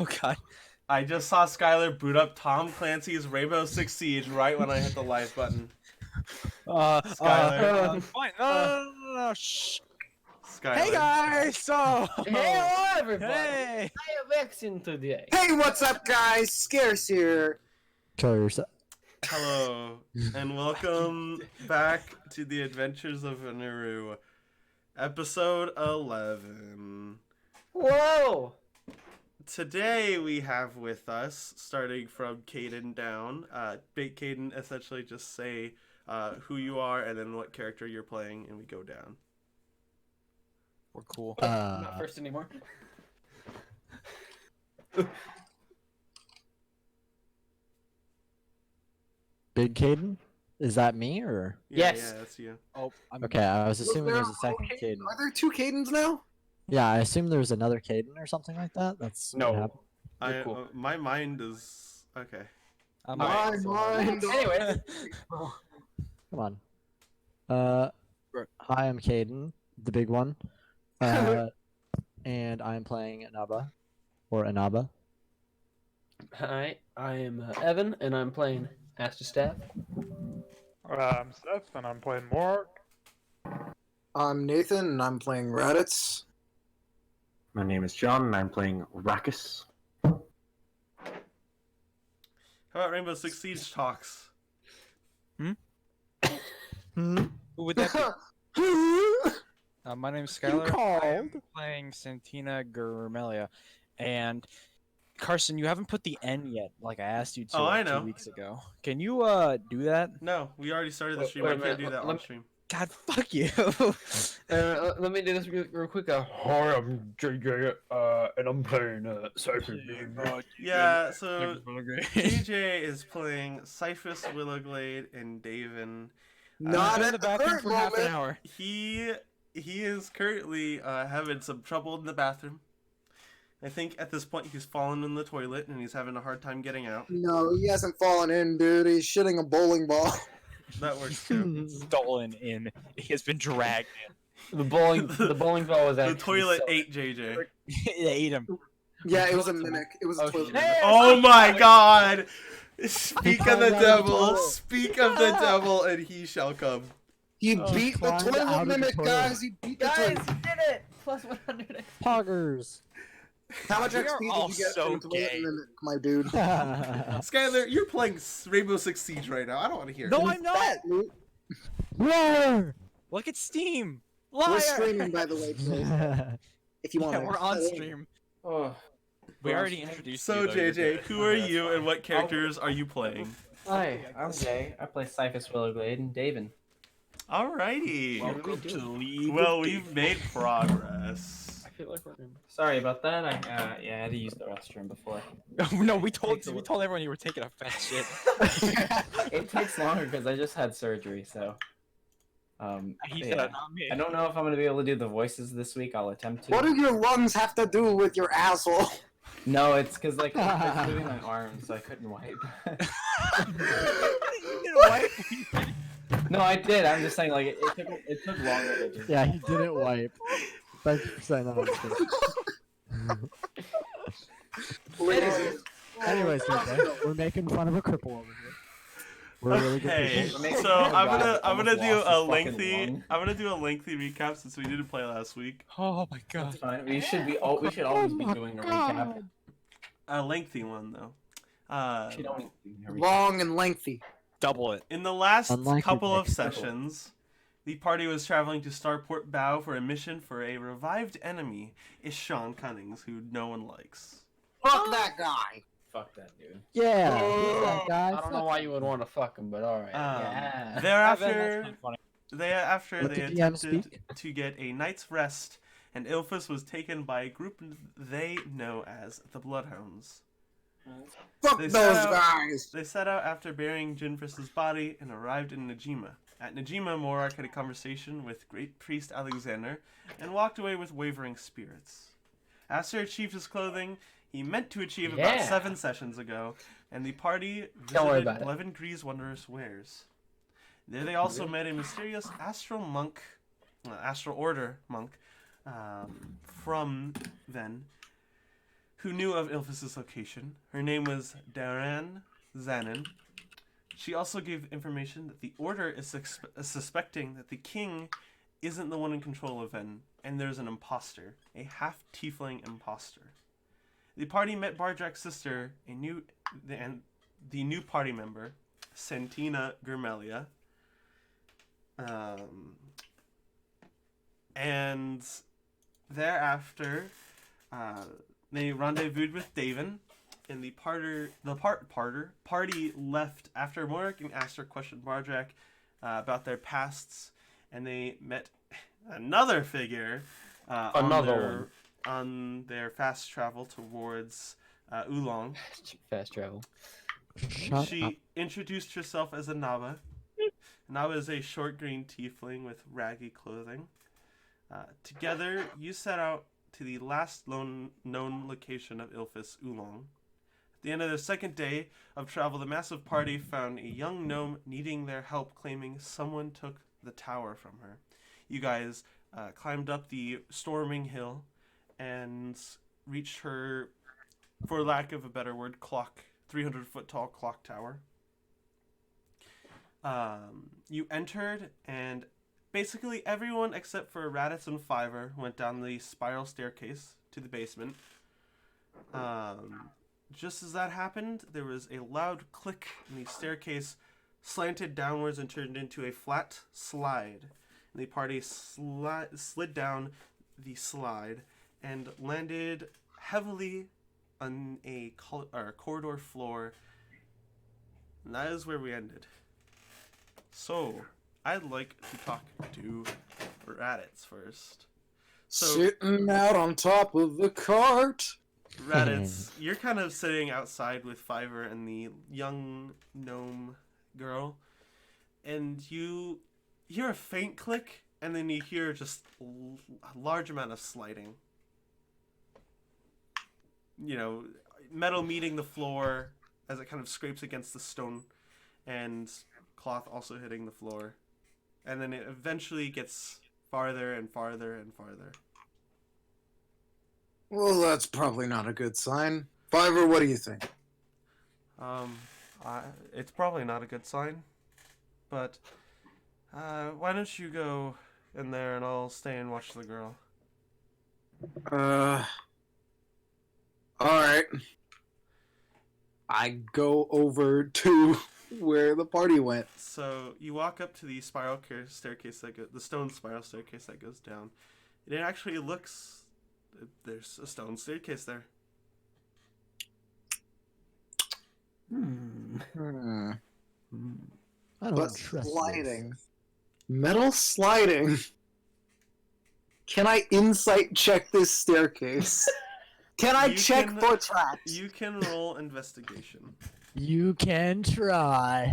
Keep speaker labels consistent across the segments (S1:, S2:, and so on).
S1: Oh god.
S2: I just saw Skylar boot up Tom Clancy's Rainbow Six Siege right when I hit the live button. Skylar.
S1: Fine. No. Shh.
S2: Skylar.
S1: Hey guys. So.
S3: Hello, everybody.
S1: Hey.
S3: I am Vexin today.
S4: Hey, what's up, guys? Scarce here.
S5: Kill yourself.
S2: Hello, and welcome back to the Adventures of Venuru, episode 11.
S3: Whoa!
S2: Today we have with us, starting from Caden down, Caden, essentially just say who you are and then what character you're playing, and we go down.
S1: We're cool.
S3: I'm not first anymore.
S5: Big Caden? Is that me or?
S2: Yeah,
S3: Yes.
S2: Yeah, that's you.
S1: Oh, I'm
S5: Okay, I was assuming there was a second Caden.
S4: Are there two Cadens now?
S5: Yeah, I assumed there was another Caden or something like that. That's what happened.
S1: Cool.
S2: My mind is okay.
S1: I'm
S4: My
S1: alright.
S4: mind.
S3: Anyway,
S5: Come on. Hi, I'm Caden, the big one. And I'm playing Anaba, or Anaba.
S3: hi, I am Evan, and I'm playing Astrostaff.
S6: I'm Seth, and I'm playing Mork.
S4: I'm Nathan, and I'm playing Raditz.
S7: My name is John, and I'm playing Rakkus.
S2: How about Rainbow Six Siege talks?
S1: Who would that be? My name's Skylar. I'm playing Santina Gurmelia, and Carson, you haven't put the N yet, like I asked you to
S2: Oh, I
S1: 2
S2: know.
S1: weeks ago. Can you do that?
S2: No, we already started the
S3: Wait-
S2: stream.
S3: wait
S2: I
S3: a
S2: can't
S3: minute,
S2: do that
S3: let
S2: on
S3: me-
S2: stream.
S1: God, fuck you.
S3: Let me do this real quick. Hi, I'm JJ, and I'm playing Cypher.
S2: Yeah, so JJ is playing Cyphus, Willowglade, and Davin.
S4: Not
S1: in
S4: at
S1: the
S4: the
S1: bathroom
S4: current
S1: for half an
S4: moment.
S1: hour.
S2: He is currently having some trouble in the bathroom. I think at this point he's fallen in the toilet and he's having a hard time getting out.
S4: No, he hasn't fallen in, dude. He's shitting a bowling ball.
S2: That works too.
S1: Stolen in. He has been dragged in.
S3: The bowling ball was
S2: The
S3: actually
S2: toilet
S3: so-
S2: ate JJ.
S1: They ate him.
S4: Yeah, it was a mimic. It was a
S3: Oh,
S4: toilet
S3: shit.
S4: mimic.
S2: Oh my god! Speak of the
S5: climbed out of the
S2: devil,
S5: toilet.
S2: speak of the devil, and he shall come.
S4: He
S5: Oh,
S4: beat the
S5: climbed out
S4: toilet
S5: of the
S4: mimic,
S5: toilet.
S4: guys. He beat the
S3: Guys,
S4: toilet.
S3: you did it! Plus 100.
S5: Poggers.
S4: How much
S1: We are
S4: XP
S1: all
S4: did you get
S1: so
S4: from the toilet
S1: gay.
S4: mimic, my dude?
S2: Skylar, you're playing Rainbow Six Siege right now. I don't want to hear it.
S1: No, I'm not.
S5: Roar!
S1: Look at Steam.
S4: We're
S1: Liar.
S4: streaming, by the way, today, if you want
S1: Yeah,
S4: to.
S1: we're on stream.
S3: Oh.
S1: We already introduced
S2: So
S1: you. though, you're
S2: JJ,
S1: good.
S2: who are you and what characters are you playing?
S8: Hi, I'm Jay. I play Cyphus Willowglade and Davin.
S2: Alrighty.
S1: Welcome to the League.
S2: Well, we've made progress.
S3: I feel like we're in.
S8: Sorry about that. I had to use the restroom before.
S1: No, we told everyone you were taking a fat shit.
S8: It takes longer because I just had surgery, so.
S1: He
S8: yeah.
S1: said, not me.
S8: I don't know if I'm gonna be able to do the voices this week. I'll attempt to.
S4: What do your lungs have to do with your asshole?
S8: No, it's because like I was moving my arm, so I couldn't wipe.
S1: You didn't wipe.
S8: No, I did. I'm just saying, like it took longer. To just...
S5: Yeah, he didn't wipe. Thank you for saying that on
S4: Ladies,
S5: Anyways, JJ, we're making fun of a cripple over here. We're really good
S2: Okay,
S5: people.
S8: Makes me
S2: so
S8: feel
S2: I'm
S8: bad.
S2: gonna
S8: Almost
S2: do
S8: lost
S2: a
S8: his fucking
S2: lengthy
S8: lung.
S2: recap since we didn't play last week.
S1: Oh my god.
S8: That's fine. We should always be doing a recap.
S2: A lengthy one though.
S8: We should always be doing a recap.
S4: long and lengthy.
S1: Double it.
S2: In the last
S5: Unlike
S2: couple
S5: your
S2: of
S5: next
S2: sessions, the party was traveling to Starport Bow for a mission for a revived enemy, Ishan Cunnings, who no one likes.
S4: Fuck that guy.
S8: Fuck that dude.
S5: Yeah, who's that guy?
S3: I don't know why you would want to fuck him, but alright.
S8: Yeah.
S2: Thereafter,
S1: That's funny.
S2: Thereafter,
S5: Let
S2: they
S5: the DM
S2: attempted
S5: speak.
S2: to get a night's rest, and Ilphus was taken by a group they know as the Bloodhounds.
S4: Fuck
S2: They
S4: those
S2: set out-
S4: guys.
S2: They set out after burying Jinfris's body and arrived in Najima. At Najima, Morak had a conversation with Great Priest Alexander and walked away with wavering spirits. Aster achieved his clothing he meant to achieve about
S3: Yeah.
S2: 7 sessions ago, and the party
S3: Don't worry
S2: visited
S3: about it.
S2: Levin Gree's wondrous wares. There they also met a mysterious astral order monk from Ven, who knew of Ilphus's location. Her name was Daran Zanin. She also gave information that the Order is suspecting that the king isn't the one in control of Ven, and there's an imposter, a half-tiefling imposter. The party met Barjak's sister, the new party member, Santina Germelia. And thereafter, they rendezvoused with Davin, and the party left after Morik asked her question Barjak about their pasts, and they met another figure on their fast travel towards Oolong.
S3: Fast travel.
S2: She introduced herself as Anaba. Anaba is a short green tiefling with raggy clothing. Together, you set out to the last known location of Ilphus, Oolong. At the end of the second day of travel, the massive party found a young gnome needing their help, claiming someone took the tower from her. You guys climbed up the storming hill and reached her, for lack of a better word, 300-foot tall clock tower. You entered, and basically everyone except for Raditz and Fiverr went down the spiral staircase to the basement. Just as that happened, there was a loud click, and the staircase slanted downwards and turned into a flat slide. And the party slid down the slide and landed heavily on a corridor floor. And that is where we ended. So, I'd like to talk to Raditz first. So,
S4: Sitting out on top of the cart.
S2: Raditz, you're kind of sitting outside with Fiverr and the young gnome girl, and you hear a faint click, and then you hear just a large amount of sliding. You know, metal meeting the floor as it kind of scrapes against the stone, and cloth also hitting the floor. And then it eventually gets farther and farther and farther.
S4: Well, that's probably not a good sign. Fiverr, what do you think?
S2: It's probably not a good sign, but why don't you go in there and I'll stay and watch the girl.
S4: Alright. I go over to where the party went.
S2: So you walk up to the spiral staircase the stone spiral staircase that goes down. It actually looks, there's a stone staircase there.
S5: I don't
S4: But
S5: trust
S4: sliding. Metal sliding. Can I insight check this staircase? Can I check for traps?
S2: You can roll investigation.
S5: this. You can try.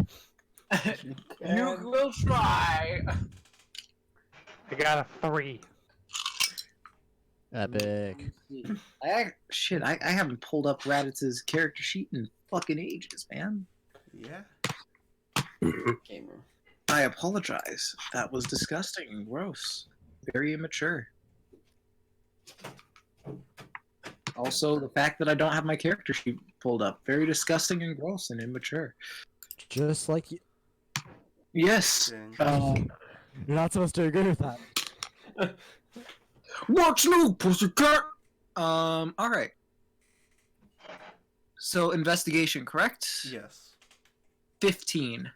S3: You will try.
S6: I got a 3.
S5: Epic.
S4: I haven't pulled up Raditz's character sheet in fucking ages, man.
S2: Yeah.
S3: Gamer.
S4: I apologize. That was disgusting and gross. Very immature. Also, the fact that I don't have my character sheet pulled up. Very disgusting and gross and immature.
S5: Just like you.
S4: Yes.
S2: Dang.
S5: You're not supposed to agree with that.
S4: What's new, pussycat? Alright. So, investigation, correct?
S2: Yes.
S4: 15.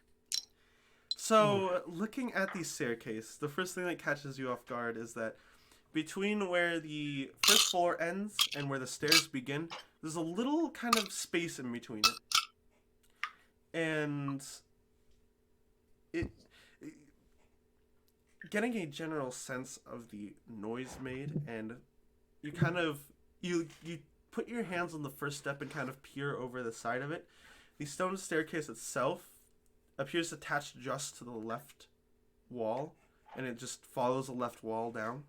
S2: So, looking at the staircase, the first thing that catches you off guard is that between where the first floor ends and where the stairs begin, there's a little kind of space in between it. And getting a general sense of the noise made, and you kind of you put your hands on the first step and kind of peer over the side of it. The stone staircase itself appears attached just to the left wall, and it just follows the left wall down.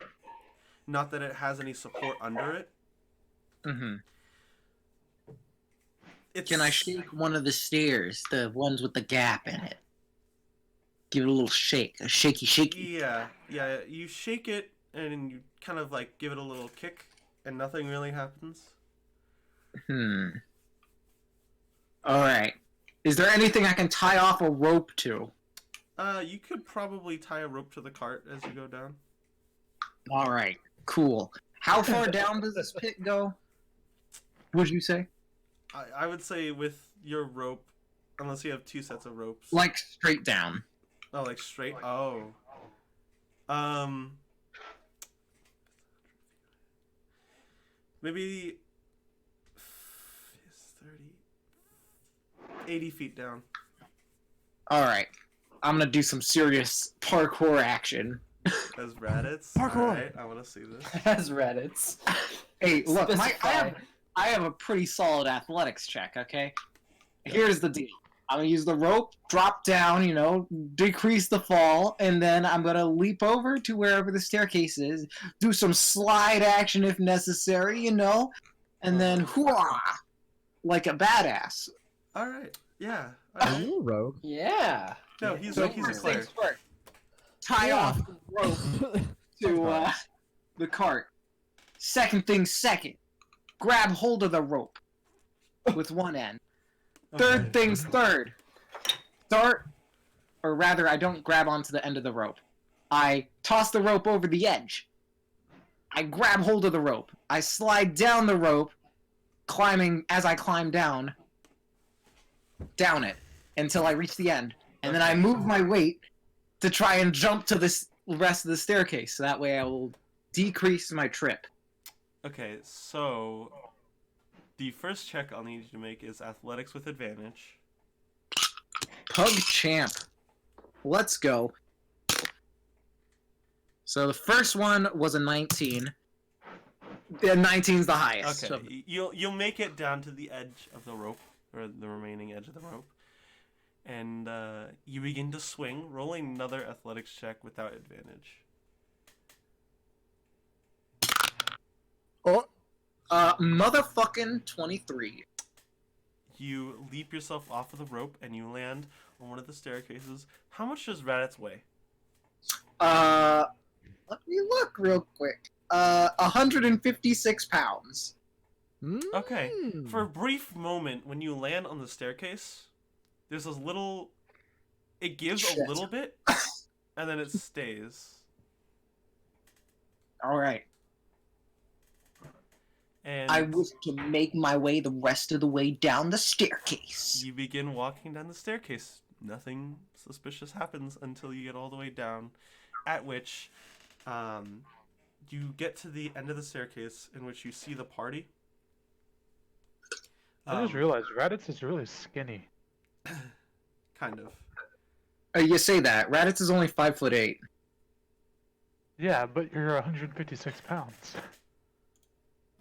S2: Not that it has any support under it.
S4: Mm-hmm.
S2: It's...
S4: Can I shake one of the stairs, the ones with the gap in it? Give it a little shake, a shaky.
S2: Yeah. You shake it and you kind of like give it a little kick, and nothing really happens.
S4: Alright. Is there anything I can tie off a rope to?
S2: You could probably tie a rope to the cart as you go down.
S4: Alright, cool. How far down does this pit go? Would you say?
S2: I would say with your rope, unless you have 2 sets of ropes.
S4: Like straight down.
S2: Oh, like straight? Oh. Maybe 30, 80 feet down.
S4: Alright. I'm gonna do some serious parkour action.
S2: As Raditz?
S5: Parkour!
S2: Alright, I want to see this.
S8: As Reddits.
S4: Hey, look,
S8: Specify.
S4: I have a pretty solid athletics check, okay? Here's the deal. I'm gonna use the rope, drop down, you know, decrease the fall, and then I'm gonna leap over to wherever the staircase is, do some slide action if necessary, you know, and then hooah, like a badass.
S2: Alright, yeah.
S5: Are
S2: Alright.
S5: you a rogue?
S8: Yeah.
S2: No, he's
S4: So
S2: a
S4: first
S2: cleric.
S4: things first. Tie off the rope to the cart. Second thing second. Grab hold of the rope with one end. Third things third. Start, or rather, I don't grab onto the end of the rope. I toss the rope over the edge. I grab hold of the rope. I slide down the rope, climbing as I climb down it until I reach the end, and then I move my weight to try and jump to this rest of the staircase. So that way, I will decrease my trip.
S2: Okay, so the first check I'll need you to make is athletics with advantage.
S4: Pug champ. Let's go. So the first one was a 19. The 19's the highest.
S2: Okay,
S4: So-
S2: you'll make it down to the edge of the rope, or the remaining edge of the rope, and you begin to swing, rolling another athletics check without advantage.
S4: Motherfucking 23.
S2: You leap yourself off of the rope and you land on one of the staircases. How much does Raditz weigh?
S4: Let me look real quick. 156 pounds.
S2: Okay.
S5: Hmm.
S2: For a brief moment, when you land on the staircase, there's this little... It gives
S4: Shit.
S2: a little bit, and then it stays.
S4: Alright.
S2: And
S4: I wish to make my way the rest of the way down the staircase.
S2: you begin walking down the staircase. Nothing suspicious happens until you get all the way down, at which you get to the end of the staircase in which you see the party.
S6: I just realized Raditz is really skinny.
S2: Kind of.
S4: You say that. Raditz is only 5'8".
S6: Yeah, but you're 156 pounds.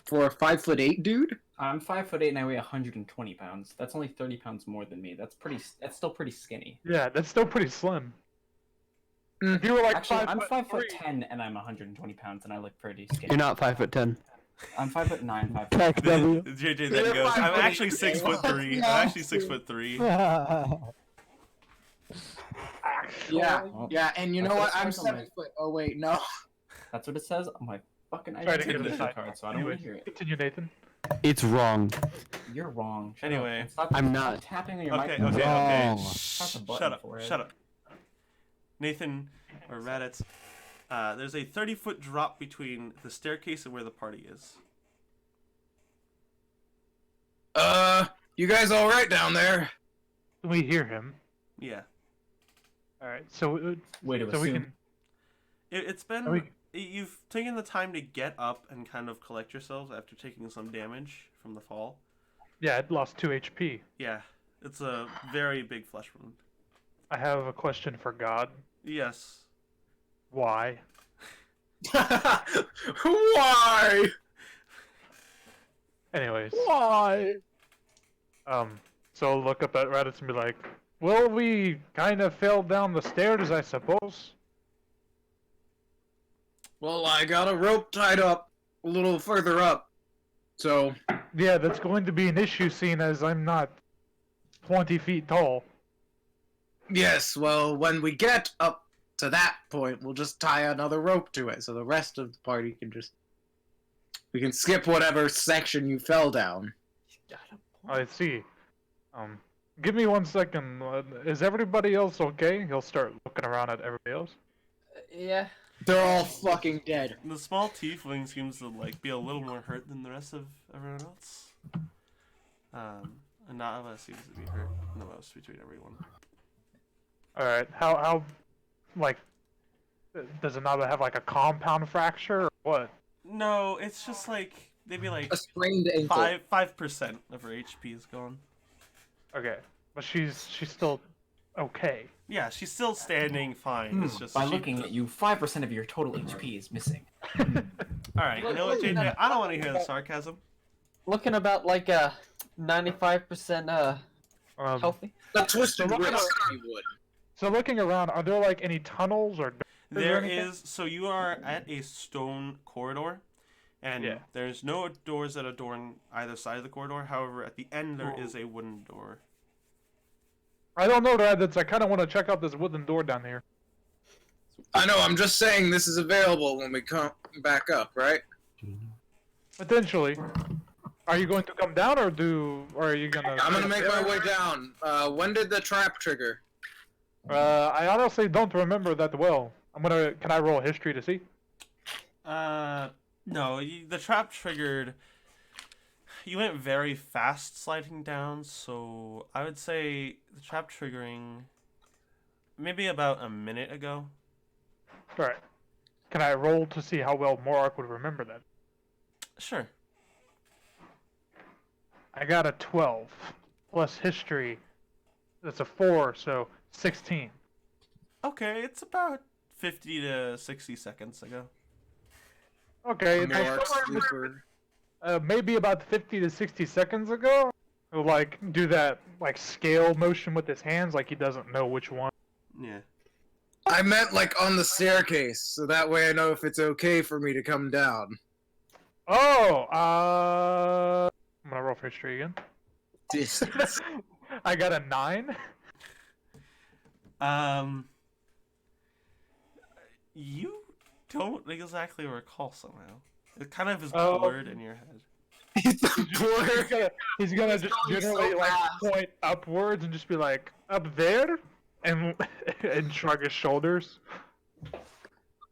S4: For a 5'8" dude?
S8: I'm 5'8" and I weigh 120 pounds. That's only 30 pounds more than me. That's still pretty skinny.
S6: Yeah, that's still pretty slim.
S4: Mm.
S6: If you were like
S8: Actually, I'm
S6: 5'3",
S8: 5'10" and I'm 120 pounds and I look pretty skinny.
S5: You're not 5'10".
S8: I'm 5'9", 5'10".
S5: Tech W.
S2: JJ then goes, I'm actually 6'3". I'm actually 6'3".
S4: Yeah,
S8: Well,
S4: yeah, and you know
S8: that's
S4: what? I'm
S8: a circle,
S4: 7 foot. Oh wait, no.
S8: That's what it says. I'm like, fucking, I
S6: Try
S8: didn't
S6: to
S8: take
S6: get
S8: the
S6: this
S8: card, so I don't want to hear it.
S6: Continue, Nathan.
S5: It's wrong.
S8: You're wrong. Shut
S2: Anyway.
S8: up. And stop,
S5: I'm
S8: stop
S5: not.
S8: tapping on your
S2: Okay,
S8: microphone.
S2: okay,
S5: Wrong.
S2: okay.
S8: Press a button
S2: Shut up,
S8: for it.
S2: shut up. Nathan, or Raditz, there's a 30-foot drop between the staircase and where the party is.
S4: You guys all right down there?
S6: We hear him.
S2: Yeah.
S6: Alright, so,
S8: Way to
S6: so we
S8: assume.
S6: can...
S2: It's been...
S6: Are we-
S2: You've taken the time to get up and kind of collect yourselves after taking some damage from the fall.
S6: Yeah, it lost 2 HP.
S2: Yeah, it's a very big flesh wound.
S6: I have a question for God.
S2: Yes.
S6: Why?
S4: Why?
S6: Anyways,
S5: Why?
S6: so I'll look up at Raditz and be like, well, we kind of fell down the stairs, I suppose.
S4: Well, I got a rope tied up a little further up. So,
S6: Yeah, that's going to be an issue seeing as I'm not 20 feet tall.
S4: yes, well, when we get up to that point, we'll just tie another rope to it so the rest of the party can just... We can skip whatever section you fell down.
S6: I see. Give me 1 second. Is everybody else okay? He'll start looking around at everybody else.
S4: Yeah. They're all fucking dead.
S2: The small tiefling seems to like be a little more hurt than the rest of everyone else. And Nava seems to be hurt the most between everyone.
S6: All right. How like does Anaba have like a compound fracture or what?
S2: No, it's just like maybe like
S4: A sprained ankle.
S2: 5% of her HP is gone.
S6: Okay, but she's still okay.
S2: Yeah, she's still standing fine. It's just
S8: By looking at you, 5% of your total HP is missing.
S2: All right, you know what, JJ? I don't want to hear the sarcasm.
S9: Looking about like 95% healthy.
S4: A twisted
S6: So
S4: wrist, you would.
S6: So looking around, are there like any tunnels or?
S2: There is, so you are at a stone corridor, and
S6: Yeah.
S2: there's no doors that adorn either side of the corridor. However, at the end there is a wooden door.
S6: I don't know, Raditz. I kind of want to check out this wooden door down here.
S10: I know, I'm just saying this is available when we come back up, right?
S6: Potentially. Are you going to come down, or are you gonna?
S10: I'm gonna make my way down. When did the trap trigger?
S6: I honestly don't remember that well. Can I roll history to see?
S2: No, the trap triggered. You went very fast sliding down, so I would say the trap triggering maybe about a minute ago.
S6: Alright. Can I roll to see how well Morak would remember that?
S2: Sure.
S6: I got a 12 plus history. That's a 4, so 16.
S2: Okay, it's about 50 to 60 seconds ago.
S6: Okay, it's maybe about 50 to 60 seconds ago. He'll like do that like scale motion with his hands, like he doesn't know which one.
S2: Yeah.
S10: I meant like on the staircase, so that way I know if it's okay for me to come down.
S6: Oh, I'm gonna roll for history again. I got a 9.
S2: You don't exactly recall somehow. It kind of is blurred in your head.
S6: He's gonna just generally like point upwards and just be like, up there? And shrug his shoulders.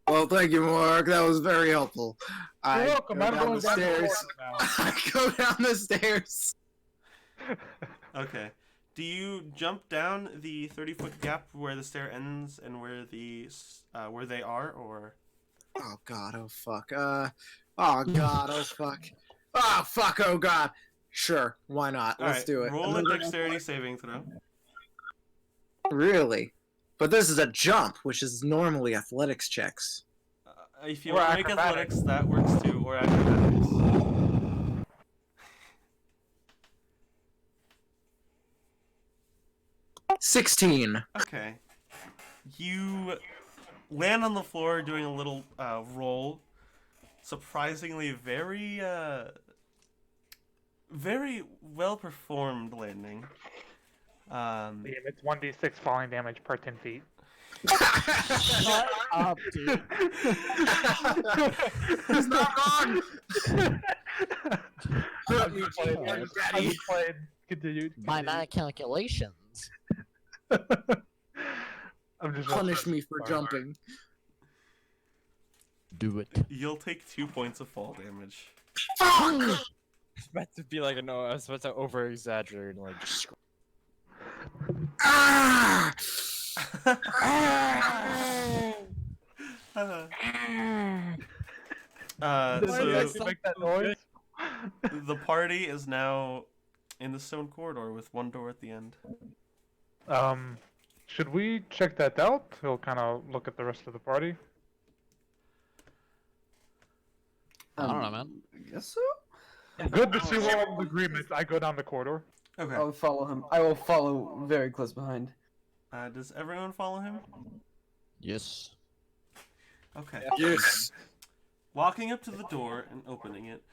S10: Well, thank you, Mark. That was very helpful.
S6: You're welcome. I'm going down the
S10: stairs.
S6: now.
S10: I go down the stairs.
S2: Okay. Do you jump down the 30-foot gap where the stair ends and where where they are, or?
S10: Oh God! Oh fuck! Oh God! Oh fuck! Oh fuck! Oh God! Sure, why not? Let's do it.
S2: Roll a dexterity saving throw.
S10: Really? But this is a jump, which is normally athletics checks.
S2: If you want to make athletics, that works too, or acrobatics.
S10: 16.
S2: Okay. You land on the floor doing a little roll. Surprisingly, very well performed landing.
S6: It's 1d6 falling damage per 10 feet.
S5: Shut up, dude.
S10: He's not wrong.
S6: Continued.
S5: By my calculations.
S6: I'm just
S10: Punish me for jumping.
S5: Do it.
S2: You'll take 2 points of fall damage.
S1: I was about to be like, no, I was about to over exaggerate and like just.
S10: Ah!
S2: So
S6: make that noise?
S2: the party is now in the stone corridor with one door at the end.
S6: Should we check that out? He'll kind of look at the rest of the party.
S5: I don't know, man.
S9: I guess so.
S6: Good to see we're all in agreement. I go down the corridor.
S2: Okay.
S9: I will follow him. I will follow very close behind.
S2: Does everyone follow him?
S5: Yes.
S2: Okay.
S10: Yes.
S2: Walking up to the door and opening it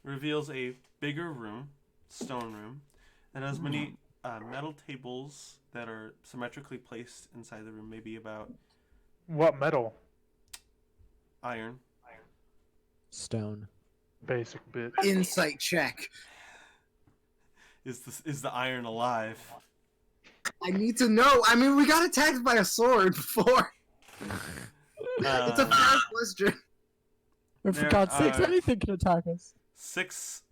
S2: reveals a bigger room, stone room, that has many metal tables that are symmetrically placed inside the room, maybe about
S6: What metal?
S2: iron.
S5: Stone.
S6: Basic bit.
S10: Insight check.
S2: Is the iron alive?
S10: I need to know. I mean, we got attacked by a sword before. It's a fair question.
S5: For
S2: There
S5: God's sakes,
S2: are-
S5: anything can attack us.
S2: 6.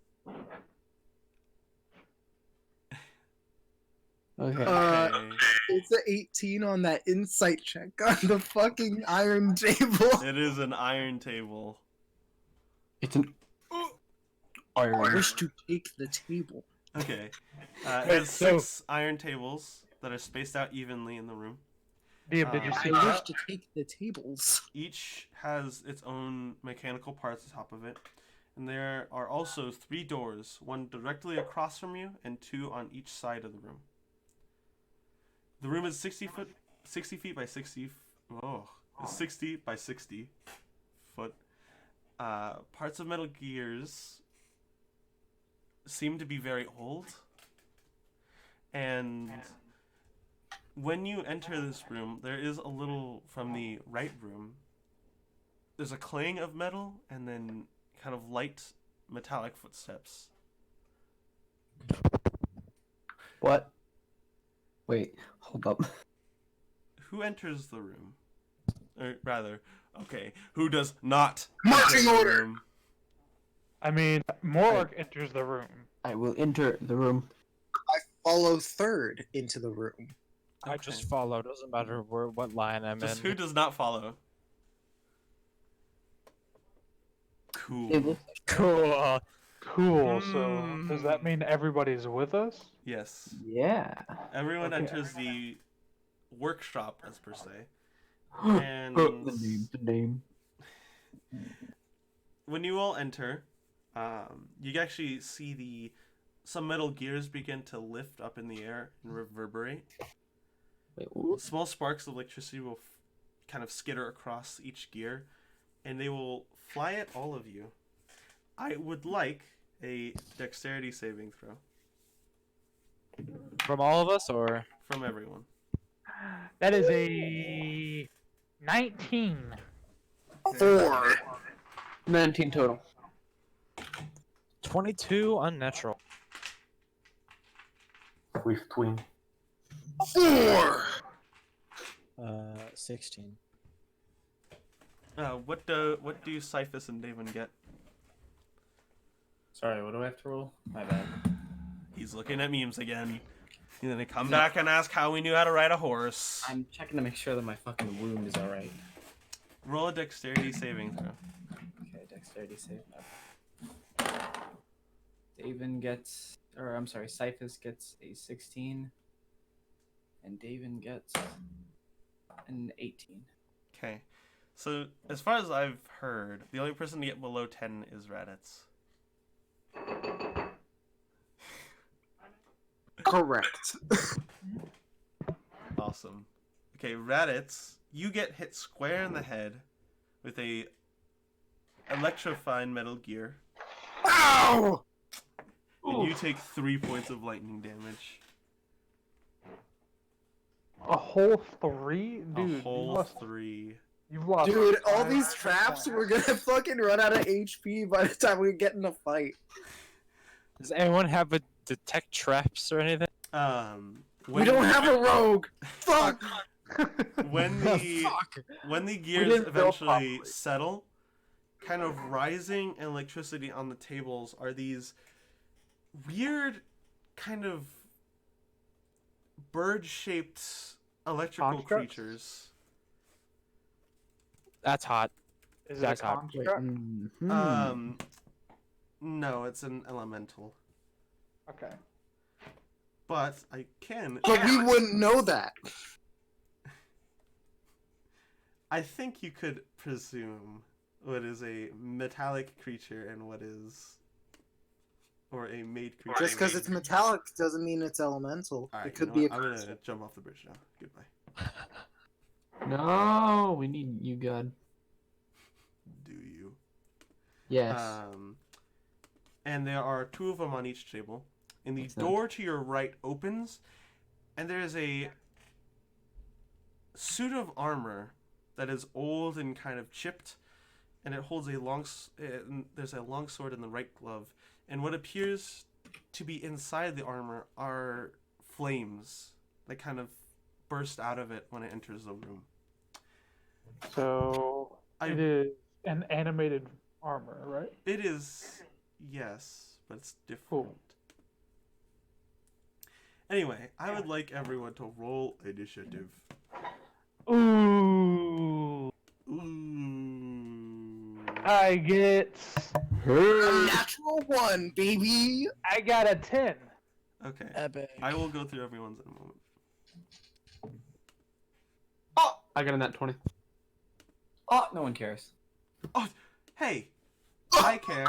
S9: Okay.
S2: Okay.
S10: It's an 18 on that insight check on the fucking iron table.
S2: It is an iron table.
S9: It's an
S10: I
S9: iron.
S10: wish to take the table.
S2: Okay. It
S6: Wait,
S2: has
S6: so-
S2: 6 iron tables that are spaced out evenly in the room.
S6: Liam, did you
S2: Uh,
S6: see
S10: I
S6: that?
S10: wish to take the tables.
S2: Each has its own mechanical parts atop of it. And there are also 3 doors, one directly across from you and 2 on each side of the room. The room is 60 feet by 60. Oh, it's 60 by 60 foot. Parts of Metal Gears seem to be very old. And when you enter this room, there is a little from the right room. There's a clang of metal and then kind of light metallic footsteps.
S9: What? Wait, hold up.
S2: Who enters the room? Or rather, okay, who does not
S10: Marching
S2: enter the
S10: order!
S2: room?
S6: I mean, Morg enters the room.
S9: I will enter the room.
S10: Follow third into the room.
S1: I just follow. Doesn't matter what line I'm
S2: Just
S1: in.
S2: who does not follow? Cool.
S9: It looks
S1: Cool.
S6: Cool. So does that mean everybody's with us?
S2: Yes.
S9: Yeah.
S2: Everyone
S6: Okay.
S2: enters the workshop, as per se.
S9: Oh,
S2: And
S9: the name.
S2: when you all enter, you actually see some metal gears begin to lift up in the air and reverberate.
S9: Wait, what?
S2: Small sparks of electricity will kind of skitter across each gear, and they will fly at all of you. I would like a dexterity saving throw
S1: From all of us, or
S2: from everyone.
S6: That is a 19.
S10: 4.
S9: 19 total.
S1: 22 unnatural.
S7: With twin.
S10: 4.
S5: 16.
S2: What do Cyphus and Davin get?
S8: Sorry, what do I have to roll? My bad.
S2: He's looking at memes again. He's gonna come back and ask how we knew how to ride a horse.
S8: I'm checking to make sure that my fucking wound is alright.
S2: Roll a dexterity saving throw.
S8: Okay, dexterity save. Davin gets, or I'm sorry, Cyphus gets a 16, and Davin gets an 18.
S2: Okay. So, as far as I've heard, the only person to get below 10 is Raditz.
S10: Correct.
S2: Awesome. Okay, Raditz, you get hit square in the head with a electrifying metal gear,
S10: Ow!
S2: and you take 3 points of lightning damage.
S6: A whole 3? Dude,
S2: A whole 3.
S6: you've lost.
S10: Dude, all
S6: 5
S10: these traps, we're gonna fucking run out of HP by the time we get in a fight.
S1: Does anyone have a detect traps or anything?
S10: We don't have a rogue! Fuck!
S2: when the gears
S9: didn't build
S2: eventually
S9: properly.
S2: settle, kind of rising electricity on the tables are these weird kind of bird-shaped electrical
S6: Constructs?
S2: creatures.
S1: That's hot.
S6: Is it
S1: That's
S6: a
S1: hot.
S6: construct?
S2: No, it's an elemental.
S6: Okay.
S2: But I can.
S10: But we wouldn't know that.
S2: I think you could presume what is a metallic creature and what is, or a made creature.
S10: Just because it's metallic doesn't mean it's elemental.
S2: All right,
S10: It could
S2: you know
S10: be a
S2: what? I'm
S10: creature.
S2: gonna jump off the bridge now. Goodbye.
S9: No, we need you, God.
S2: Do you?
S9: Yes.
S2: And there are 2 of them on each table. And the
S9: What's that?
S2: door to your right opens, and there is a suit of armor that is old and kind of chipped, and it holds a long. There's a long sword in the right glove, and what appears to be inside the armor are flames that kind of burst out of it when it enters the room.
S6: So it is an animated armor, right?
S2: It is, yes, but it's different.
S6: Cool.
S2: Anyway, I would like everyone to roll initiative.
S6: Ooh.
S2: Ooh.
S6: I get.
S10: A natural 1, baby.
S6: I got a 10.
S2: Okay.
S5: Epic.
S2: I will go through everyone's in a moment.
S9: I got a nat 20.
S8: Oh, no one cares.
S2: Oh, hey, I care.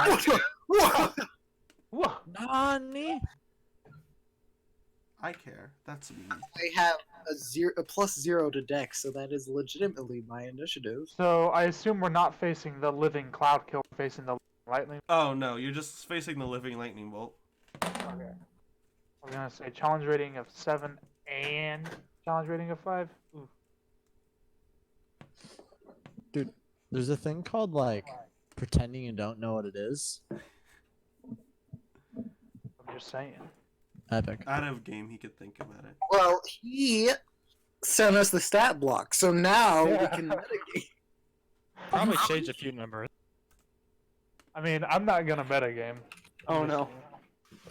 S6: Whoa.
S5: Nani?
S2: I care. That's me.
S10: I have a +0 to dex, so that is legitimately my initiative.
S6: So I assume we're not facing the living cloud kill, we're facing the lightning.
S2: Oh no, you're just facing the living lightning bolt.
S6: Okay. We're gonna say challenge rating of 7 and challenge rating of 5. Ooh.
S5: Dude, there's a thing called, like, pretending you don't know what it is.
S6: I'm just saying.
S5: Epic.
S2: Out of game, he could think about it.
S10: Well, he sent us the stat block, so now we
S6: Yeah.
S10: can mitigate.
S1: Probably change a few numbers.
S6: I mean, I'm not gonna metagame.
S9: Oh no.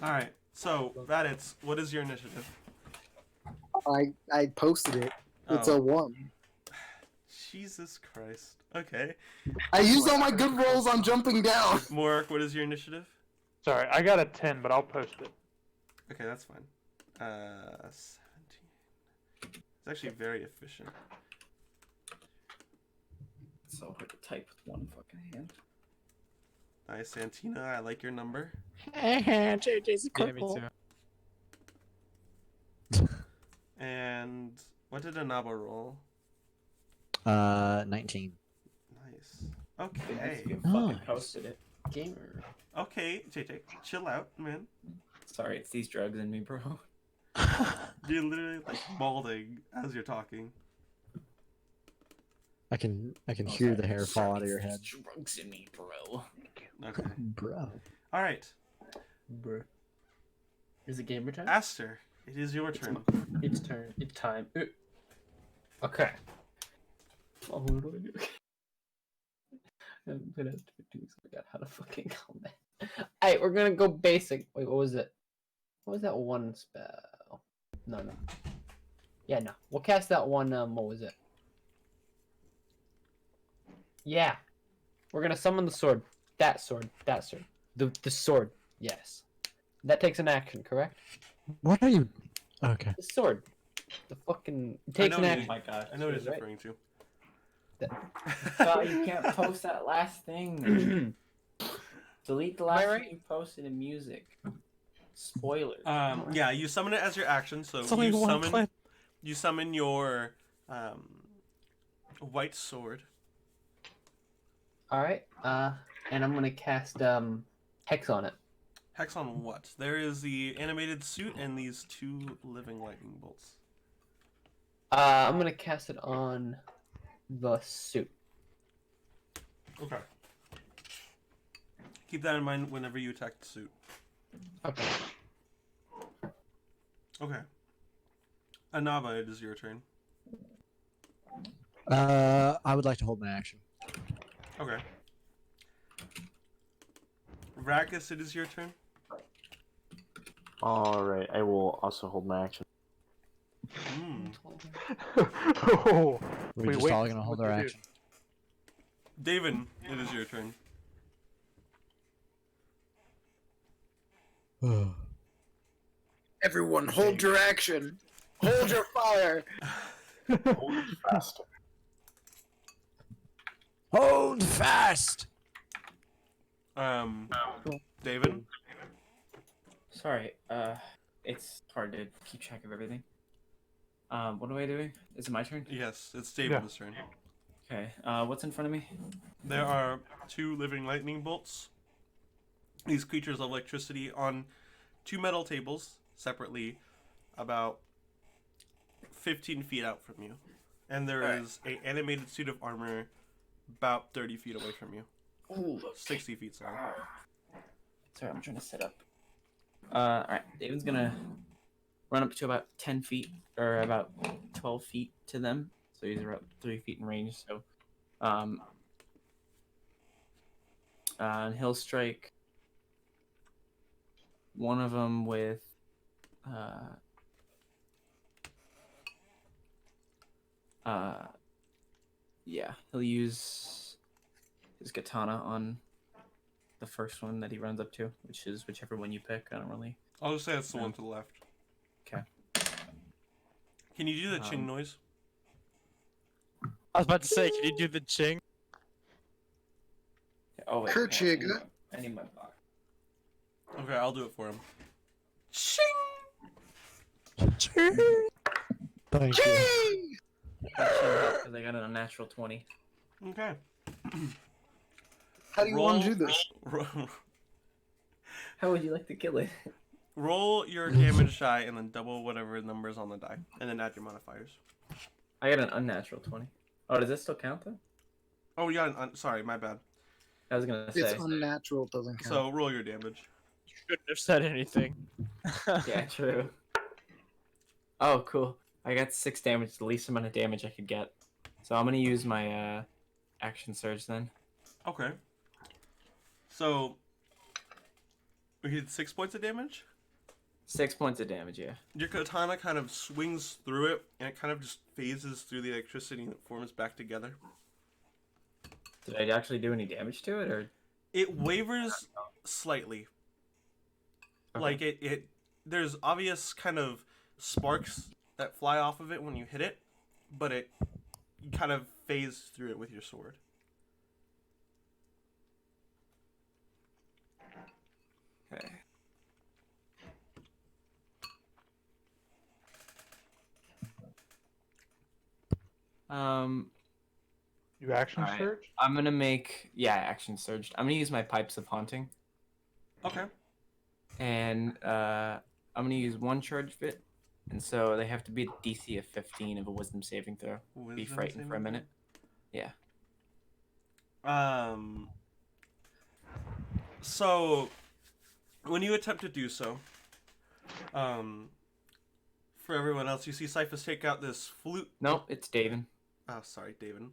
S2: Alright, so, Raditz, what is your initiative?
S10: I posted it. It's
S2: Oh.
S10: a 1.
S2: Jesus Christ. Okay.
S10: I used all my good rolls on jumping down.
S2: Morik, what is your initiative?
S6: Sorry, I got a 10, but I'll post it.
S2: Okay, that's fine. 17. It's actually very efficient.
S8: It's so hard to type with one fucking hand.
S2: Nice, Santina, I like your number.
S5: JJ's a
S1: Yeah, me too.
S2: And what did Anaba roll?
S5: 19.
S2: Nice. Okay.
S8: You fucking
S5: Nice.
S8: posted it.
S9: Gamer.
S2: Okay, JJ, chill out, man.
S8: Sorry, it's these drugs in me, bro.
S2: You're literally like balding as you're talking.
S5: I can
S8: Oh,
S5: hear
S8: sorry.
S5: the hair fall out of
S8: Sorry,
S5: your
S8: it's
S5: head.
S8: these drugs in me, bro.
S2: Okay.
S5: Bro.
S2: Alright.
S9: Bruh. Is it gamer time?
S2: Aster, it is your turn.
S9: It's turn. It's time. Okay. Oh, what do I do? I'm gonna have to figure out how to fucking combat. Alright, we're gonna go basic. Wait, what was it? What was that one spell? No. Yeah, no. We'll cast that one, what was it? Yeah. We're gonna summon the sword. That sword. The sword. Yes. That takes an action, correct?
S5: What are you? Okay.
S9: The sword. The fucking... It takes an
S2: know
S9: action.
S8: Oh my god.
S2: I know what he's
S9: Right.
S2: referring to.
S8: God, you can't post that last thing. Delete the last
S9: right?
S8: thing you posted in music. Spoilers.
S2: Yeah, you summon it as your action, so
S5: It's only one clip.
S2: you summon your white sword.
S9: Alright, and I'm gonna cast, Hex on it.
S2: Hex on what? There is the animated suit and these 2 living lightning bolts.
S9: I'm gonna cast it on the suit.
S2: Okay. Keep that in mind whenever you attack the suit.
S9: Okay.
S2: Okay. Anaba, it is your turn.
S5: I would like to hold my action.
S2: Okay. Rakus, it is your turn.
S7: Alright, I will also hold my action.
S6: Oh,
S5: We're just
S6: wait
S5: all
S6: to
S5: gonna
S6: see
S5: hold
S6: what
S5: our
S6: they do.
S5: action.
S2: David, it is your turn.
S10: Everyone, hold your action. Hold your fire.
S7: Hold faster.
S5: Hold fast.
S2: David?
S8: Sorry, it's hard to keep track of everything. What am I doing? Is it my turn?
S2: Yes, it's David's turn.
S8: Okay, what's in front of me?
S2: There are 2 living lightning bolts. These creatures of electricity on 2 metal tables, separately, about 15 feet out from you. And there is an animated suit of armor about 30 feet away from you.
S8: Ooh,
S2: 60 feet, sorry.
S8: sorry, I'm trying to set up. Alright, David's gonna run up to about 10 feet, or about 12 feet to them. So he's about 3 feet in range, so... and he'll strike one of them with... yeah, he'll use his katana on the first one that he runs up to, which is whichever one you pick. I don't really...
S2: I'll just say it's the one to the left.
S8: Okay.
S2: Can you do the ching noise?
S1: I was about to say, can you do the ching?
S8: Oh, wait.
S10: Kerchig.
S8: I need my box.
S2: Okay, I'll do it for him. Ching!
S5: Thank you.
S8: Because I got an unnatural 20.
S2: Okay.
S10: How do you want to do this?
S8: How would you like to kill it?
S2: Roll your damage die and then double whatever number is on the die, and then add your modifiers.
S8: I got an unnatural 20. Oh, does this still count then?
S2: Oh, you got an sorry, my bad.
S8: I was gonna say.
S10: It's unnatural, doesn't count.
S2: So roll your damage.
S1: Shouldn't have said anything.
S8: Yeah, true. Oh, cool. I got 6 damage, the least amount of damage I could get. So I'm gonna use my action surge then.
S2: Okay. So we did 6 points of damage.
S8: 6 points of damage, yeah.
S2: Your katana kind of swings through it, and it kind of just phases through the electricity and it forms back together.
S8: Did I actually do any damage to it, or?
S2: It wavers slightly.
S8: Okay.
S2: Like there's obvious kind of sparks that fly off of it when you hit it, but you kind of phase through it with your sword.
S8: Okay.
S6: You action
S8: Alright.
S6: surge?
S8: I'm gonna make action surged. I'm gonna use my pipes of haunting,
S2: Okay.
S8: and I'm gonna use 1 charge bit, and so they have to be a DC of 15 of a wisdom saving throw. Be
S2: Wisdom
S8: frightened for a
S2: saving
S8: minute. Yeah.
S2: So when you attempt to do so, for everyone else, you see Cyphus take out this flute.
S8: Nope, it's David.
S2: Oh, sorry, David.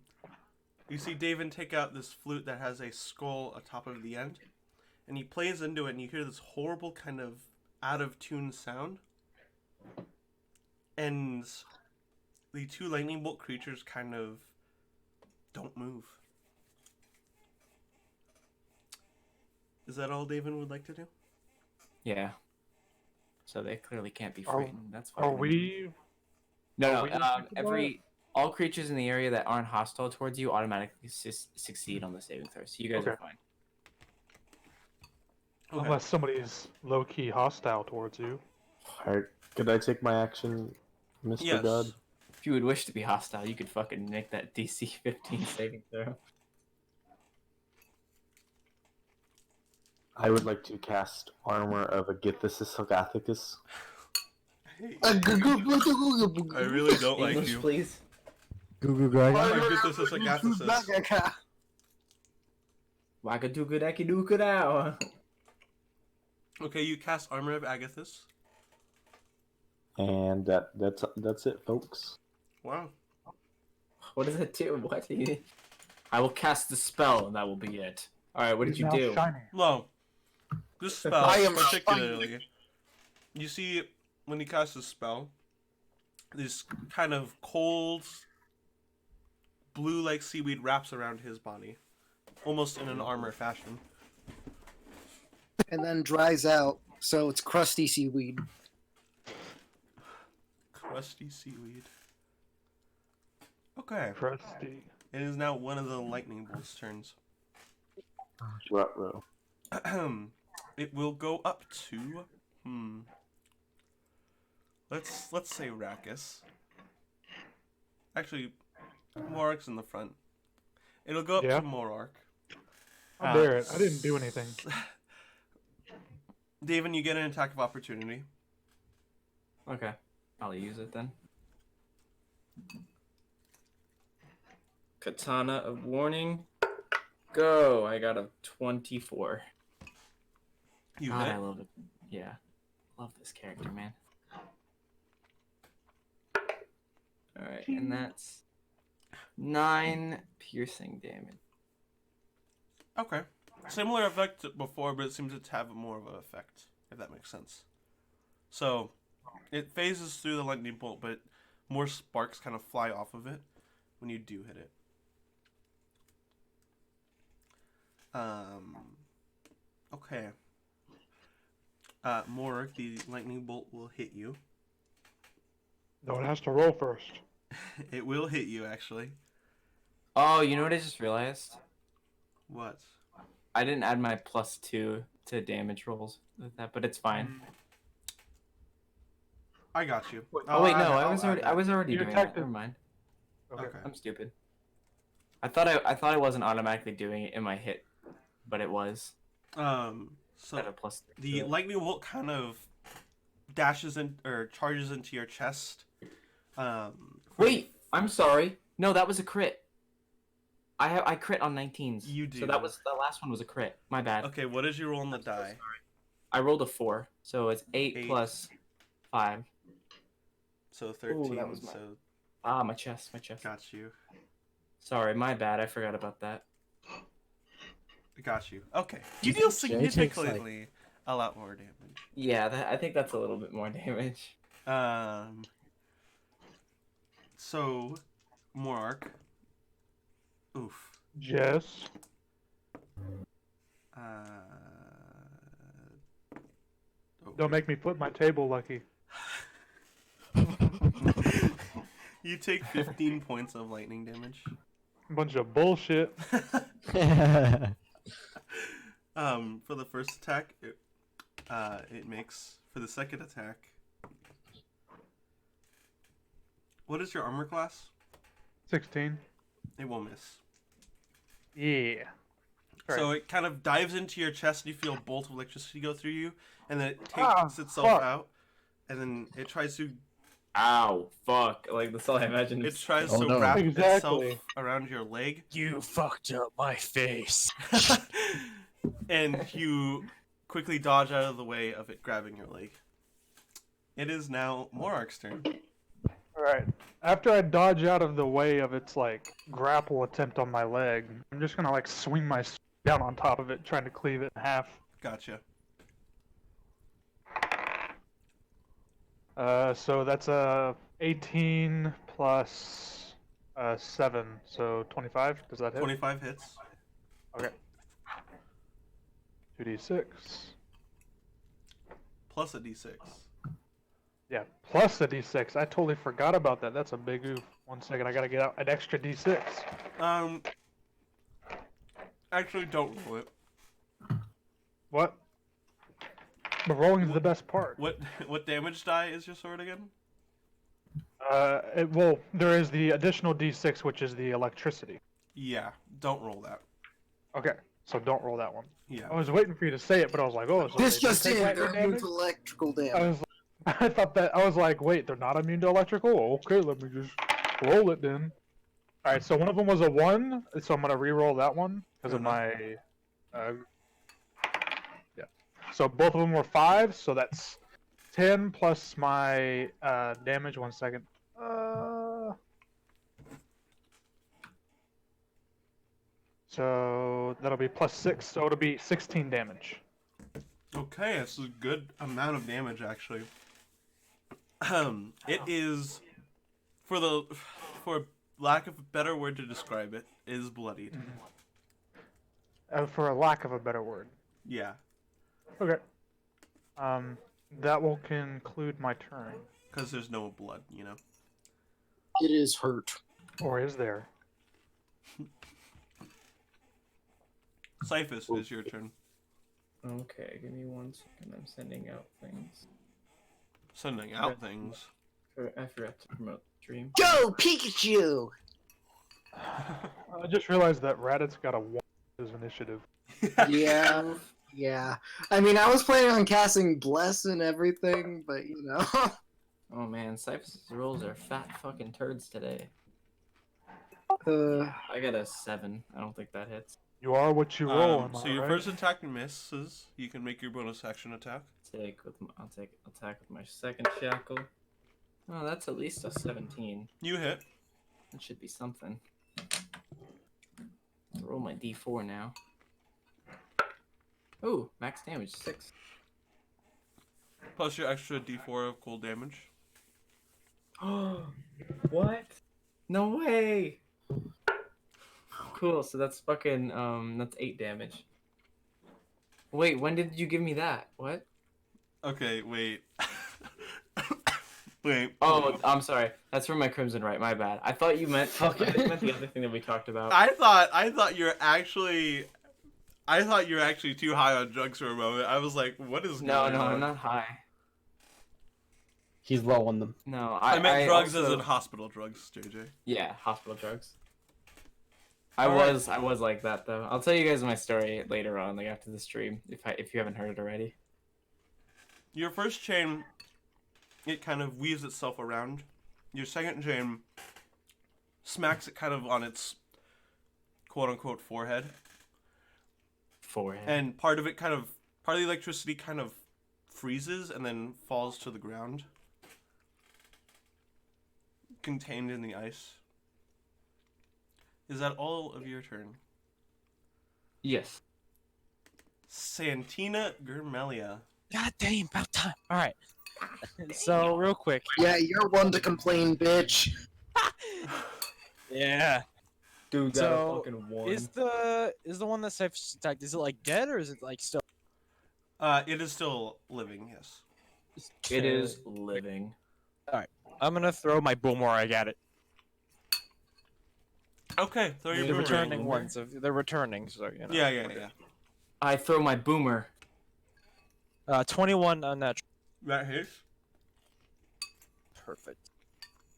S2: You see David take out this flute that has a skull atop of the end, and he plays into it, and you hear this horrible kind of out-of-tune sound. And the 2 lightning bolt creatures kind of don't move. Is that all David would like to do?
S8: Yeah. So they clearly can't be
S6: Are-
S8: frightened. That's fine.
S6: Are we?
S8: No,
S6: are we
S8: no. All creatures in the area that aren't hostile towards you automatically succeed on the saving throw. So you guys are
S6: Okay.
S8: fine.
S2: Okay.
S6: Unless somebody is low key hostile towards you.
S7: Alright, could I take my action, Mr.
S2: Yes.
S7: God?
S8: If you would wish to be hostile, you could fucking make that DC 15 saving throw.
S7: I would like to cast Armor of Agathicis Agathicus.
S2: I really don't like
S8: English,
S2: you.
S8: please.
S5: Goo goo gaga.
S2: Agathicis Agathicus.
S8: Wackadookadakadookadow.
S2: Okay, you cast Armor of Agathis.
S7: And that's it, folks.
S2: Wow.
S8: What does that do? What? I will cast the spell, and that will be it. Alright, what did
S6: He's
S8: you
S6: now
S8: do?
S6: shiny.
S2: No. This spell,
S10: I am
S2: particularly, you see when he casts this spell, this kind of cold, blue-like seaweed wraps around his body, almost in an armor fashion.
S10: And then dries out, so it's crusty seaweed.
S2: Crusty seaweed. Okay.
S6: Crusty.
S2: It is now one of the lightning bolt's turns.
S7: Ruh-roh.
S2: It will go up to let's say Rakkus. Actually, Morark's in the front. It'll go up
S6: Yeah.
S2: to Morark.
S6: How dare it? I didn't do anything.
S2: David, you get an attack of opportunity.
S8: Okay. I'll use it then. Katana of Warning. Go! I got a 24.
S2: You
S8: God,
S2: hit.
S8: I love it. Yeah. Love this character, man. Alright, and that's 9 piercing damage.
S2: Okay. Similar effect to before, but it seems to have more of an effect, if that makes sense. So, it phases through the lightning bolt, but more sparks kind of fly off of it when you do hit it. Okay. Morik, the lightning bolt will hit you.
S6: No, it has to roll first.
S2: It will hit you, actually.
S8: Oh, you know what I just realized?
S2: What?
S8: I didn't add my +2 to damage rolls with that, but it's fine.
S2: I got you.
S8: Oh wait, no,
S2: I'll
S8: I was already
S6: You
S8: doing
S6: attacked
S8: that.
S6: it.
S8: Never mind.
S2: Okay.
S8: I'm stupid. I thought I wasn't automatically doing it in my hit, but it was.
S2: So
S8: At a +3.
S2: the lightning bolt kind of dashes in or charges into your chest.
S8: Wait, I'm sorry. No, that was a crit. I crit on 19s.
S2: You do.
S8: So that was the last one was a crit. My bad.
S2: Okay, what did you roll on the die?
S8: I rolled a 4, so it's 8 plus 5.
S2: So 13.
S8: Ooh, that was my-
S2: So
S8: Ah, my chest.
S2: got you.
S8: Sorry, my bad. I forgot about that.
S2: Got you. Okay. You deal
S5: Jay takes, like-
S2: significantly a lot more damage.
S8: Yeah, I think that's a little bit more damage.
S2: So, Morik. Oof.
S6: Yes. Don't make me flip my table, Lucky.
S2: You take 15 points of lightning damage.
S6: Bunch of bullshit.
S2: For the first attack, it makes. For the second attack, what is your armor class?
S6: 16.
S2: It will miss.
S6: Yeah.
S2: So it kind of dives into your chest, and you feel a bolt of electricity go through you, and then it takes
S6: Ah,
S2: itself
S6: fuck.
S2: out, and then it tries to
S8: Ow, fuck. Like, that's all I imagined.
S2: it tries
S5: Oh,
S2: to
S5: no.
S2: wrap
S6: Exactly.
S2: itself around your leg,
S1: You fucked up my face.
S2: and you quickly dodge out of the way of it grabbing your leg. It is now Morark's turn.
S6: Alright. After I dodge out of the way of its, like, grapple attempt on my leg, I'm just gonna, like, swing my sword down on top of it, trying to cleave it in half.
S2: Gotcha.
S6: So that's a 18 plus 7, so 25. Does that hit?
S2: 25 hits.
S6: Okay. 2d6.
S2: Plus a d6.
S6: Yeah, plus a d6. I totally forgot about that. That's a big oof. 1 second, I gotta get out an extra d6.
S2: Actually, don't roll it.
S6: What? But rolling is the best part.
S2: What damage die is your sword again?
S6: Well, there is the additional d6, which is the electricity.
S2: Yeah, don't roll that.
S6: Okay, so don't roll that one.
S2: Yeah.
S6: I was waiting for you to say it, but I was like, oh, so
S10: This
S6: they
S10: just
S6: take
S10: in,
S6: lightning
S10: they're immune
S6: damage?
S10: to electrical
S6: I
S10: damage.
S6: was, I thought that I was like, wait, they're not immune to electrical? Okay, let me just roll it then. All right, so one of them was a 1, so I'm gonna re-roll that one because of my. Yeah. So both of them were 5, so that's 10 plus my damage. 1 second. So that'll be plus 6, so it'll be 16 damage.
S2: Okay, that's a good amount of damage actually. It is, for lack of a better word to describe it, is bloodied.
S6: For a lack of a better word.
S2: Yeah.
S6: Okay. That will conclude my turn.
S2: Because there's no blood, you know.
S10: It is hurt.
S6: Or is there?
S2: Cyphus, is your turn.
S8: Okay, give me 1 second. I'm sending out things.
S2: Sending out things.
S8: I forgot to promote the stream.
S10: Go, Pikachu!
S6: I just realized that Raditz got a 1 as initiative.
S10: Yeah, yeah. I mean, I was planning on casting Bless and everything, but you know.
S8: Oh man, Cyphus' rolls are fat fucking turds today.
S10: uh,
S8: I got a 7. I don't think that hits.
S6: You are what you roll. Am
S2: So
S6: I
S2: your
S6: right?
S2: first attack misses. You can make your bonus action attack.
S8: I'll take attack with my second shackle. Oh, that's at least a 17.
S2: You hit.
S8: That should be something. I'll roll my d4 now. Ooh, max damage 6.
S2: Plus your extra d4 of cold damage.
S8: What? No way! Cool, so that's fucking, that's 8 damage. Wait, when did you give me that? What?
S2: Okay, wait. Wait.
S8: Oh, I'm sorry. That's from my Crimson Right, my bad. I thought you meant, I thought you meant the other thing that we talked about.
S2: I thought you're actually too high on drugs for a moment. I was like, what is
S8: No,
S2: going
S8: no,
S2: on?
S8: I'm not high.
S9: He's low on them.
S8: No,
S2: I meant drugs
S8: also...
S2: as in hospital drugs, JJ.
S8: Yeah, hospital drugs. I
S2: Alright.
S8: was like that though. I'll tell you guys my story later on, like after the stream, if you haven't heard it already.
S2: Your first chain, it kind of weaves itself around. Your second chain smacks it kind of on its quote-unquote forehead. And part of the electricity kind of freezes and then falls to the ground. Contained in the ice. Is that all of your turn?
S8: Yes.
S2: Santina Germelia.
S1: God damn, about time. All right. So real quick.
S10: Yeah, you're one to complain, bitch.
S1: Yeah.
S8: Dude, got
S1: So,
S8: a fucking 1.
S1: Is the one that's attacked? Is it like dead or is it like still?
S2: It is still living. Yes.
S8: It is living.
S1: All right. I'm gonna throw my boomerang at it.
S2: Okay, throw your
S1: The
S2: boomerang.
S1: returning ones. They're returning, so you know.
S2: Yeah.
S8: I throw my boomer.
S1: 21 on that.
S2: That hits.
S1: Perfect.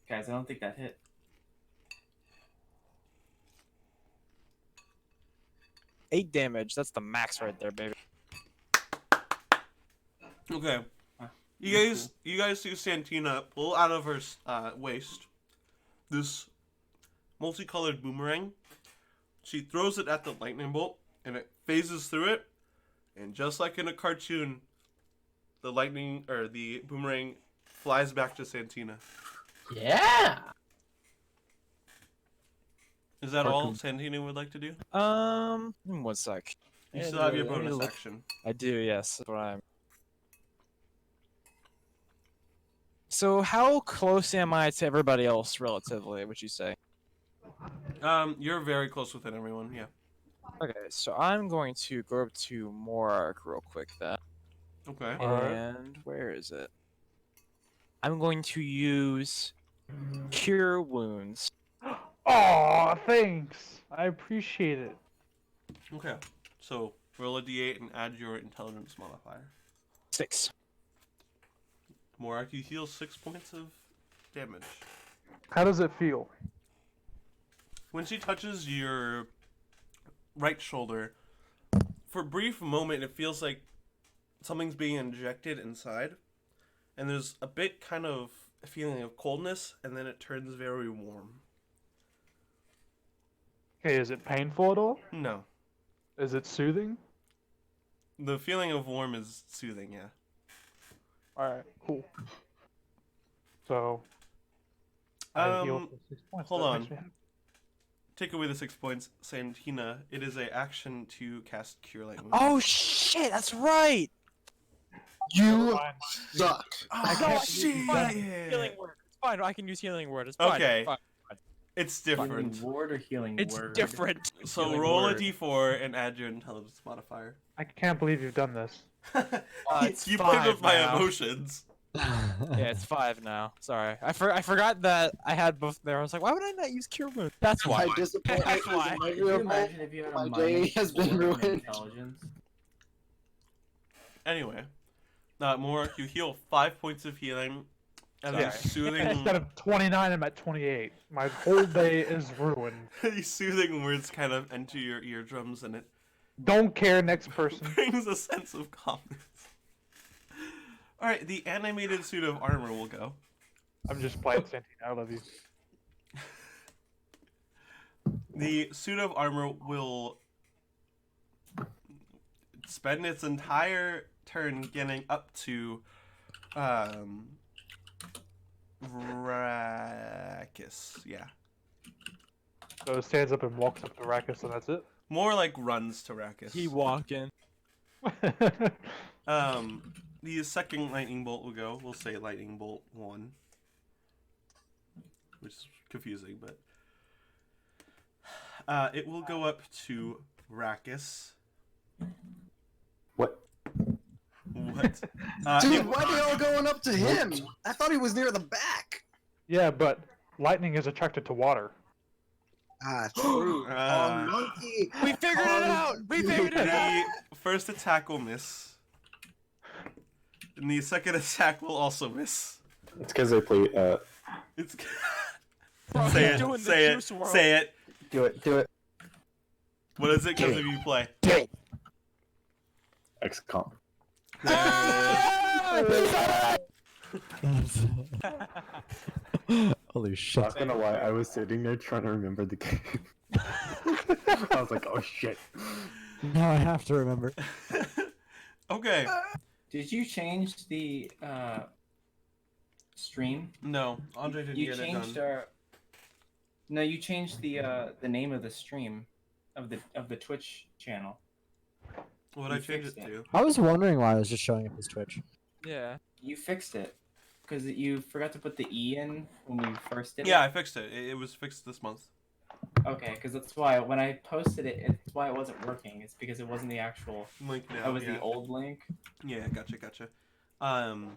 S8: Guys, I don't think that hit.
S1: Eight damage. That's the max right there, baby.
S2: Okay. You guys see Santina pull out of her waist this multicolored boomerang. She throws it at the lightning bolt, and it phases through it. And just like in a cartoon, the boomerang flies back to Santina.
S9: Yeah.
S2: Is that all Santina would like to do?
S1: 1 sec.
S2: You still have your bonus action.
S1: I do, yes. That's what I'm. So how close am I to everybody else relatively, would you say?
S2: You're very close within everyone, yeah.
S1: Okay, so I'm going to go up to Morak real quick then.
S2: Okay.
S1: And where is it? I'm going to use Cure Wounds.
S6: Aw, thanks. I appreciate it.
S2: Okay. So roll a d8 and add your intelligence modifier.
S1: 6.
S2: Morak, you heal 6 points of damage.
S6: How does it feel?
S2: When she touches your right shoulder, for a brief moment it feels like something's being injected inside. And there's a bit kind of a feeling of coldness, and then it turns very warm.
S6: Okay, is it painful at all?
S2: No.
S6: Is it soothing?
S2: The feeling of warm is soothing, yeah.
S6: Alright, cool. So, I heal for 6 points.
S2: Hold
S6: That
S2: on.
S6: makes me happy.
S2: Take away the 6 points, Santina. It is a action to cast Cure Light Wounds.
S1: Oh shit, that's right!
S10: You suck.
S2: Oh,
S1: Healing word. It's fine, I can use healing word. It's fine.
S2: Okay.
S1: Fine.
S2: It's different.
S8: Healing ward or healing
S1: It's
S8: word?
S1: different.
S2: So
S8: Healing
S2: roll
S8: word.
S2: a d4 and add your intelligence modifier.
S6: I can't believe you've done this.
S1: It's
S2: You played
S1: 5
S2: with my
S1: now.
S2: emotions.
S1: Yeah, it's 5 now. Sorry. I forgot that I had both there. I was like, why would I not use Cure Wounds? That's why.
S10: My disappointment
S1: That's
S10: is
S1: why.
S8: Could you
S10: immeasurable.
S8: imagine if you had a
S10: My day
S8: minus
S10: has been
S8: 4 in
S10: ruined.
S8: intelligence?
S2: Anyway, Morak, you heal 5 points of healing. And
S6: Yeah.
S2: these soothing,
S6: Instead of 29, I'm at 28. My whole day is ruined.
S2: these soothing words kind of enter your eardrums, and it
S6: Don't care, next person.
S2: brings a sense of calmness. Alright, the animated suit of armor will go.
S6: I'm just playing Santina. I love you.
S2: The suit of armor will spend its entire turn getting up to Rakis. Yeah.
S6: So it stands up and walks up to Rakus, and that's it.
S2: More like runs to Rakis.
S1: He walking.
S2: The second lightning bolt will go. We'll say lightning bolt 1. Which is confusing, but it will go up to Rakis.
S7: What?
S2: What?
S10: Dude, why are they all going up to him? I thought he was near the back.
S6: Yeah, but lightning is attracted to water.
S10: Ah, true. Monkey.
S1: We figured it out. We figured it out.
S2: The first attack will miss. And the second attack will also miss.
S7: It's because they play.
S2: It's
S1: Bro,
S2: say
S1: you're
S2: it.
S1: doing the
S2: Say it.
S1: Juice WRLD.
S2: Say it.
S8: Do it. Do it.
S2: What is it? Because of you play.
S7: XCOM.
S5: Holy shit.
S7: Not gonna lie, I was sitting there trying to remember the game. I was like, oh shit.
S5: Now I have to remember.
S2: Okay.
S8: Did you change the stream?
S2: No, Andre didn't
S8: You
S2: get it
S8: changed
S2: done.
S8: our. No, you changed the name of the stream, of the Twitch channel.
S2: What
S8: You
S2: I change it
S8: fixed it.
S2: to?
S5: I was wondering why I was just showing up as Twitch.
S1: Yeah.
S8: You fixed it, because you forgot to put the E in when we first did
S2: Yeah,
S8: it.
S2: I fixed it. It was fixed this month.
S8: Okay, because that's why when I posted it, it's why it wasn't working. It's because it wasn't the actual.
S2: Link now.
S8: That was
S2: yeah.
S8: the old link.
S2: Yeah, gotcha. Raditz,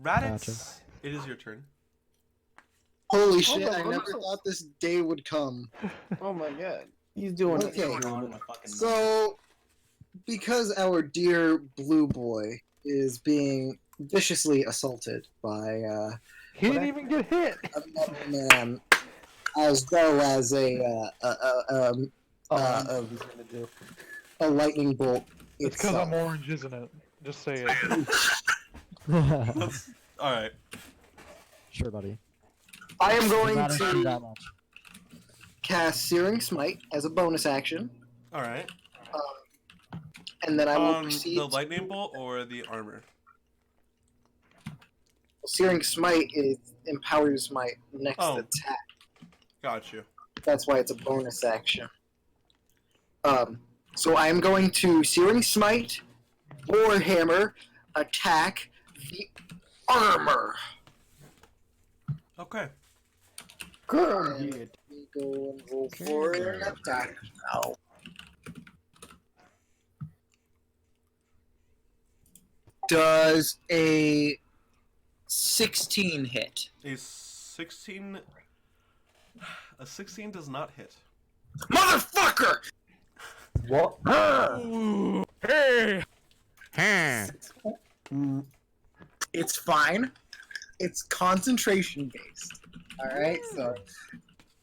S5: Gotcha.
S2: it is your turn.
S10: Holy shit, I never thought this day would come.
S9: Oh my god. He's doing
S10: Okay.
S8: Going on in the fucking
S10: So, because our dear blue boy is being viciously assaulted by
S6: He didn't even get hit.
S10: another man, as well as a lightning bolt
S6: It's because
S10: itself.
S6: I'm orange, isn't it? Just say it.
S2: All right.
S5: Sure, buddy.
S10: I am going
S5: Doesn't matter
S10: to
S5: that much.
S10: cast Searing Smite as a bonus action,
S2: All right.
S10: and then I will proceed.
S2: The lightning bolt or the armor?
S10: Searing Smite empowers my next attack.
S2: Got you.
S10: That's why it's a bonus action. So I am going to Searing Smite, Warhammer, attack the armor.
S2: Okay.
S10: And let me go and roll for an attack now. Does a 16 hit?
S2: A 16 does not hit.
S10: Motherfucker!
S3: What?
S1: Hey.
S10: It's fine. It's concentration based. Alright, so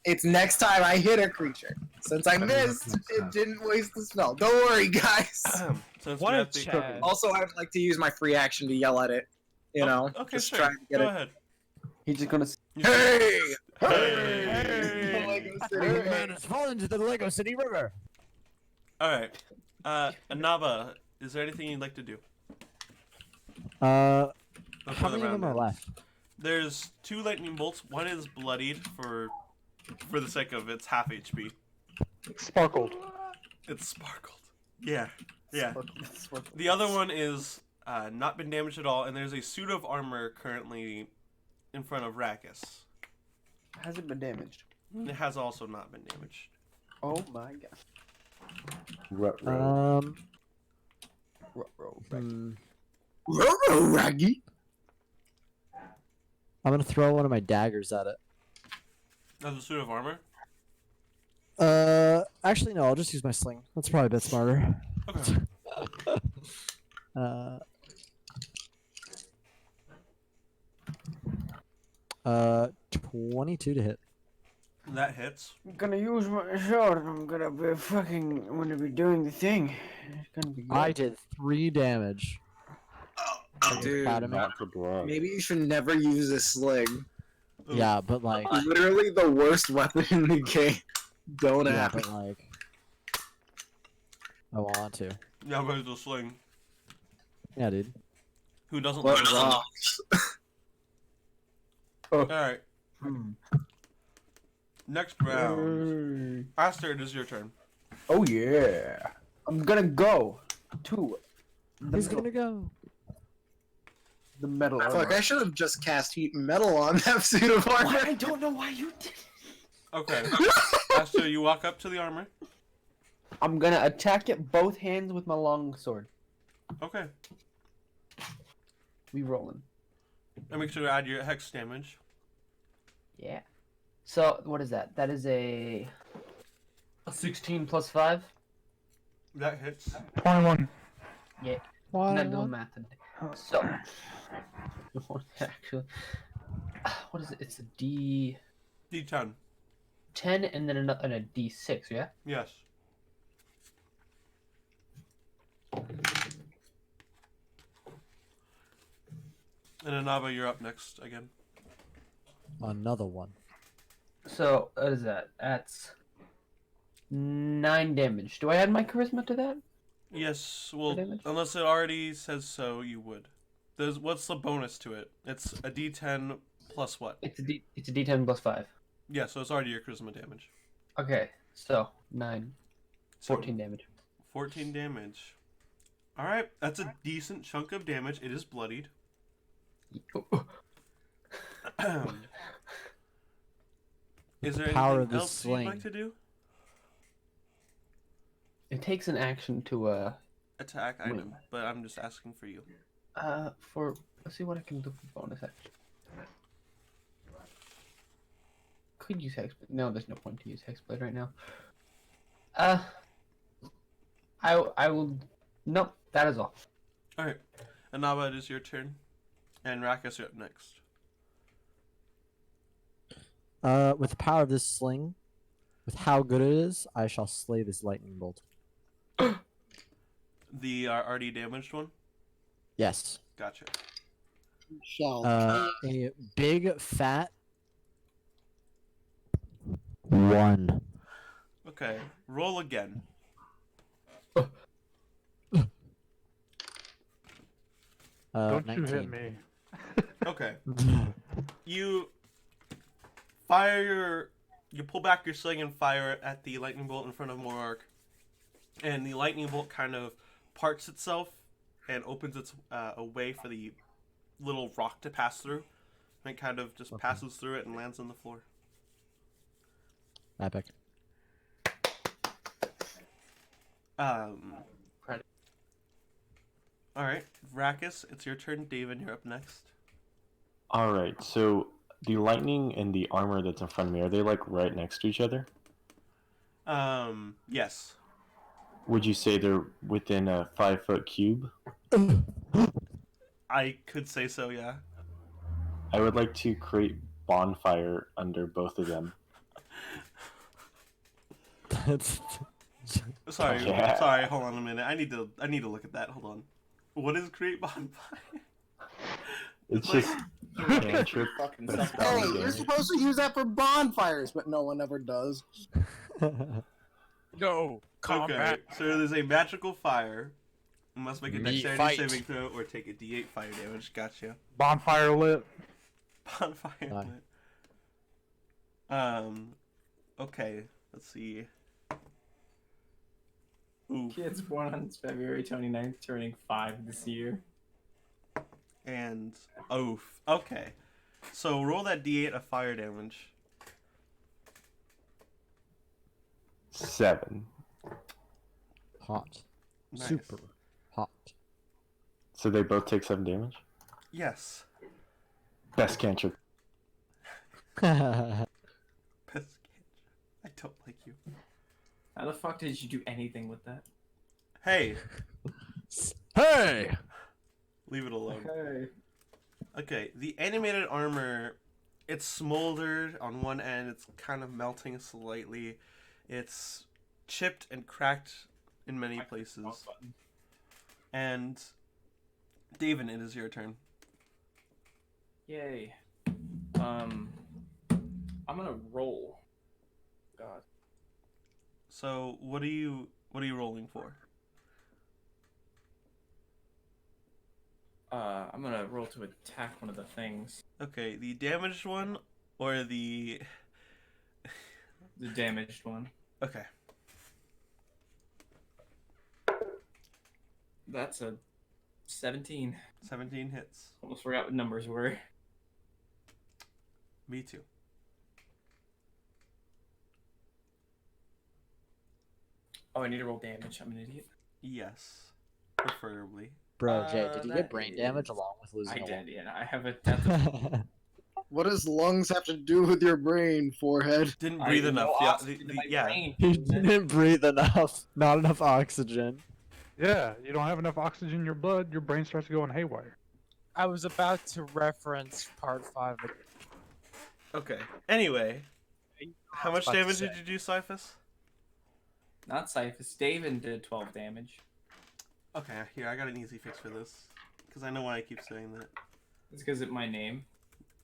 S10: it's next time I hit a creature. Since I missed, it didn't waste the spell. Don't worry, guys.
S2: Since
S1: What
S2: we
S1: a
S2: have to-
S1: Chad.
S10: Also, I'd like to use my free action to yell at it. You know,
S2: Okay,
S10: just
S2: sure.
S10: trying to get
S2: Go
S10: it.
S2: ahead.
S8: He's just gonna.
S10: Hey!
S2: Hey!
S10: Lego
S5: The
S10: City.
S5: man has fallen into the Lego City River.
S2: All right. Anava, is there anything you'd like to do?
S5: How
S2: Before the
S5: many of
S2: round
S5: them are
S2: ends?
S5: left?
S2: There's 2 lightning bolts. One is bloodied for the sake of its half HP.
S6: Sparkled.
S2: It's sparkled. Yeah. Yeah. The other one is not been damaged at all, and there's a suit of armor currently in front of Rakis.
S9: Hasn't been damaged.
S2: It has also not been damaged.
S9: Oh my god.
S7: Ruh-roh.
S10: Raggy.
S5: I'm gonna throw one of my daggers at it.
S2: That's a suit of armor?
S5: Actually no, I'll just use my sling. That's probably a bit smarter.
S2: Okay.
S5: 22 to hit.
S2: That hits.
S9: I'm gonna use my sword. I'm gonna be doing the thing. It's gonna be good.
S5: I did 3 damage.
S10: Dude,
S5: Got him.
S7: Not for blood.
S10: maybe you should never use a sling.
S5: Yeah, but like,
S10: Literally the worst weapon in the game. Don't
S5: yeah,
S10: have
S5: but like, I want to.
S2: Yeah, where's the sling?
S5: Yeah, dude.
S2: Who doesn't
S10: What
S2: like sling?
S10: rocks?
S2: Alright. Next round. Aster, it is your turn.
S9: Oh yeah. I'm gonna go to the
S5: He's
S9: middle,
S5: gonna go.
S9: the metal
S10: Fuck,
S9: armor.
S10: I should have just cast heat and metal on that suit of armor.
S9: Why? I don't know why you did.
S2: Okay. Aster, you walk up to the armor.
S9: I'm gonna attack it both hands with my long sword.
S2: Okay.
S9: We rolling.
S2: And make sure to add your hex damage.
S9: Yeah. So what is that? That is a 16 plus 5.
S2: That hits.
S6: 21.
S9: Yeah. I'm not doing math today. So actually, what is it? It's a D
S2: D10.
S9: 10 and then and a D6. Yeah.
S2: Yes. And Anaba, you're up next again.
S5: Another one.
S9: So what is that? That's 9 damage. Do I add my charisma to that?
S2: Yes, well,
S9: damage?
S2: unless it already says so, you would. What's the bonus to it? It's a D10 plus what?
S9: It's a D10 plus 5.
S2: Yeah, so it's already your charisma damage.
S9: Okay. So 9.
S2: So
S9: 14 damage.
S2: 14 damage. Alright, that's a decent chunk of damage. It is bloodied. Is there
S5: Power
S2: anything
S5: of the
S2: else you'd like
S5: sling.
S2: to do?
S9: It takes an action to
S2: Attack item, but I'm just asking for you.
S9: for let's see what I can do for bonus action. Could use hexblade. No, there's no point to use hexblade right now. I will. Nope, that is all.
S2: Alright, Anaba, it is your turn. And Rakus, you're up next.
S5: With the power of this sling, with how good it is, I shall slay this lightning bolt.
S2: The already damaged one?
S5: Yes.
S2: Gotcha.
S10: Shall
S5: A big fat 1.
S2: Okay, roll again.
S6: Don't
S5: 19.
S6: you hit me.
S2: Okay. You pull back your sling and fire it at the lightning bolt in front of Morark. And the lightning bolt kind of parts itself and opens its a way for the little rock to pass through. And it kind of just passes through it and lands on the floor.
S5: Epic.
S2: Alright, Rakus, it's your turn. David, you're up next.
S7: Alright, so the lightning and the armor that's in front of me, are they like right next to each other?
S2: Yes.
S7: Would you say they're within a 5-foot cube?
S2: I could say so, yeah.
S7: I would like to create bonfire under both of them.
S5: That's
S2: Sorry,
S7: Yeah.
S2: sorry, hold on a minute. I need to look at that. Hold on. What is create bonfire?
S7: It's
S2: like-
S7: just a cantrip.
S8: Fucking
S7: that's
S8: suck.
S10: Hey,
S7: bound
S10: you're
S7: damage.
S10: supposed to use that for bonfires, but no one ever does.
S1: Go
S2: Okay, so there's a magical fire. You must make a
S1: Me
S2: dexterity
S1: fight.
S2: saving throw or take a d8 fire damage. Gotcha.
S6: Bonfire lit.
S2: Bonfire. Okay, let's see. Ooh,
S8: Kid's born on February 29th, turning 5 this year.
S2: and oof. Okay, so roll that d8 of fire damage.
S7: 7.
S5: hot.
S2: Nice.
S5: Super hot.
S7: So they both take 7 damage?
S2: Yes.
S7: Best cantrip.
S2: Best cantrip. I don't like you.
S8: How the fuck did you do anything with that?
S2: Hey,
S5: Hey!
S2: leave it alone.
S8: Okay.
S2: Okay, the animated armor, it's smoldered on one end, it's kind of melting slightly. It's chipped and cracked in many places. And David, it is your turn.
S8: Yay. I'm gonna roll. God.
S2: So what are you rolling for?
S8: I'm gonna roll to attack one of the things.
S2: Okay, the damaged one or the...
S8: The damaged one.
S2: Okay.
S8: That's a 17.
S2: 17 hits.
S8: Almost forgot what numbers were.
S2: Me too.
S8: Oh, I need to roll damage. I'm an idiot.
S2: Yes. Preferably.
S5: Bro, Jay, did you
S8: that
S5: get brain
S8: is-
S5: damage along with
S8: I
S5: losing a
S8: did, yeah. I have a death of
S5: lung?
S10: What does lungs have to do with your brain, forehead?
S2: Didn't
S8: I
S2: breathe
S8: have
S2: enough.
S8: no
S2: Yeah,
S8: oxygen in my
S2: yeah.
S8: brain.
S5: He didn't breathe enough. Not enough oxygen.
S6: Yeah, you don't have enough oxygen in your blood, your brain starts going haywire.
S1: I was about to reference part 5.
S2: Okay. Anyway, how much
S1: about to
S2: damage
S1: say.
S2: did you do, Cyphus?
S8: Not Cyphus. David did 12 damage.
S2: Okay, here, I got an easy fix for this. Because I know why I keep saying that.
S8: It's because of my name.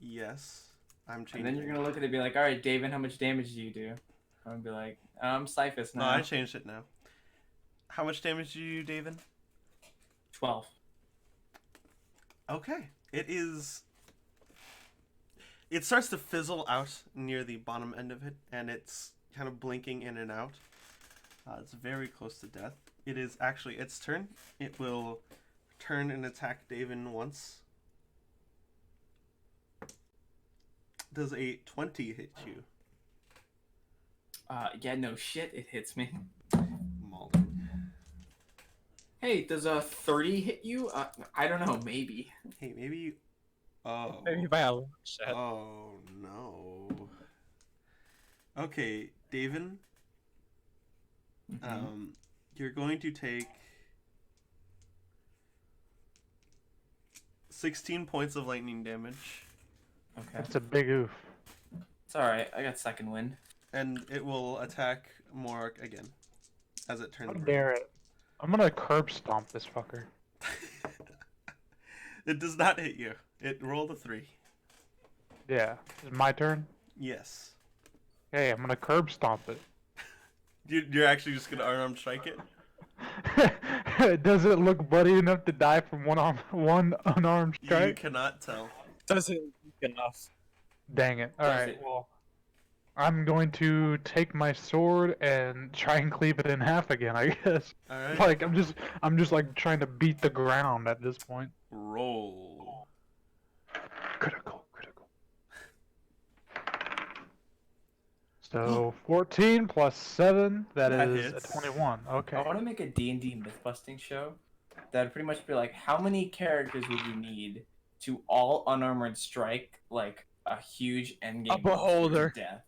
S2: Yes. I'm
S8: And
S2: changing.
S8: then you're gonna look at it and be like, alright, David, how much damage do you do? I'm gonna be like, I'm Cyphus
S2: No,
S8: now.
S2: I changed it now. How much damage do you do, David?
S8: 12.
S2: Okay. It is... It starts to fizzle out near the bottom end of it, and it's kind of blinking in and out. It's very close to death. It is actually its turn. It will turn and attack David once. Does a 20 hit you?
S8: Yeah, no shit, it hits me.
S2: Molly.
S8: Hey, does a 30 hit you? I don't know, maybe.
S2: Hey, maybe you... Oh.
S1: Maybe by a long shot.
S2: Oh, no. Okay, David. You're going to take 16 points of lightning damage,
S8: Okay.
S6: That's a big oof.
S8: It's alright, I got second wind.
S2: and it will attack Morak again as it turns
S6: How
S2: around.
S6: dare it. I'm gonna curb stomp this fucker.
S2: It does not hit you. It rolled a 3.
S6: Yeah. It's my turn?
S2: Yes.
S6: Hey, I'm gonna curb stomp it.
S2: You're actually just gonna unarmed strike it?
S6: Does it look bloody enough to die from one unarmed
S2: You
S6: strike?
S2: cannot tell.
S1: Doesn't look enough.
S6: Dang it.
S8: Does
S6: Alright,
S8: it?
S6: well. I'm going to take my sword and try and cleave it in half again, I guess.
S2: Alright.
S6: Like I'm just like trying to beat the ground at this point.
S2: Roll.
S6: Critical. So 14 plus 7,
S2: That
S6: that is
S2: hits.
S6: a 21. Okay.
S8: I want to make a D&D myth-busting show that'd pretty much be like, how many characters would you need to all unarmored strike, like, a huge endgame
S1: A beholder.
S8: death?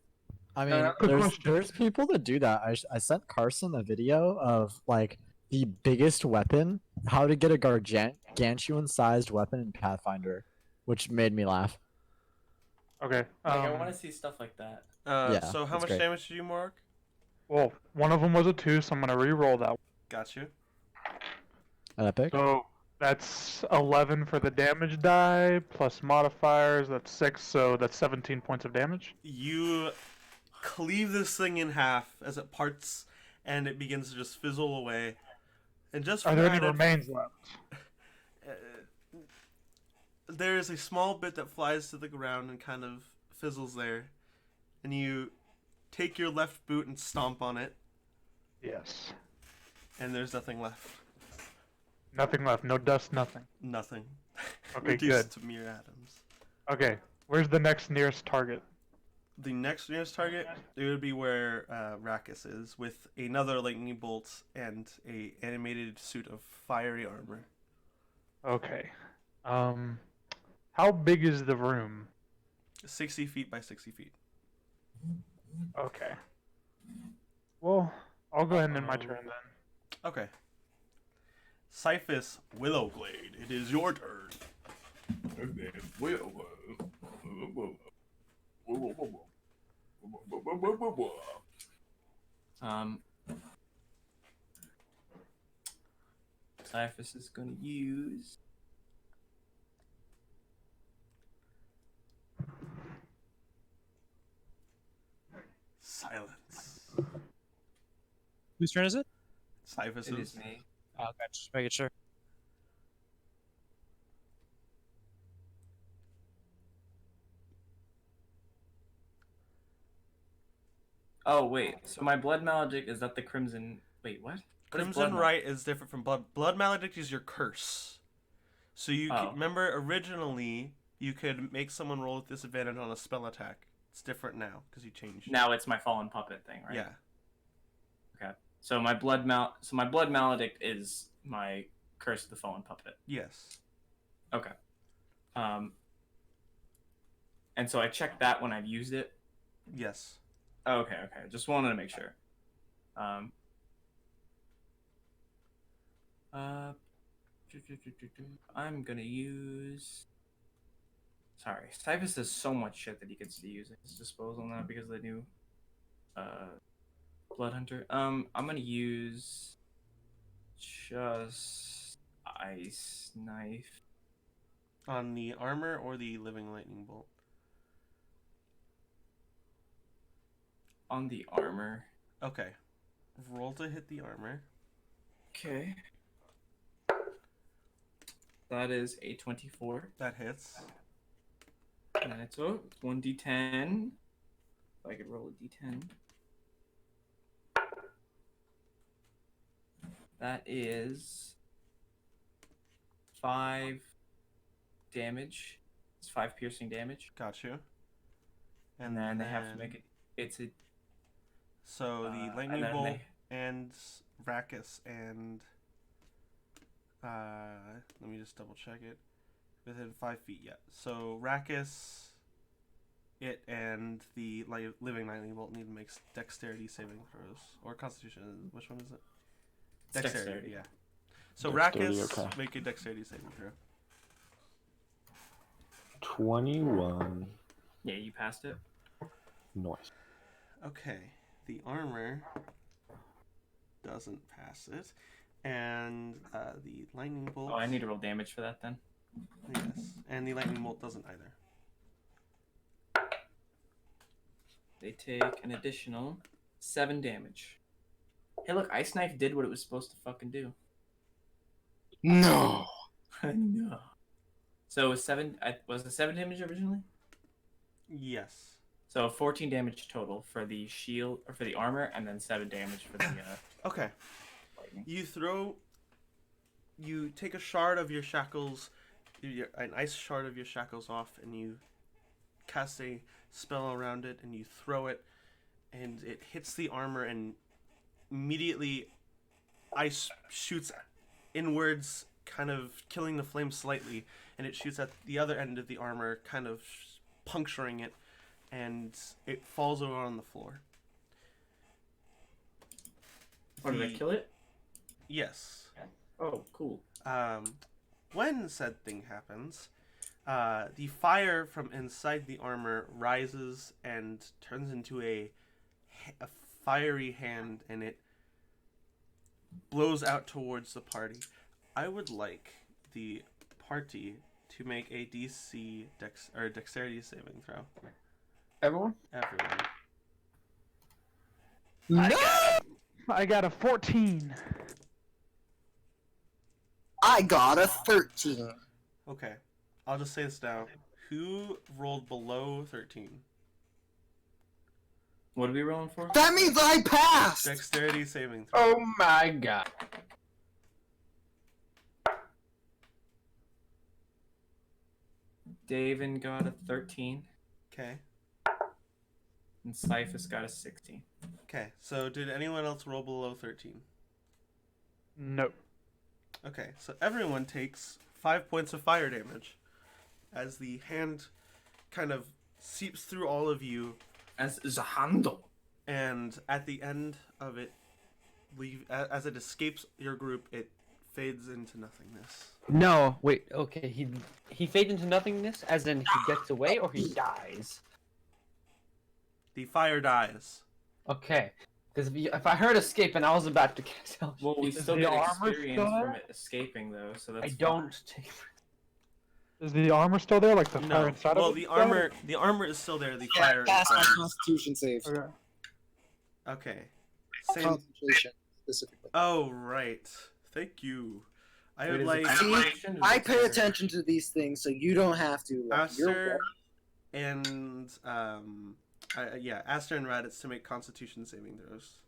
S5: I
S8: No,
S5: mean,
S8: no,
S6: good
S5: there's
S6: question.
S5: there's people that do that. I sent Carson a video of like the biggest weapon, how to get a gargantuan-sized weapon in Pathfinder, which made me laugh.
S6: Okay.
S8: Like, I want to see stuff like that.
S5: Yeah,
S2: So how
S5: that's
S2: much
S5: great.
S2: damage did you, Morak?
S6: Well, one of them was a 2, so I'm gonna re-roll that one.
S2: Got you.
S5: Epic.
S6: So that's 11 for the damage die, plus modifiers, that's 6, so that's 17 points of damage.
S2: You cleave this thing in half as it parts, and it begins to just fizzle away. And just
S6: Are there
S2: for
S6: any
S2: added-
S6: remains left?
S2: There is a small bit that flies to the ground and kind of fizzles there. And you take your left boot and stomp on it,
S6: Yes.
S2: and there's nothing left.
S6: Nothing left, no dust, nothing.
S2: Nothing.
S6: Okay,
S2: Reduced
S6: good.
S2: to mere atoms.
S6: Okay, where's the next nearest target?
S2: The next nearest target, it would be where Rakkus is, with another lightning bolt and a animated suit of fiery armor.
S6: Okay. How big is the room?
S2: 60 feet by 60 feet.
S6: Okay. Well, I'll go ahead and end my turn then.
S2: Okay. Cyphus Willowglade, it is your turn.
S8: Cyphus is going to use...
S2: Silence.
S1: Whose turn is it?
S2: Cyphus
S8: It
S2: is.
S8: is me.
S1: Oh, okay, just making sure.
S8: Oh wait, so my blood maledict is that the crimson? Wait, what? What is blood
S2: Crimson Rite is different from blood. Blood maledict is your curse. So you remember originally you could make someone roll with disadvantage on a spell attack. It's different now because you changed.
S8: Now it's my fallen puppet thing, right?
S2: Yeah.
S8: Okay. So my blood maledict is my curse of the fallen puppet.
S2: Yes.
S8: Okay. And so I checked that when I've used it.
S2: Yes.
S8: Okay. Just wanted to make sure. I'm gonna use. Sorry, Cyphus does so much shit that he gets to use at his disposal now because of the new Blood Hunter. I'm gonna use just Ice Knife.
S2: On the armor or the living lightning bolt?
S8: On the armor.
S2: Okay. Roll to hit the armor.
S8: Okay. That is a 24.
S2: That hits.
S8: And it's 1d10. If I could roll a d10. That is 5 damage. It's 5 piercing damage.
S2: Got you.
S8: And then they have to make it. It's a.
S2: So the lightning bolt and Rakkus and let me just double check it. Within 5 feet, yeah. So Rakkus, it, and the living lightning bolt need to make dexterity saving throws or Constitution. Which one is it? Dexterity. Yeah. So
S7: Dexterity,
S2: Rakkus,
S7: okay.
S2: make a dexterity saving throw.
S7: 21.
S8: Yeah, you passed it.
S7: Nice.
S2: Okay, the armor doesn't pass it, and the lightning bolt.
S8: Oh, I need to roll damage for that then.
S2: Yes, and the lightning bolt doesn't either.
S8: They take an additional 7 damage. Hey, look, Ice Knife did what it was supposed to fucking do.
S10: No.
S8: No. So it was 7. Was it 7 damage originally?
S2: Yes.
S8: So 14 damage total for the shield or for the armor, and then 7 damage for the.
S2: Okay.
S8: Lightning.
S2: You take a shard of your shackles, an ice shard of your shackles off, and you cast a spell around it, and you throw it, and it hits the armor, and immediately ice shoots inwards, kind of killing the flame slightly, and it shoots at the other end of the armor, kind of puncturing it, and it falls over on the floor.
S8: Or did I kill it?
S2: Yes.
S8: Oh, cool.
S2: When said thing happens, the fire from inside the armor rises and turns into a fiery hand, and it blows out towards the party. I would like the party to make a DC dexterity saving throw.
S9: Everyone?
S2: Everyone.
S6: No! I got a 14.
S10: I got a 13.
S2: Okay. I'll just say this now. Who rolled below 13?
S8: What are we rolling for?
S10: That means I passed!
S2: Dexterity saving throw.
S9: Oh my god.
S8: Davin got a 13.
S2: Okay.
S8: And Cyphus got a 16.
S2: Okay. So did anyone else roll below 13?
S6: No.
S2: Okay. So everyone takes 5 points of fire damage as the hand kind of seeps through all of you.
S8: As a handle.
S2: And at the end of it, as it escapes your group, it fades into nothingness.
S9: No, wait, okay, he fades into nothingness, as in he gets away, or he dies?
S2: The fire dies.
S9: Okay, because if I heard escape and I was about to cast out,
S8: Well, we still
S6: the
S8: get
S6: armor
S8: experience
S6: still
S8: from
S6: there?
S8: it escaping, though, so that's
S9: I
S8: fine.
S9: don't take.
S6: Is the armor still there? Like the fire
S2: No.
S6: inside
S2: Well,
S6: of it?
S2: the armor is still there. The
S10: Yeah,
S2: fire.
S10: pass my
S2: is
S10: Constitution save.
S6: Okay.
S2: Okay. Same.
S10: Concentration, specifically.
S2: Oh right. Thank you. I would
S8: Wait, is it
S2: like
S10: See,
S8: concentration or
S10: I pay
S8: dexterity?
S10: attention to these things, so you don't have to. You're
S2: Aster. and Aster and Raditz to make Constitution saving throws.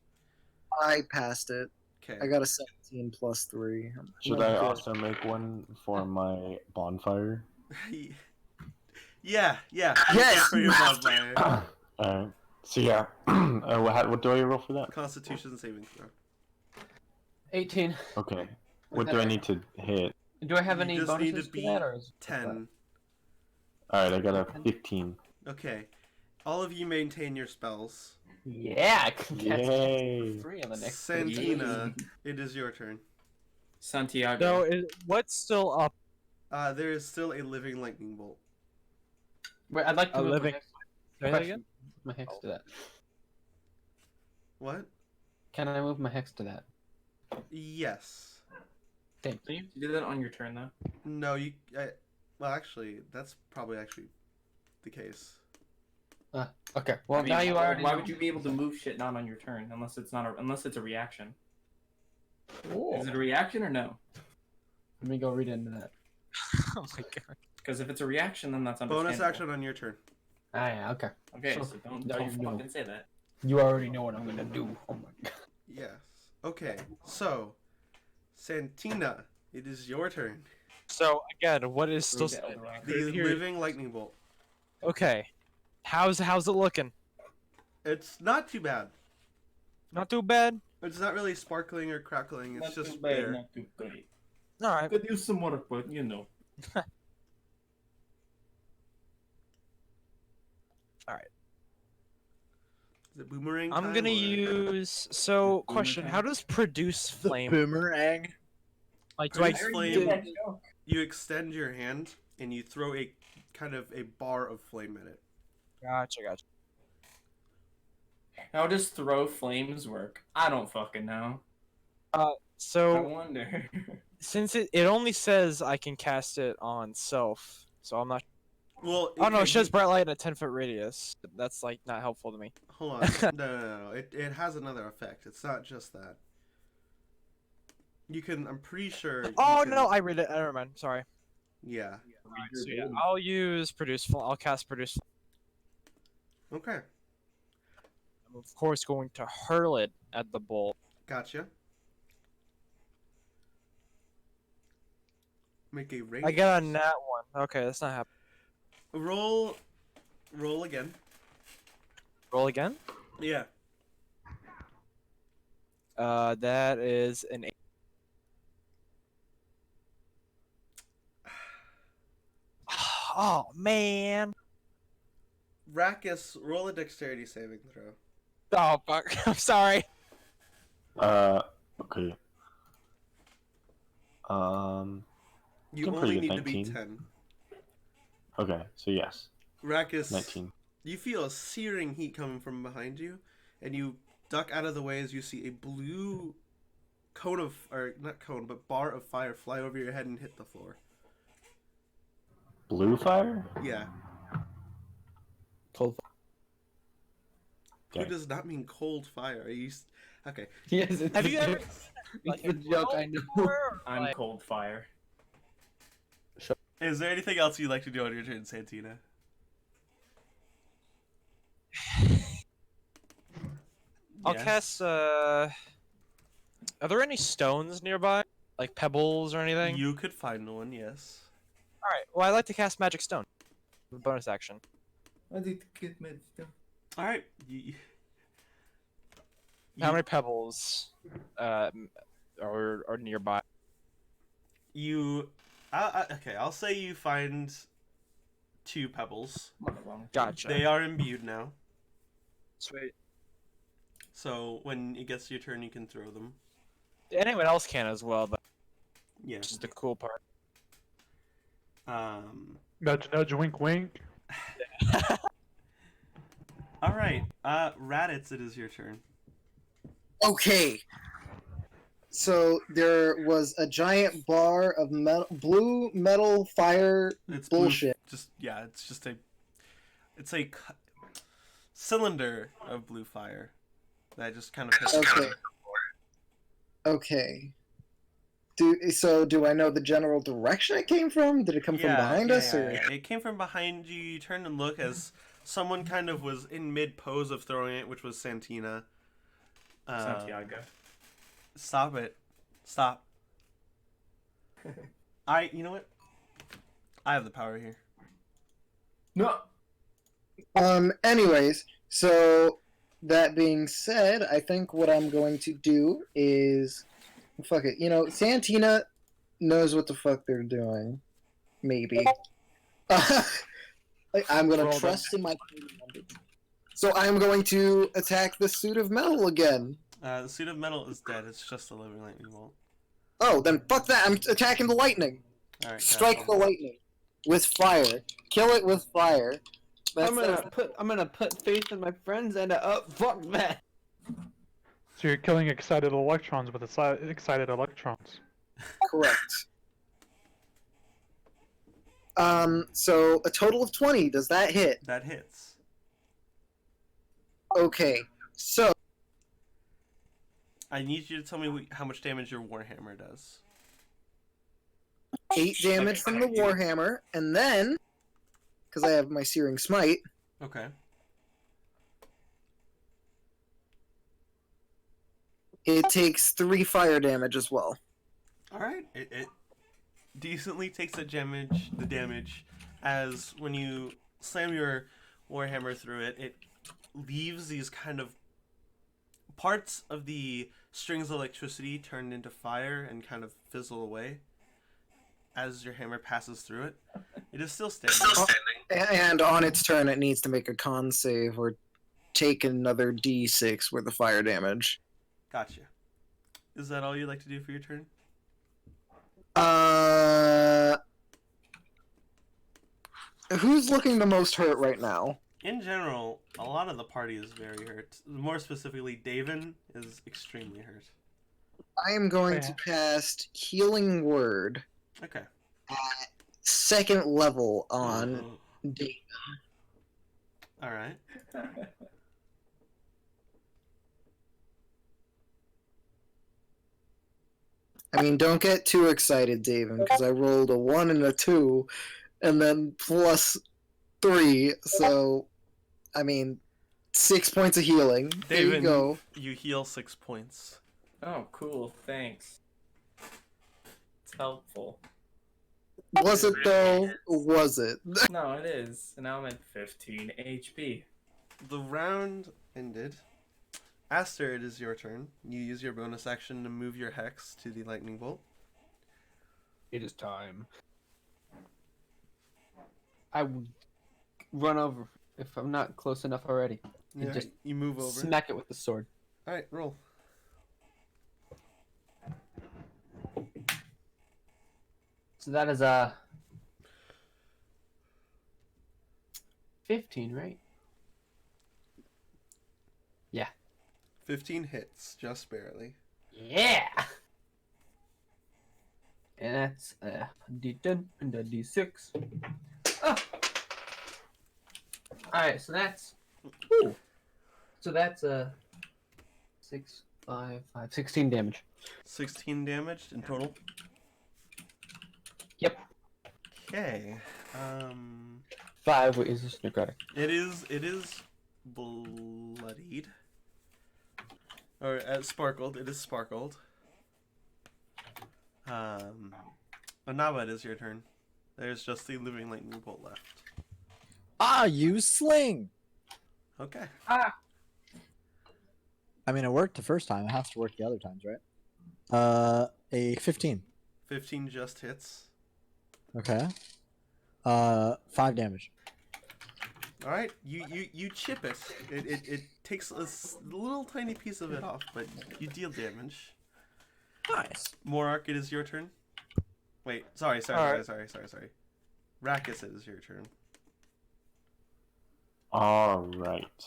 S10: I passed it.
S2: Okay.
S10: I got a 17 plus 3.
S7: Should I also make one for my bonfire?
S2: Yeah.
S10: Yes!
S2: For your bonfire.
S7: Alright. So yeah, what do I roll for that?
S2: Constitution saving throw.
S9: 18.
S7: Okay. What do I need to hit?
S9: Do I have
S2: You
S9: any
S2: just need
S9: bonuses
S2: to
S9: for
S2: beat
S9: that, or is it
S2: 10.
S7: Alright, I got a 15.
S2: Okay. All of you maintain your spells.
S9: Yeah, I can cast
S7: Yay!
S9: 3 on the next
S2: Santina, it is your turn.
S8: Santiago.
S1: No, what's still up?
S2: There is still a living lightning bolt.
S9: Wait, I'd like to
S1: A
S9: move
S1: living-
S9: my hex,
S1: Say that again?
S9: my hex to that.
S2: What?
S9: Can I move my hex to that?
S2: Yes.
S9: Thanks.
S8: Do you have to do that on your turn though?
S2: No, well, actually, that's probably the case.
S9: Okay. Well,
S8: I mean,
S9: now you already.
S8: Why
S9: know.
S8: would you be able to move shit not on your turn unless it's a reaction?
S9: Ooh.
S8: Is it a reaction or no?
S9: Let me go read into that.
S1: Oh my god.
S8: Because if it's a reaction, then that's understandable.
S2: Bonus action on your turn.
S9: Ah, yeah. Okay.
S8: Okay,
S9: So-
S8: so don't
S9: now you know.
S8: fucking say that.
S9: You already know what I'm gonna do. Oh my god.
S2: Yes. Okay, so, Santina, it is your turn.
S1: So again, what is still?
S8: Prove it, Eldorado.
S2: The
S1: Here-
S2: living lightning bolt.
S1: Okay, how's it looking?
S2: It's not too bad.
S1: Not too bad.
S2: It's not really sparkling or crackling. It's
S8: Not
S2: just
S8: too bad,
S2: there.
S8: not too great.
S1: All right.
S8: Could use some more, but you know.
S2: Is it boomerang
S1: I'm
S2: time,
S1: gonna
S2: or-
S1: use. So,
S8: Boomer
S1: question:
S8: time?
S1: how does produce flame?
S5: Boomerang.
S1: Like, do I?
S2: Produce flame. You extend your hand and you throw a kind of a bar of flame at it.
S1: Gotcha.
S8: How does throw flames work? I don't fucking know. I
S1: So
S8: wonder.
S1: since it only says I can cast it on self, so I'm not.
S2: Well,
S1: Oh no,
S2: okay,
S1: it shows bright light in a 10-foot radius. That's like not helpful to me.
S2: Hold on. No. It has another effect. It's not just that. You can. I'm pretty sure.
S1: Oh
S2: you can,
S1: no, I read it. Never mind. Sorry.
S2: Yeah.
S1: So yeah, I'll use produce. I'll cast produce.
S2: Okay.
S1: I'm of course going to hurl it at the bolt.
S2: Gotcha. Make a range.
S1: I got a nat one. Okay, that's not happening.
S2: Roll again.
S1: Roll again.
S2: Yeah.
S1: That is an 8. Oh man.
S2: Rackus, roll a dexterity saving throw.
S1: Oh fuck. I'm sorry.
S7: Okay.
S2: You
S7: Doing
S2: only
S7: pretty
S2: need
S7: good,
S2: to beat
S7: 19.
S2: 10.
S7: Okay, so yes,
S2: Rackus,
S7: 19.
S2: you feel a searing heat coming from behind you, and you duck out of the way as you see a blue cone of, or not cone, but bar of fire fly over your head and hit the floor.
S7: Blue fire?
S2: Yeah.
S9: Cold.
S2: Who
S7: Okay.
S2: does not mean cold fire? Are you... Okay.
S9: Yes. It's
S1: Have you ever?
S9: It's a joke. I know.
S8: I'm cold fire.
S2: Is there anything else you'd like to do on your turn, Santina?
S1: I'll
S2: Yes.
S1: cast. Are there any stones nearby, like pebbles or anything?
S2: You could find one, yes.
S1: All right. Well, I like to cast magic stone. Bonus action.
S8: I need to get my stuff.
S2: All right.
S1: How many pebbles, are nearby?
S2: You... okay, I'll say you find 2 pebbles.
S1: Gotcha.
S2: They are imbued now.
S1: Sweet.
S2: So when it gets to your turn, you can throw them.
S1: Anyone else can as well, but
S2: Yeah.
S1: which is the cool part.
S6: Nudge, nudge, wink, wink.
S2: All right. Raditz, it is your turn.
S10: Okay. So there was a giant bar of blue metal fire
S2: It's
S10: bullshit.
S2: Blue, it's just a cylinder of blue fire that just kind of hits the
S10: Okay.
S2: floor.
S10: Okay. Do I know the general direction it came from? Did it come from behind us, or?
S2: Yeah. It came from behind you. You turned and look as someone kind of was in mid pose of throwing it, which was Santina.
S8: Santiago.
S2: Stop it. Stop. You know what? I have the power here.
S8: No.
S10: Anyways, so that being said, I think what I'm going to do is, fuck it. You know, Santina knows what the fuck they're doing. Maybe. I'm gonna trust in my. So I'm going to attack the suit of metal again.
S2: The suit of metal is dead. It's just a living lightning bolt.
S10: Oh, then fuck that. I'm attacking the lightning.
S2: All right.
S10: Strike the lightning with fire. Kill it with fire.
S9: I'm gonna put faith in my friends and fuck that.
S6: So you're killing excited electrons with excited electrons.
S10: Correct. So a total of 20. Does that hit?
S2: That hits.
S10: Okay. So
S2: I need you to tell me how much damage your warhammer does.
S10: 8 damage from the warhammer, and then, because I have my searing smite.
S2: Okay.
S10: It takes 3 fire damage as well.
S2: All right. It decently takes the damage, as when you slam your warhammer through it, it leaves these kind of parts of the strings of electricity turned into fire and kind of fizzle away as your hammer passes through it. It is still standing.
S10: And on its turn, it needs to make a con save or take another d6 worth of fire damage.
S2: Gotcha. Is that all you'd like to do for your turn?
S10: Who's looking the most hurt right now?
S2: In general, a lot of the party is very hurt. More specifically, Davin is extremely hurt.
S10: I am going to cast Healing Word
S2: Okay.
S10: at 2nd level on Davin.
S2: All right.
S10: I mean, don't get too excited, Davin, because I rolled a 1 and a 2, and then plus 3, so, I mean, 6 points of healing. There you go.
S2: You heal 6 points.
S8: Oh, cool. Thanks. It's helpful.
S10: Was it, though? Was it?
S8: No, it is. And now I'm at 15 HP.
S2: The round ended. Aster, it is your turn. You use your bonus action to move your hex to the lightning bolt.
S9: It is time. I would run over if I'm not close enough already.
S2: Yeah,
S9: Just
S2: you move over.
S9: smack it with the sword.
S2: Alright, roll.
S9: So that is 15, right? Yeah.
S2: 15 hits, just barely.
S9: Yeah. And that's a D10 and a D6. Oh. All right, so that's. Ooh. So that's 6, 5, 5, 16 damage.
S2: 16 damage in total.
S9: Yep.
S2: Okay.
S9: 5 is this necrotic.
S2: It is bloodied. Or sparkled. It is sparkled. Anaba, it is your turn. There's just the living lightning bolt left.
S5: Use sling.
S2: Okay.
S5: I mean, it worked the first time. It has to work the other times, right? A 15.
S2: 15 just hits.
S5: Okay. 5 damage.
S2: All right, you chip it. It takes a little tiny piece of it off, but you deal damage.
S5: Nice.
S2: Morak, it is your turn. Wait, sorry. Rakis, it is your turn.
S7: All right.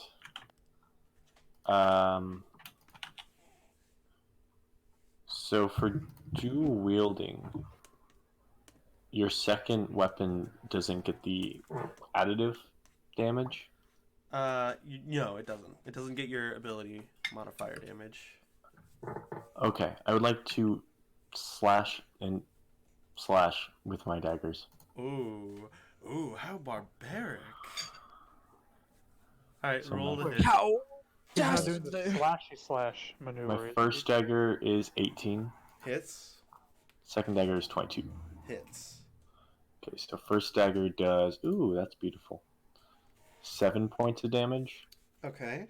S7: So for dual wielding, your second weapon doesn't get the additive damage?
S2: No, it doesn't. It doesn't get your ability modifier damage.
S7: Okay, I would like to slash and slash with my daggers.
S2: Ooh, how barbaric! All right,
S7: So
S2: roll
S7: my-
S2: to hit.
S1: How?
S6: He's not doing the slashy slash maneuver.
S7: My first dagger is 18.
S2: Hits.
S7: Second dagger is 22.
S2: Hits.
S7: Okay, so first dagger does... Ooh, that's beautiful. 7 points of damage.
S2: Okay.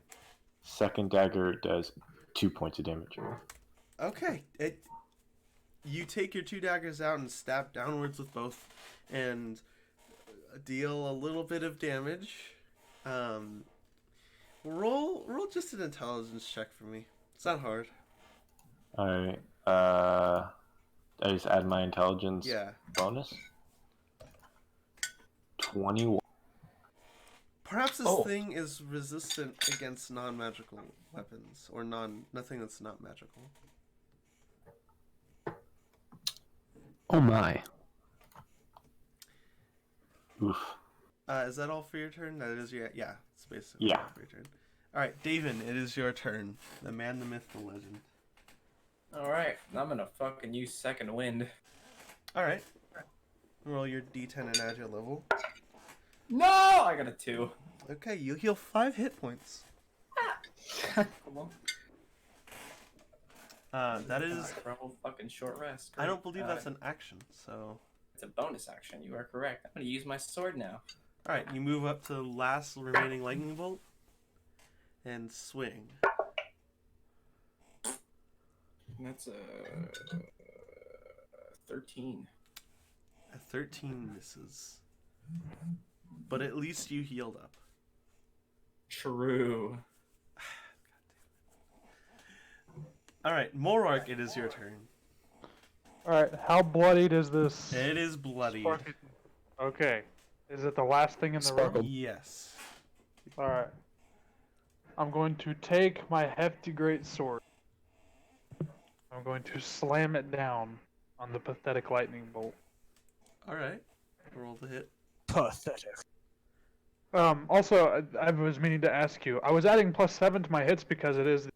S7: Second dagger does 2 points of damage.
S2: Okay. You take your 2 daggers out and stab downwards with both, and deal a little bit of damage. Roll just an intelligence check for me. It's not hard.
S7: Alright, I just add my intelligence
S2: Yeah.
S7: bonus. 21.
S2: Perhaps this
S8: Oh.
S2: thing is resistant against non-magical weapons, or nothing that's not magical.
S7: Oh my. Oof.
S2: Is that all for your turn? That is your it's basically
S7: Yeah.
S2: all for your turn. All right, David, it is your turn. The man, the myth, the legend.
S8: Alright, I'm gonna fucking use second wind.
S2: All right. Roll your d10 and add your level.
S8: No! I got a 2.
S2: Okay, you heal 5 hit points.
S8: Come on.
S2: That is.
S8: Alright, fucking short rest.
S2: I don't believe
S8: Great.
S2: that's an action. So.
S8: It's a bonus action. You are correct. I'm gonna use my sword now.
S2: All right, you move up to the last remaining lightning bolt, and swing.
S8: That's a 13.
S2: A 13 misses. But at least you healed up.
S8: True.
S2: Alright, Morark, it is your turn.
S6: Alright, how bloodied is this?
S2: It is bloody.
S6: Sparky- Okay. Is it the last thing in the room?
S2: Yes.
S6: Alright. I'm going to take my hefty great sword. I'm going to slam it down on the pathetic lightning bolt.
S2: Alright. Roll the hit.
S1: Pathetic.
S6: Also, I was meaning to ask you. I was adding +7 to my hits because it is,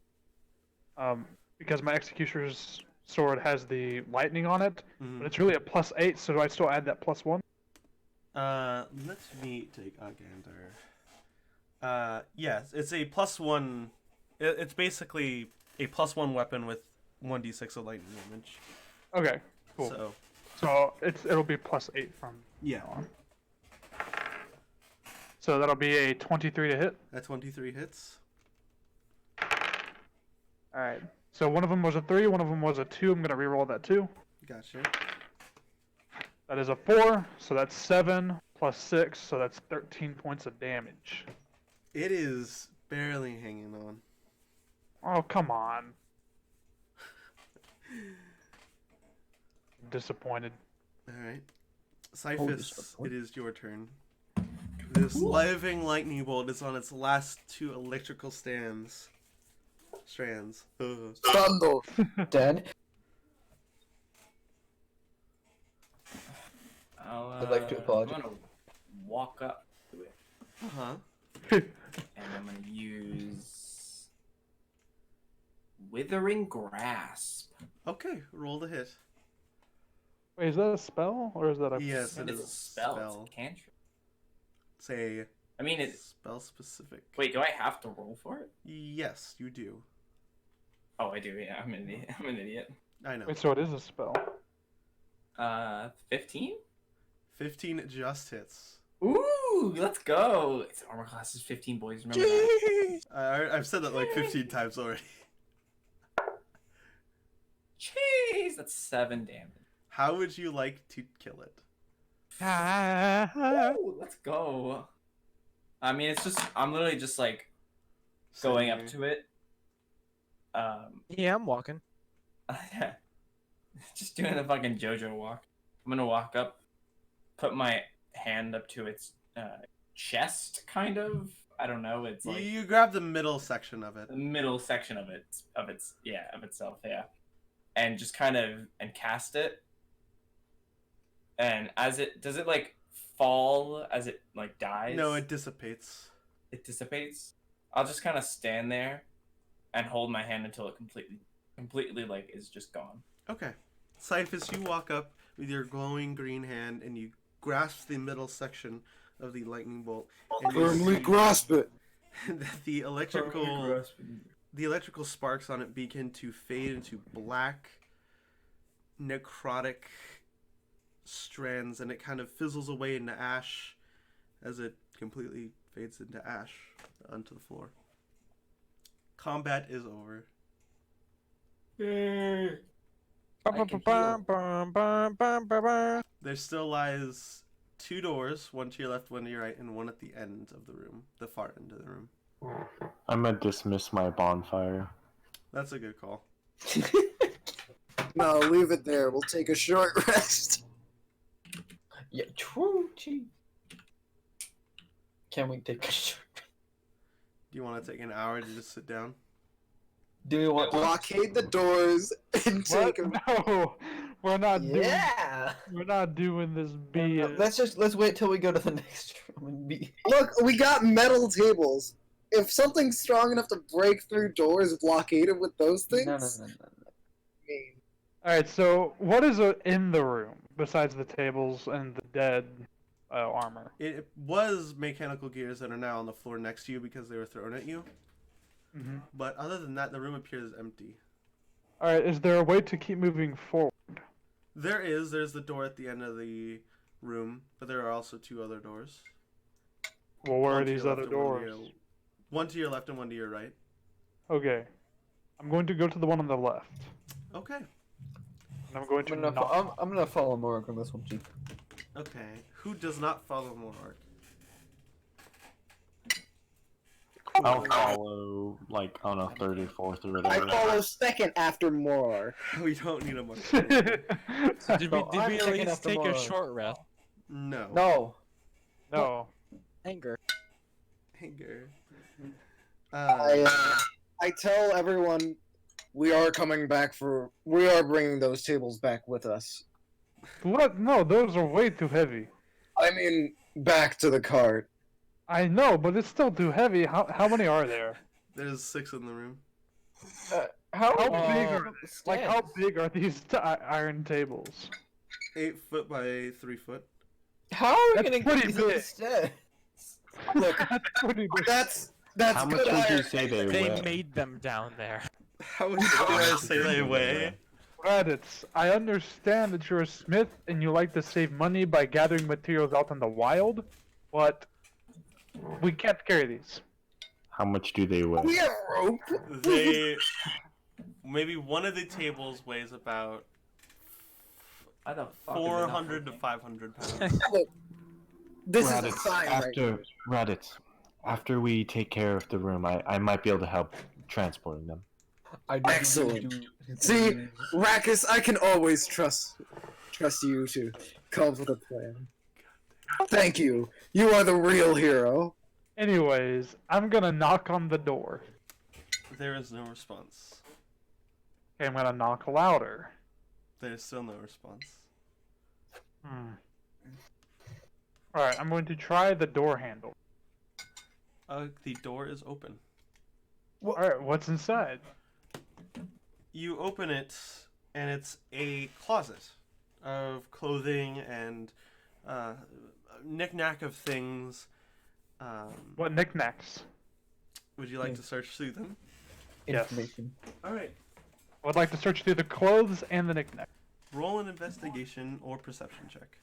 S6: because my executioner's sword has the lightning on it, but it's really a +8. So do I still add that +1?
S2: Let me take a gander. Yes, it's a +1. It's basically a +1 weapon with 1d6 of lightning damage.
S6: Okay, cool. So it'll be +8 from now on. So that'll be a 23 to hit.
S2: That 23 hits.
S6: Alright. So one of them was a 3, one of them was a 2. I'm going to reroll that 2.
S2: Gotcha.
S6: That is a 4, so that's 7 plus 6, so that's 13 points of damage.
S2: It is barely hanging on.
S6: Oh, come on. Disappointed.
S2: Alright. Cyphus, it is your turn. This living lightning bolt is on its last 2 electrical strands.
S10: Bundle.
S9: Dead.
S8: I'd
S9: like to apologize.
S8: I'm gonna walk up to it.
S2: Uh-huh.
S8: And I'm gonna use Withering Grasp.
S2: Okay, roll the hit.
S6: Wait, is that a spell or is that a?
S2: Yes,
S8: It is a spell. It's a cantrip.
S2: Say.
S8: I mean, it's
S2: spell specific.
S8: Wait, do I have to roll for it?
S2: Yes, you do.
S8: Oh, I do. Yeah, I'm an idiot. I'm an idiot.
S2: I know.
S6: Wait, so it is a spell.
S8: 15.
S2: 15 just hits.
S8: Ooh, let's go. It's armor class is 15, boys. Remember that.
S2: I've said that like 15 times already.
S8: Jeez, that's 7 damage.
S2: How would you like to kill it?
S8: Ooh, let's go. I mean, it's just I'm literally just like going up to it.
S1: Yeah, I'm walking.
S8: Just doing the fucking JoJo walk. I'm gonna walk up, put my hand up to its chest, kind of. I don't know. It's like
S2: You grab the middle section of it.
S8: the middle section of itself, yeah, and just kind of cast it. And as it does it like fall as it like dies?
S2: No, it dissipates.
S8: It dissipates. I'll just kind of stand there and hold my hand until it completely like is just gone.
S2: Okay. Cyphus, you walk up with your glowing green hand and you grasp the middle section of the lightning bolt. And
S10: Firmly grasp it.
S2: that the electrical sparks on it begin to fade into black, necrotic strands, and it kind of fizzles away into ash as it completely fades into ash onto the floor. Combat is over. There still lies 2 doors, one to your left, one to your right, and one at the end of the room, the far end of the room.
S7: I'm gonna dismiss my bonfire.
S2: That's a good call.
S10: No, leave it there. We'll take a short rest.
S9: Yeah, true. Gee. Can we take a short?
S2: Do you want to take an hour to just sit down?
S9: Do we want
S10: Blockade the doors and take a...
S6: No, we're not doing.
S9: Yeah.
S6: We're not doing this BS.
S9: Let's wait till we go to the next room and be.
S10: Look, we got metal tables. If something's strong enough to break through doors, blockade it with those things.
S9: No.
S10: I mean,
S6: All right. So, what is in the room besides the tables and the dead armor?
S2: It was mechanical gears that are now on the floor next to you because they were thrown at you.
S6: Mm-hmm.
S2: But other than that, the room appears empty.
S6: All right. Is there a way to keep moving forward?
S2: There's the door at the end of the room, but there are also 2 other doors.
S6: Well, where
S2: One
S6: are
S2: to your
S6: these
S2: left
S6: other
S2: and one to
S6: doors?
S2: One to your left and one to your right.
S6: Okay. I'm going to go to the one on the left.
S2: Okay.
S6: And I'm going to
S9: I'm gonna follow Morg on this one, Chief.
S2: Okay. Who does not follow Monarch?
S7: I'll follow, like, on a 34th or
S10: I
S7: whatever.
S10: follow second after Morar.
S2: We don't need a Monarch.
S1: So did we
S9: I'm
S1: at
S9: taking
S1: least
S9: after
S1: take a
S9: Morag.
S1: short rest?
S2: No.
S9: No.
S6: No.
S1: Anger.
S2: Anger.
S10: I tell everyone we are coming back we are bringing those tables back with us.
S6: What? No, those are way too heavy.
S10: I mean, back to the cart.
S6: I know, but it's still too heavy. How many are there?
S2: There's 6 in the room.
S6: How big are
S9: stands.
S6: like how big are these iron tables?
S2: 8 foot by 3 foot.
S9: How are we
S6: That's
S9: gonna
S6: pretty
S9: get these
S6: big.
S9: instead?
S10: Look,
S6: That's pretty big.
S10: that's
S7: How much
S10: good
S7: would you
S10: iron.
S7: say they
S1: They
S7: weigh?
S1: made them down there.
S2: How much do I say they weigh?
S6: Reddits, I understand that you're a smith and you like to save money by gathering materials out in the wild, but we can't carry these.
S7: How much do they weigh?
S10: We have rope.
S2: They... Maybe one of the tables weighs about
S8: How the fuck
S2: 400 to 500 pounds.
S10: This is a
S7: Raditz,
S10: sign right here.
S7: after we take care of the room, I might be able to help transporting them.
S10: Excellent. See, Rakkus, I can always trust you to come up with a plan. Thank you. You are the real hero.
S6: Anyways, I'm gonna knock on the door.
S2: There is no response.
S6: Okay, I'm gonna knock louder.
S2: There's still no response.
S6: Alright, I'm going to try the door handle.
S2: The door is open.
S6: Alright, what's inside?
S2: You open it, and it's a closet of clothing and knick-knack of things.
S6: What knickknacks?
S2: Would you like to search through them?
S6: Yes.
S9: Information.
S2: All right.
S6: I would like to search through the clothes and the knickknacks.
S2: Roll an investigation or perception check.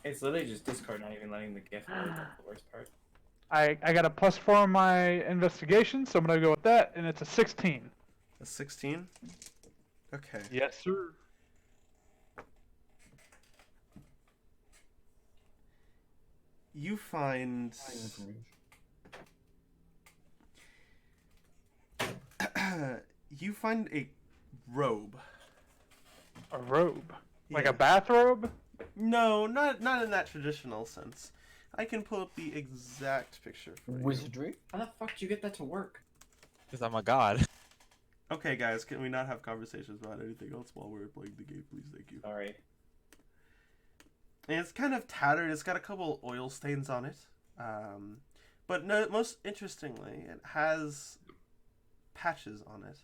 S8: It's literally just Discord not even letting the gift work. That's the worst part.
S6: I got a +4 on my investigation, so I'm gonna go with that, and it's a 16.
S2: A 16? Okay.
S6: Yes, sir.
S2: You find... you find a robe.
S6: A robe? Like
S2: Yeah.
S6: a bathrobe?
S2: No, not in that traditional sense. I can pull up the exact picture for you.
S9: Wizardry?
S8: How the fuck did you get that to work?
S1: Because I'm a god.
S2: Okay, guys, can we not have conversations about anything else while we're playing the game, please? Thank you.
S8: Sorry.
S2: And it's kind of tattered. It's got a couple oil stains on it. But no, most interestingly, it has patches on it.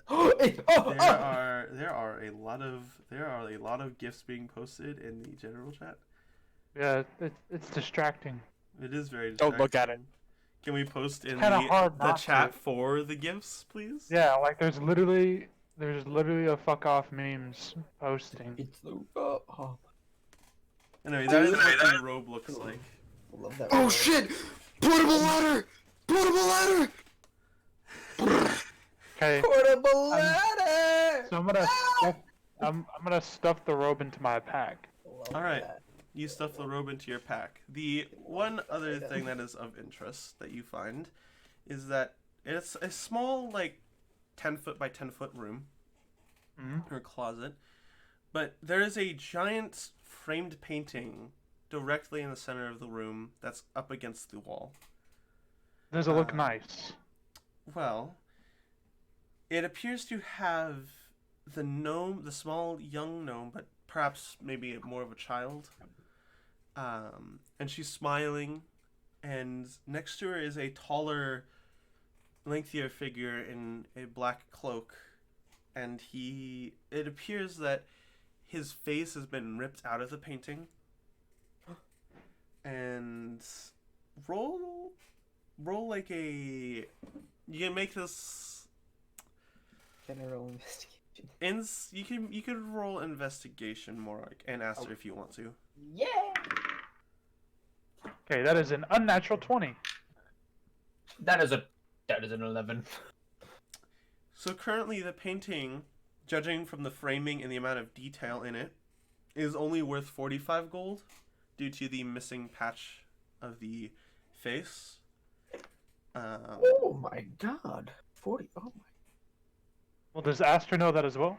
S2: there are a lot of gifts being posted in the general chat.
S6: Yeah, it's distracting.
S2: It is very
S1: Don't look at it.
S2: distracting. Can we post in
S6: kinda hard
S2: the
S6: not
S2: chat
S6: to.
S2: for the gifts, please?
S6: Yeah, like there's literally a fuck off memes posting.
S9: It's the
S2: Anyway, that is what the robe looks like.
S9: I love that.
S10: Oh
S9: word.
S10: shit! Portable ladder! Portable ladder!
S6: Okay,
S9: Portable ladder.
S6: so I'm gonna stuff the robe into my pack.
S2: All right. You stuff the robe into your pack. The one other thing that is of interest that you find is that it's a small, like, 10-foot by 10-foot room or closet, but there is a giant framed painting directly in the center of the room that's up against the wall.
S6: Does it look nice?
S2: Well, it appears to have the gnome, the small young gnome, but perhaps maybe more of a child. And she's smiling, and next to her is a taller, lengthier figure in a black cloak, and it appears that his face has been ripped out of the painting. And roll like a, you can make this
S9: General investigation.
S2: you could roll investigation more like, and ask her if you want to.
S9: Yeah.
S6: Okay, that is an unnatural 20.
S9: That is an 11.
S2: So currently the painting, judging from the framing and the amount of detail in it, is only worth 45 gold due to the missing patch of the face.
S9: Oh my god. 40. Oh my.
S6: Well, does Aster know that as well?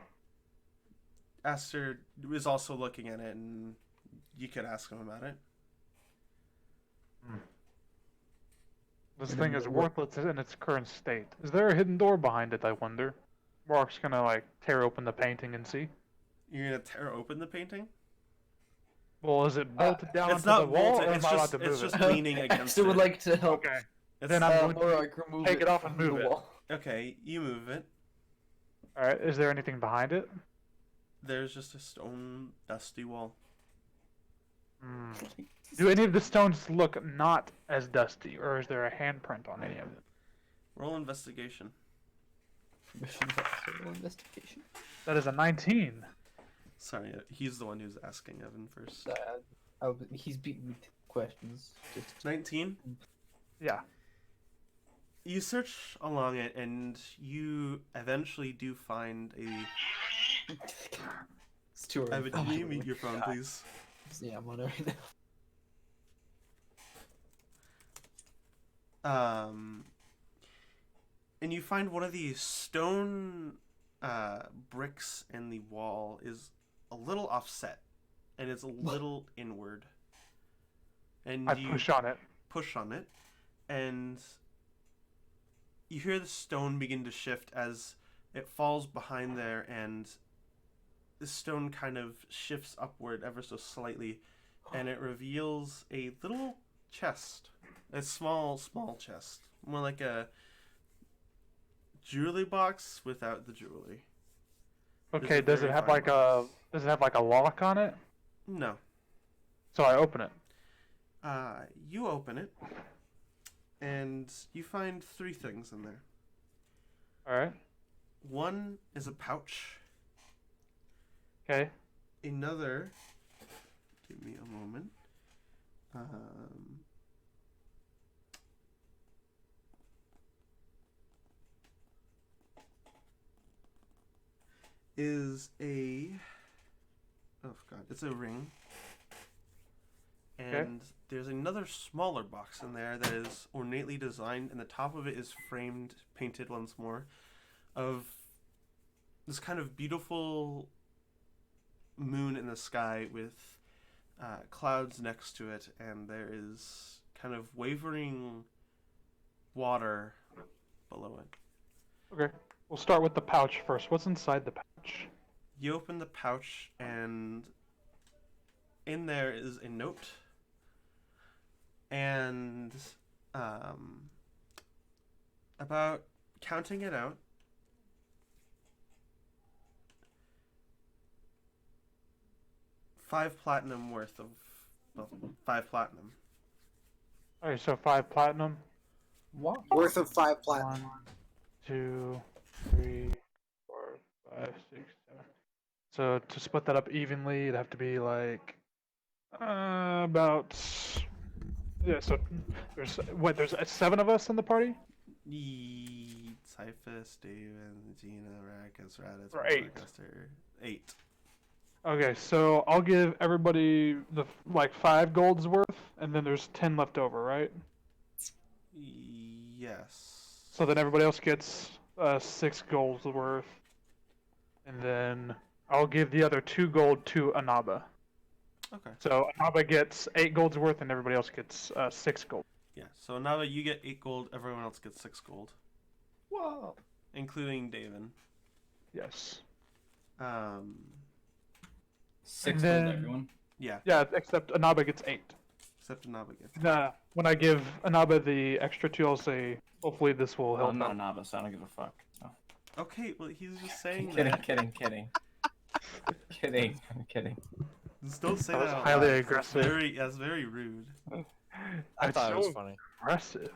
S2: Aster is also looking at it, and you could ask him about it.
S6: This thing is worthless in its current state. Is there a hidden door behind it, I wonder? Mark's gonna, like, tear open the painting and see.
S2: You're gonna tear open the painting?
S6: Well, is it bolted down
S2: It's
S6: to the
S2: not
S6: wall,
S2: bolted,
S6: or am
S2: it's
S6: I allowed
S2: just,
S6: to move
S2: it's just
S6: it?
S2: leaning against
S9: Still
S2: it.
S9: would like to help.
S6: Okay.
S2: It's,
S6: Then I'm going
S9: or
S6: to
S9: I can remove
S6: take it off and
S9: from the
S6: move it.
S9: wall.
S2: okay, you move it.
S6: Alright, is there anything behind it?
S2: There's just a stone, dusty wall.
S6: Do any of the stones look not as dusty, or is there a handprint on any of them?
S2: Roll investigation.
S9: Investigation.
S6: That is a 19.
S2: Sorry, he's the one who's asking Evan first.
S9: He's beating me to questions. Just
S2: 19?
S6: Yeah.
S2: You search along it, and you eventually do find a...
S9: It's too early.
S2: Evan, can you mute your phone, please?
S9: Yeah, I'm on it right now.
S2: And you find one of these stone bricks in the wall is a little offset, and it's a little inward. And
S6: I
S2: you
S6: push on it.
S2: push on it, and you hear the stone begin to shift as it falls behind there, and the stone kind of shifts upward ever so slightly, and it reveals a little chest. A small chest. More like a jewelry box without the jewelry.
S6: Okay,
S2: a
S6: does
S2: very
S6: it have
S2: fine
S6: like a lock on it?
S2: No.
S6: So I open it.
S2: You open it, and you find 3 things in there.
S6: Alright.
S2: One is a pouch.
S6: Okay.
S2: Another, give me a moment. Is a, oh god, it's a ring. And there's another smaller box in there that is ornately designed, and the top of it is framed, painted once more, of this kind of beautiful moon in the sky with clouds next to it, and there is kind of wavering water below it.
S6: Okay. We'll start with the pouch first. What's inside the pouch?
S2: You open the pouch, and in there is a note, and about counting it out, 5 platinum worth of, well, 5 platinum.
S6: Alright, so 5 platinum.
S9: What?
S10: Worth of 5 platinum.
S6: 1, 2, 3, 4, 5, 6, 7. So to split that up evenly, it'd have to be like about So there's 7 of us in the party.
S2: Typhus, David, Gina, Rakus, Raditz,
S6: Or 8.
S2: 8.
S6: Okay, so I'll give everybody the 5 golds worth, and then there's 10 left over, right?
S2: Yes.
S6: So then everybody else gets 6 golds worth, and then I'll give the other 2 gold to Anaba.
S2: Okay.
S6: So Anaba gets 8 golds worth, and everybody else gets 6 gold.
S2: Yeah. So now that you get 8 gold, everyone else gets 6 gold,
S9: Whoa.
S2: including David.
S6: Yes.
S8: 6
S6: then-
S8: gold, everyone.
S2: Yeah.
S6: Yeah, except Anaba gets 8.
S2: Except Anaba gets.
S6: When I give Anaba the extra 2, I'll say, hopefully this will
S8: Well,
S6: help
S8: I'm not
S6: out.
S8: a novice, so I don't give a fuck. So.
S2: Okay. Well, he's just saying
S8: Kidding,
S2: that.
S8: kidding. Kidding, I'm kidding.
S2: Just don't say
S6: That
S2: that.
S6: was
S2: out
S6: highly
S2: loud.
S6: aggressive.
S2: That's very rude.
S1: I thought it was
S6: so
S1: funny.
S6: Aggressive.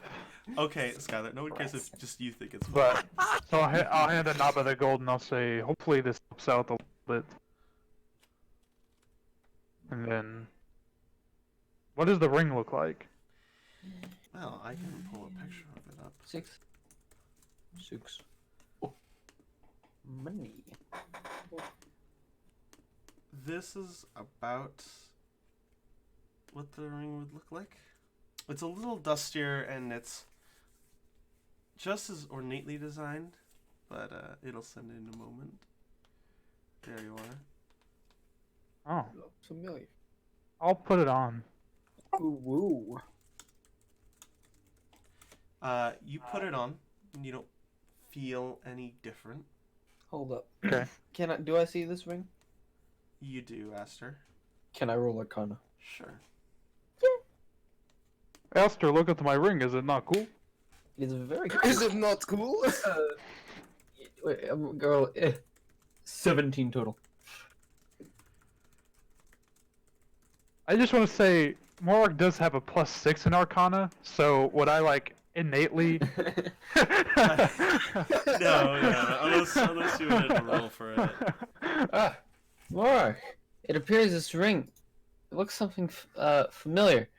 S2: Okay, Skylar. No one cares if just you think it's funny.
S6: But so I'll hand Anaba the gold, and I'll say, hopefully this helps out a little bit. And then, what does the ring look like?
S2: Well, I can pull a picture of it up.
S9: 6. Money.
S2: This is about what the ring would look like. It's a little dustier and it's just as ornately designed, but it'll send it in a moment. There you are.
S6: Oh,
S9: Looks familiar.
S6: I'll put it on.
S10: Ooh, woo.
S2: You put it on, and you don't feel any different.
S9: Hold up.
S6: Okay.
S9: Do I see this ring?
S2: You do, Aster.
S9: Can I roll Arcana?
S2: Sure.
S6: Aster, look at my ring. Is it not cool?
S9: It is very
S10: Is it not cool?
S9: Wait, girl, 17 total.
S6: I just want to say, Morlock does have a +6 in Arcana, so would I innately?
S2: No, unless you wanted to roll for it.
S9: Morlock, it appears this ring. It looks something familiar.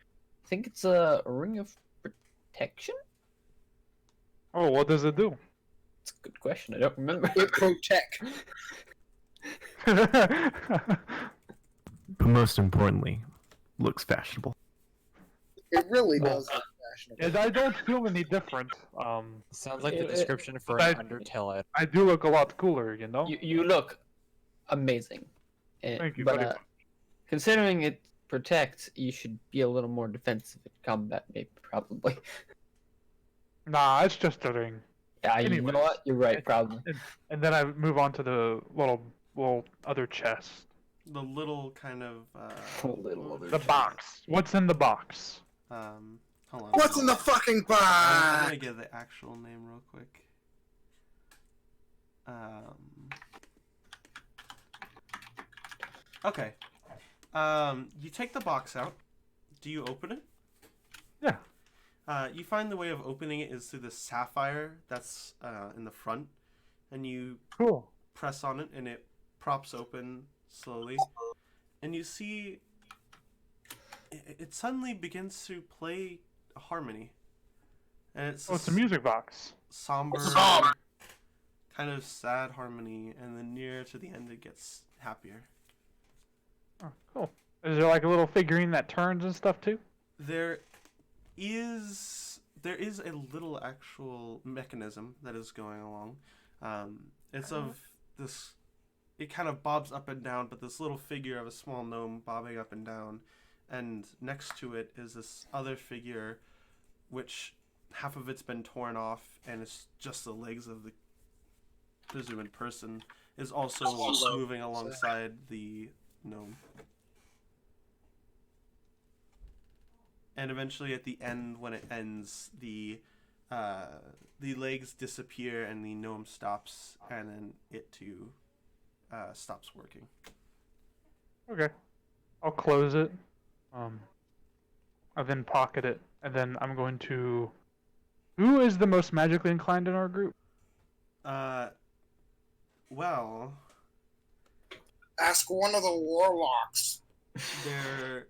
S9: I think it's a ring of protection?
S6: Oh, what does it do?
S9: It's a good question. I don't remember.
S10: It protect.
S7: But most importantly, looks fashionable.
S10: It really does look fashionable.
S6: And I don't feel any different.
S1: Sounds like the
S9: It-
S1: description for
S6: I-
S1: an Undertale ad.
S6: I do look a lot cooler, you know.
S9: You look amazing.
S6: Thank you,
S9: but
S6: buddy.
S9: considering it protects, you should be a little more defensive in combat, maybe, probably.
S6: Nah, it's just a ring.
S9: Yeah, you
S6: Anyways.
S9: know what? You're right, probably.
S6: And then I move on to the little other chest.
S2: The little kind of
S9: Little other
S6: The box. What's in the box?
S2: Hold on.
S10: What's in the fucking
S2: I'm
S10: box?
S2: gonna get the actual name real quick. Okay. You take the box out. Do you open it?
S6: Yeah.
S2: You find the way of opening it is through the sapphire that's in the front, and you
S6: Cool.
S2: press on it, and it props open slowly, and you see it suddenly begins to play a harmony, and it's
S6: Oh, it's a music box.
S2: somber, kind of sad harmony, and then near to the end it gets happier.
S6: Oh, cool. Is there a little figurine that turns and stuff too?
S2: There is a little actual mechanism that is going along. It's of this. It kind of bobs up and down, but this little figure of a small gnome bobbing up and down, and next to it is this other figure, which half of it's been torn off, and it's just the legs of the presumed person is also moving alongside the gnome. And eventually, at the end, when it ends, the legs disappear and the gnome stops, and then it too stops working.
S6: Okay. I'll close it. I then pocket it, and then I'm going to. Who is the most magically inclined in our group?
S2: Well,
S10: Ask one of the warlocks.
S2: they're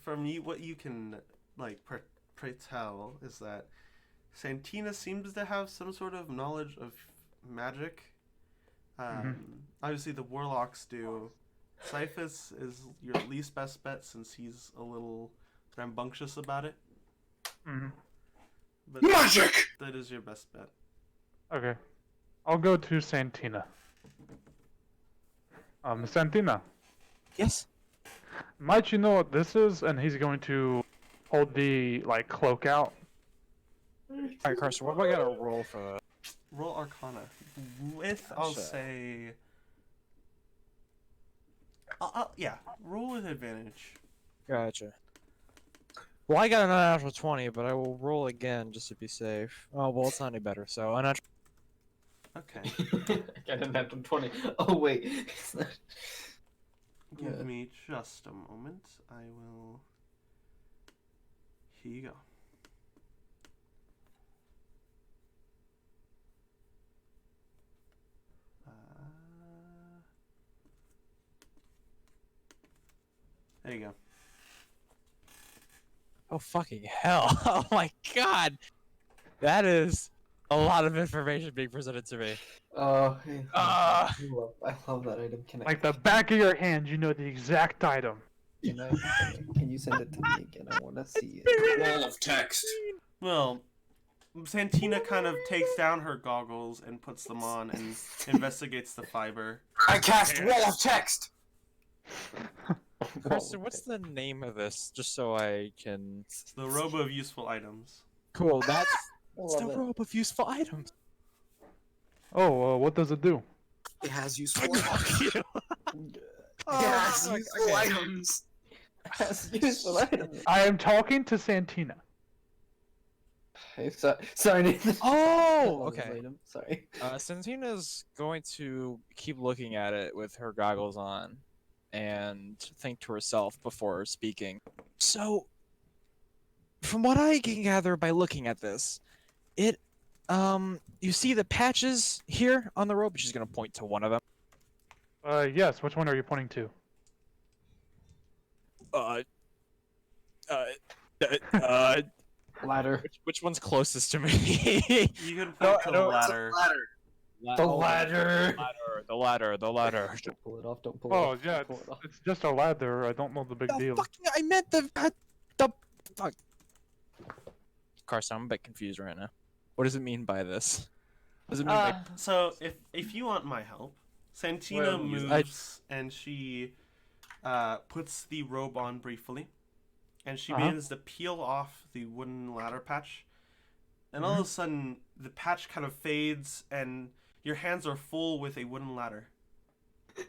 S2: from you. What you can like pray tell is that Santina seems to have some sort of knowledge of magic. Obviously, the warlocks do. Cyphus is your least best bet since he's a little rambunctious about it. But
S10: Magic!
S2: that is your best bet.
S6: Okay. I'll go to Santina. Santina,
S1: Yes.
S6: might you know what this is? And he's going to hold the cloak out.
S1: Alright, Carson, what do I gotta roll for that?
S2: Roll Arcana. With, I'll
S1: Gotcha.
S2: say... yeah, roll with advantage.
S1: Gotcha. Well, I got an unnatural 20, but I will roll again just to be safe. Oh, well, it's not any better, so unnatural.
S2: Okay.
S8: I got a natural 20. Oh, wait. It's not...
S2: Give me just a moment. I will... Here you go. There you go.
S1: Oh, fucking hell. Oh my god! That is a lot of information being presented to me.
S8: Oh,
S1: Ah.
S8: I love that item. Can I?
S6: Like the back of your hand, you know the exact item.
S8: Can you send it to me again? I want to see it.
S10: Wall of text.
S2: Well, Santina kind of takes down her goggles and puts them on and investigates the fiber.
S10: I cast wall of text.
S1: Carson, what's the name of this? Just so I can...
S2: The robe of useful items.
S1: Cool, that's
S8: I
S1: the
S8: love it.
S1: robe of useful items.
S6: Oh, what does it do?
S10: It has useful items.
S1: Fuck you.
S10: It has useful
S1: okay.
S10: items.
S8: That's useful item.
S6: I am talking to Santina.
S8: Hey, sorry, Nathan. I
S1: Oh,
S8: love this
S1: okay.
S8: item. Sorry.
S1: Santina's going to keep looking at it with her goggles on and think to herself before speaking. So, from what I can gather by looking at this, you see the patches here on the rope? She's going to point to one of them.
S6: Yes. Which one are you pointing to?
S8: Ladder.
S1: Which one's closest to me?
S2: You can point to the ladder.
S8: The ladder.
S1: The ladder.
S8: Don't pull it off. Don't pull it
S6: Oh
S8: off.
S6: yeah,
S8: Don't pull it off.
S6: it's just a ladder. I don't know the big deal.
S1: I meant the fuck. Carson, I'm a bit confused right now. What does it mean by this? What does it mean by...
S2: So, if you want my help, Santina
S1: Well,
S2: moves and she puts the robe on briefly, and she begins to peel off the wooden ladder patch. And all of a sudden, the patch kind of fades, and your hands are full with a wooden ladder.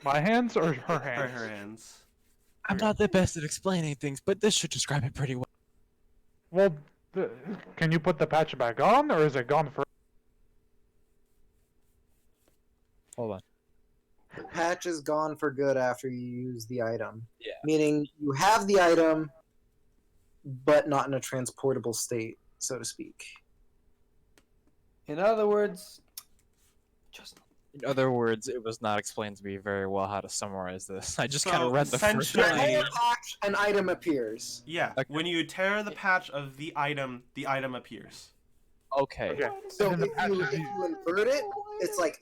S6: My hands or her hands?
S2: Her hands.
S1: I'm not the best at explaining things, but this should describe it pretty well.
S6: Well, can you put the patch back on, or is it gone for?
S1: Hold on.
S10: The patch is gone for good after you use the item.
S1: Yeah.
S10: Meaning you have the item, but not in a transportable state, so to speak.
S8: In other words, just.
S1: In other words, it was not explained to me very well how to summarize this. I just
S2: So,
S1: kind of read the first
S2: essentially-
S10: Tear the patch, an item appears.
S2: Yeah.
S1: Okay.
S2: When you tear the patch of the item appears.
S1: Okay.
S6: Okay.
S10: So
S6: And then
S10: if
S6: the
S10: you,
S6: patch
S10: if
S6: is-
S10: you invert it, it's like,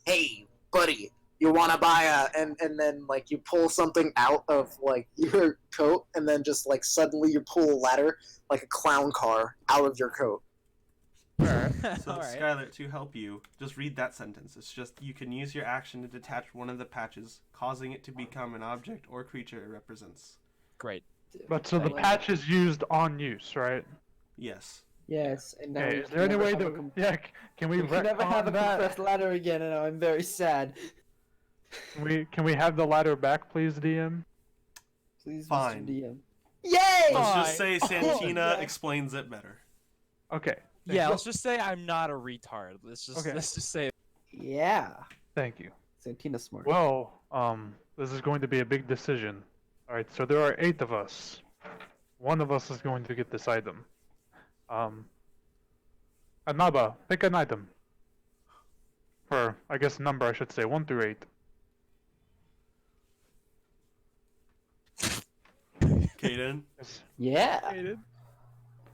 S10: hey, buddy, you want to buy and then like you pull something out of like your coat, and then just like suddenly you pull a ladder like a clown car out of your coat.
S2: So,
S1: Alright.
S2: Skylar, to help you, just read that sentence. It's just, you can use your action to detach one of the patches, causing it to become an object or creature it represents.
S1: Great.
S6: But so the patch is used on use, right?
S2: Yes.
S8: Yes. And now
S6: Okay.
S8: we
S6: Is there any
S8: never
S6: way
S8: have a
S6: that?
S8: com-
S6: Yeah. Can we
S8: we can never have a
S6: retcon that?
S8: compressed ladder again, and I'm very sad.
S6: Can we have the ladder back, please, DM?
S8: Please,
S2: Fine.
S8: Mr. DM. Yay!
S2: Let's just say
S8: Oh,
S2: Santina
S8: yeah.
S2: explains it better.
S6: Okay.
S1: Yeah, let's just say I'm not a retard. Let's just
S6: Okay.
S1: say
S8: Yeah.
S6: Thank you.
S8: Santina's smart.
S6: Well, This is going to be a big decision. Alright, so there are 8 of us. One of us is going to get this item. Anaba, pick an item. Or, I guess number I should say, 1 through 8.
S2: Kaden.
S9: Yeah.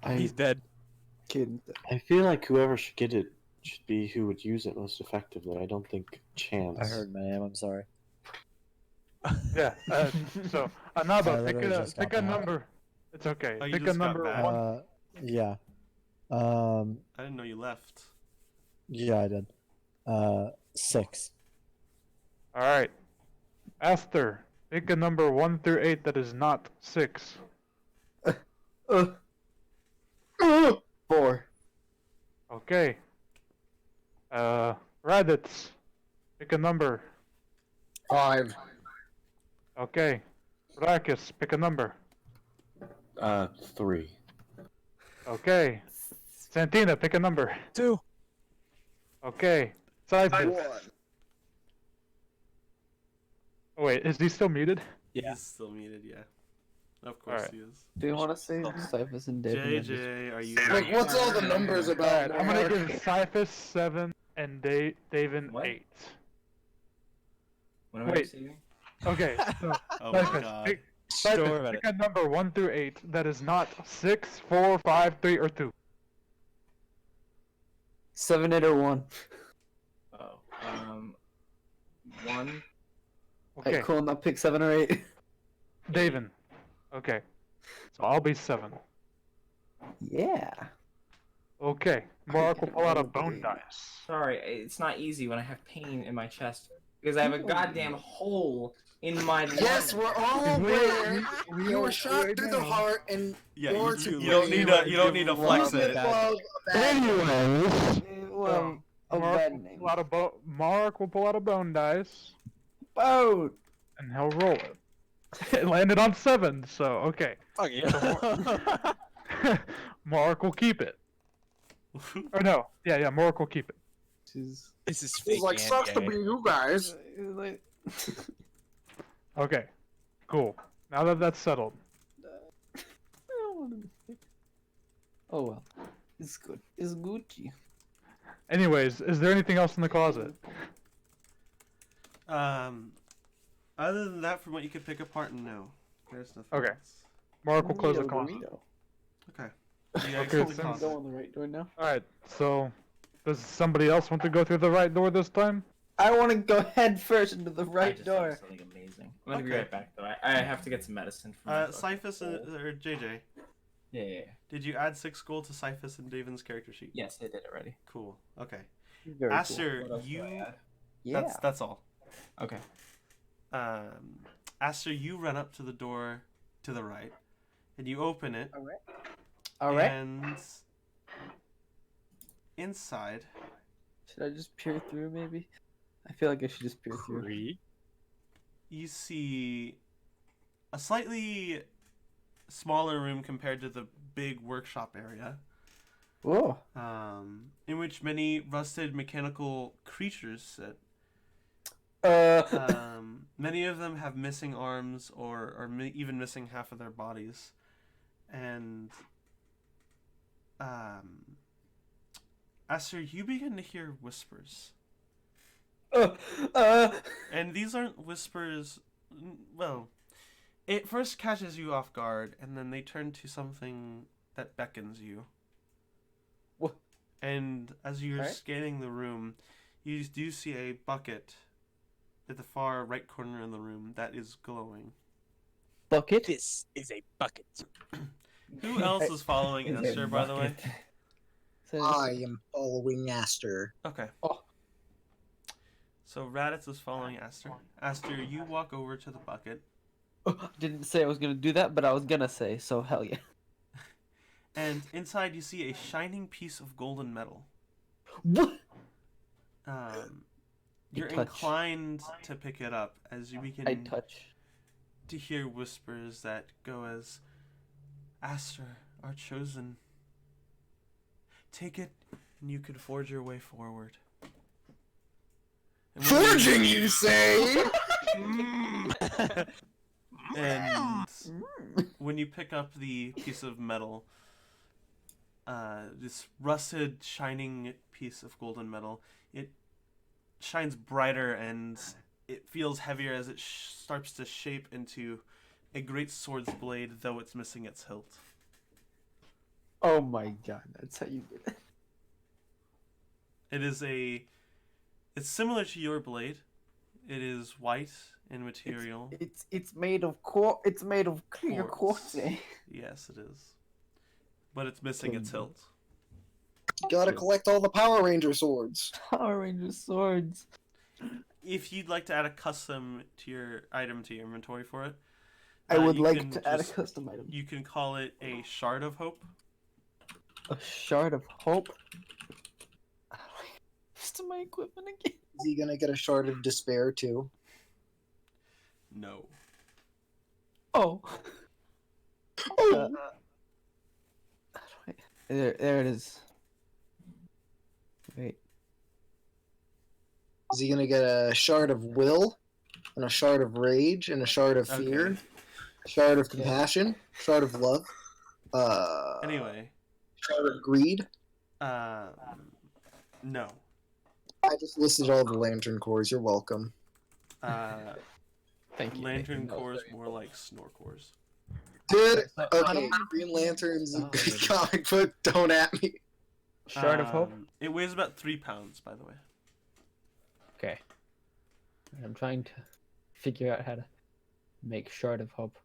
S1: He's dead.
S7: I feel like whoever should get it should be who would use it most effectively. I don't think chance.
S5: I heard my name. I'm sorry.
S6: Yeah, so,
S5: I
S6: Anaba,
S5: literally just got
S6: pick a
S5: back.
S6: number. It's okay.
S2: Oh, you
S6: Pick a
S2: just got
S6: number
S2: back?
S6: 1.
S5: Yeah.
S2: I didn't know you left.
S5: Yeah, I did. 6.
S6: Alright. Aster, pick a number 1 through 8 that is not 6.
S9: 4.
S6: Okay. Raditz, pick a number.
S10: 5.
S6: Okay. Rakis, pick a number.
S7: 3.
S6: Okay. Santina, pick a number.
S1: 2.
S6: Okay. Cyphus. Oh, wait, is he still muted?
S1: Yeah.
S2: He's still muted, yeah. Of course
S6: Alright.
S2: he is.
S9: Do you want to say Cyphus and David?
S2: JJ, are you?
S10: Like, what's all the numbers about?
S6: Alright, I'm gonna give Cyphus 7 and David
S8: What?
S6: 8.
S8: What am I
S6: Wait.
S8: receiving?
S6: Okay, so
S2: Oh my
S6: Cyphus,
S2: god.
S6: pick,
S1: Don't worry
S6: Cyphus,
S1: about
S6: pick
S1: it.
S6: a number 1 through 8 that is not 6, 4, 5, 3, or 2.
S9: 7, 8, or 1.
S8: Oh, 1.
S6: Okay,
S9: Alright, cool. Now pick 7 or 8.
S6: David. Okay, so I'll be 7.
S9: Yeah.
S6: Okay, Mark will pull out a
S9: Okay.
S6: bone dice.
S8: Sorry, it's not easy when I have pain in my chest because I have a goddamn hole in my
S10: Yes,
S8: lung.
S10: we're all aware. You were shot through the heart, and
S2: Yeah,
S10: Or
S2: you,
S10: to
S2: you don't need to. You don't need to flex
S10: live
S2: it.
S10: above a bad
S5: Anyways.
S9: Well, a
S6: Mark
S9: bad
S6: will
S9: name.
S6: pull out a Mark will pull out a bone dice,
S9: Boat.
S6: and he'll roll it. It landed on 7, so okay.
S1: Fuck yeah.
S6: Mark will keep it. Or no, yeah, Mark will keep it.
S9: She's
S1: This is
S10: It's
S1: fake.
S10: like
S1: and
S10: sucks to
S1: gay.
S10: be you guys.
S9: like.
S6: Okay, cool. Now that that's settled,
S9: I don't want to. Oh well, it's good. It's Gucci.
S6: anyways, is there anything else in the closet?
S2: Other than that, from what you could pick apart, no. There's nothing.
S6: Okay.
S2: else.
S6: Mark will close the closet.
S2: Okay.
S6: Okay,
S2: Yeah,
S6: since-
S2: closet.
S9: Go on the right door now.
S6: All right, so does somebody else want to go through the right door this time?
S9: I want to go head first into the
S8: I
S9: right
S8: just saw
S9: door.
S8: something amazing. I'm gonna be
S2: Okay.
S8: right back though. I have to get some medicine. From my book.
S2: Cyphus or JJ,
S8: Yeah.
S2: did you add 6 gold to Cyphus and Davin's character sheet?
S8: Yes, I did already.
S2: Cool. Okay.
S9: Very
S2: Aster,
S8: What else do I
S2: you.
S8: add?
S9: Yeah.
S2: That's all.
S8: Okay.
S2: Aster, you run up to the door to the right, and you open it.
S9: All right.
S2: And inside,
S9: Should I just peer through maybe? I feel like I should just peer through.
S2: you see a slightly smaller room compared to the big workshop area,
S9: Whoa.
S2: in which many rusted mechanical creatures sit. Many of them have missing arms or even missing half of their bodies. And Aster, you begin to hear whispers. And these aren't whispers. Well, it first catches you off guard, and then they turn to something that beckons you.
S9: What?
S2: And as you're
S9: Alright.
S2: scanning the room, you do see a bucket at the far right corner in the room that is glowing.
S9: Bucket.
S1: This is a bucket.
S2: Who else is following
S8: Is it
S2: Esther, by the way?
S8: bucket?
S10: I am following Aster.
S2: Okay.
S9: Oh.
S2: So Raditz is following Aster. Aster, you walk over to the bucket,
S9: Didn't say I was gonna do that, but I was gonna say, so hell yeah.
S2: and inside you see a shining piece of golden metal.
S9: What?
S2: You're
S9: touch.
S2: inclined to pick it up as you
S9: I
S2: begin
S9: touch.
S2: to hear whispers that go as, Aster, our chosen. Take it, and you can forge your way forward. And when
S10: Forging, you say?
S2: And when you pick up the piece of metal, this rusted, shining piece of golden metal, it shines brighter and it feels heavier as it starts to shape into a great sword's blade, though it's missing its hilt.
S9: Oh my god, that's how you did it.
S2: It's similar to your blade. It is white in material.
S9: It's made of It's made of clear quartz.
S2: Yes, it is. But it's missing its hilt.
S10: Gotta collect all the Power Ranger swords.
S9: Power Ranger swords.
S2: If you'd like to add a custom to your item to your inventory for it,
S9: I would
S2: you
S9: like
S2: can
S9: to add a
S2: just-
S9: custom item.
S2: You can call it a shard of hope.
S9: A shard of hope. To my equipment again.
S10: Is he gonna get a shard of despair too?
S2: No.
S9: Oh.
S10: Oh.
S9: There it is. Wait.
S10: Is he gonna get a shard of will, and a shard of rage, and a shard of fear,
S2: Okay.
S10: shard of compassion, shard of love,
S2: Anyway,
S10: shard of greed?
S2: no.
S10: I just listed all the lantern cores. You're welcome.
S9: Thank you.
S2: Lantern
S9: Nathan. That was
S2: cores
S9: very
S2: more like snore cores.
S10: Dude,
S9: I
S10: okay,
S9: don't-
S10: Green Lantern's a
S9: Oh,
S10: good
S9: maybe.
S10: comic book. Don't at me.
S9: Shard of hope.
S2: It weighs about 3 pounds, by the way.
S9: Okay. I'm trying to figure out how to make shard of hope.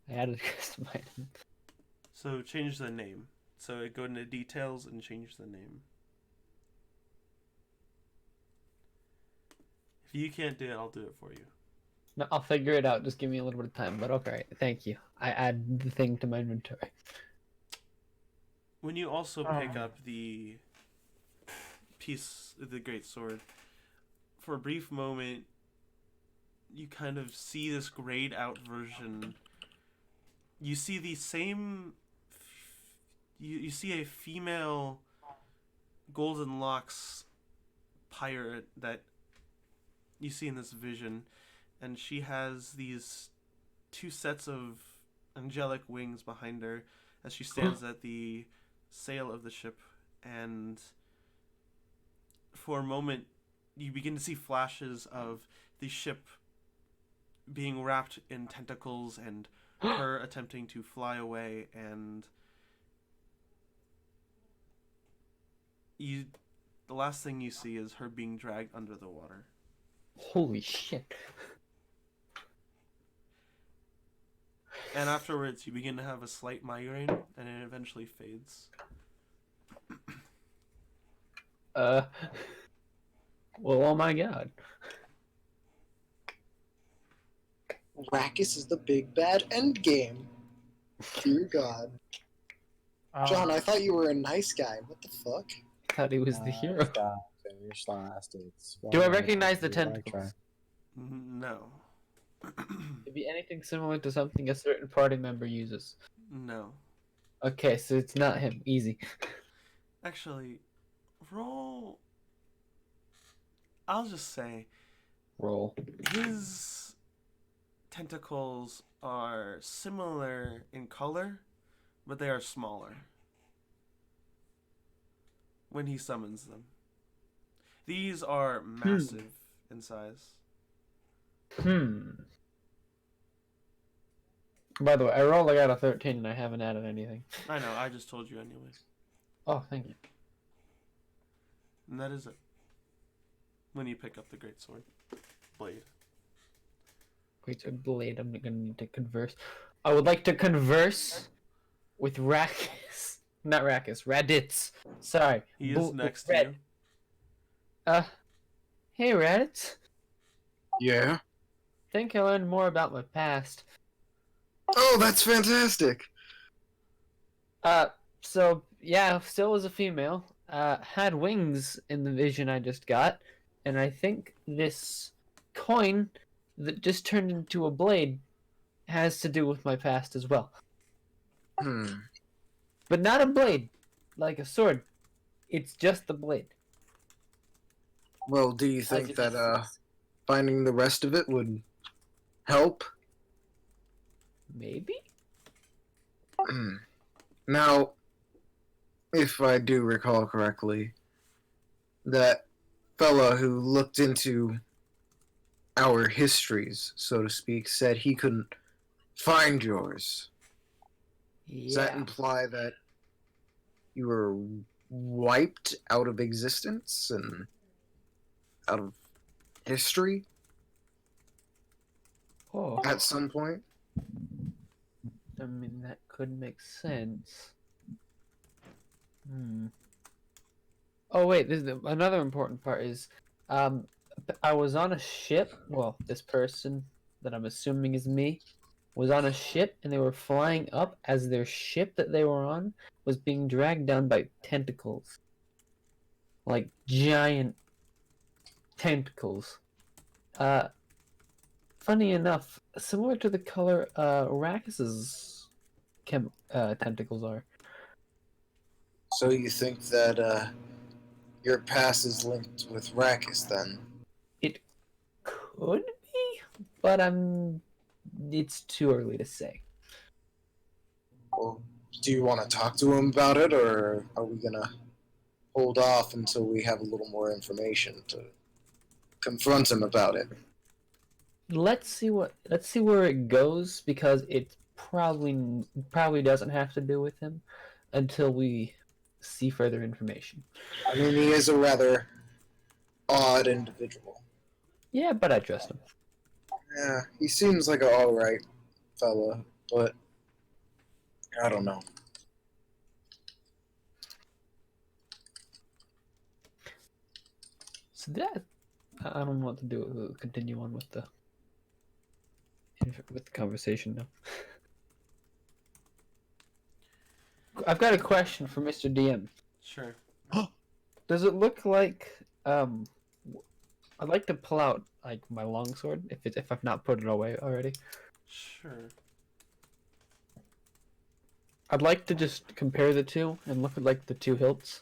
S9: I added a custom item.
S2: So change the name. So go into details and change the name. If you can't do it, I'll do it for you.
S9: No, I'll figure it out. Just give me a little bit of time. But okay, thank you. I add the thing to my inventory.
S2: When you also pick up the piece of the great sword, for a brief moment, you kind of see this grayed out version. You see the same. You see a female golden locks pirate that you see in this vision, and she has these 2 sets of angelic wings behind her as she stands at the sail of the ship, and for a moment you begin to see flashes of the ship being wrapped in tentacles and her attempting to fly away, and the last thing you see is her being dragged under the water.
S9: Holy shit.
S2: And afterwards you begin to have a slight migraine, and it eventually fades.
S9: Well, oh my god.
S10: Rackus is the big bad end game. Dear God. John, I thought you were a nice guy. What the fuck?
S9: I thought he was the hero.
S5: Finished last. It's
S9: Do I
S5: well,
S9: recognize the
S5: we like
S9: tentacles?
S2: No.
S9: It'd be anything similar to something a certain party member uses.
S2: No.
S9: Okay, so it's not him. Easy.
S2: Actually, roll. I'll just say
S9: Roll.
S2: his tentacles are similar in color, but they are smaller when he summons them. These are massive in size.
S9: By the way, I rolled, I got a 13 and I haven't added anything.
S2: I know, I just told you anyway.
S9: Oh, thank you.
S2: And that is it. When you pick up the great sword blade.
S9: Great sword blade, I'm gonna need to converse. I would like to converse with Rackus. Not Rackus, Raditz. Sorry.
S2: He is next to
S9: Red.
S2: you.
S9: Hey Raditz.
S10: Yeah.
S9: Think I learned more about my past.
S10: Oh, that's fantastic.
S9: So yeah, still was a female. Had wings in the vision I just got, and I think this coin that just turned into a blade has to do with my past as well. But not a blade, like a sword. It's just the blade.
S10: Well, do you think that finding the rest of it would help?
S9: Maybe?
S10: Now, if I do recall correctly, that fella who looked into our histories, so to speak, said he couldn't find yours. Does that
S9: Yeah.
S10: imply that you were wiped out of existence and out of history
S9: Oh,
S10: at some point?
S9: I mean, that could make sense. Hmm. Oh, wait, another important part is, um, I was on a ship. Well, this person that I'm assuming is me was on a ship, and they were flying up as their ship that they were on was being dragged down by tentacles. Like giant tentacles. Uh, Funny enough, similar to the color Arrakis's tentacles are.
S10: So you think that your past is linked with Rakis then?
S9: It could be, but it's too early to say.
S10: Well, do you want to talk to him about it, or are we gonna hold off until we have a little more information to confront him about it?
S9: Let's see where it goes, because it probably doesn't have to do with him until we see further information.
S10: I mean, he is a rather odd individual.
S9: Yeah, but I trust him.
S10: Yeah, he seems like an alright fella, but I don't know.
S9: So that I don't know what to do. We'll continue on with the conversation now. I've got a question for Mr. DM.
S2: Sure.
S9: Does it look like I'd like to pull out like my longsword if I've not put it away already.
S2: Sure.
S9: I'd like to just compare the two and look at like the two hilts.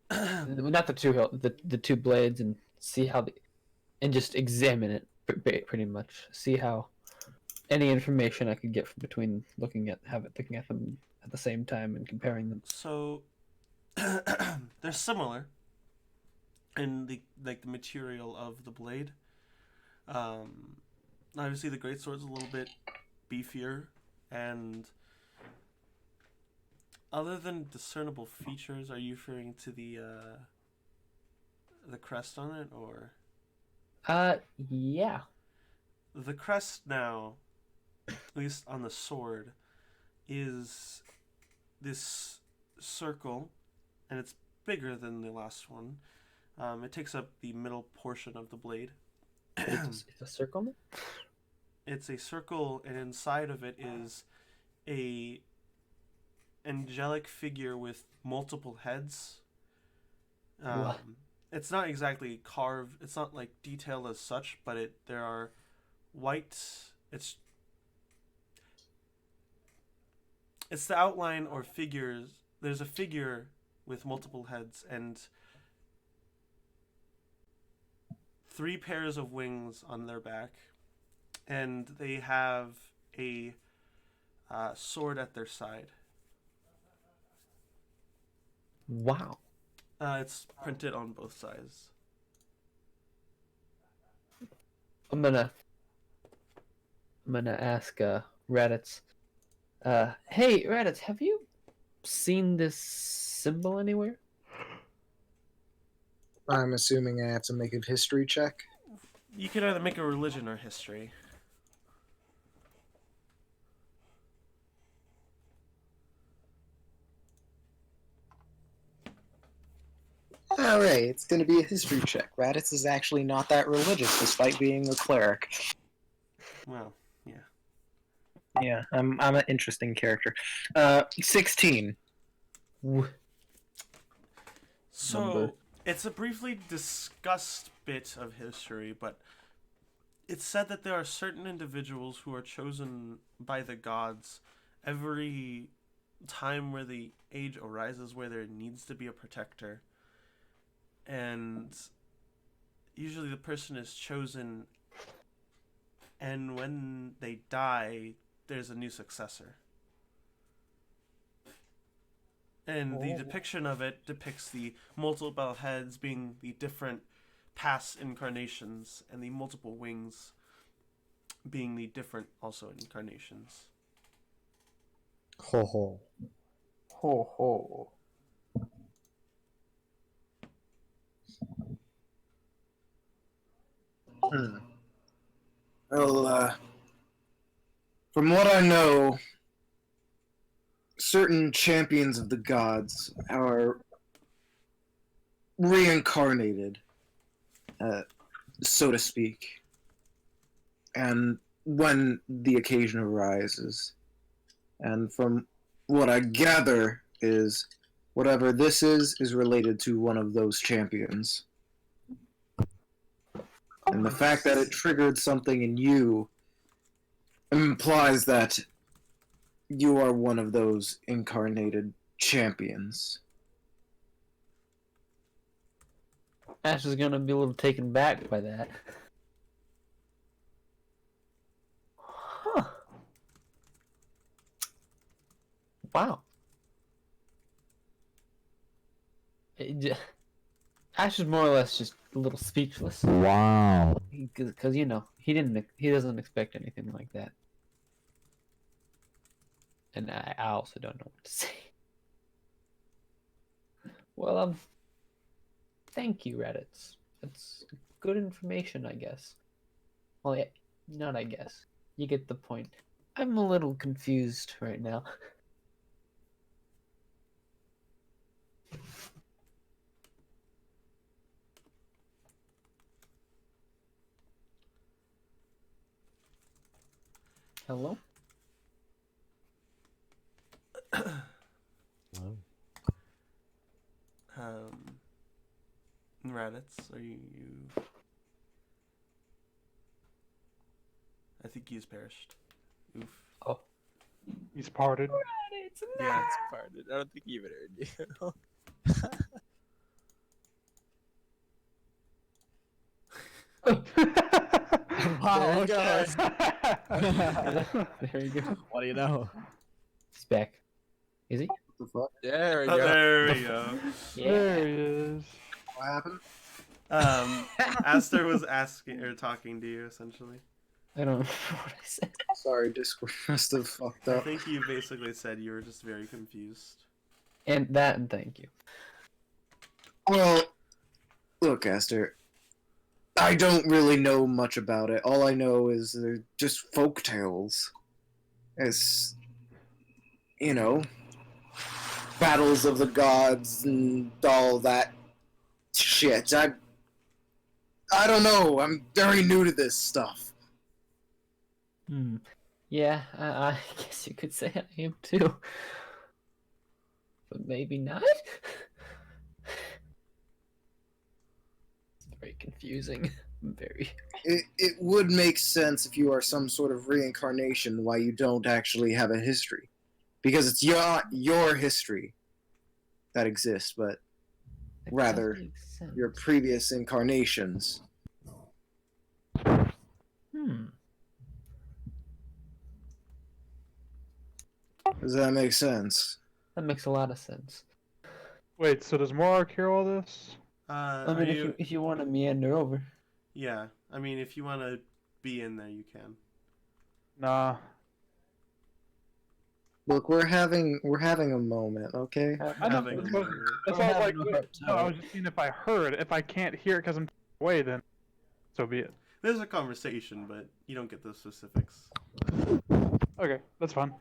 S9: Not the two hilt, the two blades, and see how and just examine it pretty much. See how any information I could get from between looking at them at the same time and comparing them.
S2: So they're similar in the material of the blade. Obviously the greatsword's a little bit beefier, and other than discernible features, are you referring to the crest on it, or?
S9: Yeah.
S2: The crest now, at least on the sword, is this circle, and it's bigger than the last one. It takes up the middle portion of the blade.
S9: It's a circle.
S2: It's a circle, and inside of it is a angelic figure with multiple heads.
S9: What?
S2: It's not exactly carved. It's not like detailed as such, but there are white. It's the outline or figures. There's a figure with multiple heads and 3 pairs of wings on their back, and they have a sword at their side.
S9: Wow.
S2: It's printed on both sides.
S9: I'm gonna ask Raditz. Hey Raditz, have you seen this symbol anywhere?
S10: I'm assuming I have to make a history check.
S2: You can either make a religion or history.
S10: Alright, it's gonna be a history check. Raditz is actually not that religious, despite being a cleric.
S2: Well, yeah.
S10: Yeah, I'm an interesting character. 16.
S2: So,
S9: Number.
S2: it's a briefly discussed bit of history, but it's said that there are certain individuals who are chosen by the gods every time where the age arises where there needs to be a protector. And usually the person is chosen and when they die, there's a new successor. And the depiction of it depicts the multiple heads being the different past incarnations, and the multiple wings being the different also incarnations.
S5: Ho ho.
S9: Ho ho.
S10: Well, from what I know, certain champions of the gods are reincarnated, so to speak, and when the occasion arises. And from what I gather is whatever this is related to one of those champions. And the fact that it triggered something in you implies that you are one of those incarnated champions.
S9: Ash is gonna be a little taken back by that. Huh. Wow. Ash is more or less just a little speechless.
S5: Wow.
S9: Because he doesn't expect anything like that. And I also don't know what to say. Well, thank you, Reddits. That's good information, I guess. Well, yeah, not I guess. You get the point. I'm a little confused right now. Hello?
S2: Raditz, are you? I think he's perished. Oof.
S9: Oh.
S6: He's parted.
S2: Yeah.
S1: It's parted. I don't think he even heard you.
S5: Wow,
S9: There
S5: okay.
S9: you go.
S5: What do you know?
S9: He's back. Is he?
S10: What the fuck?
S1: There we
S2: Oh,
S1: go.
S2: there we go.
S6: There he is.
S10: What happened?
S2: Aster was asking or talking to you essentially.
S9: I don't know what I said.
S10: Sorry, Discord must have fucked
S2: I
S10: up.
S2: think you basically said you were just very confused.
S9: And thank you.
S10: Well, look, Aster, I don't really know much about it. All I know is they're just folk tales. It's, you know, battles of the gods and all that shit. I don't know. I'm very new to this stuff.
S9: Yeah, I guess you could say I am too. But maybe not? It's very confusing. Very.
S10: It would make sense if you are some sort of reincarnation why you don't actually have a history. Because it's your history that exists, but
S9: That
S10: rather
S9: does make sense.
S10: your previous incarnations. Does that make sense?
S9: That makes a lot of sense.
S6: Wait, so does Morark hear all this?
S9: I mean, if you want to meander over.
S2: Yeah, I mean, if you want to be in there, you can.
S6: Nah.
S10: Look, we're having a moment, okay?
S6: I know.
S2: Having a
S6: That's
S2: moment.
S6: what I was like. No, I was just seeing if I heard. If I can't hear it because I'm away, then so be it.
S2: There's a conversation, but you don't get the specifics.
S6: Okay, that's fine.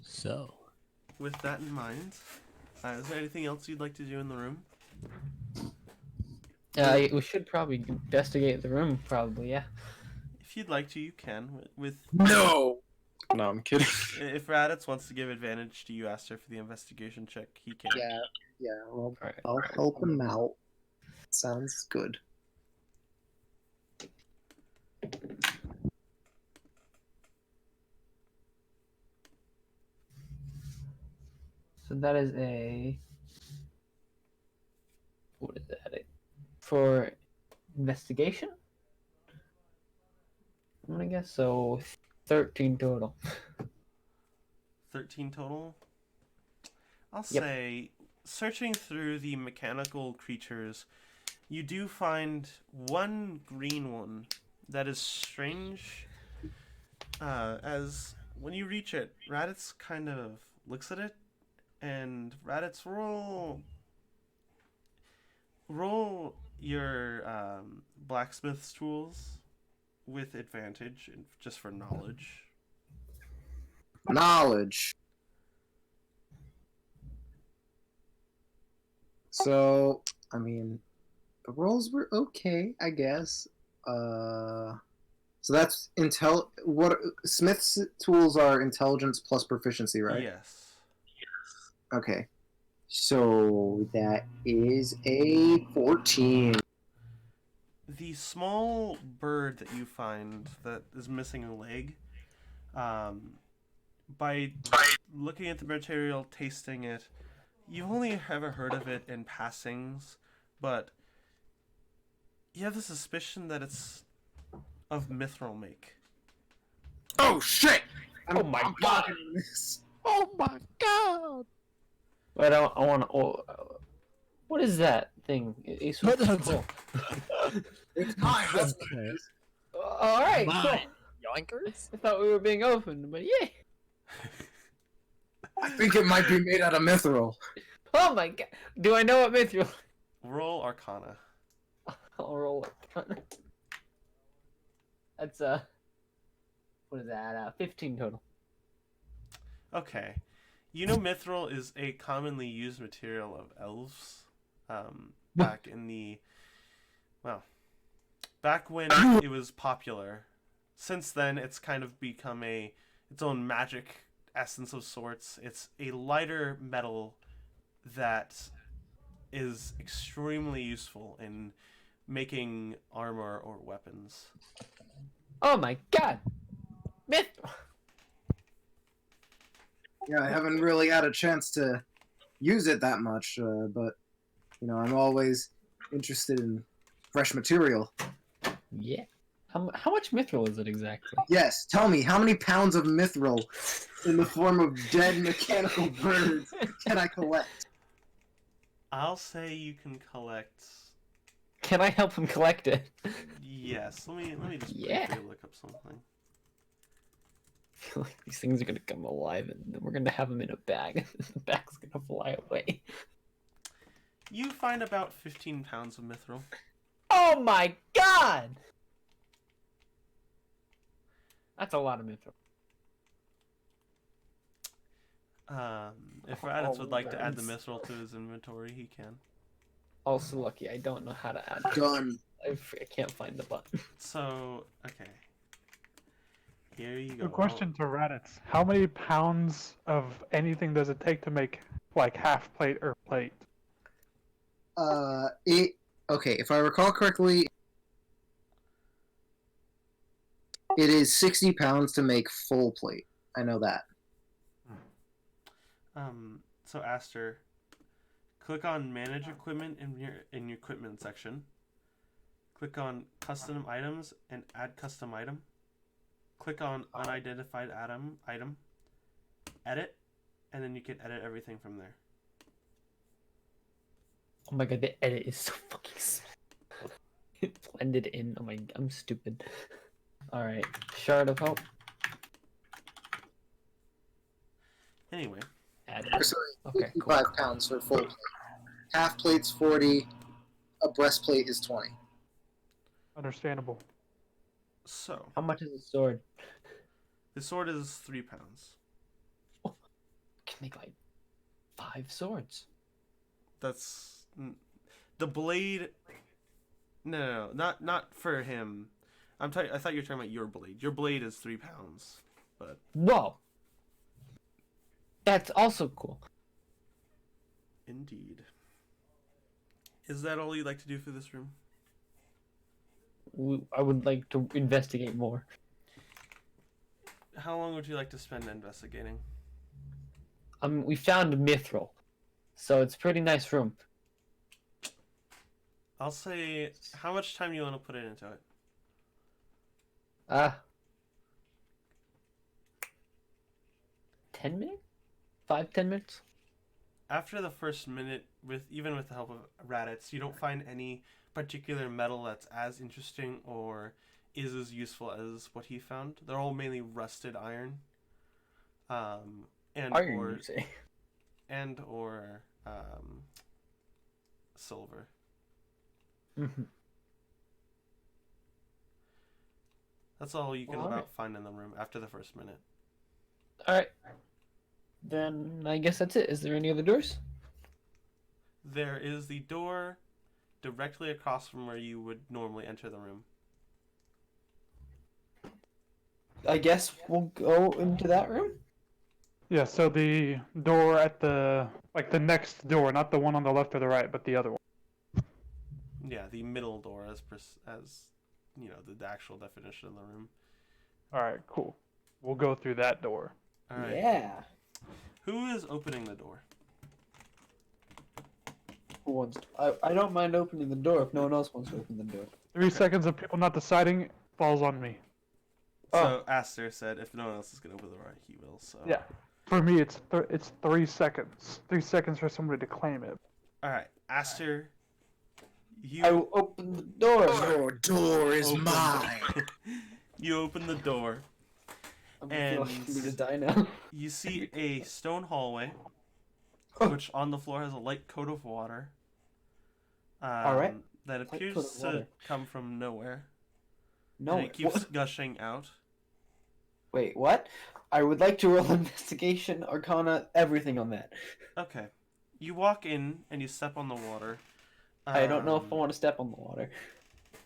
S5: So.
S2: With that in mind, is there anything else you'd like to do in the room?
S9: We should probably investigate the room, probably, yeah.
S2: If you'd like to, you can.
S10: No! No, I'm kidding.
S2: If Raditz wants to give advantage to you, Aster, for the investigation check, he can.
S10: Yeah, well,
S9: Alright.
S10: I'll help him out. Sounds good.
S9: that is a. What is that? For investigation? I'm gonna guess so. 13 total.
S2: 13 total. I'll
S9: Yep.
S2: say, searching through the mechanical creatures, you do find one green one that is strange. As when you reach it, Raditz kind of looks at it, and Raditz, roll your blacksmith's tools with advantage, just for knowledge.
S10: Knowledge. So, I mean, the rolls were okay, I guess. So that's What Smith's tools are intelligence plus proficiency, right?
S2: Yes.
S10: Okay. So that is a 14.
S2: The small bird that you find that is missing a leg, by looking at the material, tasting it, you've only ever heard of it in passings, but you have the suspicion that it's of mithril make.
S10: Oh shit!
S9: Oh my god!
S10: This.
S5: Oh my god!
S9: But I want to. Oh, what is that thing? It's so cool.
S10: It's mine. That's
S5: Okay.
S9: All right, cool.
S5: Mine. Yoinkers?
S9: I thought we were being opened, but yeah.
S10: I think it might be made out of mithril.
S9: Oh my god! Do I know what mithril?
S2: Roll Arcana.
S9: I'll roll it. That's what is that? 15 total.
S2: Okay. You know mithril is a commonly used material of elves. Back in the... Well, back when it was popular. Since then, it's kind of become its own magic essence of sorts. It's a lighter metal that is extremely useful in making armor or weapons.
S9: Oh my god! Mithril!
S10: Yeah, I haven't really had a chance to use it that much, but you know, I'm always interested in fresh material.
S9: Yeah. How much mithril is it exactly?
S10: Yes, tell me, how many pounds of mithril in the form of dead mechanical birds can I collect?
S2: I'll say you can collect...
S9: Can I help him collect it?
S2: Yes, let me just
S9: Yeah.
S2: briefly look up something.
S9: I feel like these things are gonna come alive and then we're gonna have them in a bag and the bag's gonna fly away.
S2: You find about 15 pounds of mithril.
S9: Oh my god! That's a lot of mithril.
S2: If Raditz would like to add the
S9: Raditz.
S2: mithril to his inventory, he can.
S9: Also lucky, I don't know how to add it.
S10: Done.
S9: I can't find the button.
S2: So, okay. Here you go.
S6: A question to Raditz. How many pounds of anything does it take to make, like, half plate or plate?
S10: Okay, if I recall correctly, it is 60 pounds to make full plate. I know that.
S2: So Aster, click on Manage Equipment in your equipment section. Click on Custom Items and Add Custom Item. Click on Unidentified Item. Edit, and then you can edit everything from there.
S9: Oh my god, the edit is so fucking small. It blended in. Oh my, I'm stupid. Alright, Shard of Hope.
S2: Anyway,
S9: Add
S10: Or
S9: it.
S10: sorry,
S9: Okay,
S10: 55 pounds for full plate. Half plate's 40. A breastplate is 20.
S6: Understandable.
S2: so
S9: How much is the sword?
S2: the sword is 3 pounds.
S9: Can make like 5 swords.
S2: That's the blade. No, not for him. I thought you were talking about your blade. Your blade is 3 pounds, but
S9: Whoa! That's also cool.
S2: indeed. Is that all you'd like to do for this room?
S9: I would like to investigate more.
S2: How long would you like to spend investigating?
S9: we found mithril, so it's a pretty nice room.
S2: I'll say, how much time do you want to put into it?
S9: 10 minutes? 5-10 minutes?
S2: After the first minute, even with the help of Raditz, you don't find any particular metal that's as interesting or is as useful as what he found. They're all mainly rusted iron. And
S9: Iron,
S2: or
S9: you say?
S2: and or silver.
S9: Mm-hmm.
S2: That's all you can
S9: Alright.
S2: about find in the room after the first minute.
S9: Alright. Then I guess that's it. Is there any other doors?
S2: There is the door directly across from where you would normally enter the room.
S9: I guess we'll go into that room?
S6: Yeah, so the door at the next door, not the one on the left or the right, but the other one.
S2: Yeah, the middle door as you know, the actual definition of the room.
S6: All right, cool. We'll go through that door.
S2: All right.
S9: Yeah.
S2: Who is opening the door?
S9: Who wants? I don't mind opening the door if no one else wants to open the door.
S6: 3 seconds of people not deciding falls on me.
S2: So Aster said if no one else is going to open the door, he will. So
S6: Yeah. For me, it's 3 seconds. 3 seconds for somebody to claim it.
S2: All right, Aster,
S9: I will open the door.
S10: Your door is
S2: Open.
S10: mine.
S2: you open the door.
S9: I'm gonna feel like
S2: And-
S9: I'm gonna die now.
S2: You see a stone hallway, which on the floor has a light coat of water.
S9: Alright.
S2: That
S9: Light
S2: appears
S9: coat of
S2: to
S9: water.
S2: come from nowhere.
S9: No.
S2: And it keeps gushing out.
S9: Wait, what? I would like to roll investigation, arcana, everything on that.
S2: Okay. You walk in and you step on the water.
S9: I don't know if I want to step on the water.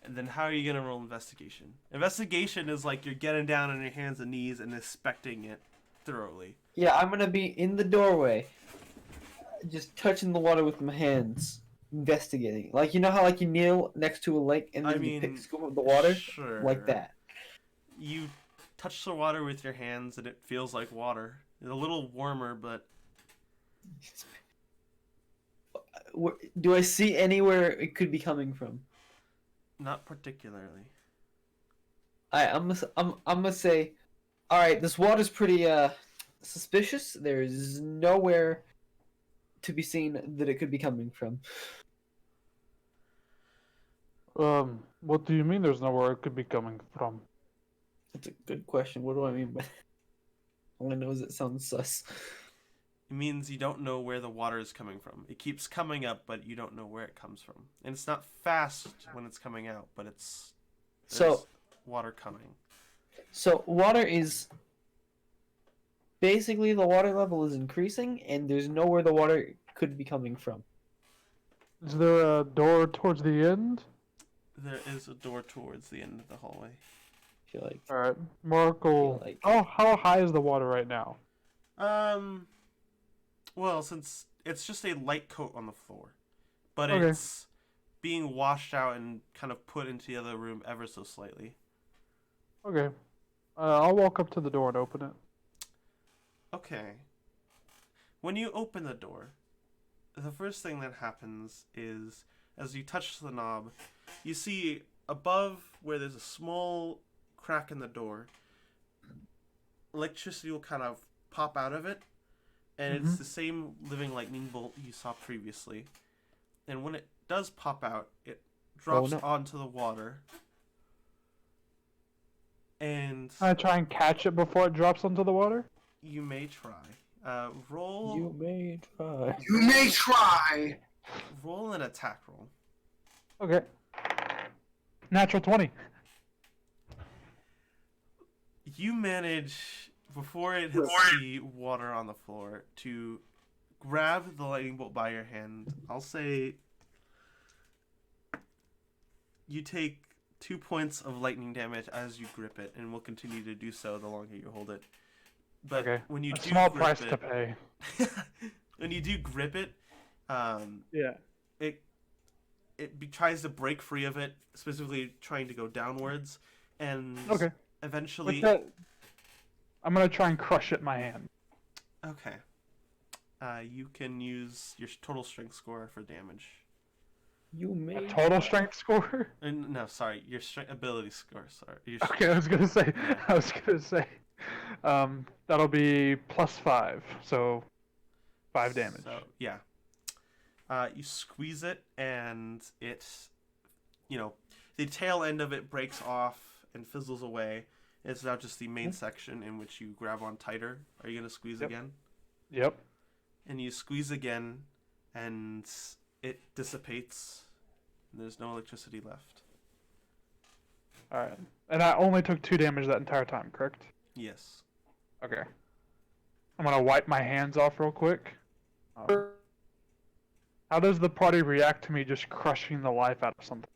S2: And then how are you gonna roll investigation? Investigation is like you're getting down on your hands and knees and inspecting it thoroughly.
S9: Yeah, I'm gonna be in the doorway, just touching the water with my hands, investigating. Like, you know how like you kneel next to a lake and
S2: I
S9: then you
S2: mean,
S9: scoop up the water?
S2: Sure.
S9: Like that.
S2: You touch the water with your hands and it feels like water. It's a little warmer, but
S9: Do I see anywhere it could be coming from?
S2: not particularly.
S9: I'm gonna say, all right, this water's pretty suspicious. There's nowhere to be seen that it could be coming from.
S6: What do you mean there's nowhere it could be coming from?
S9: That's a good question. What do I mean by that? All I know is it sounds sus.
S2: It means you don't know where the water is coming from. It keeps coming up, but you don't know where it comes from. And it's not fast when it's coming out, but there's
S9: So
S2: water coming.
S9: So water is basically the water level is increasing, and there's nowhere the water could be coming from.
S6: Is there a door towards the end?
S2: There is a door towards the end of the hallway.
S9: I feel like.
S6: All right, Markle.
S9: Feel like-
S6: Oh, how high is the water right now?
S2: Well, since it's just a light coat on the floor, but
S6: Okay.
S2: it's being washed out and kind of put into the other room ever so slightly.
S6: Okay, I'll walk up to the door and open it.
S2: Okay. When you open the door, the first thing that happens is, as you touch the knob, you see above where there's a small crack in the door, electricity will kind of pop out of it, and it's the same living lightning bolt you saw previously. And when it does pop out, it drops
S9: no.
S2: onto the water. And
S6: Can I try and catch it before it drops onto the water?
S2: you may try. Roll
S9: You may try.
S10: You may try.
S2: roll an attack roll.
S6: Okay. Natural 20.
S2: You manage, before it hits the water on the floor, to grab the lightning bolt by your hand. I'll say you take 2 points of lightning damage as you grip it, and will continue to do so the longer you hold it. But
S6: Okay.
S2: when you
S6: A
S2: do
S6: small
S2: grip
S6: price
S2: it,
S6: to pay.
S2: when you do grip it,
S6: Yeah.
S2: it tries to break free of it, specifically trying to go downwards, and
S6: Okay.
S2: eventually.
S6: With that, I'm gonna try and crush it in my hand.
S2: Okay. you can use your total strength score for damage.
S9: You
S6: A
S9: made
S6: total strength score?
S2: No, sorry, your ability score. Sorry.
S6: Okay, I was gonna say.
S2: Yeah.
S6: I was gonna say. That'll be +5, so 5 damage.
S2: So yeah. You squeeze it, and it, the tail end of it breaks off and fizzles away. It's now just the main section in which you grab on tighter. Are you gonna squeeze
S6: Yep.
S2: again?
S6: Yep.
S2: And you squeeze again, and it dissipates. And there's no electricity left.
S6: All right. And I only took 2 damage that entire time, correct?
S2: Yes.
S6: Okay. I'm gonna wipe my hands off real quick. How does the party react to me just crushing the life out of something?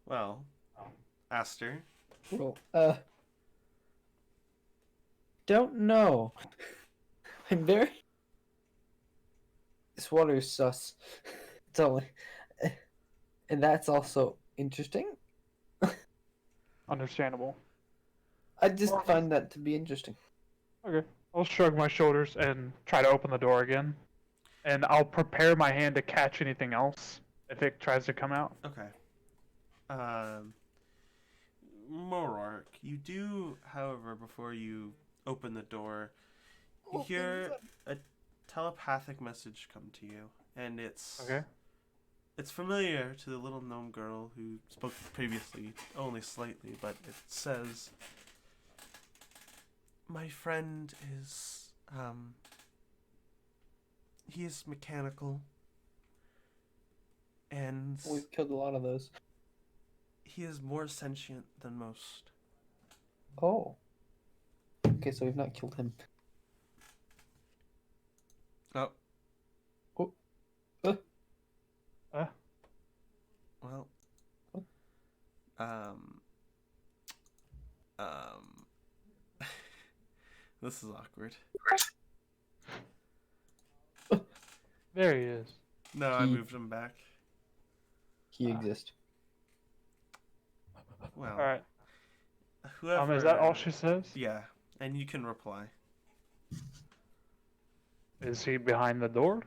S2: Well, Aster.
S9: Well, don't know. I'm very. This water is sus. It's only, and that's also interesting.
S6: Understandable.
S9: I just find that to be interesting.
S6: Okay. I'll shrug my shoulders and try to open the door again. And I'll prepare my hand to catch anything else if it tries to come out.
S2: Okay. Morark, you do, however, before you open the door, you hear a telepathic message come to you, and it's familiar to the little gnome girl who spoke previously, only slightly, but it says, "My friend is, he is mechanical, and
S9: We've killed a lot of those.
S2: he is more sentient than most."
S9: Oh. Okay, so we've not killed him.
S2: Oh.
S9: Oh.
S2: Well. This is awkward.
S6: There he is.
S2: No, I moved him back.
S9: He exists.
S2: Well.
S6: Alright.
S2: Whoever.
S6: Is that all she says?
S2: Yeah, and you can reply.
S6: Is he behind the door?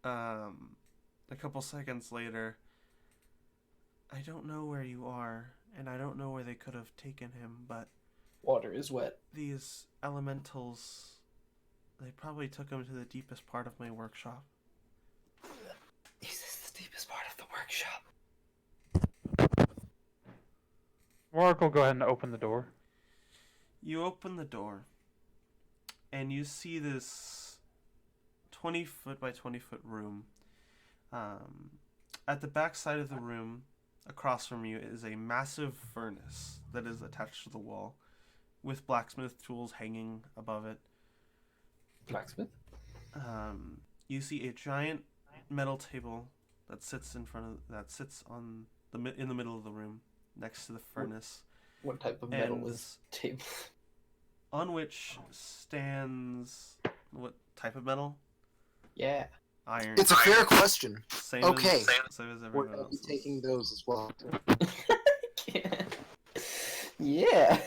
S2: A couple seconds later, I don't know where you are, and I don't know where they could have taken him, but
S9: Water is wet.
S2: these elementals, they probably took him to the deepest part of my workshop.
S9: Is this the deepest part of the workshop?
S6: Mark will go ahead and open the door.
S2: You open the door, and you see this 20-foot by 20-foot room. At the back side of the room, across from you, is a massive furnace that is attached to the wall, with blacksmith tools hanging above it.
S9: Blacksmith?
S2: You see a giant metal table that sits in the middle of the room, next to the furnace.
S9: What type of metal
S2: And
S9: is table?
S2: on which stands what type of metal?
S9: Yeah.
S2: Iron.
S10: It's a fair question.
S2: Same
S10: Okay.
S2: Same as
S10: We're
S2: everyone
S10: gonna be
S2: else.
S10: taking those as well.
S9: Yeah.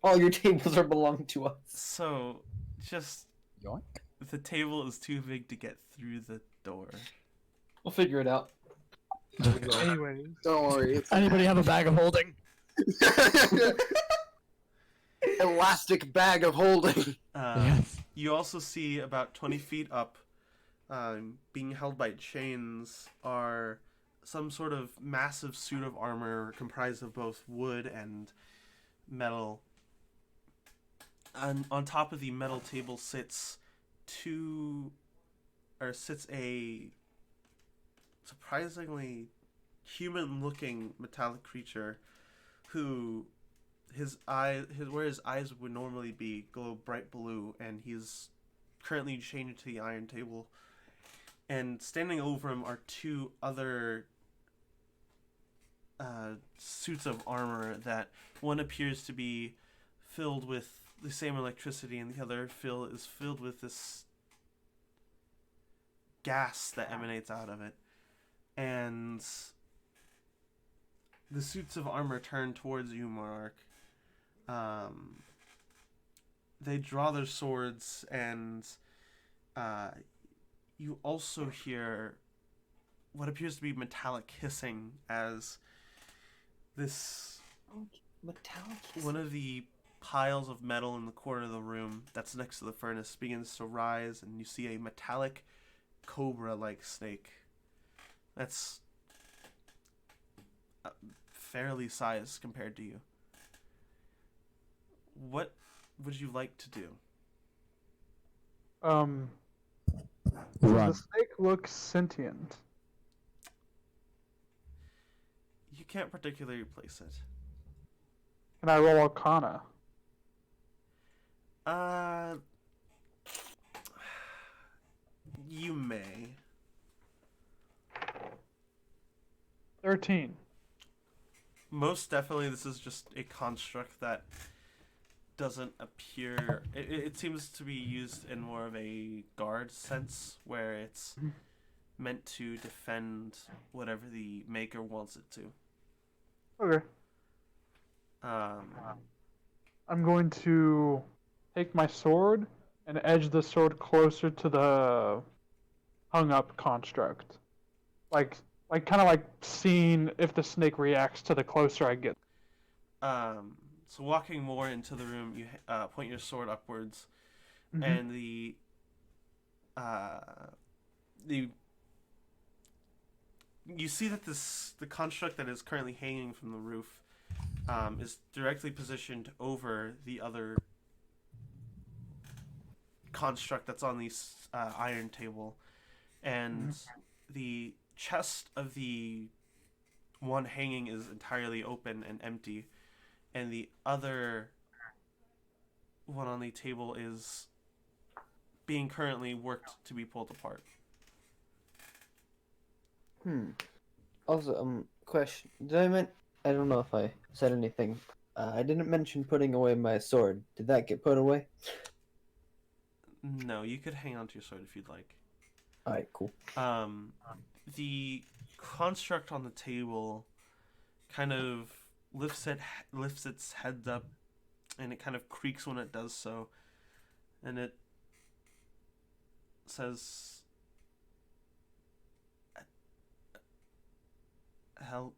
S9: All your tables are belong to us.
S2: So, just
S5: Yoink.
S2: the table is too big to get through the door.
S9: We'll figure it out.
S6: Anyways.
S10: Don't worry. It's
S5: Anybody have a bag of holding?
S10: elastic bag of holding.
S5: Yes.
S2: You also see about 20 feet up, being held by chains, are some sort of massive suit of armor comprised of both wood and metal. And on top of the metal table sits a surprisingly human-looking metallic creature who where his eyes would normally be glow bright blue, and he's currently chained to the iron table. And standing over him are 2 other suits of armor that one appears to be filled with the same electricity, and the other is filled with this gas that emanates out of it. And the suits of armor turn towards you, Monarch. they draw their swords, and you also hear what appears to be metallic hissing as this
S8: Metallic.
S2: one of the piles of metal in the corner of the room that's next to the furnace begins to rise, and you see a metallic cobra-like snake that's fairly sized compared to you. What would you like to do?
S6: Does
S5: Run.
S6: the snake look sentient?
S2: You can't particularly place it.
S6: Can I roll Arcana?
S2: You may.
S6: 13.
S2: Most definitely, this is just a construct that doesn't appear. It seems to be used in more of a guard sense, where it's meant to defend whatever the maker wants it to.
S6: Okay. I'm going to take my sword and edge the sword closer to the hung up construct. Like kind of like seeing if the snake reacts to the closer I get.
S2: So walking more into the room, you point your sword upwards,
S6: Mhm.
S2: and you see that the construct that is currently hanging from the roof is directly positioned over the other construct that's on the iron table, and the chest of the one hanging is entirely open and empty, and the other one on the table is being currently worked to be pulled apart.
S9: Also, question. I don't know if I said anything. I didn't mention putting away my sword. Did that get put away?
S2: No, you could hang on to your sword if you'd like.
S9: Alright, cool.
S2: The construct on the table kind of lifts its head up, and it kind of creaks when it does so, and it says, "Help."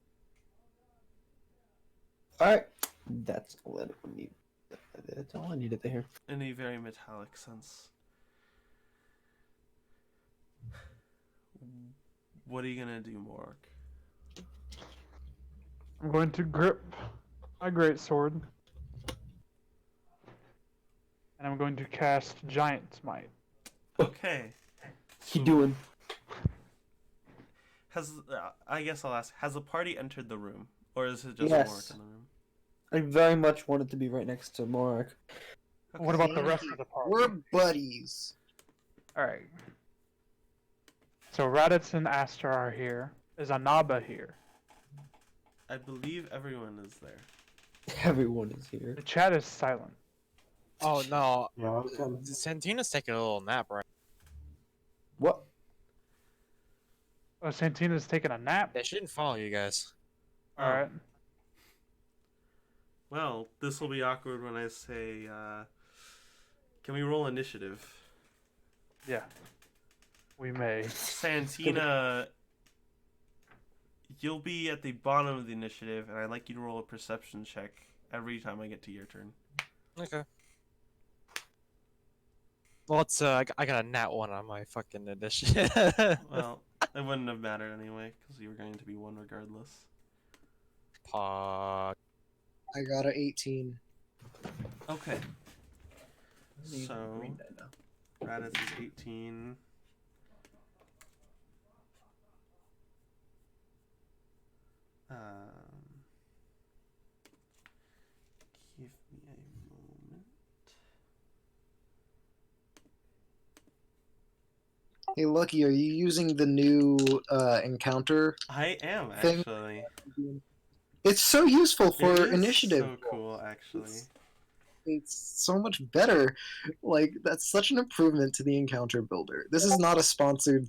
S9: Alright. That's all I need. That's all I needed to hear.
S2: In a very metallic sense. What are you gonna do, Mork?
S6: I'm going to grip my greatsword. And I'm going to cast Giant Smite.
S2: Okay.
S9: He doing?
S2: I guess I'll ask, has the party entered the room? Or is it just
S9: Yes.
S2: Mork in the room?
S9: I very much wanted to be right next to Morak.
S2: Okay.
S6: What about the rest of the party?
S10: We're buddies.
S6: Alright. So Raditz and Aster are here. Is Anaba here?
S2: I believe everyone is there.
S9: Everyone is here.
S6: The chat is silent.
S1: Oh no,
S7: Yeah, I was gonna-
S1: Santina's taking a little nap, right?
S9: What?
S6: Oh, Santina's taking a nap?
S1: Yeah, she didn't follow you guys.
S6: Alright.
S2: Well, this will be awkward when I say, can we roll initiative?
S6: Yeah. We may.
S2: Santina, you'll be at the bottom of the initiative, and I'd like you to roll a perception check every time I get to your turn.
S1: Okay. Well, it's I got a nat 1 on my fucking initiative.
S2: Well, it wouldn't have mattered anyway, because you were going to be 1 regardless.
S1: Pog.
S10: I got an 18.
S2: Okay.
S9: Use
S2: So,
S9: green die now.
S2: Raditz is 18. Give me a moment.
S10: Hey, Lucky, are you using the new encounter?
S2: I am,
S10: Thing-
S2: actually.
S10: It's so useful
S2: It
S10: for
S2: is
S10: initiative.
S2: so cool, actually.
S10: It's so much better. Like, that's such an improvement to the encounter builder. This is not a sponsored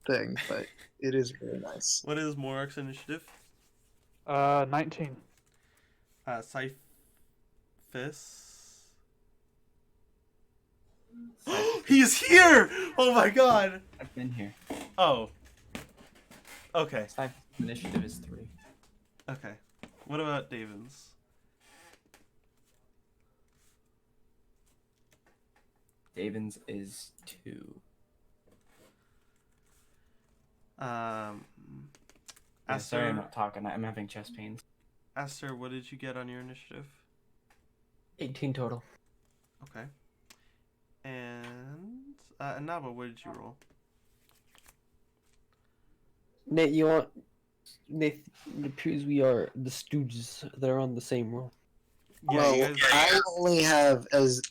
S10: thing, but it is very nice.
S2: What is Morok's initiative?
S6: 19.
S2: Cyphus. He's here! Oh my god!
S8: I've been here.
S2: Oh. Okay.
S8: Cypher's initiative is 3.
S2: Okay. What about Davin's?
S8: Davin's is 2. Yeah, sorry, I'm
S2: Aster,
S8: not talking. I'm having chest pains.
S2: Aster, what did you get on your initiative?
S9: 18 total.
S2: Okay. And Naba, what did you roll?
S3: Nate, you want? Nate, it appears we are the Stooges that are on the same roll.
S2: Yeah,
S10: Well,
S2: you guys.
S10: I only have as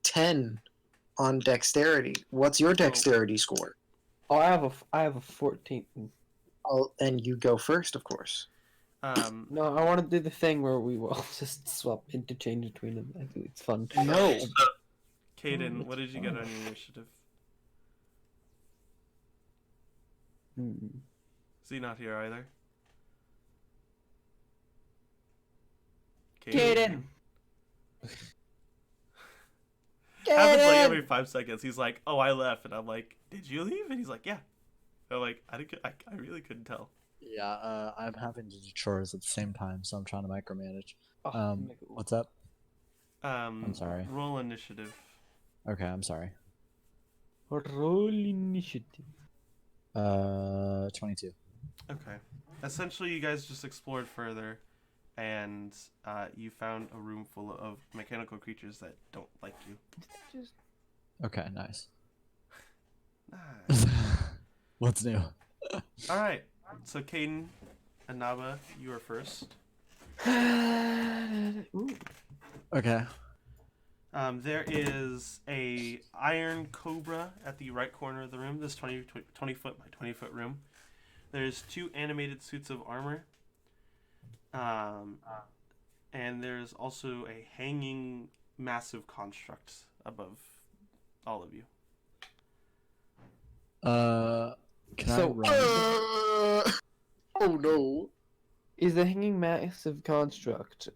S10: 10 on dexterity. What's your dexterity score?
S3: Oh, I have a 14.
S10: Oh, and you go first, of course.
S3: No, I want to do the thing where we will just swap interchange between them. I think it's fun.
S10: No.
S2: Caden, what did you get on your initiative? Is he not here either?
S9: Caden!
S2: Happens like every 5 seconds. He's like, "Oh, I left," and I'm like, "Did you leave?" And he's like, "Yeah." I'm like, I really couldn't tell.
S5: Yeah, I'm having to do chores at the same time, so I'm trying to micromanage.
S3: Oh,
S5: What's up?
S2: I'm
S5: sorry.
S2: Roll initiative.
S5: Okay, I'm sorry.
S3: roll initiative.
S5: 22.
S2: Okay. Essentially, you guys just explored further, and you found a room full of mechanical creatures that don't like you.
S5: Okay, nice.
S2: Nice.
S5: What's new?
S2: All right. So, Caden and Naba, you are first.
S5: Okay.
S2: There is a iron cobra at the right corner of the room. This 20 foot by 20 foot room. There's 2 animated suits of armor. And there's also a hanging massive construct above all of you.
S5: Can I
S3: So,
S5: run?
S10: Oh no.
S3: Is the hanging massive construct,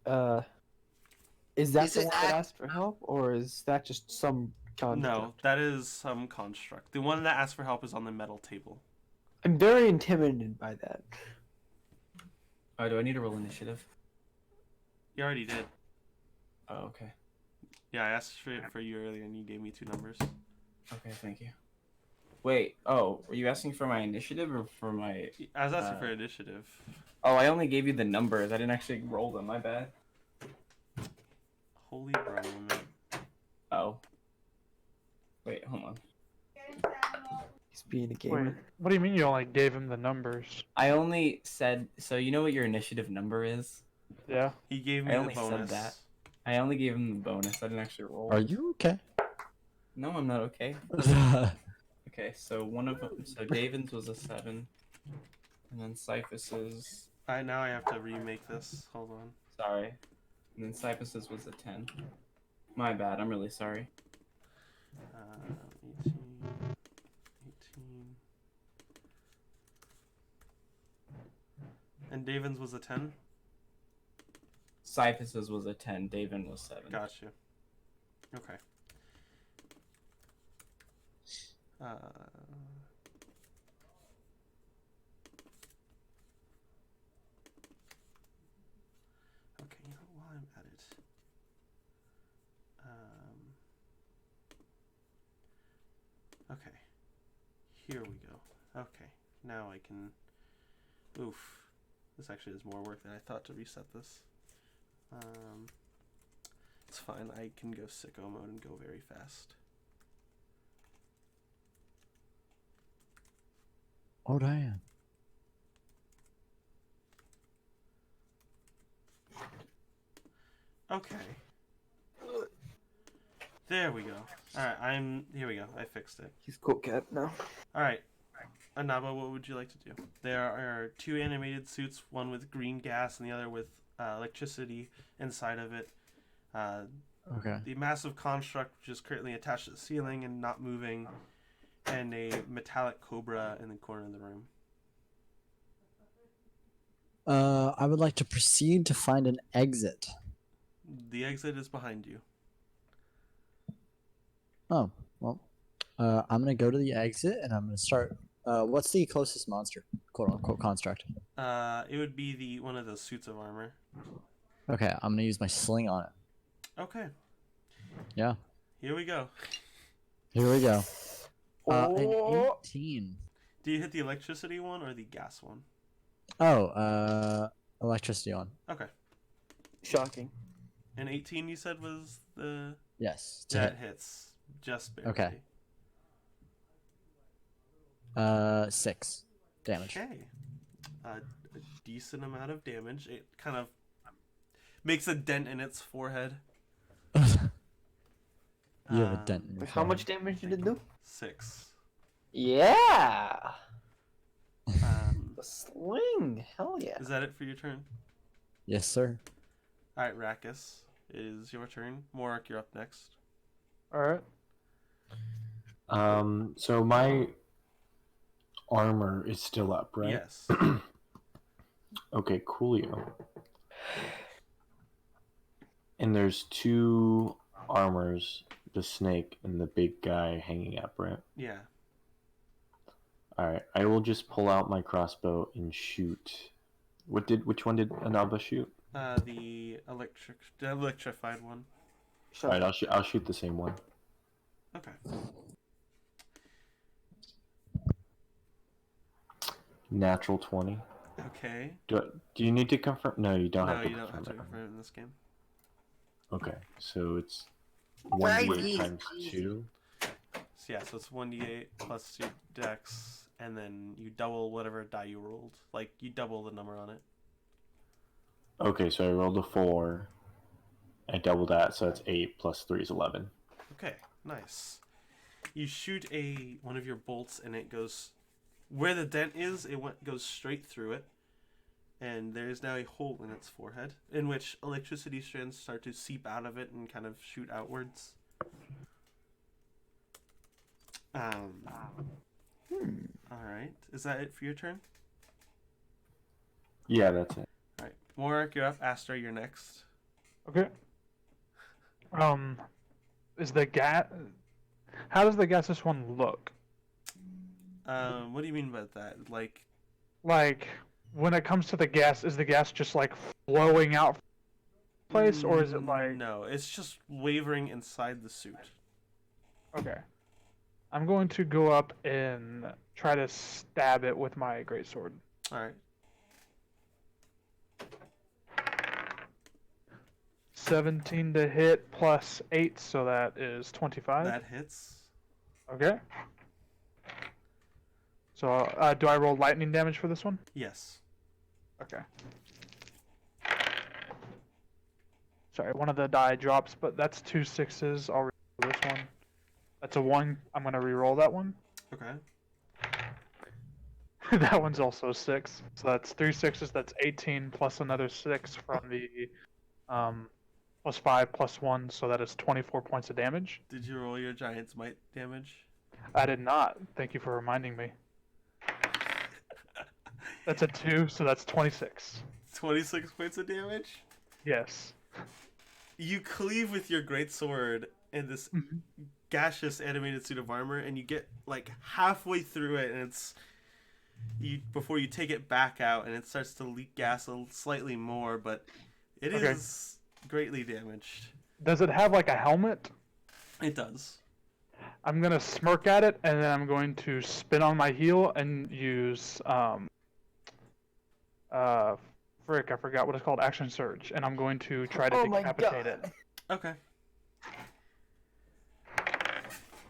S3: is that
S10: Is
S3: the
S10: it
S3: one that asked for help, or is that just some construct?
S2: No, that is some construct. The one that asked for help is on the metal table.
S3: I'm very intimidated by that.
S8: Oh, do I need to roll initiative?
S2: You already did.
S8: Oh, okay.
S2: Yeah, I asked for you earlier, and you gave me 2 numbers.
S8: Okay, thank you. Wait, oh, were you asking for my initiative or for my...
S2: I was asking for initiative.
S8: Oh, I only gave you the numbers. I didn't actually roll them, my bad.
S2: Holy Roman.
S8: Oh. Wait, hold on.
S3: He's being a gamer.
S6: Wait, what do you mean you only gave him the numbers?
S8: I only said... So you know what your initiative number is?
S6: Yeah.
S2: He gave me
S8: I
S2: the
S8: only
S2: bonus.
S8: said that. I only gave him the bonus. I didn't actually roll.
S5: Are you okay?
S8: No, I'm not okay. Okay, so one of them... So Davin's was a 7. And then Cyphus's...
S2: Now I have to remake this. Hold on.
S8: Sorry. And then Cyphus's was a 10. My bad, I'm really sorry.
S2: 18. And Davin's was a 10?
S8: Cyphus's was a 10, Davin was 7.
S2: Gotcha. Okay. Okay, you know, while I'm at it, okay, here we go. Okay, now I can. Oof, this actually is more work than I thought to reset this. It's fine. I can go sicko mode and go very fast.
S5: Oh, damn.
S2: Okay. There we go. Alright, here we go. I fixed it.
S3: He's cool cat now.
S2: Alright. Anaba, what would you like to do? There are 2 animated suits, one with green gas and the other with electricity inside of it.
S5: Okay.
S2: The massive construct, which is currently attached to the ceiling and not moving, and a metallic cobra in the corner of the room.
S5: I would like to proceed to find an exit.
S2: The exit is behind you.
S5: Oh, well. I'm gonna go to the exit and I'm gonna start. What's the closest monster, quote unquote, construct?
S2: It would be the one of those suits of armor.
S5: Okay, I'm gonna use my sling on it.
S2: Okay,
S5: Yeah.
S2: here we go.
S5: Here we go. An
S9: Oh.
S5: 18.
S2: Do you hit the electricity one or the gas one?
S5: Oh, electricity on.
S2: Okay.
S9: Shocking.
S2: An 18 you said was the...
S5: Yes.
S2: That hits. Just barely.
S5: Okay. 6 damage.
S2: Okay. A decent amount of damage. It kind of makes a dent in its forehead.
S5: You have a dent in your
S9: How much
S5: forehead.
S9: damage did it do?
S2: 6.
S9: Yeah.
S2: Um,
S9: The sling. Hell yeah.
S2: is that it for your turn?
S5: Yes, sir.
S2: Alright, Rakkus. It is your turn. Morak, you're up next.
S6: All right.
S7: So my armor is still up, right?
S2: Yes.
S7: Okay, coolio. And there's 2 armors, the snake and the big guy hanging up, right?
S2: Yeah.
S7: Alright, I will just pull out my crossbow and shoot. Which one did Anaba shoot?
S2: The electrified one.
S7: Alright, I'll shoot the same one.
S2: Okay.
S7: Natural 20.
S2: Okay.
S7: Do you need to confirm? No, you don't
S2: No,
S7: have to
S2: you don't have to
S7: confirm
S2: confirm it in this game.
S7: it. Okay, so it's
S10: Right.
S7: 1d8 times 2.
S2: So yeah, so it's 1d8 plus your dex, and then you double whatever die you rolled. Like, you double the number on it.
S7: Okay, so I rolled a 4. I doubled that, so that's 8 plus 3 is 11.
S2: Okay, nice. You shoot one of your bolts, and it goes where the dent is. It goes straight through it, and there is now a hole in its forehead, in which electricity strands start to seep out of it and kind of shoot outwards. All right. Is that it for your turn?
S7: Yeah, that's it.
S2: All right, Morak, you're up. Astra, you're next.
S6: Okay. Is the gas? How does the gaseous one look?
S2: What do you mean by that? Like,
S6: When it comes to the gas, is the gas just like flowing out from the place, or is it like?
S2: No, it's just wavering inside the suit.
S6: Okay. I'm going to go up and try to stab it with my greatsword.
S2: All right.
S6: 17 to hit plus 8, so that is 25.
S2: That hits.
S6: Okay. So, do I roll lightning damage for this one?
S2: Yes.
S6: Okay. Sorry, one of the die drops, but that's 2 6s. I'll re-roll this one. That's a 1. I'm going to re-roll that one.
S2: Okay.
S6: That one's also 6. So that's 3 6s. That's 18 plus another 6 from the plus 5 plus 1. So that is 24 points of damage.
S2: Did you roll your giant's might damage?
S6: I did not. Thank you for reminding me. That's a 2, so that's 26.
S2: 26 points of damage?
S6: Yes.
S2: You cleave with your great sword in this gaseous animated suit of armor, and you get like halfway through it, and it's before you take it back out, and it starts to leak gas slightly more, but it is greatly damaged.
S6: Does it have like a helmet?
S2: It does.
S6: I'm gonna smirk at it, and then I'm going to spin on my heel and use frick, I forgot what it's called, action surge, and I'm going to try to decapitate it.
S2: Okay.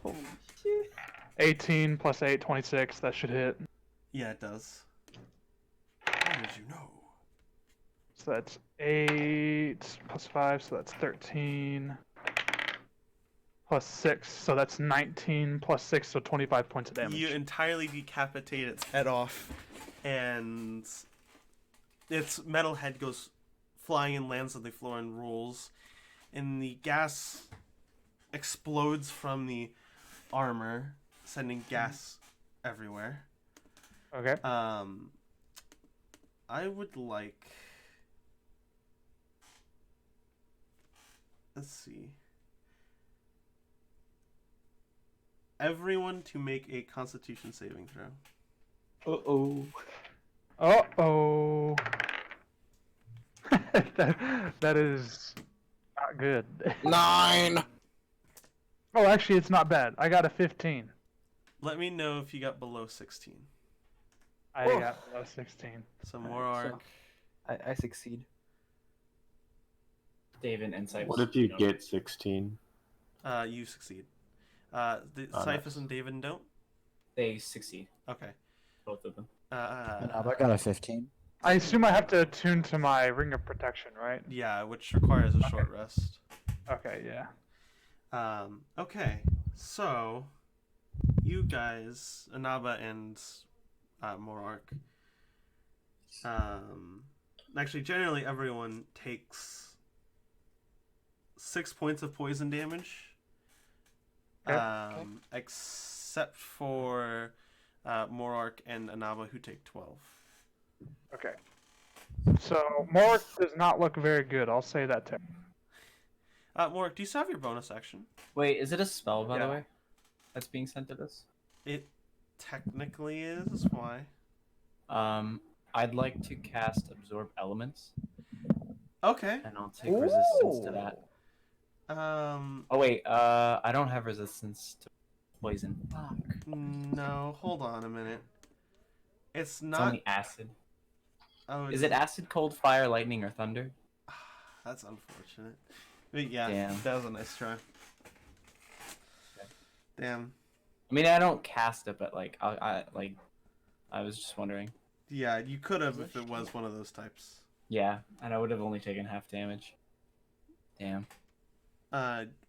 S9: Holy shit.
S6: 18 plus 8, 26. That should hit.
S2: Yeah, it does. How did you know?
S6: So that's 8 plus 5, so that's 13. Plus 6, so that's 19 plus 6, so 25 points of damage.
S2: You entirely decapitate its head off, and its metal head goes flying and lands on the floor and rolls, and the gas explodes from the armor, sending gas everywhere.
S6: Okay.
S2: I would like... Let's see. everyone to make a Constitution saving throw.
S9: Uh-oh.
S6: Uh-oh. that is not good.
S10: 9.
S6: Oh, actually, it's not bad. I got a 15.
S2: Let me know if you got below 16.
S6: I
S9: Oof.
S6: got below 16.
S2: So
S9: Alright,
S2: Morark.
S9: I succeed.
S8: David and Cyphus.
S7: What if you get 16?
S2: You succeed.
S7: Oh,
S2: Cyphus
S7: nice.
S2: and David don't?
S8: They succeed,
S2: Okay.
S8: both of them.
S5: And I got a 15.
S6: I assume I have to attune to my Ring of Protection, right?
S2: Yeah, which requires a short rest.
S6: Okay, yeah.
S2: Okay. So, you guys, Anaba and Morark, actually, generally everyone takes 6 points of poison damage.
S6: Okay.
S2: Except for Morark and Anaba, who take 12.
S6: Okay. So, Mork does not look very good. I'll say that to
S2: Morark, do you still have your bonus action?
S8: Wait, is it a spell, by the
S6: Yeah.
S8: way, that's being sent at us?
S2: It technically is. Why?
S8: I'd like to cast Absorb Elements,
S2: Okay.
S8: and I'll take resistance to that.
S2: Um.
S8: Oh wait, I don't have resistance to poison. Fuck.
S2: No. Hold on a minute. It's
S8: It's
S2: not.
S8: only acid.
S2: Oh.
S8: Is it acid, cold, fire, lightning, or thunder?
S2: That's unfortunate. But yeah,
S8: Damn.
S2: that was a nice try. Damn.
S8: I mean, I don't cast it, but like, I was just wondering.
S2: Yeah, you could have if it was one of those types.
S8: Yeah, and I would have only taken half damage. Damn.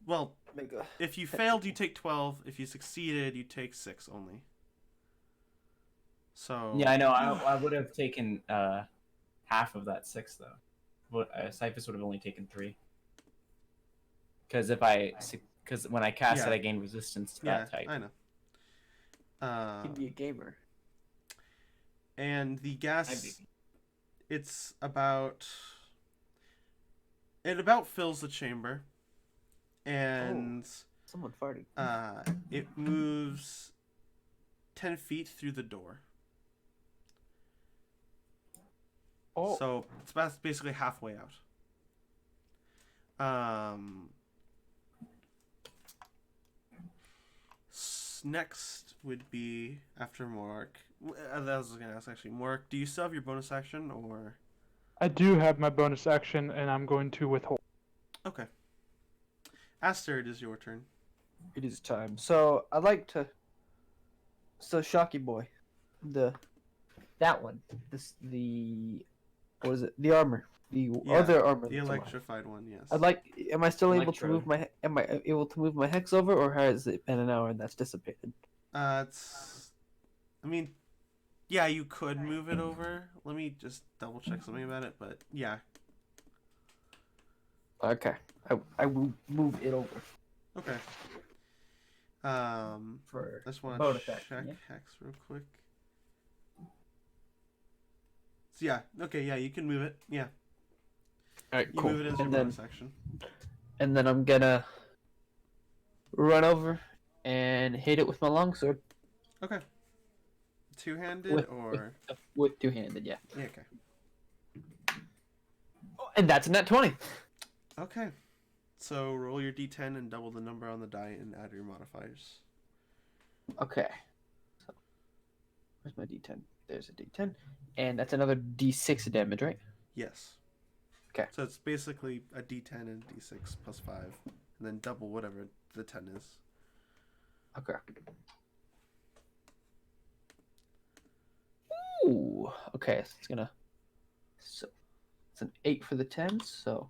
S2: Well, if you failed, you take 12. If you succeeded, you take 6 only. So.
S8: Yeah, I know. I would have taken half of that 6 though. But Cyphus would have only taken 3. Because when I cast it, I gain resistance to
S2: Yeah,
S8: that type.
S2: I know.
S9: He'd be a gamer.
S2: And the gas, it's about. It about fills the chamber, and
S9: Someone farted.
S2: it moves 10 feet through the door.
S9: Oh.
S2: So it's basically halfway out. Next would be after Morark. That was gonna ask actually. Morark, do you still have your bonus action or?
S6: I do have my bonus action, and I'm going to withhold.
S2: Okay. Aster, it is your turn.
S9: It is time. So I'd like to. So Shocky Boy, that one. What is it? The armor. The other armor.
S2: The
S9: that's alive.
S2: electrified one, yes.
S9: I'd like. Am I still able to
S8: Electro.
S9: move my? Am I able to move my hex over, or has it been an hour and that's dissipated?
S2: It's. I mean, yeah, you could move it over. Let me just double check something about it, but yeah.
S9: Okay. I will move it over.
S2: Okay.
S9: For
S2: I just want to
S9: bonus
S2: check
S9: action, yeah?
S2: hex real quick. So yeah, okay, yeah, you can move it. Yeah,
S9: All right,
S2: you
S9: cool.
S2: move it as your
S9: And then,
S2: bonus action.
S9: and then I'm gonna run over and hit it with my longsword
S2: Okay. Two-handed
S9: with,
S2: or
S9: with two-handed, yeah.
S2: yeah, okay.
S9: And that's a net 20.
S2: Okay. So roll your d10 and double the number on the die and add your modifiers.
S9: Okay. So, where's my d10? There's a d10. And that's another d6 damage, right?
S2: Yes.
S9: Okay.
S2: So it's basically a d10 and d6 plus 5, and then double whatever the 10 is.
S9: Okay. Ooh. Okay, so it's gonna. So it's an 8 for the 10, so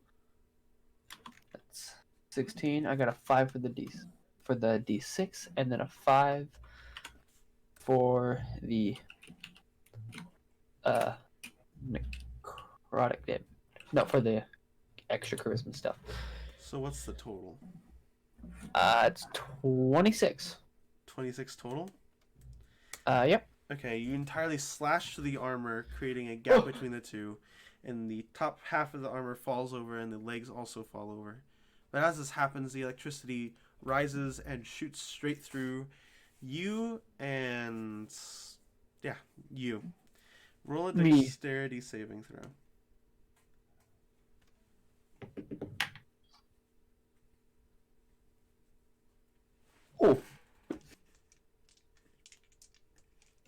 S9: that's 16. I got a 5 for the d6, and then a 5 for the necrotic damage. No, for the extra charisma stuff.
S2: So what's the total?
S9: It's 26.
S2: 26 total?
S9: Yep.
S2: Okay, you entirely slash through the armor, creating a gap between the two, and the top half of the armor falls over and the legs also fall over. But as this happens, the electricity rises and shoots straight through You and you roll a
S9: Me.
S2: dexterity saving throw.
S9: Oh.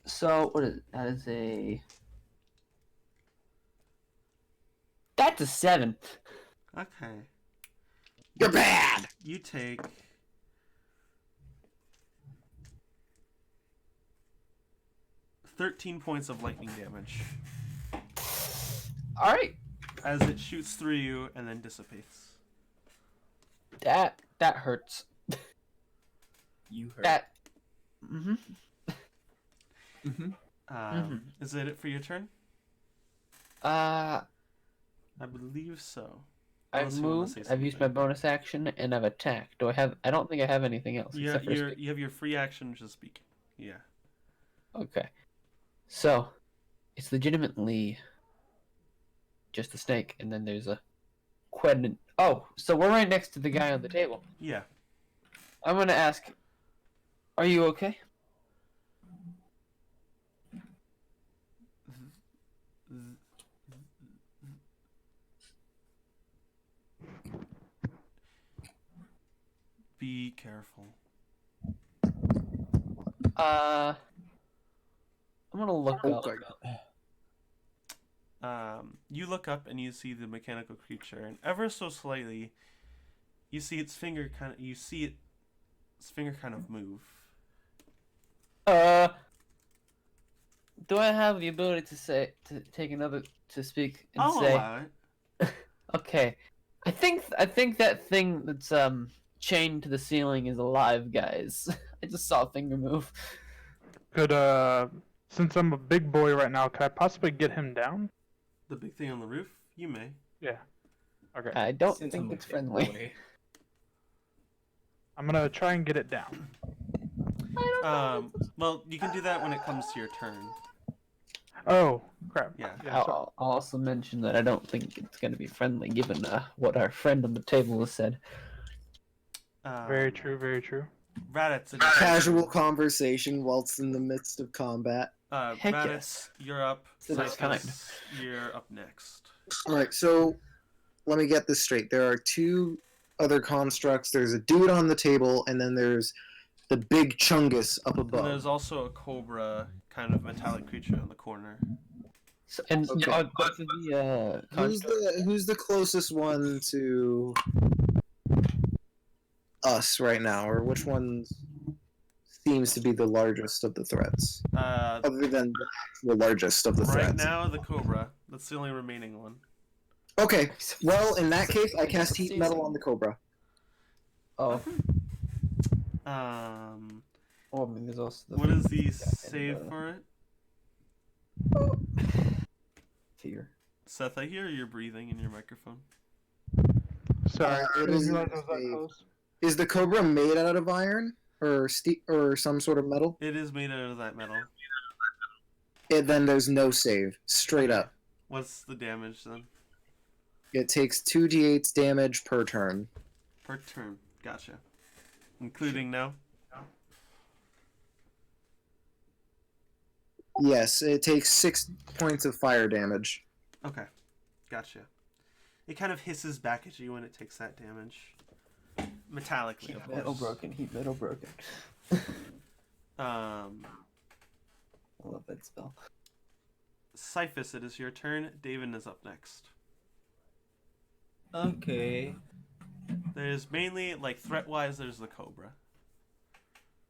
S9: So what is that? Is a that's a 7.
S2: Okay.
S10: You're bad.
S2: You take 13 points of lightning damage
S9: All right.
S2: as it shoots through you and then dissipates.
S9: That hurts.
S8: You heard.
S9: That. Mhm.
S2: Is that it for your turn?
S9: Uh,
S2: I believe so.
S9: I've
S2: Unless you wanna
S9: moved.
S2: say
S9: I've used my
S2: something.
S9: bonus action, and I've attacked. Do I have? I don't think I have anything else
S2: Yeah,
S9: except for speak.
S2: you have your free action to speak. Yeah.
S9: Okay. So, it's legitimately just a snake, and then there's a quedin. Oh, so we're right next to the guy on the table.
S2: Yeah.
S9: I'm gonna ask, are you okay?
S2: Be careful.
S9: I'm gonna look up.
S2: You look up and you see the mechanical creature, and ever so slightly, you see its finger kind of move.
S9: Do I have the ability to take another to speak and
S2: I'll
S9: say?
S2: allow it.
S9: Okay, I think that thing that's chained to the ceiling is alive, guys. I just saw a finger move.
S6: Could since I'm a big boy right now, could I possibly get him down?
S2: The big thing on the roof? You may.
S6: Yeah. Okay.
S9: I don't
S8: Since
S9: think
S8: I'm a
S9: it's
S8: big
S9: friendly.
S8: boy.
S6: I'm gonna try and get it down.
S2: Well, you can do that when it comes to your turn.
S6: Oh crap.
S2: Yeah.
S6: Yeah. So,
S9: I'll also mention that I don't think it's gonna be friendly, given what our friend on the table has said.
S6: very true. Very true.
S2: Raditz.
S10: Casual conversation whilst in the midst of combat.
S9: Heck
S2: Raditz,
S9: yes.
S2: you're up.
S9: So that's kind.
S2: Cyphus, you're up next.
S10: All right, so let me get this straight. There are two other constructs. There's a dude on the table, and then there's the big chungus up
S2: And
S10: above.
S2: there's also a cobra kind of metallic creature in the corner.
S9: So, and
S10: Okay.
S9: both of the
S10: Who's the closest one to us right now, or which one seems to be the largest of the threats, other than the largest of the
S2: Right
S10: threats?
S2: now, the cobra. That's the only remaining one.
S10: Okay, well, in that case, I cast heat metal on the cobra.
S9: Oh,
S2: Um,
S9: I mean, there's also the
S2: what is the save for it?
S9: fear.
S2: Seth, I hear you're breathing in your microphone.
S6: Sorry, I
S10: What
S6: didn't
S10: is
S6: realize
S10: it?
S6: I was that close.
S10: Is the cobra made out of iron or or some sort of metal?
S2: It is made out of that metal.
S10: Then there's no save. Straight up.
S2: What's the damage then?
S10: It takes 2d8 damage per turn.
S2: Per turn. Gotcha. Including now?
S10: Yes, it takes 6 points of fire damage.
S2: Okay. Gotcha. It kind of hisses back at you when it takes that damage. Metallically, of
S9: Metal
S2: course.
S9: broken. Heat metal broken.
S2: I
S9: love that spell.
S2: Cyphus, it is your turn. David is up next.
S8: Okay.
S2: There's mainly, like, threat-wise, there's the cobra.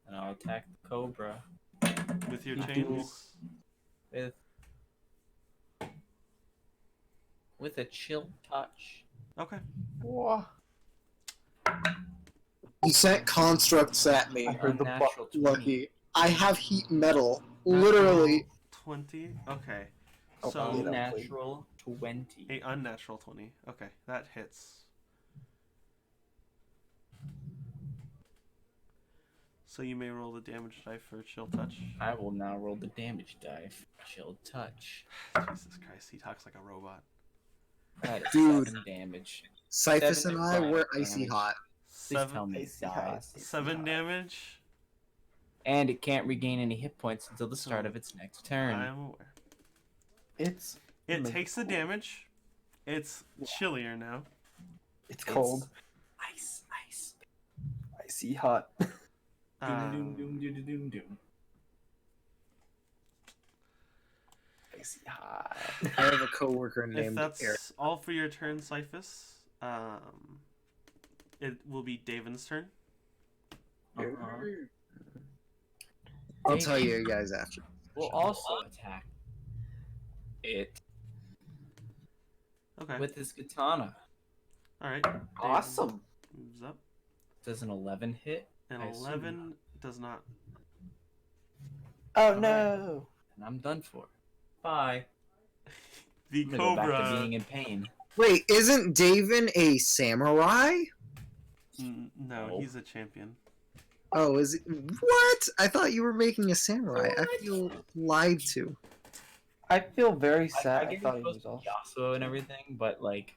S8: And I'll attack the cobra
S2: With your
S8: You
S2: chains.
S8: with a chill touch.
S2: Okay.
S9: Whoa.
S10: You sent constructs at me.
S9: I heard the
S8: Unnatural 20.
S10: Lucky. I have heat metal. Literally.
S2: 20? Okay.
S9: Oh,
S2: So,
S8: Unnatural 20.
S2: a unnatural 20. Okay, that hits. So you may roll the damage die for chill touch.
S8: I will now roll the damage die for chill touch.
S2: Jesus Christ, he talks like a robot.
S8: That is
S10: Dude.
S8: 7 damage.
S10: Cyphus
S8: 7
S10: and I
S8: fire
S10: were icy
S8: damage.
S10: hot.
S8: Please tell me it dies.
S2: 7 damage.
S8: and it can't regain any hit points until the start of its next turn.
S2: I'm aware.
S9: It's
S2: It takes the damage. It's chillier now.
S9: it's cold.
S8: Ice.
S9: Icy hot.
S8: Doom, doom, doom, doom, doom, doom.
S9: Icy hot.
S10: I have a coworker
S2: If
S10: named
S2: that's
S10: Eric.
S2: all for your turn, Cyphus, it will be Davin's turn.
S10: I'll tell you guys after.
S8: Will also attack it
S2: Okay.
S8: with his katana.
S2: All right.
S9: Awesome.
S2: Moves up.
S8: Does an 11 hit?
S2: An
S8: I assume
S2: 11 does not.
S9: Oh no.
S8: And I'm done for. Bye.
S2: The
S8: I'm gonna go back to
S2: cobra.
S8: being in pain.
S10: Wait, isn't Davin a samurai?
S2: No,
S8: No.
S2: he's a champion.
S10: Oh, is it? What? I thought you were making a samurai. I feel lied to.
S9: I feel very sad. I,
S8: get
S9: thought
S8: he's
S9: he was
S8: supposed
S9: also
S8: to be Yasuo and everything, but like,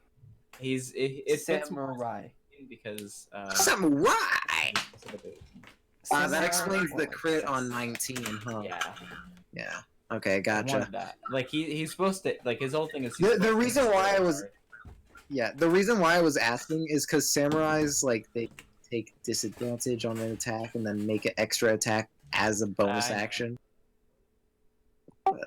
S8: it fits more
S9: samurai.
S8: because
S10: Samurai!
S8: because of the-
S10: That explains the crit on 19, huh?
S8: yeah.
S10: Yeah. Okay,
S8: I
S10: gotcha.
S8: wanted that. Like he's supposed to like his whole thing is.
S10: The reason why I was the reason why I was asking is because samurais like they take disadvantage on an attack and then make an extra attack as a bonus
S8: I know.
S10: action. But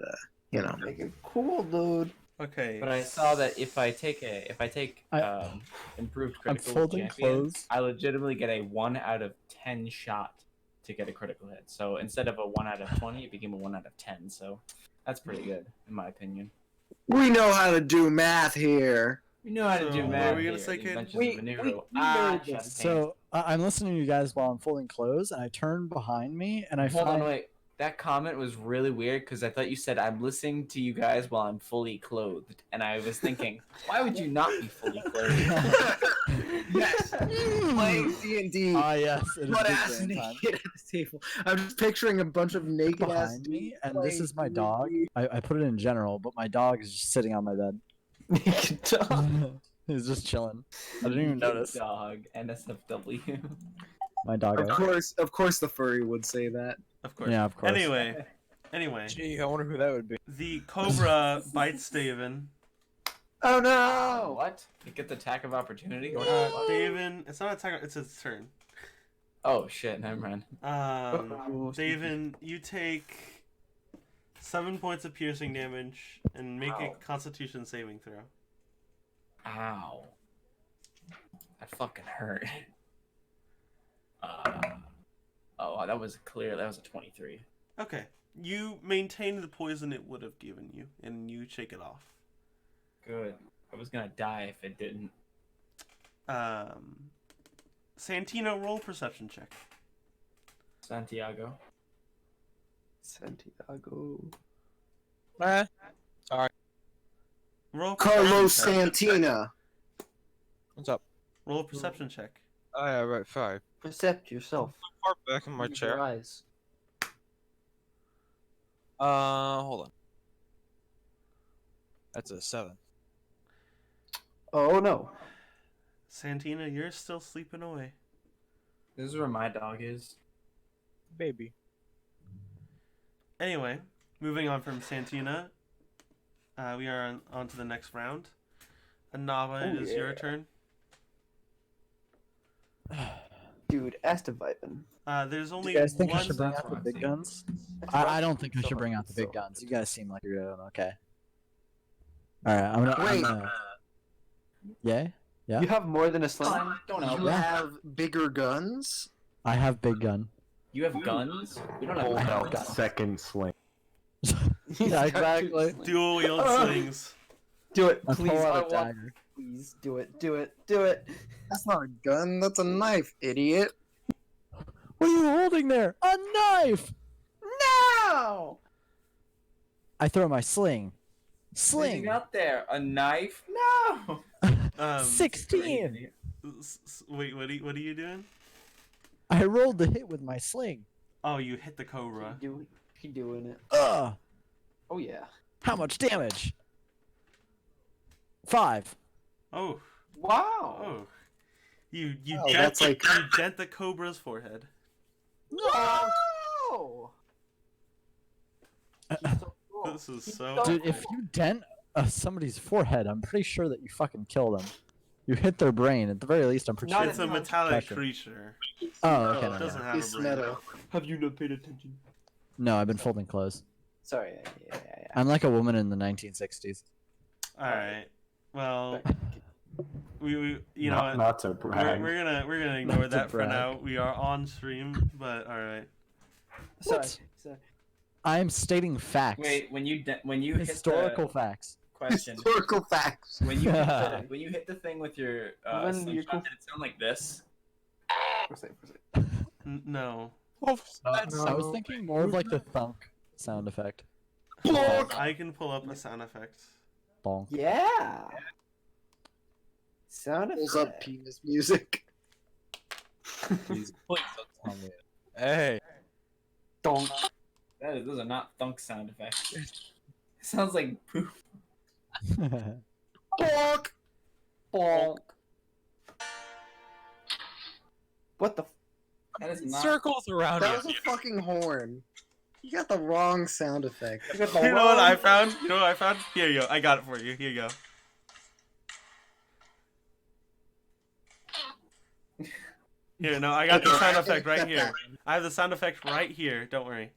S10: you know.
S9: Make it cool, dude.
S2: Okay.
S8: But I saw that if I take improved
S5: I'm
S8: critical
S5: folding
S8: champion,
S5: clothes.
S8: I legitimately get a 1 out of 10 shot to get a critical hit. So instead of a 1 out of 20, it became a 1 out of 10. So that's pretty good in my opinion.
S10: We know how to do math here.
S8: We know how to
S2: So,
S8: do
S2: what
S8: math.
S2: were you gonna
S8: here,
S2: say,
S8: the
S2: kid?
S8: adventures
S9: We-
S8: of Venuru.
S9: we know
S8: Ah,
S9: this.
S8: chest pains.
S5: So I'm listening to you guys while I'm folding clothes, and I turn behind me, and I
S8: Hold
S5: find
S8: on, wait. That comment was really weird because I thought you said I'm listening to you guys while I'm fully clothed, and I was thinking, why would you not be fully clothed?
S10: Yes. Playing D&D.
S5: Ah, yes, it is
S10: Butt
S5: big
S10: ass
S5: brain time.
S10: naked at the table. I'm just picturing a bunch of naked ass
S5: Behind me,
S10: dudes
S5: and this
S10: playing
S5: is my
S10: D&D.
S5: dog. I put it in general, but my dog is just sitting on my bed. He's just chilling. I didn't even
S8: Naked
S5: notice.
S8: Dog, NSFW.
S5: My dog.
S10: Of course, the furry would say that.
S2: Of course.
S5: Yeah, of course.
S2: Anyway,
S1: Gee, I wonder who that would be.
S2: the cobra bites Davin.
S9: Oh no!
S8: What? You get the attack of opportunity? Or
S2: Davin, it's not attack. It's his turn.
S8: Oh shit! Never mind.
S2: Davin, you take 7 points of piercing damage and make a
S8: Ow.
S2: Constitution saving throw.
S8: Ow. That fucking hurt. Oh, that was clear. That was a 23.
S2: Okay, you maintain the poison it would have given you, and you shake it off.
S8: Good. I was gonna die if it didn't.
S2: Santino, roll perception check.
S8: Santiago.
S9: Santiago.
S2: Roll a
S10: Carlos
S2: perception check.
S10: Santina.
S1: What's up?
S2: Roll a perception check.
S1: Oh yeah, right, 5.
S9: Percept yourself.
S1: Far back in my
S9: Use your
S1: chair.
S9: eyes.
S1: Hold on. That's a 7.
S9: Oh no.
S2: Santina, you're still sleeping away.
S8: This is where my dog is.
S1: Baby.
S2: Anyway, moving on from Santina, we are on to the next round. Anava, it is your turn.
S9: Dude, Astivipin.
S2: There's
S5: Do
S2: only
S5: you guys think I
S2: one.
S5: should bring
S8: That's
S5: out the
S8: what I'm
S5: big
S8: thinking.
S5: guns? I don't think I should bring out the big guns. You guys seem like you're doing okay. Alright, I'm
S10: Wait.
S5: gonna... Yeah? Yeah?
S9: You have more than a sling.
S8: Don't help.
S10: You have bigger guns?
S5: I have big gun.
S8: You have guns? We don't have
S7: Hold out
S8: guns.
S7: second sling.
S5: Yeah, exactly.
S2: Dual wield slings.
S9: Do it,
S5: I
S9: please.
S5: pull
S9: I
S5: out a
S9: want.
S5: dagger.
S9: Please do it. Do it. Do it.
S10: That's not a gun, that's a knife, idiot.
S5: What are you holding there? A knife!
S9: No.
S5: I throw my sling.
S8: What
S5: Sling!
S8: you got there? A knife? No!
S5: 16!
S2: Wait, what are you doing?
S5: I rolled the hit with my sling.
S2: Oh, you hit the cobra.
S9: He doing it.
S5: Ugh!
S9: Oh yeah.
S5: How much damage? 5.
S2: Oh,
S9: Wow.
S2: oh. You
S10: Oh,
S2: dent
S10: that's like-
S2: you dent the cobra's forehead.
S5: No!
S9: go.
S2: This is so.
S5: Dude, if you dent somebody's forehead, I'm pretty sure that you fucking kill them. You hit their brain. At the very least, I'm pretty
S9: Not
S5: sure.
S2: It's a metallic creature.
S5: Oh, okay.
S2: It
S5: No,
S2: doesn't
S5: no.
S2: have a
S10: It's
S2: brain.
S10: metal.
S3: Have you not paid attention?
S5: No, I've been folding clothes.
S9: Sorry. Yeah.
S5: I'm like a woman in the 1960s.
S2: All right. Well, we you know
S7: not,
S2: what?
S7: not to brag.
S2: We're gonna ignore
S5: Not to
S2: that for
S5: brag.
S2: now. We are on stream, but all right.
S9: Sorry.
S5: What? I'm stating facts.
S8: Wait, when you
S5: Historical
S8: hit
S5: facts.
S8: the question,
S10: Historical facts.
S8: when you hit the thing with your
S9: When
S8: slingshot,
S9: you're cool-
S8: did it sound like this?
S2: No.
S5: I was thinking more of like the thunk sound effect.
S2: I can pull up a sound effect.
S5: Bonk.
S9: Yeah. Sound
S10: Pulls up
S9: effect.
S10: penis music.
S1: Please don't tell me. Hey.
S9: Donk.
S8: Those are not thunk sound effects. It sounds like poop.
S10: Bonk.
S9: Bonk. What the?
S8: That is not.
S1: Circles around
S10: That
S1: you.
S10: was a fucking horn. You got the wrong sound effect.
S9: You got the
S2: You know what I
S9: wrong-
S2: found? You know what I found? Here you go. I got it for you. Here you go. Here, no, I got the sound effect right here. I have the sound effect right here. Don't worry.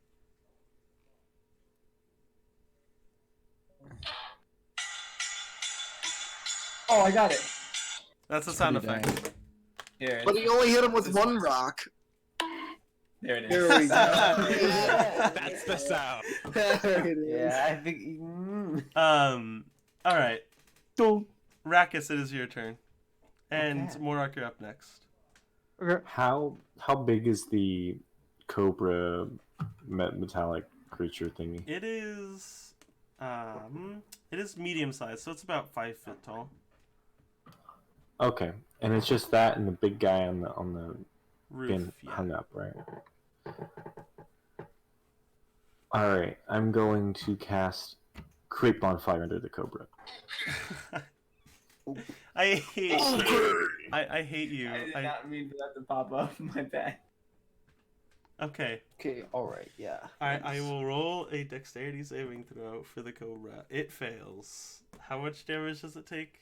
S9: Oh, I got it.
S2: That's the sound
S5: pretty
S2: effect.
S8: Here,
S10: But he only hit him with one rock.
S8: there it is.
S10: There we go.
S1: That's the sound.
S10: There it is.
S9: Yeah, I think.
S2: All right. Rakis, it is your turn. And
S9: Okay.
S2: Morak, you're up next.
S6: Okay.
S7: How big is the cobra metallic creature thingy?
S2: It is medium sized, so it's about 5 feet tall.
S7: Okay, and it's just that and the big guy on the
S2: Roof,
S7: been
S2: yeah.
S7: hung up, right? All right, I'm going to cast create bonfire under the cobra.
S2: I hate you. I hate you.
S8: I did not mean for that to pop up. My bad.
S2: Okay.
S9: Okay. All right. Yeah.
S2: I will roll a dexterity saving throw for the cobra. It fails. How much damage does it take?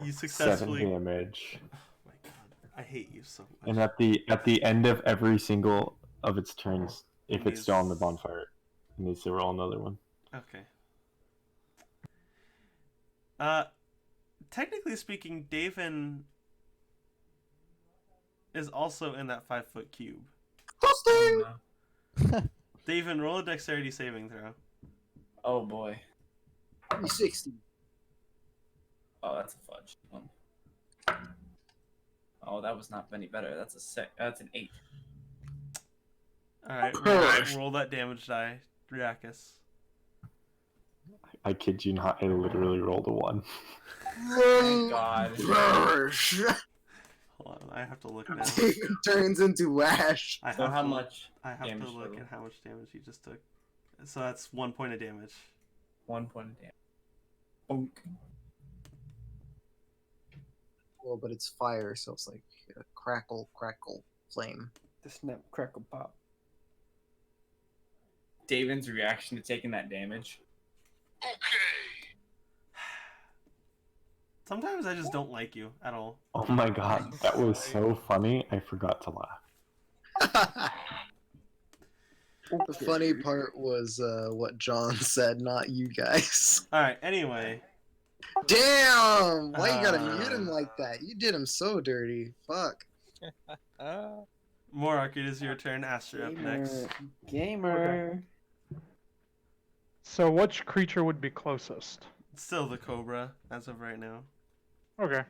S2: You
S7: 7
S2: successfully.
S7: damage.
S2: Oh my god, I hate you so much.
S7: And at the end of every single of its turns, if it's still on the bonfire, it needs to roll another one.
S2: Okay. Technically speaking, Davin is also in that 5-foot cube.
S8: Oh, no.
S2: Davin, roll a dexterity saving throw.
S8: Oh boy.
S10: 360.
S8: Oh, that's a fudge one. Oh, that was not any better. That's a 6. That's an 8.
S2: All right, roll that damage die, Rakis.
S7: I kid you not, I literally rolled a 1.
S8: Thank God.
S2: Hold on, I have to look now.
S10: Turns into ash.
S2: I
S8: So
S2: have
S8: how
S2: to,
S8: much
S2: I have to
S8: damage
S2: look
S8: total?
S2: at how much damage he just took. So that's 1 point of damage.
S8: 1 point of damage. Bonk.
S10: Well, but it's fire, so it's like a crackle, flame.
S9: The snap, crackle, pop.
S8: Davin's reaction to taking that damage.
S2: Sometimes I just don't like you at all.
S7: Oh my god, that was so funny, I forgot to laugh.
S10: The funny part was what John said, not you guys.
S2: All right. Anyway,
S10: Damn! Why you gotta mute him like that? You did him so dirty. Fuck.
S2: Morak, it is your turn. Aster up next.
S9: Gamer.
S6: So which creature would be closest?
S2: It's still the cobra as of right now.
S6: Okay.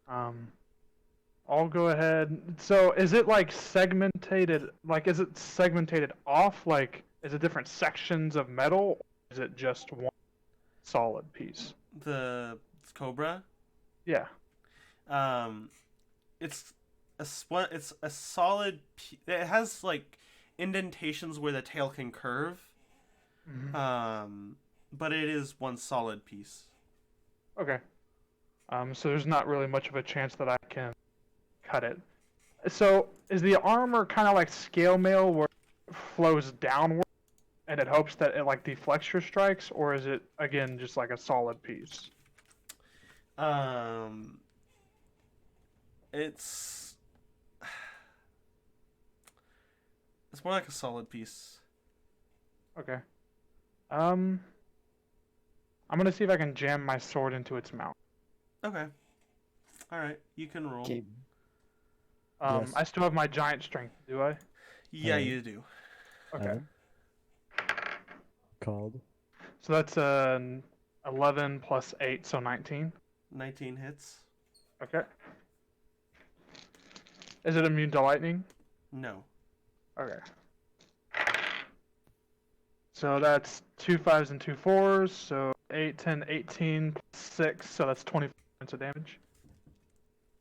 S6: I'll go ahead. So is it like segmented? Like, is it segmented off? Like, is it different sections of metal? Or is it just one solid piece?
S2: The cobra.
S6: Yeah.
S2: It's a solid. It has like indentations where the tail can curve. But it is one solid piece.
S6: Okay. So there's not really much of a chance that I can cut it. So is the armor kind of like scale mail where it flows downward and it hopes that it like deflects your strikes, or is it again just like a solid piece?
S2: It's more like a solid piece.
S6: Okay. I'm gonna see if I can jam my sword into its mouth.
S2: Okay. All right, you can roll.
S9: Okay.
S5: Yes.
S6: I still have my giant strength, do I?
S2: Yeah,
S5: Hey.
S2: you do.
S6: Okay.
S5: Evan? Called.
S6: So that's 11 plus 8, so 19.
S2: 19 hits.
S6: Okay. Is it immune to lightning?
S2: No.
S6: Okay. So that's 2 5s and 2 4s, so 8, 10, 18, 6, so that's 24 points of damage.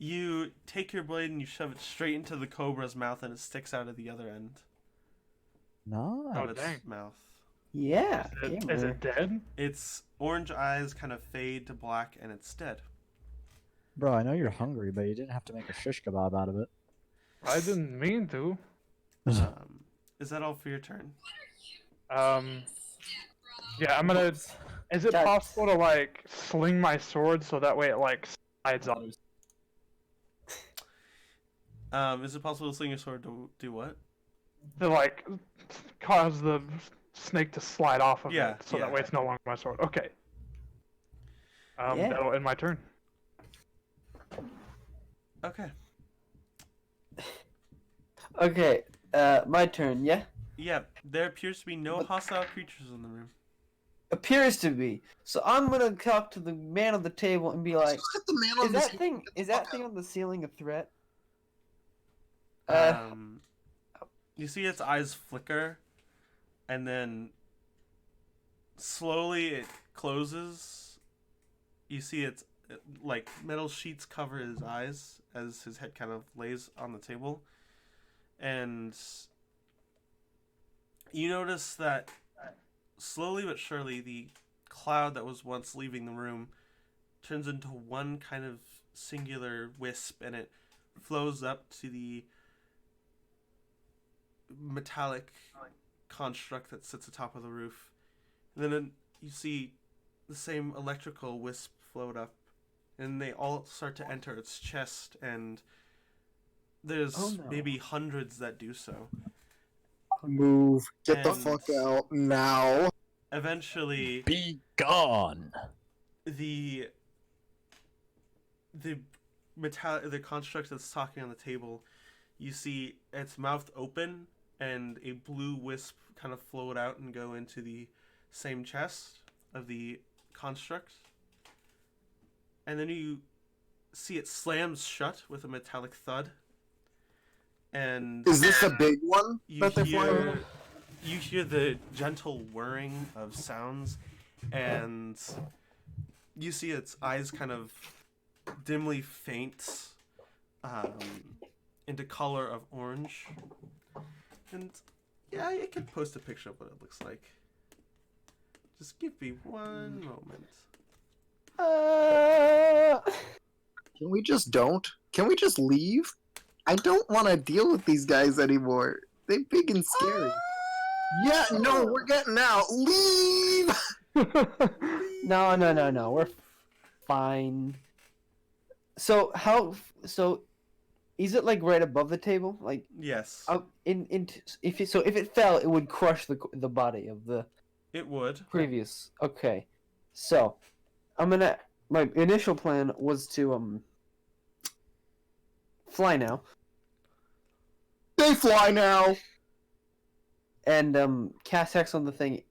S2: You take your blade and you shove it straight into the cobra's mouth, and it sticks out of the other end
S5: Nice.
S6: Oh,
S2: of its
S6: dang.
S2: mouth.
S9: Yeah.
S6: Is it dead?
S2: Its orange eyes kind of fade to black, and it's dead.
S5: Bro, I know you're hungry, but you didn't have to make a shish kebab out of it.
S6: I didn't mean to.
S2: Is that all for your turn?
S6: Yeah, I'm gonna. Is it possible to like sling my sword so that way it like slides off?
S2: Is it possible to sling your sword to do what?
S6: To like cause the snake to slide off of
S2: Yeah,
S6: it, so
S2: yeah.
S6: that way it's no longer my sword. Okay.
S9: Yeah.
S6: That'll end my turn.
S2: Okay.
S9: Okay. My turn. Yeah.
S2: Yeah, there appears to be no hostile creatures in the room.
S9: Appears to be. So I'm gonna talk to the man on the table and be like,
S10: Look at the man on
S9: "Is
S10: the
S9: that
S10: screen.
S9: thing?
S10: Get the
S9: Is that
S10: fuck
S9: thing
S10: out.
S9: on the ceiling a threat?"
S2: You see its eyes flicker, and then slowly it closes. You see its like metal sheets cover his eyes as his head kind of lays on the table, and you notice that slowly but surely the cloud that was once leaving the room turns into one kind of singular wisp, and it flows up to the metallic construct that sits atop of the roof. And then you see the same electrical wisp float up, and they all start to enter its chest, and there's maybe hundreds that do so.
S10: Move. Get the
S2: And
S10: fuck out now.
S2: Eventually,
S5: Be gone.
S2: the construct that's talking on the table, you see its mouth open and a blue wisp kind of float out and go into the same chest of the construct. And then you see it slams shut with a metallic thud. And
S10: Is this a big one
S2: you
S10: that they're flying?
S2: hear the gentle whirring of sounds, and you see its eyes kind of dimly faint into color of orange. And yeah, I could post a picture of what it looks like. Just give me one moment.
S10: Can we just don't? Can we just leave? I don't want to deal with these guys anymore. They're big and scary. Yeah, no, we're getting out. Leave!
S9: No. We're fine. So So, is it like right above the table? Like
S2: Yes,
S9: if it fell, it would crush the body of the
S2: it would.
S9: previous. Okay. So, my initial plan was to fly now
S10: They fly now.
S9: and cast hex on the thing,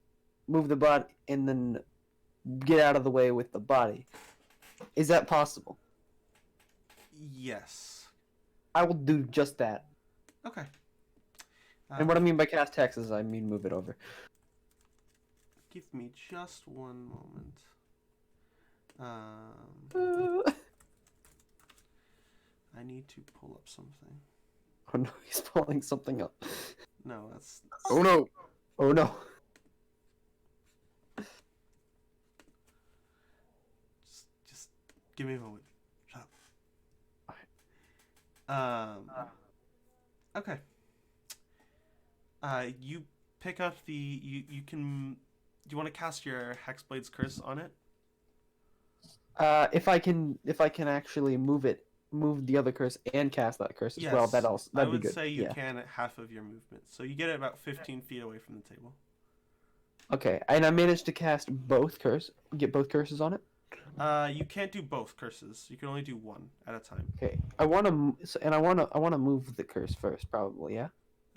S9: move the body, and then get out of the way with the body. Is that possible?
S2: Yes.
S9: I will do just that.
S2: Okay.
S9: And what I mean by cast hex is I mean move it over.
S2: Give me just one moment. I need to pull up something.
S9: Oh no, he's pulling something up.
S2: No, that's
S10: Oh no.
S9: Oh no.
S2: just give me a moment. Shut up. Okay. You pick up the you can. Do you want to cast your Hexblade's Curse on it?
S9: If I can actually move the other curse and cast that curse as well,
S2: Yes.
S9: that'd
S2: I
S9: be
S2: would
S9: good.
S2: say you
S9: yeah.
S2: can at half of your movement, so you get it about 15 feet away from the table.
S9: Okay, and I managed to cast get both curses on it.
S2: You can't do both curses. You can only do one at a time.
S9: Okay, I want to move the curse first, probably, yeah.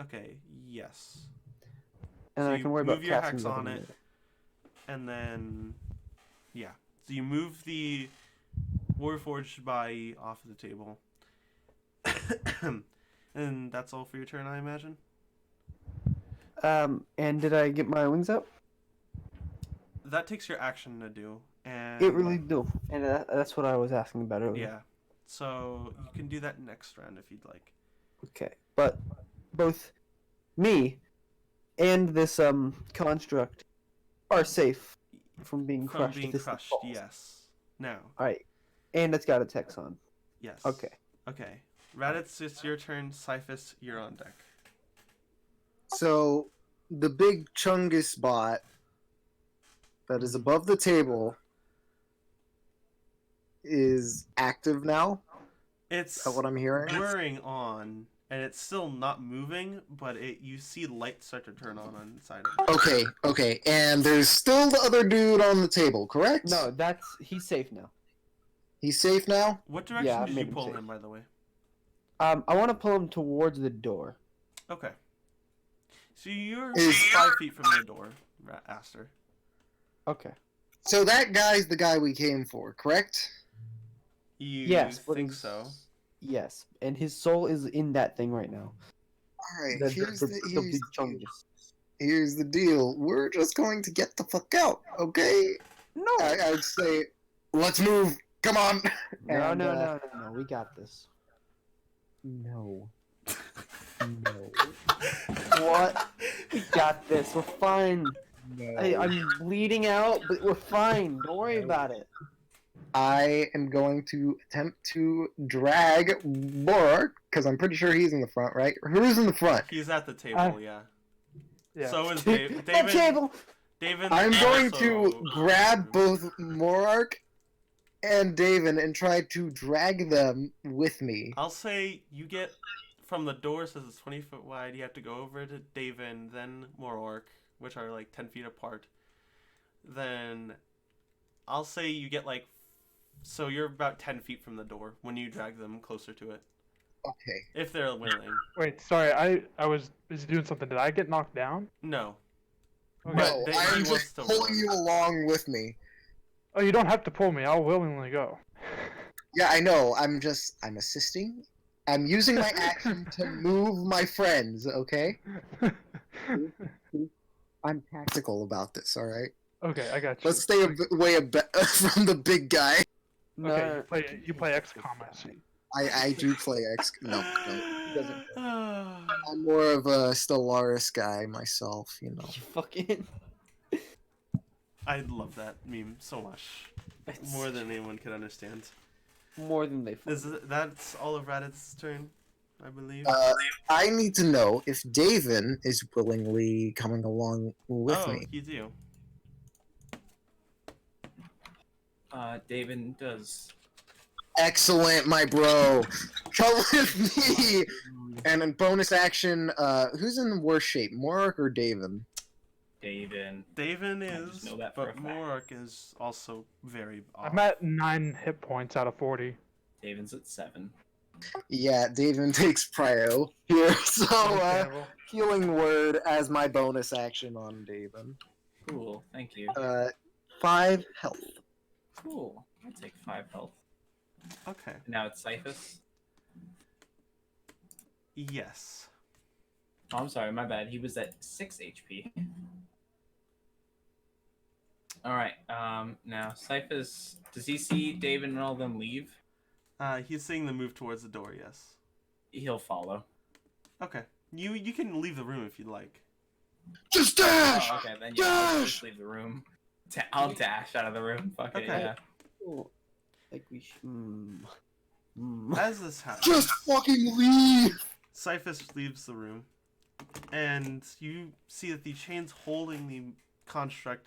S2: Okay. Yes.
S9: And
S2: So
S9: I
S2: you
S9: can worry
S2: move
S9: about
S2: your
S9: casting
S2: hex
S9: the other
S2: on
S9: one
S2: it.
S9: later.
S2: And then, yeah. So you move the Warforged body off the table. And that's all for your turn, I imagine?
S9: And did I get my wings up?
S2: That takes your action to do. And
S9: It really do, and that's what I was asking about earlier.
S2: yeah. So you can do that next round if you'd like.
S9: Okay, but both me and this construct are safe from being
S2: From
S9: crushed.
S2: being
S9: if this thing
S2: crushed,
S9: falls.
S2: yes. Now,
S9: All right, and it's got a text on.
S2: yes.
S9: Okay.
S2: Okay. Raditz, it's your turn. Cyphus, you're on deck.
S10: So the big Chungus bot that is above the table is active now.
S2: It's
S10: Is that what I'm hearing?
S2: whirring on, and it's still not moving, but you see light start to turn on inside of it.
S10: Okay, okay, and there's still the other dude on the table, correct?
S9: No, he's safe now.
S10: He's safe now?
S2: What direction
S9: Yeah, I
S2: did you
S9: made him
S2: pull
S9: safe.
S2: him, by the way?
S9: I want to pull him towards the door.
S2: Okay. So you're
S10: Is-
S2: 5 feet from the door, Aster.
S9: Okay.
S10: So that guy's the guy we came for, correct?
S2: You
S9: Yes, but
S2: think
S9: his-
S2: so?
S9: Yes, and his soul is in that thing right now.
S10: Alright,
S9: The
S10: here's
S9: big chungus.
S10: here's the deal. We're just going to get the fuck out, okay?
S9: No.
S10: I'd say, let's move. Come on.
S9: No,
S10: And,
S9: no. We got this. No. No. What? We got this. We're fine. I'm bleeding out, but we're fine. Don't worry about it.
S10: I am going to attempt to drag Bork, because I'm pretty sure he's in the front, right? Who's in the front?
S2: He's at the table, yeah.
S6: Yeah.
S2: So is David.
S9: That table.
S2: David
S10: I'm going
S2: also-
S10: to grab both Morark and David and try to drag them with me.
S2: I'll say you get from the door, says it's 20 foot wide. You have to go over to David, then Morork, which are like 10 feet apart. Then I'll say you get like, so you're about 10 feet from the door when you drag them closer to it,
S10: Okay.
S2: if they're willing.
S6: Wait, sorry, I was busy doing something. Did I get knocked down?
S2: No.
S6: Okay.
S10: No,
S2: they-
S10: I'm
S2: he will
S10: just
S2: still
S10: pulling
S2: run.
S10: you along with me.
S6: Oh, you don't have to pull me. I'll willingly go.
S10: Yeah, I know. I'm assisting. I'm using my action to move my friends, okay? I'm tactical about this, alright?
S6: Okay, I got you.
S10: Let's stay away from the big guy.
S9: No.
S6: Okay, you play XCOM, I see.
S10: I do play X. No, he doesn't.
S2: Ah.
S10: I'm more of a Stellaris guy myself, you know.
S9: You fucking.
S2: I love that meme so much. More than anyone could understand.
S9: More than they.
S2: That's all of Raditz's turn, I believe.
S10: I need to know if Davin is willingly coming along with me.
S2: You do.
S8: David does.
S10: Excellent, my bro. Come with me. And in bonus action, who's in the worst shape, Morark or Davin?
S8: David.
S2: David
S8: I
S2: is,
S8: just know that for
S2: but
S8: a fact.
S2: Morark is also very off.
S6: I'm at 9 hit points out of 40.
S8: David's at 7.
S10: Yeah, Davin takes prio here, so
S6: Understandable.
S10: healing word as my bonus action on Davin.
S8: Cool, thank you.
S10: 5 health.
S8: Cool. I'll take 5 health.
S2: Okay.
S8: Now it's Cyphus.
S2: Yes.
S8: Oh, I'm sorry, my bad. He was at 6 HP. Alright, now Cyphus, does he see David and all of them leave?
S2: He's seeing them move towards the door, yes.
S8: He'll follow.
S2: Okay. You can leave the room if you'd like.
S10: Just dash!
S8: Oh, okay, then yeah, I'll just leave the room. I'll dash out of the room. Fuck it,
S2: Okay.
S8: yeah.
S9: Cool. Like we.
S2: As this happens,
S10: Just fucking leave!
S2: Cyphus leaves the room, and you see that the chains holding the construct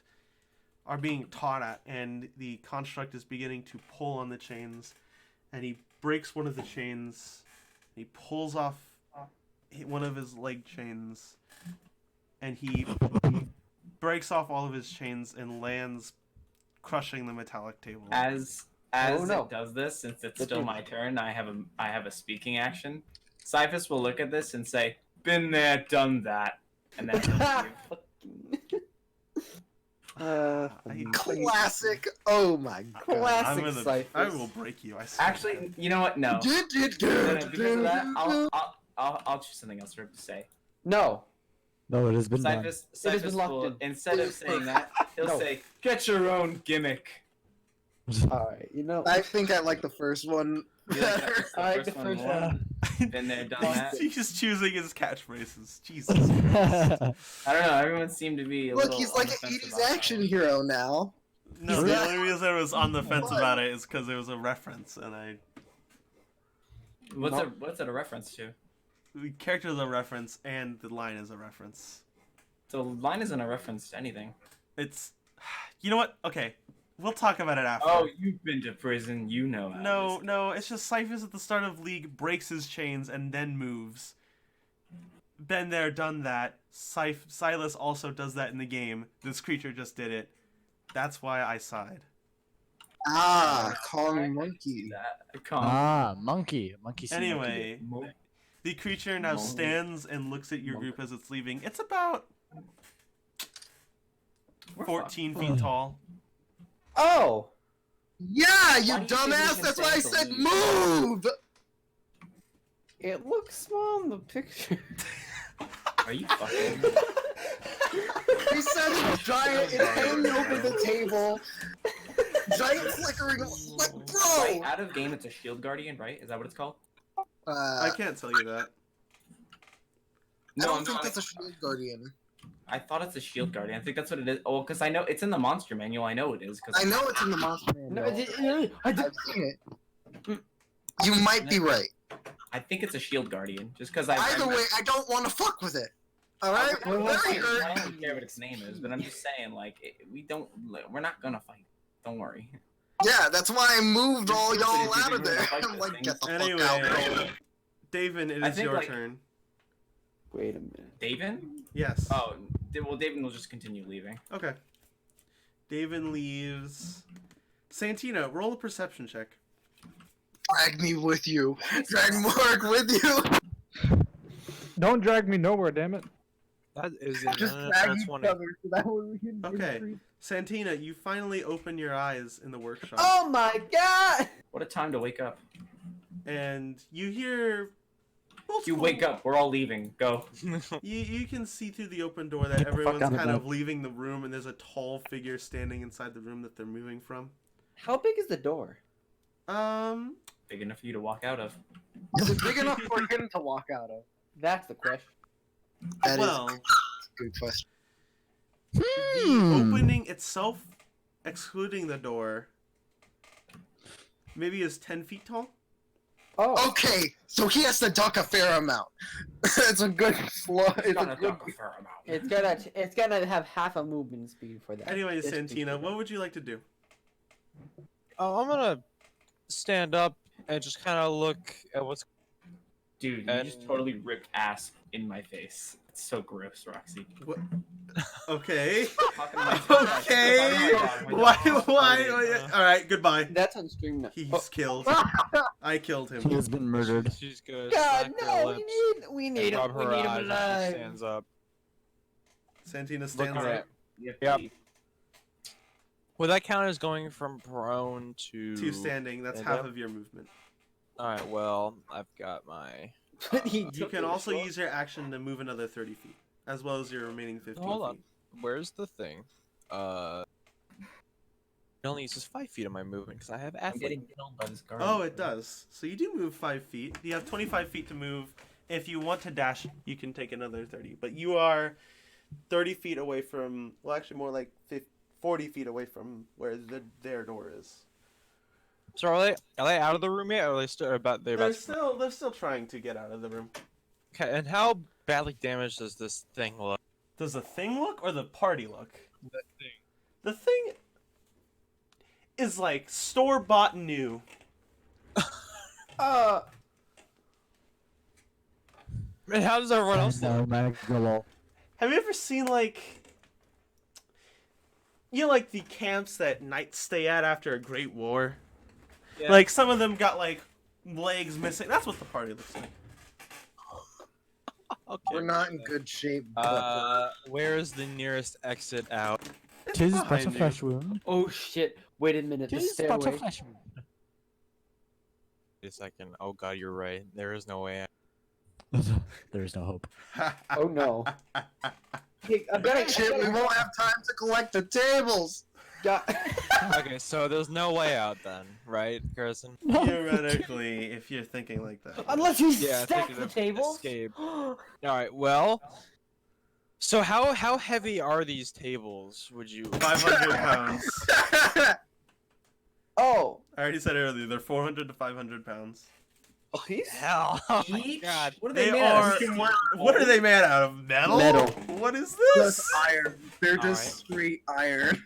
S2: are being taught at, and the construct is beginning to pull on the chains, and he breaks one of the chains. He pulls off one of his leg chains, and he breaks off all of his chains and lands, crushing the metallic table.
S8: As it does this, since it's still my turn, I have a speaking action. Cyphus will look at this and say, "Been there, done that," and then he'll leave.
S10: Classic. Oh my god.
S9: Classic
S2: I will break you. I swear.
S8: Actually, you know what? No. Because of that, I'll choose something else for him to say.
S9: No.
S5: No, it has been done.
S8: Cyphus will, instead of saying that, he'll say, "Get your own gimmick."
S9: Alright, you know.
S10: I think I like the first one better.
S9: I like the first one.
S8: Been there, done that.
S2: He's just choosing his catchphrases. Jesus.
S8: I don't know. Everyone seemed to be a
S10: Look,
S8: little.
S10: he's like
S8: on the
S10: an
S8: fence
S10: 80s
S8: about that
S10: action
S8: one.
S10: hero now.
S2: No, the only reason I was on the fence about it is because it was a reference, and
S8: What's it a reference to?
S2: the character is a reference, and the line is a reference.
S8: The line isn't a reference to anything.
S2: It's, you know what? Okay, we'll talk about it after.
S8: Oh, you've been to prison. You know. How
S2: No,
S8: it is.
S2: no, it's just Cyphus at the start of League breaks his chains and then moves. Been there, done that. Silas also does that in the game. This creature just did it. That's why I sighed.
S10: Ah, Kong Monkey.
S5: Monkey. Monkey see
S2: Anyway,
S8: Monkey.
S2: the creature now
S8: Monkey.
S2: stands and looks at your group as it's leaving. It's about
S8: We're
S2: 14
S8: fucked.
S2: feet tall.
S9: Oh!
S10: Yeah, you
S8: Why do you think
S10: dumbass!
S8: we can
S10: That's why I
S8: say
S10: said
S8: the
S10: move!
S9: It looks small in the picture.
S8: Are you fucking?
S10: He said it's giant, it's hanging over the table. Giant flickering, like,
S8: Right,
S10: bro!
S8: out of game, it's a shield guardian, right? Is that what it's called?
S2: I can't tell you that.
S10: I don't
S8: I'm
S10: think
S8: not-
S10: that's a shield guardian.
S8: I thought it's a shield guardian. I think that's what it is. Oh, because I know it's in the monster manual. I know it is. Cause
S10: I know it's in the monster
S9: No,
S10: manual.
S9: I
S10: I've seen it. You might be right.
S8: I think it's a shield guardian. Just because
S10: Either way, I don't want to fuck with it. Alright?
S8: I
S10: Very
S8: don't
S10: hurt.
S8: care what its name is, but I'm just saying, like, we're not gonna fight. Don't worry.
S10: Yeah, that's why I moved all
S8: Stupid
S10: y'all
S8: if you
S10: out of
S8: didn't
S10: there.
S8: like
S10: I'm
S8: those
S10: like,
S8: things.
S10: get the
S2: Anyway,
S10: fuck out.
S2: David, it
S8: I
S2: is
S8: think,
S2: your
S8: like-
S2: turn.
S9: Wait a minute.
S8: David?
S2: Yes.
S8: Oh, well, David will just continue leaving.
S2: Okay. David leaves. Santina, roll a perception check.
S10: Drag me with you. Drag Mark with you.
S6: Don't drag me nowhere, damn it.
S1: That is
S10: Just
S1: a
S10: drag
S1: nat
S10: each
S1: 20.
S10: other so that way we can
S2: Okay.
S10: increase.
S2: Santina, you finally open your eyes in the workshop.
S9: Oh my god!
S8: What a time to wake up.
S2: And you hear...
S8: You wake up. We're all leaving. Go.
S2: You can see through the open door that
S5: Get the fuck
S2: everyone's
S5: out of
S2: kind of
S5: bed.
S2: leaving the room, and there's a tall figure standing inside the room that they're moving from.
S9: How big is the door?
S8: Big enough for you to walk out of.
S10: Is it big enough for him to walk out of?
S9: That's the question.
S10: That is
S2: well,
S10: a good question.
S2: the opening itself, excluding the door, maybe is 10 feet tall.
S9: Oh,
S10: Okay, so he has to duck a fair amount. It's a good floor. It's a good.
S9: it's gonna have half a movement speed for that.
S2: Anyway,
S9: This
S2: Santina,
S9: speed.
S2: what would you like to do?
S1: I'm gonna stand up and just kind of look at what's.
S8: Dude, you just totally ripped ass in my face. It's so gross, Roxy.
S2: What? Okay.
S8: Talking to my dog.
S2: Okay.
S8: Talking to my dog.
S2: Why? All right. Goodbye.
S9: That's on stream now.
S2: He's killed. I killed him.
S5: He has been murdered.
S1: She's gonna
S9: God,
S1: smack her
S9: no!
S1: lips
S9: We
S1: and
S9: need him.
S1: rub
S9: We
S1: her
S9: need him
S1: eyes and she
S9: alive.
S1: stands up.
S2: Santina stands
S1: Looking
S2: up.
S1: at-
S8: You have
S1: Yep.
S8: to leave.
S1: Would that count as going from prone to?
S2: Two standing. That's
S1: stand
S2: half
S1: up?
S2: of your movement.
S1: All right. Well, I've got my.
S9: He
S2: You
S9: took
S2: can
S9: it
S2: also
S9: short.
S2: use your action to move another 30 feet, as well as your remaining 15
S1: Hold on.
S2: feet.
S1: Where's the thing? It only uses 5 feet of my movement because I have
S8: I'm
S1: athlete.
S8: getting killed by this guardian.
S2: Oh, it does. So you do move 5 feet. You have 25 feet to move. If you want to dash, you can take another 30. But you are 30 feet away from, well, actually more like 40 feet away from where their door is.
S1: So are they out of the room yet? Or are they still about? They're
S2: They're
S1: about.
S2: still trying to get out of the room.
S1: Okay, and how badly damaged does this thing look?
S2: Does the thing look or the party look?
S1: The thing.
S2: The thing is like store-bought new.
S1: And how does everyone else look?
S2: Have you ever seen like, like the camps that knights stay at after a great war?
S1: Yeah.
S2: Like some of them got like legs missing. That's what the party looks like.
S1: Okay.
S10: We're not in good shape.
S1: Where is the nearest exit out?
S5: Tis but a
S2: behind you.
S5: flesh wound.
S9: Oh shit! Wait a minute. The
S5: Tis but a
S9: stairway.
S5: flesh wound.
S1: Wait a second. Oh god, you're right. There is no way out.
S5: There is no hope.
S9: Oh no. Hey, I bet
S10: Shit, we won't have time to collect the tables.
S1: Okay, so there's no way out then, right, Garrison?
S2: Theoretically, if you're thinking like that.
S9: Unless you
S1: Yeah,
S9: stack
S1: thinking
S9: the
S1: of
S9: tables.
S1: escape. Alright, well... So how heavy are these tables, would you...
S2: 500 pounds.
S9: Oh.
S2: I already said earlier, they're 400 to 500 pounds.
S9: Oh, he's
S1: Hell, oh my
S9: each?
S1: god.
S9: What are
S2: They
S9: they, made out
S2: are.
S9: of?
S2: What are they made out of? Metal?
S9: Metal.
S2: What is
S10: Just
S2: this?
S10: iron. They're just
S1: Alright.
S10: straight iron.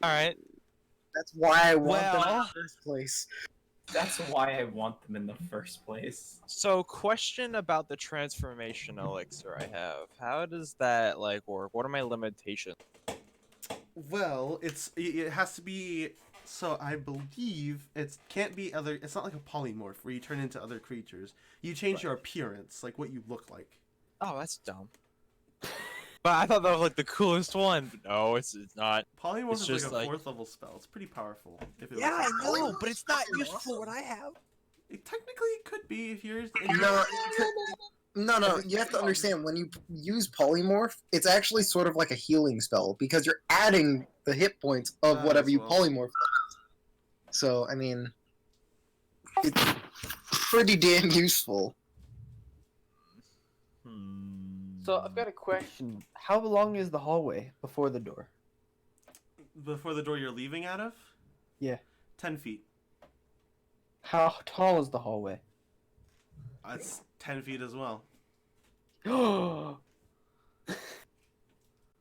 S1: Alright.
S10: That's why I want them in
S1: Well-
S10: the first place.
S8: That's why I want them in the first place.
S1: So, question about the transformation elixir I have. How does that, like, work? What are my limitations?
S2: Well, it has to be. So I believe it can't be other. It's not like a polymorph where you turn into other creatures. You change your appearance, like what you look like.
S1: Oh, that's dumb. But I thought that was, like, the coolest one. But no, it's not.
S2: Polymorph
S1: It's
S2: is
S1: just
S2: like a
S1: like-
S2: 4th level spell. It's pretty powerful. If it
S1: Yeah, I
S2: was-
S1: know, but it's not useful for what I have.
S2: It technically could be if you're.
S10: No, you have to understand, when you use polymorph, it's actually sort of like a healing spell, because you're adding the hit points of whatever
S2: as
S10: you
S2: well.
S10: polymorph. So, I mean, it's pretty damn useful.
S9: So I've got a question. How long is the hallway before the door?
S2: Before the door you're leaving out of?
S9: Yeah.
S2: 10 feet.
S9: How tall is the hallway?
S2: It's 10 feet as well.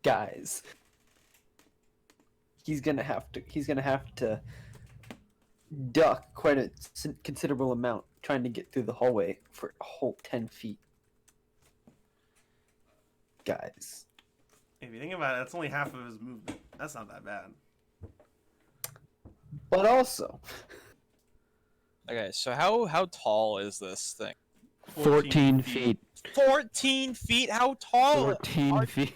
S9: Guys, he's gonna have to duck quite a considerable amount trying to get through the hallway for a whole 10 feet. Guys,
S2: If you think about it, that's only half of his movement. That's not that bad.
S9: but also
S1: Okay, so how tall is this thing?
S9: 14 feet.
S1: 14 feet? How tall?
S9: 14 feet.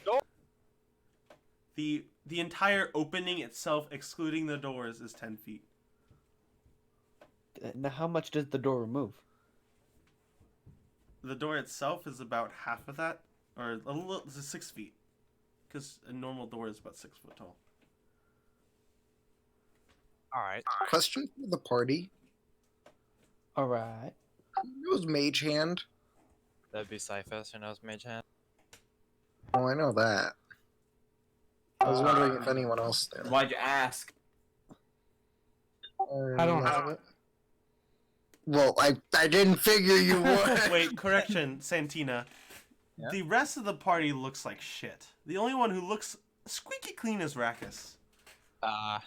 S2: The entire opening itself, excluding the doors, is 10 feet.
S9: Now, how much does the door remove?
S2: The door itself is about half of that, or a little. It's 6 feet, because a normal door is about 6 foot tall.
S1: Alright.
S10: Question for the party.
S9: All right.
S10: Who knows Mage Hand?
S1: That'd be Cyphus, who knows Mage Hand.
S10: Oh, I know that. I was wondering if anyone else did.
S8: Why'd you ask?
S6: I don't have it.
S10: Well, I didn't figure you would.
S2: Wait, correction, Santina.
S1: Yeah?
S2: The rest of the party looks like shit. The only one who looks squeaky clean is Rackus.
S9: Ah.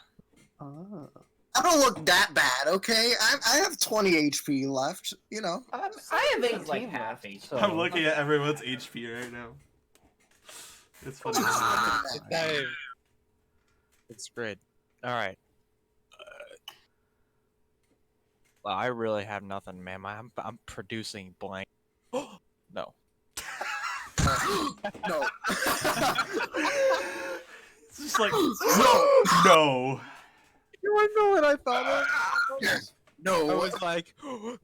S10: I don't look that bad, okay? I have 20 HP left, you know.
S9: I have
S8: It's
S9: 18
S8: like half
S9: left,
S8: HP.
S9: so-
S2: I'm looking at everyone's HP right now. It's funny.
S1: It's great. Alright. Well, I really have nothing, man. I'm producing blank. No.
S10: No.
S2: It's just like, no.
S1: You wanna know what I thought of?
S10: No.
S1: I was like,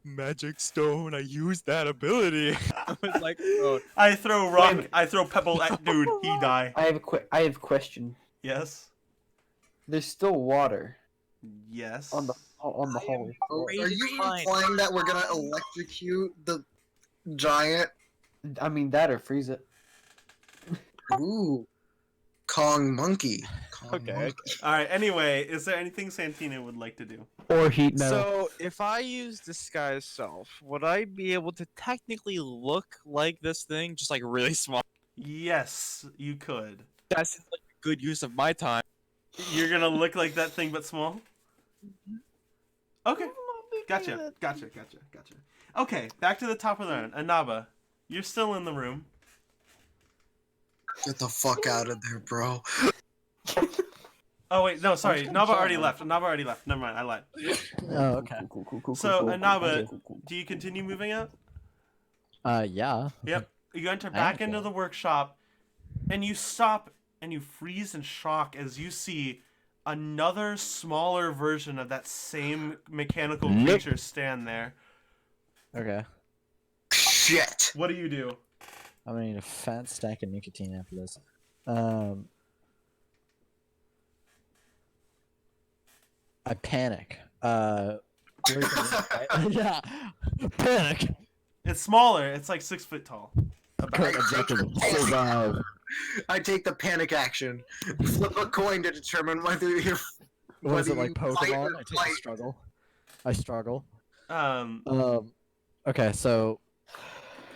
S1: magic stone, I used that ability. I was like, oh.
S2: I throw rock, I throw pebble at dude, he die.
S9: I have a question.
S2: Yes?
S9: There's still water
S2: Yes.
S9: on the hallway.
S10: Oh,
S1: Crazy
S10: are you
S1: fine.
S10: implying that we're gonna electrocute the giant?
S9: I mean that or freeze it.
S10: Ooh. Kong monkey.
S1: Okay.
S2: All right. Anyway, is there anything Santina would like to do?
S3: Or heat metal.
S1: So, if I use disguise self, would I be able to technically look like this thing, just like really small?
S2: Yes, you could.
S1: That seems like a good use of my time.
S2: You're gonna look like that thing, but small. Okay. Gotcha. Okay, back to the top of the round. Anaba, you're still in the room.
S10: Get the fuck out of there, bro.
S2: Oh wait, no, sorry.
S3: kinda
S2: Naba already
S3: shy.
S2: left. Naba already left. Never mind, I lied.
S5: Oh, okay.
S2: So, Anaba, do you continue moving out?
S5: Yeah.
S2: Yep. You enter
S5: I
S2: back
S5: am
S2: into
S5: okay.
S2: the workshop, and you stop and you freeze in shock as you see another smaller version of that same mechanical creature stand there.
S5: Okay.
S10: Shit.
S2: What do you do?
S5: I'm gonna need a fat stack of nicotine after this. I panic. Where's the- yeah. Panic.
S2: It's smaller. It's like 6 foot tall.
S5: Current objective: survive.
S10: I take the panic action. Flip a coin to determine whether you're.
S5: What is it
S10: whether
S5: like
S10: you fight
S5: Pokemon?
S10: or
S5: I take a
S10: flight.
S5: struggle. I struggle.
S2: Um,
S5: Okay, so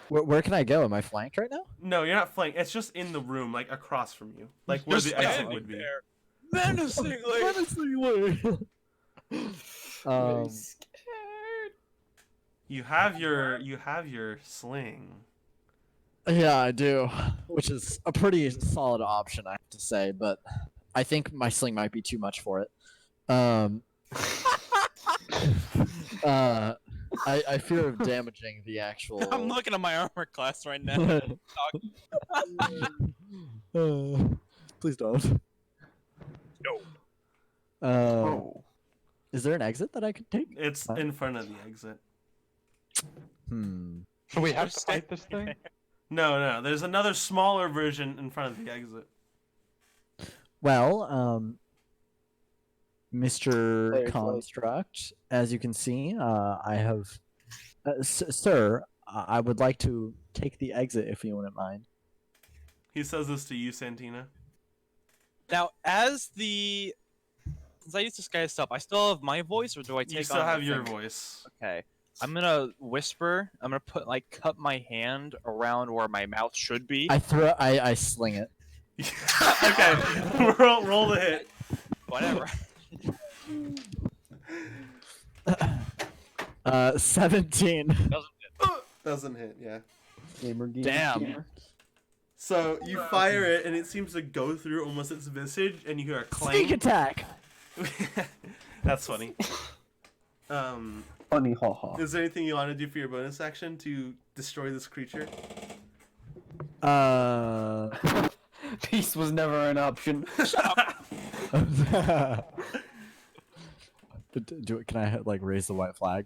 S5: where can I go? Am I flanked right now?
S2: no, you're not flanked. It's just in the room, like across from you, like where
S1: Just
S2: the exit
S1: standing
S2: would be.
S1: there. Menacingly.
S5: Menacingly.
S2: You have your sling.
S5: Yeah, I do, which is a pretty solid option, I have to say, but I think my sling might be too much for it. I fear of damaging the actual.
S1: I'm looking at my armor class right now.
S5: Please don't.
S1: No.
S5: Is there an exit that I could take?
S2: It's in front of the exit.
S6: So we have to
S1: Just
S6: fight this thing?
S2: No, there's another smaller version in front of the exit.
S5: Well, Mr.
S3: Very close.
S5: Construct, as you can see, I have, sir, I would like to take the exit if you wouldn't mind.
S2: He says this to you, Santina.
S1: Now, since I used disguise self, I still have my voice, or do I take?
S2: You still
S1: on
S2: have
S1: the
S2: your
S1: thing?
S2: voice.
S1: Okay. I'm gonna whisper. I'm gonna cup my hand around where my mouth should be.
S5: I sling it.
S2: Okay, roll the hit.
S1: Whatever.
S5: 17.
S2: Doesn't hit, yeah.
S1: Damn.
S2: So you fire it, and it seems to go through almost its visage, and you hear a clang.
S5: Sneak attack.
S2: That's funny.
S3: Funny, haha.
S2: Is there anything you want to do for your bonus action to destroy this creature?
S3: Peace was never an option.
S5: Can I like raise the white flag?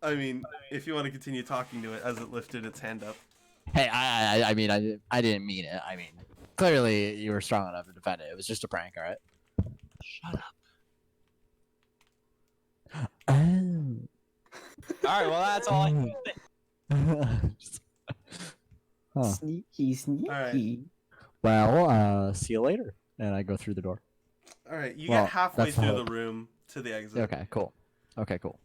S2: I mean, if you want to continue talking to it as it lifted its hand up.
S5: Hey, I mean, I didn't mean it. I mean, clearly you were strong enough to defend it. It was just a prank, all right? Shut up. Oh.
S1: All right. Well, that's all I can say.
S5: Huh.
S3: Sneaky, sneaky.
S2: Alright.
S5: Well, see you later. And I go through the door.
S2: All right, you
S5: Well,
S2: get halfway
S5: that's the
S2: through
S5: hope.
S2: the room to the exit.
S5: Okay, cool. Okay, cool.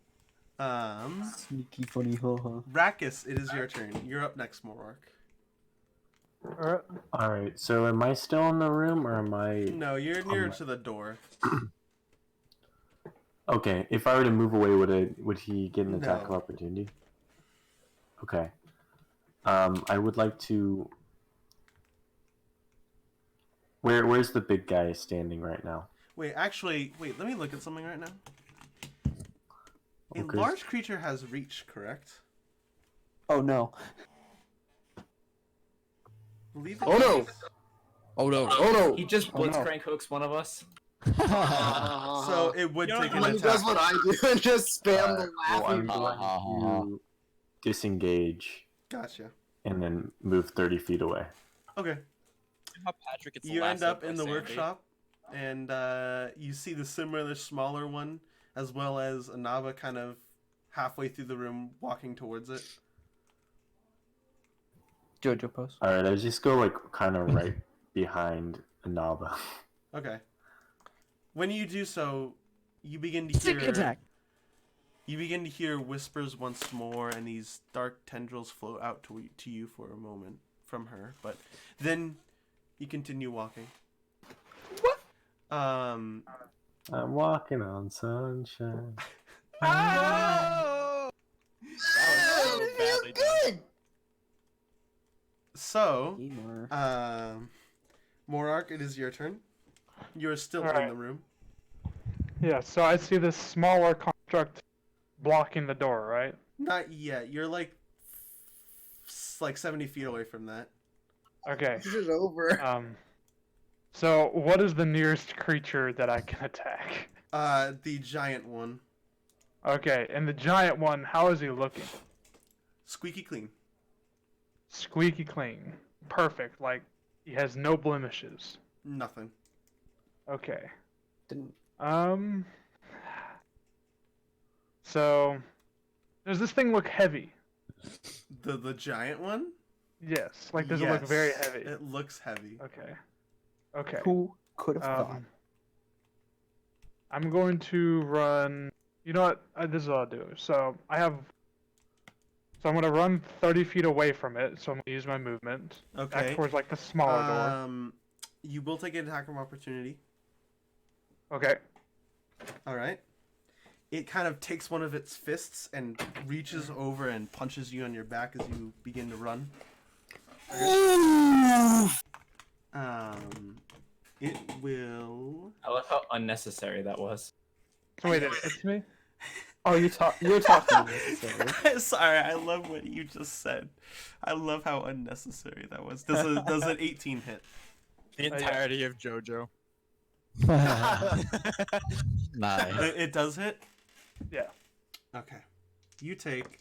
S3: Sneaky, funny, haha.
S2: Rackus, it is your turn. You're up next, Morork.
S7: Alright, so am I still in the room or am I...
S2: No, you're near to the door.
S7: Okay, if I were to move away, would he get an attack of
S2: No.
S7: opportunity? Okay. I would like to... Where's the big guy standing right now?
S2: Wait, let me look at something right now. A
S7: Okay.
S2: large creature has reach, correct?
S3: Oh no.
S2: Believe
S3: Oh no! Oh no! Oh no!
S8: He just
S3: Oh, no.
S8: blitzcrank hooks one of us.
S2: So it would
S1: You know,
S2: take an
S10: He
S2: attack.
S10: does what I do and just spam the
S7: Well,
S10: laughing.
S7: I'm going to disengage
S2: Gotcha.
S7: and then move 30 feet away.
S2: Okay.
S1: How Patrick gets the
S2: You
S1: last
S2: end up
S1: hit
S2: in
S1: by
S2: the
S1: Sandy.
S2: workshop, and you see the similar smaller one, as well as Anaba kind of halfway through the room walking towards it.
S3: Jojo pose.
S7: Alright, I just go like kind of right behind Anaba.
S2: Okay. When you do so, you begin to
S5: Sneak
S2: hear
S5: attack.
S2: you begin to hear whispers once more, and these dark tendrils float out to you for a moment from her. But then you continue walking.
S10: What?
S2: Um.
S7: I'm walking on sunshine.
S1: Oh! That was so badly done.
S10: Good.
S2: So,
S9: Gamer.
S2: Morark, it is your turn. You are still in
S6: Alright.
S2: the room.
S6: Yeah, so I see this smaller construct blocking the door, right?
S2: Not yet. You're like 70 feet away from that.
S6: Okay.
S10: This is over.
S6: So what is the nearest creature that I can attack?
S2: The giant one.
S6: Okay, and the giant one, how is he looking?
S2: Squeaky clean.
S6: Squeaky clean. Perfect. Like, he has no blemishes.
S2: Nothing.
S6: Okay.
S9: Didn't.
S6: So, does this thing look heavy?
S2: The giant one?
S6: Yes. Like, does it look very
S2: Yes,
S6: heavy?
S2: It looks heavy.
S6: Okay. Okay.
S9: Who could have thought?
S6: I'm going to run. You know what? This is what I'll do. So I'm gonna run 30 feet away from it. So I'm gonna use my movement
S2: Okay.
S6: back towards like the smaller door.
S2: You will take an attack of opportunity.
S6: Okay.
S2: All right. It kind of takes one of its fists and reaches over and punches you on your back as you begin to run. It will.
S8: I love how unnecessary that was.
S6: So wait, it hits me.
S9: Oh, you're talking unnecessary.
S2: Sorry, I love what you just said. I love how unnecessary that was. Does an 18 hit?
S1: The entirety of JoJo.
S5: Nice.
S2: It does hit?
S6: Yeah.
S2: Okay. You take.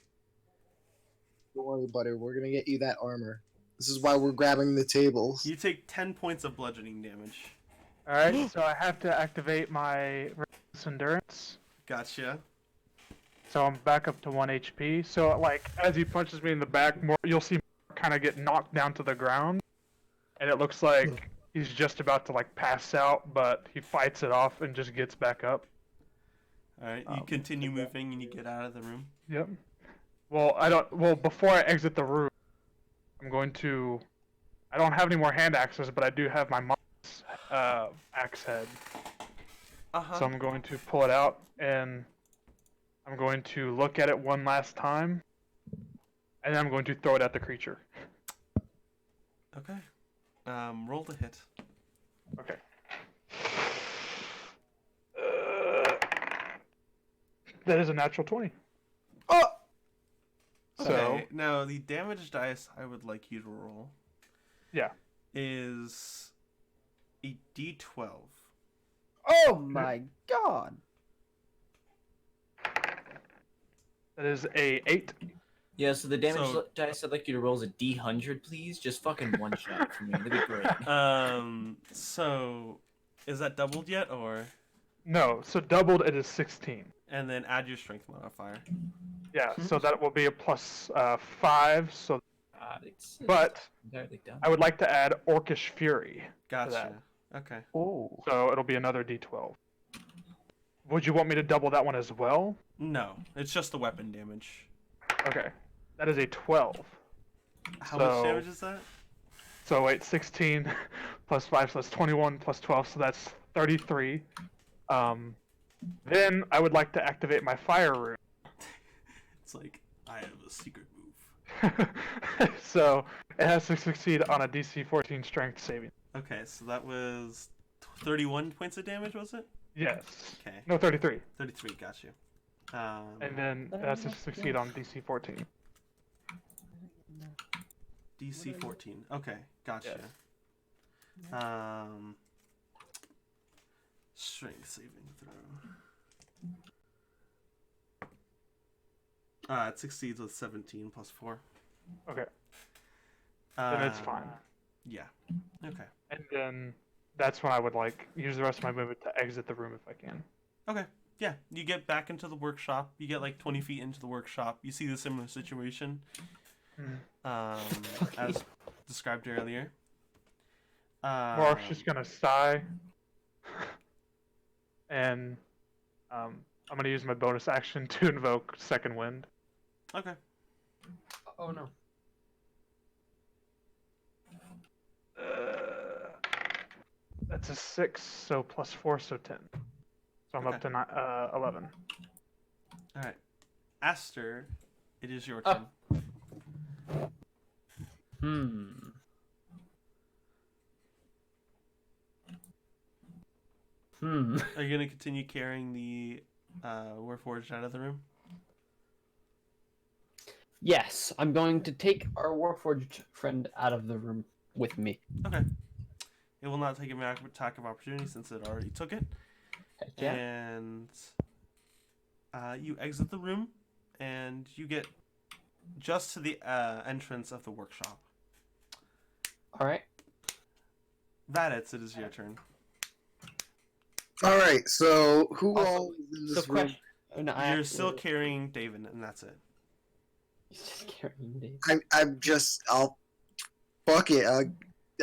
S10: Don't worry, buddy. We're gonna get you that armor. This is why we're grabbing the tables.
S2: You take 10 points of bludgeoning damage.
S6: All right. So I have to activate my resistance endurance.
S2: Gotcha.
S6: So I'm back up to 1 HP. So like as he punches me in the back, more you'll see kind of get knocked down to the ground, and it looks like he's just about to like pass out, but he fights it off and just gets back up.
S2: All right. You continue moving and you get out of the room.
S6: Yep. Well, before I exit the room, I'm going to. I don't have any more hand axes, but I do have my mom's axe head. So I'm going to pull it out and I'm going to look at it one last time, and then I'm going to throw it at the creature.
S2: Okay. Roll to hit.
S6: Okay. That is a natural 20.
S10: Oh!
S6: So
S2: Okay. Now the damage dice I would like you to roll.
S6: Yeah.
S2: Is a D12.
S9: Oh my god.
S6: that is a 8.
S8: Yeah, so the damage
S2: So-
S8: dice I'd like you to roll is a D100, please. Just fucking one shot for me. That'd be great.
S2: So is that doubled yet, or?
S6: No, so doubled it is 16.
S2: And then add your strength modifier.
S6: Yeah, so that will be a plus 5. So,
S8: It's
S6: but
S8: entirely done.
S6: I would like to add Orcish Fury.
S2: Gotcha. Okay.
S9: Oh.
S6: So it'll be another D12. Would you want me to double that one as well?
S2: No, it's just the weapon damage.
S6: Okay. That is a 12.
S2: How much
S6: So-
S2: damage is that?
S6: So wait, 16 plus 5, so that's 21 plus 12, so that's 33. Then I would like to activate my fire rune.
S2: It's like I have a secret move.
S6: So it has to succeed on a DC 14 strength saving.
S2: Okay, so that was 31 points of damage, was it?
S6: Yes.
S2: Okay.
S6: No, 33.
S2: 33, got you.
S6: And then it has to succeed on DC 14.
S2: DC 14. Okay, gotcha. Strength saving throw. It succeeds with 17 plus 4.
S6: Okay. Then it's fine.
S2: Yeah. Okay.
S6: And then that's when I would like use the rest of my movement to exit the room if I can.
S2: Okay. Yeah. You get back into the workshop. You get like 20 feet into the workshop. You see the similar situation. As described earlier.
S6: Mark's just gonna sigh and I'm gonna use my bonus action to invoke Second Wind.
S2: Okay.
S9: Oh no.
S6: That's a 6, so +4, so 10. So I'm up to 11.
S2: All right. Aster, it is your turn. Are you gonna continue carrying the Warforged out of the room?
S9: Yes, I'm going to take our Warforged friend out of the room with me.
S2: Okay. It will not take an attack of opportunity since it already took it.
S9: Heck yeah.
S2: And you exit the room, and you get just to the entrance of the workshop.
S9: All right.
S2: Vaditz, it is your turn.
S10: All right. So who
S9: Also,
S10: all is in this
S9: So
S10: room?
S9: question. No,
S2: You're still carrying David, and that's it.
S9: He's just carrying Dave.
S10: I'll fuck it.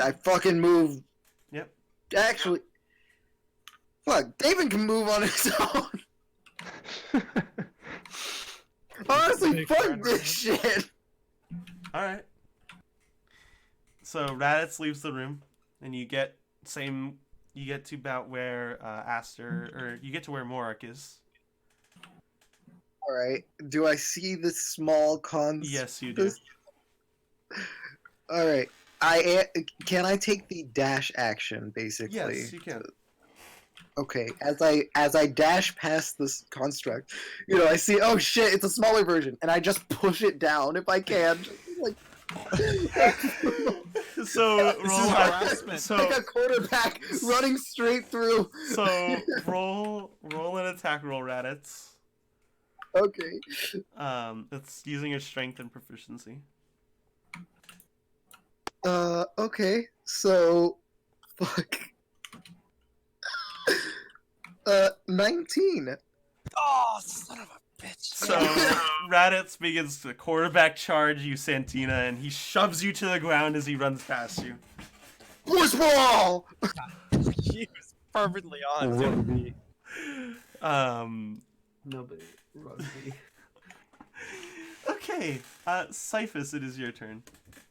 S10: I fucking move.
S2: Yep.
S10: Actually, fuck. David can move on his own. Honestly,
S6: Big
S10: fuck
S6: friend,
S10: this
S6: right?
S10: shit.
S2: All right. So Raditz leaves the room, and you get to about where Aster, or you get to where Morik is.
S10: All right. Do I see this small
S2: Yes, you do.
S10: All right. Can I take the dash action basically?
S2: Yes, you can.
S10: Okay. As I dash past this construct, I see. Oh shit! It's a smaller version, and I just push it down if I can. Just, like.
S2: So roll
S1: harassment.
S2: So
S10: like a quarterback running straight through.
S2: so roll an attack roll, Raditz.
S10: Okay.
S2: It's using your strength and proficiency.
S10: Okay. So, fuck. 19.
S1: Oh, son of a bitch.
S2: So Raditz begins to quarterback charge you, Santina, and he shoves you to the ground as he runs past you.
S10: Push ball!
S1: He was perfectly on. Dude.
S2: Um.
S9: Nobody. Rugby.
S2: Okay. Cyphus, it is your turn.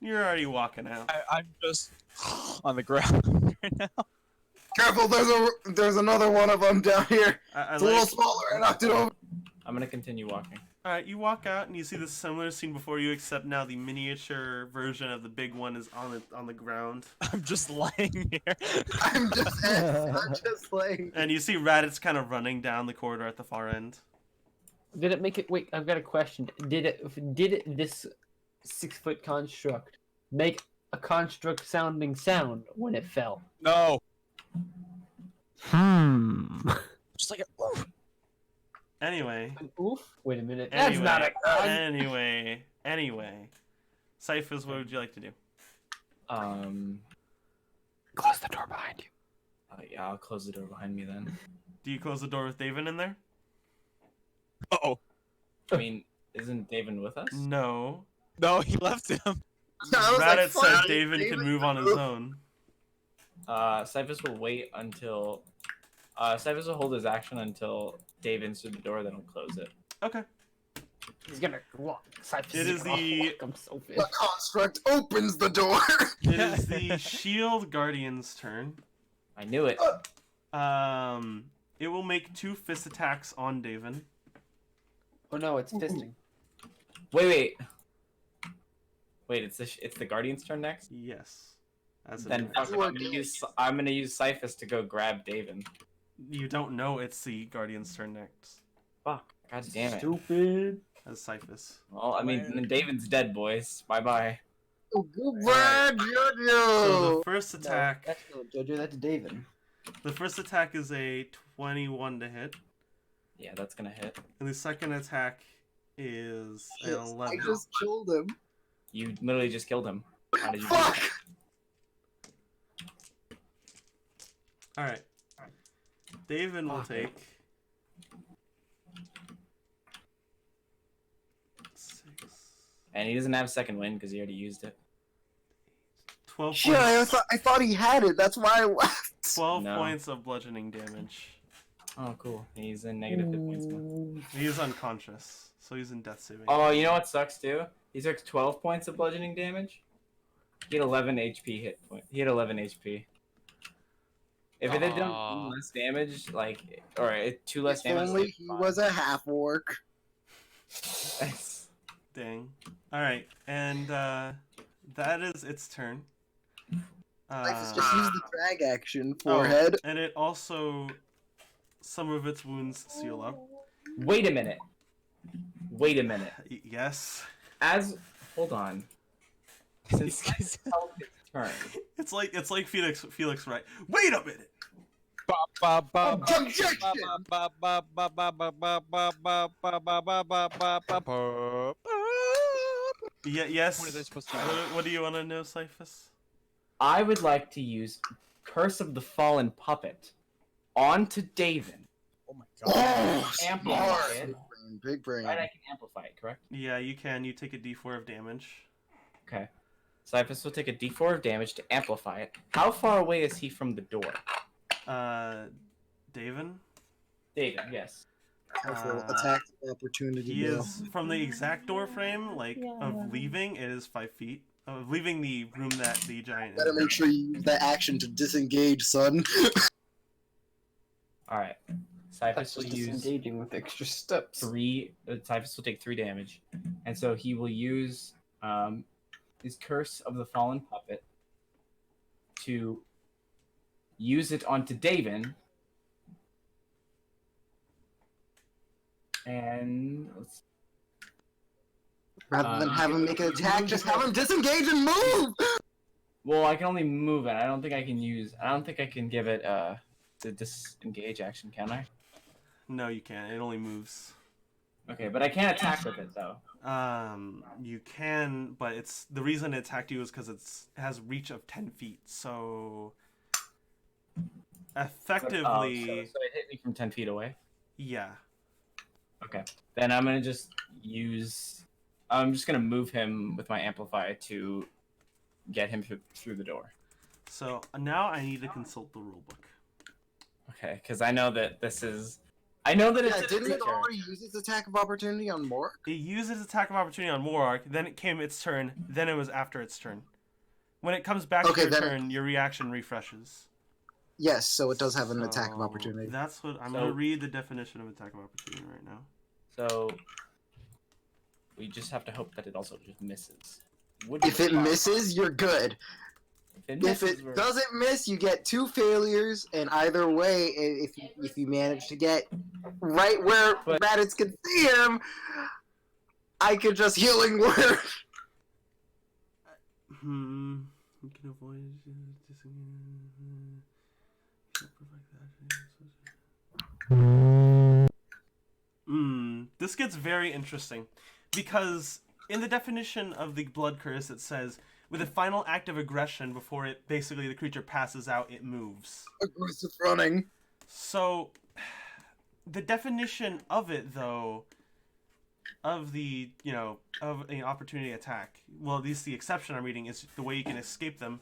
S2: You're already walking out.
S1: I'm just on the ground right now.
S10: Careful, there's another one of them down here. It's a little smaller. I knocked it over.
S8: I'm gonna continue walking.
S2: Alright, you walk out and you see the similar scene before you, except now the miniature version of the big one is on the ground.
S1: I'm just laying here.
S10: I'm just laying.
S2: And you see Raditz kind of running down the corridor at the far end.
S9: Did it make it? Wait, I've got a question. Did this 6-foot construct make a construct sounding sound when it fell?
S1: No. Just like a oof.
S2: Anyway.
S9: An oof? Wait a minute. That's
S2: Anyway.
S9: not a
S2: Anyway. Cyphus, what would you like to do?
S9: Close the door behind you.
S8: Yeah, I'll close the door behind me then.
S2: Do you close the door with David in there?
S1: Uh-oh.
S8: I mean, isn't David with us?
S2: No.
S1: No, he left him.
S2: Raditz said
S10: fuck,
S2: David can move on his own.
S8: Cyphus will wait until... Cyphus will hold his action until Dave enters the door, then he'll close it.
S2: Okay.
S9: He's gonna walk.
S2: It is the-
S9: I'm so
S10: The construct opens the door.
S2: It is the Shield Guardian's turn.
S8: I knew it.
S2: It will make 2 fist attacks on David.
S9: Oh no, it's fisting.
S8: Wait. It's the Guardian's turn next.
S2: Yes. As it
S8: Then
S2: is.
S8: fuck, I'm gonna use Cyphus to go grab David.
S2: You don't know it's the Guardian's turn next.
S8: Fuck. God damn it.
S9: Stupid.
S2: As Cyphus.
S8: Well, I mean, then David's dead, boys. Bye bye.
S10: Oh, goodbye, Jojo.
S2: So the first attack.
S9: That's no Jojo. That's David.
S2: The first attack is a 21 to hit,
S8: Yeah, that's gonna hit.
S2: and the second attack is an
S10: Yes,
S2: 11.
S10: I just killed him.
S8: You literally just killed him. How did you do
S10: Fuck!
S8: that?
S2: All right. David will take 6,
S8: And he doesn't have second wind because he already used it.
S2: 12
S10: Shit,
S2: points,
S10: I thought he had it. That's why I left.
S2: 12
S8: No.
S2: points of bludgeoning damage.
S8: Oh, cool. He's in negative hit points now.
S2: He is unconscious, so he's in death saving.
S8: Oh, you know what sucks too? He took 12 points of bludgeoning damage. He had 11 HP hit point. He had 11 HP. If it had done less damage, like, or 2 less
S10: If
S8: damage,
S10: only he was a half orc.
S2: Dang. All right, and that is its turn.
S10: Just use the drag action forehead.
S2: And it also, some of its wounds seal up.
S8: Wait a minute.
S2: Yes.
S8: Hold on. Since it's turn.
S2: It's like Felix right. Wait a minute. Yeah. Yes.
S1: What are they supposed to do?
S2: What do you want to know, Cyphus?
S8: I would like to use Curse of the Fallen Puppet onto Daven.
S1: Oh my god.
S8: Amplify it.
S10: Big brain.
S8: And I can amplify it, correct?
S2: Yeah, you can. You take a d4 of damage.
S8: Okay. Cyphus will take a d4 of damage to amplify it. How far away is he from the door?
S2: Daven?
S8: Daven, yes.
S10: Attack of opportunity.
S2: He is from the exact door frame, of leaving. It is 5 feet. Of leaving the room that the giant.
S10: Better make sure you use that action to disengage, son.
S8: All right. Cyphus will use
S9: disengaging with extra steps.
S8: 3. Cyphus will take 3 damage, and so he will use his Curse of the Fallen Puppet to use it onto Daven. And let's.
S10: Rather than have him make an attack, just have him disengage and move.
S8: Well, I can only move it. I don't think I can give it the disengage action, can I?
S2: No, you can't. It only moves.
S8: Okay, but I can't attack with it though.
S2: You can, but it's the reason it attacked you is because it has reach of 10 feet. So effectively,
S8: so it hit me from 10 feet away.
S2: Yeah.
S8: Okay, then I'm gonna just I'm just gonna move him with my amplifier to get him through the door.
S2: So now I need to consult the rulebook.
S8: Okay, because I know that this is. I know that it's.
S10: Didn't it already use its attack of opportunity on Mork?
S2: It used its attack of opportunity on Morark, then it came its turn, then it was after its turn. When it comes back to your turn, your reaction refreshes.
S10: Yes, so it does have an attack of opportunity.
S2: That's what I'm gonna read the definition of attack of opportunity right now.
S8: So we just have to hope that it also just misses.
S10: If it misses, you're good. If it doesn't miss, you get 2 failures, and either way, if you manage to get right where Raditz can see him, I could just healing word.
S2: You can avoid this gets very interesting, because in the definition of the blood curse it says, with a final act of aggression before the creature passes out, it moves.
S10: Aggressive running.
S2: So, the definition of it, though, of the, of an opportunity attack, well, at least the exception I'm reading is the way you can escape them.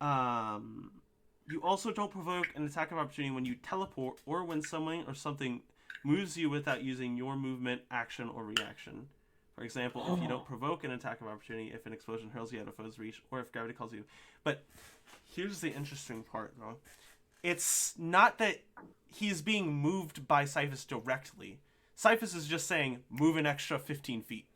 S2: You also don't provoke an attack of opportunity when you teleport or when someone or something moves you without using your movement, action, or reaction. For example, if you don't provoke an attack of opportunity, if an explosion hurls you out of foe's reach, or if gravity calls you. But here's the interesting part, though. It's not that he's being moved by Cyphus directly. Cyphus is just saying, move an extra 15 feet.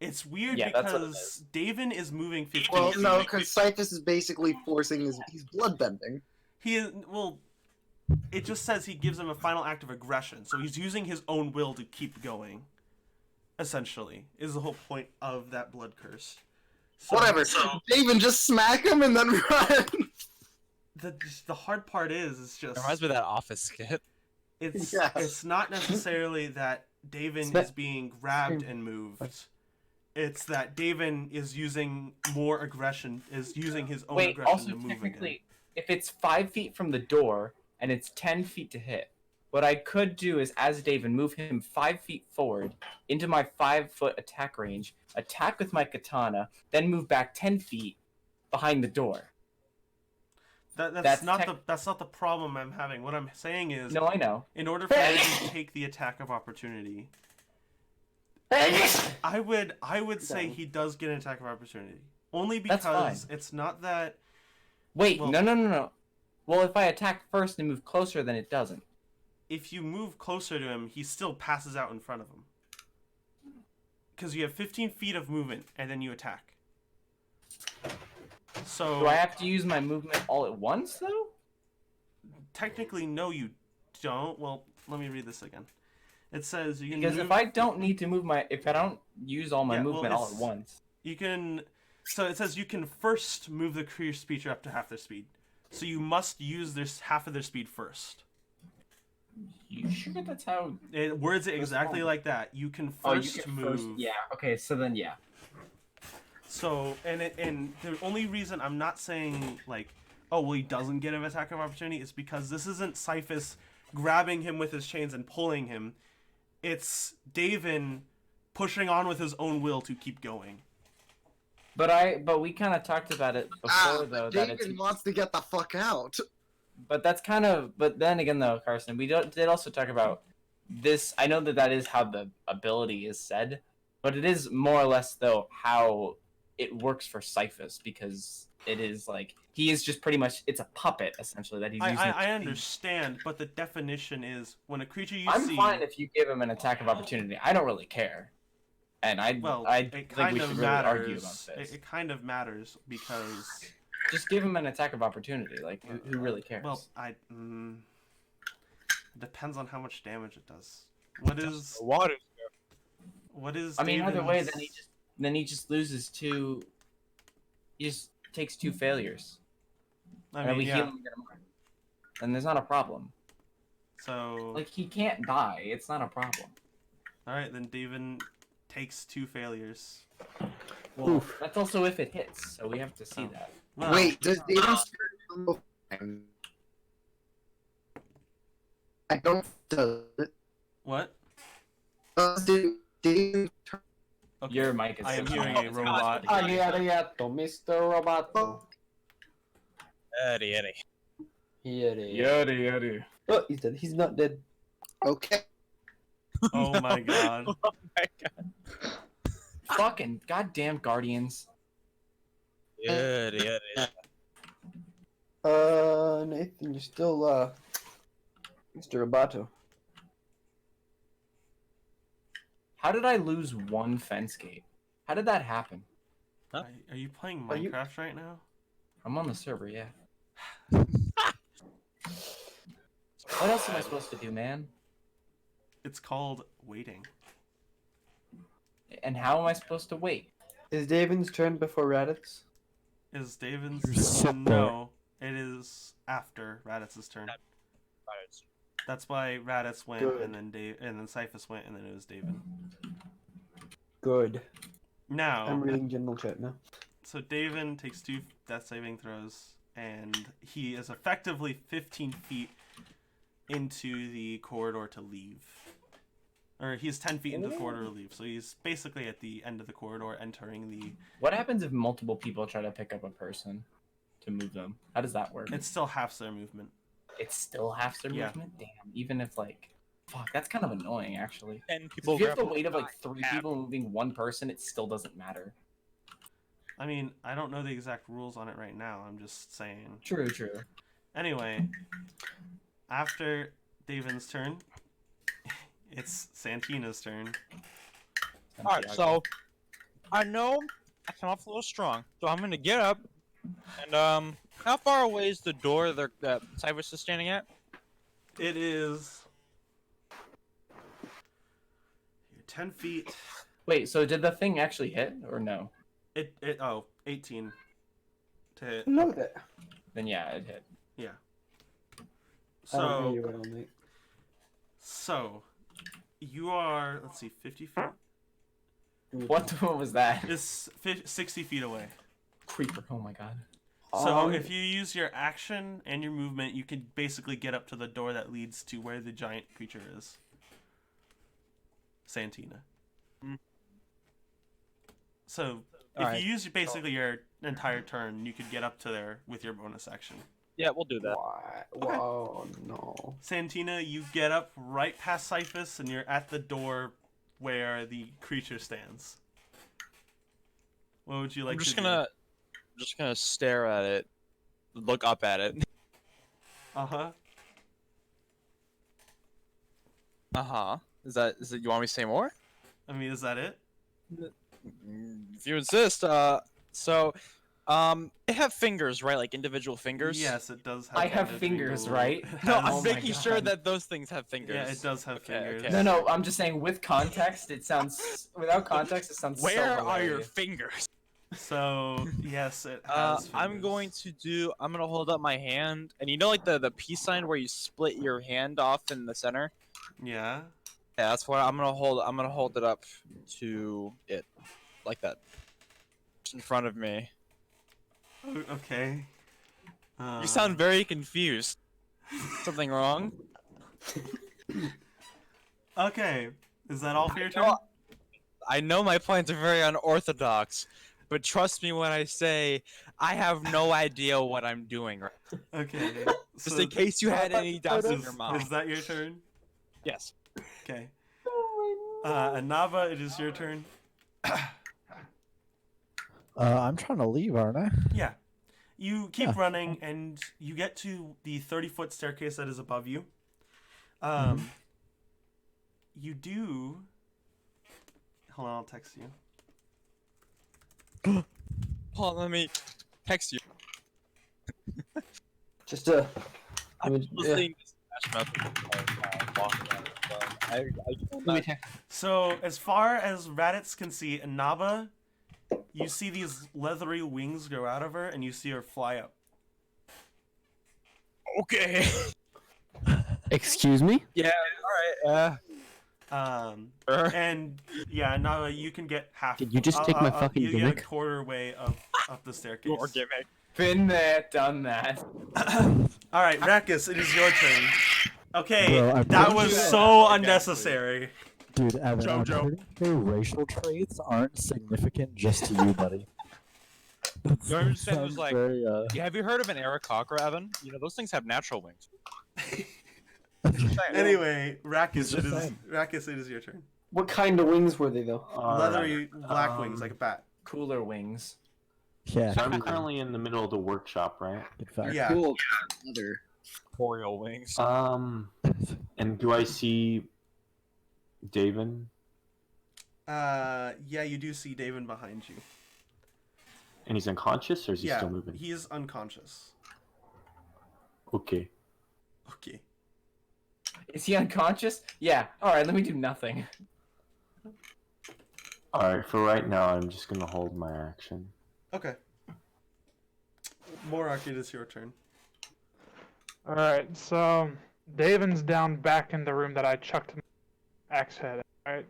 S2: It's weird because Daven is moving 15 feet.
S10: Well, no, because Cyphus is basically forcing he's bloodbending.
S2: It just says he gives him a final act of aggression, so he's using his own will to keep going. Essentially, is the whole point of that blood curse. So,
S10: whatever. Daven, just smack him and then run.
S2: The hard part is, it's just.
S1: It reminds me of that Office skit.
S2: It's not necessarily that Daven is being grabbed and moved. It's that Daven is using more aggression, is using his own aggression to move
S8: again. If it's 5 feet from the door and it's 10 feet to hit, what I could do is, as Daven, move him 5 feet forward into my 5-foot attack range, attack with my katana, then move back 10 feet behind the door.
S2: That's not the problem I'm having. What I'm saying is,
S8: No, I know.
S2: in order for you to take the attack of opportunity, I would say he does get an attack of opportunity. Only because it's not that.
S8: Wait, no. Well, if I attack first and move closer, then it doesn't.
S2: If you move closer to him, he still passes out in front of him. Because you have 15 feet of movement, and then you attack. So
S8: do I have to use my movement all at once, though?
S2: Technically, no, you don't. Well, let me read this again. It says you can
S8: because if I don't need to move if I don't use all my movement all at once,
S2: you can. So it says you can first move the creature up to half their speed. So you must use half of their speed first.
S8: You sure that's how
S2: it words it exactly like that? You can first move.
S8: Yeah. Okay. So then, yeah.
S2: So and the only reason I'm not saying like, oh well, he doesn't get an attack of opportunity is because this isn't Cyphus grabbing him with his chains and pulling him. It's Davin pushing on with his own will to keep going.
S8: But we kind of talked about it before though.
S10: Davin wants to get the fuck out.
S8: But that's kind of. But then again, though, Carson, we did also talk about this. I know that is how the ability is said, but it is more or less though how it works for Cyphus because it is like he is just pretty much it's a puppet essentially that he's using.
S2: I understand, but the definition is when a creature you see.
S8: I'm fine if you give him an attack of opportunity. I don't really care, and I think we should really argue about this.
S2: It kind of matters because.
S8: Just give him an attack of opportunity. Like, who really cares?
S2: Well, it depends on how much damage it does. What is?
S8: I mean, either way, then he just loses two. He just takes two failures.
S2: I mean,
S8: we heal him and get him more. And there's not a problem.
S2: So.
S8: Like he can't die. It's not a problem.
S2: All right, then Davin takes 2 failures.
S8: Well, that's also if it hits, so we have to see that.
S10: Wow. Wait, does Davin start? I don't. Does it?
S2: What?
S10: Davin turn?
S2: Okay.
S8: Your mic is.
S2: I am hearing a robot.
S9: Arigato, Mr. Roboto.
S1: Eddie.
S9: Yeti. Oh, he's dead. He's not dead.
S10: Okay.
S2: Oh my god.
S1: Oh my god.
S8: Fucking goddamn Guardians.
S1: Eddie.
S9: Nathan, you're still, Mr. Roboto.
S8: How did I lose one fence gate? How did that happen?
S1: Huh?
S2: Are you playing Minecraft right now?
S8: I'm on the server, yeah. What else am I supposed to do, man?
S2: It's called waiting.
S8: And how am I supposed to wait?
S9: Is Davin's turn before Raditz?
S2: Is Davin's? No, it is after Raditz's turn. That's why Raditz went,
S9: Good.
S2: and then Cyphus went, and then it was Davin.
S9: Good.
S2: Now,
S9: I'm reading general chat now.
S2: so Davin takes 2 death saving throws, and he is effectively 15 feet into the corridor to leave. Or he's 10 feet into the corridor to leave, so he's basically at the end of the corridor entering the...
S8: What happens if multiple people try to pick up a person to move them? How does that work?
S2: It's still half their movement.
S8: It's still half their
S2: Yeah.
S8: movement? Damn, even if like... Fuck, that's kind of annoying, actually.
S1: 10
S8: If
S1: people.
S8: you have the weight of like 3 people moving 1 person, it still doesn't matter.
S2: I mean, I don't know the exact rules on it right now, I'm just saying.
S8: True.
S2: Anyway, after Davin's turn, it's Santina's turn.
S1: Alright, so I know I come off a little strong, so I'm gonna get up and how far away is the door that Cyphus is standing at?
S2: It is 10 feet.
S8: Wait, so did the thing actually hit or no?
S2: 18 to hit.
S9: Look at that.
S8: Then yeah, it hit.
S2: Yeah.
S9: I don't hear
S2: So
S9: you well, mate.
S2: you are, let's see, 50 feet.
S8: What was that?
S2: It's 60 feet away.
S8: Creeper. Oh my god.
S2: So if you use your action and your movement, you can basically get up to the door that leads to where the giant creature is. Santina. So if
S1: Alright.
S2: you use basically your entire turn, you could get up to there with your bonus action.
S1: Yeah, we'll do that.
S9: Why?
S2: Okay.
S9: Whoa, no.
S2: Santina, you get up right past Cyphus, and you're at the door where the creature stands. What would you like
S1: I'm just
S2: to
S1: gonna stare at it, look up at it.
S2: do? Uh-huh.
S1: Is it? You want me to say more?
S2: I mean, is that it?
S1: If you insist. They have fingers, right? Like individual fingers.
S2: Yes, it does have
S8: I have
S2: individual-
S8: fingers, right?
S1: No,
S2: has-
S1: I'm
S8: Oh my
S1: making sure
S8: God.
S1: that those things have fingers.
S2: Yeah, it does have
S1: Okay,
S2: fingers.
S1: okay.
S8: No, no, I'm just saying with context, it sounds without context, it sounds.
S1: Where
S8: so
S1: are your
S8: hilarious.
S1: fingers?
S2: So, yes, it has
S1: I'm going I'm gonna hold up my hand, and you know, like the peace sign where you split your hand off in the center.
S2: Yeah.
S1: Yeah, that's what I'm gonna hold. I'm gonna hold it up to it, like that, just in front of me.
S2: Okay.
S1: You sound very confused. Something wrong?
S2: Okay. Is that all for your turn?
S1: No, I know my plans are very unorthodox, but trust me when I say I have no idea what I'm doing.
S2: Okay.
S1: Just in case you had any doubts in your mind.
S2: Is that your turn?
S1: Yes.
S2: Okay. Anava, it is your turn.
S5: I'm trying to leave, aren't I?
S2: Yeah. You keep
S5: Yeah.
S2: running, and you get to the 30-foot staircase that is above you. You do... Hold on, I'll text you.
S1: Hold on, let me text you.
S9: Just a.
S1: I'm
S9: mean,
S1: listening to Smash Mouth walking around, so I
S9: Let me check.
S2: So, as far as Raditz can see, Anaba, you see these leathery wings grow out of her, and you see her fly up.
S1: Okay.
S9: Excuse me?
S1: Yeah, alright,
S2: And yeah, Anaba, you can get half.
S9: Did you just take my fucking
S2: you get a
S9: gimmick?
S2: quarter way up the staircase.
S1: Your gimmick.
S8: Been there, done that.
S2: All right, Rakus, it is your turn. Okay,
S5: Bro, I
S2: that
S5: put
S2: was
S1: you-
S2: so
S1: Okay.
S2: unnecessary.
S5: Dude, Evan, I'm
S1: Jojo.
S5: pretty sure racial traits aren't significant just to you, buddy. That's-
S1: You understand
S5: that
S1: it was
S5: sounds
S1: like-
S5: very,
S1: Yeah, have you heard of an Aarakocra, Evan? You know, those things have natural wings.
S2: Anyway, Rakus,
S5: He's
S2: it
S5: just
S2: is
S5: saying.
S2: Rakus, it is your turn.
S9: What kind of wings were they, though?
S2: Leathery black wings, like a bat.
S8: Cooler wings.
S5: yeah,
S7: So I'm currently in the middle of the workshop, right?
S5: good fact.
S2: Yeah.
S10: Cool. Mother.
S1: Boreal wings.
S7: And do I see David?
S2: Yeah, you do see David behind you.
S7: And he's unconscious, or is he
S2: Yeah,
S7: still moving?
S2: he is unconscious.
S7: Okay.
S2: Okay.
S8: Is he unconscious? Yeah. Alright, let me do nothing.
S7: Alright, for right now, I'm just gonna hold my action.
S2: Okay. Morak, it is your turn.
S6: Alright, so Davin's down back in the room that I chucked my axe head at,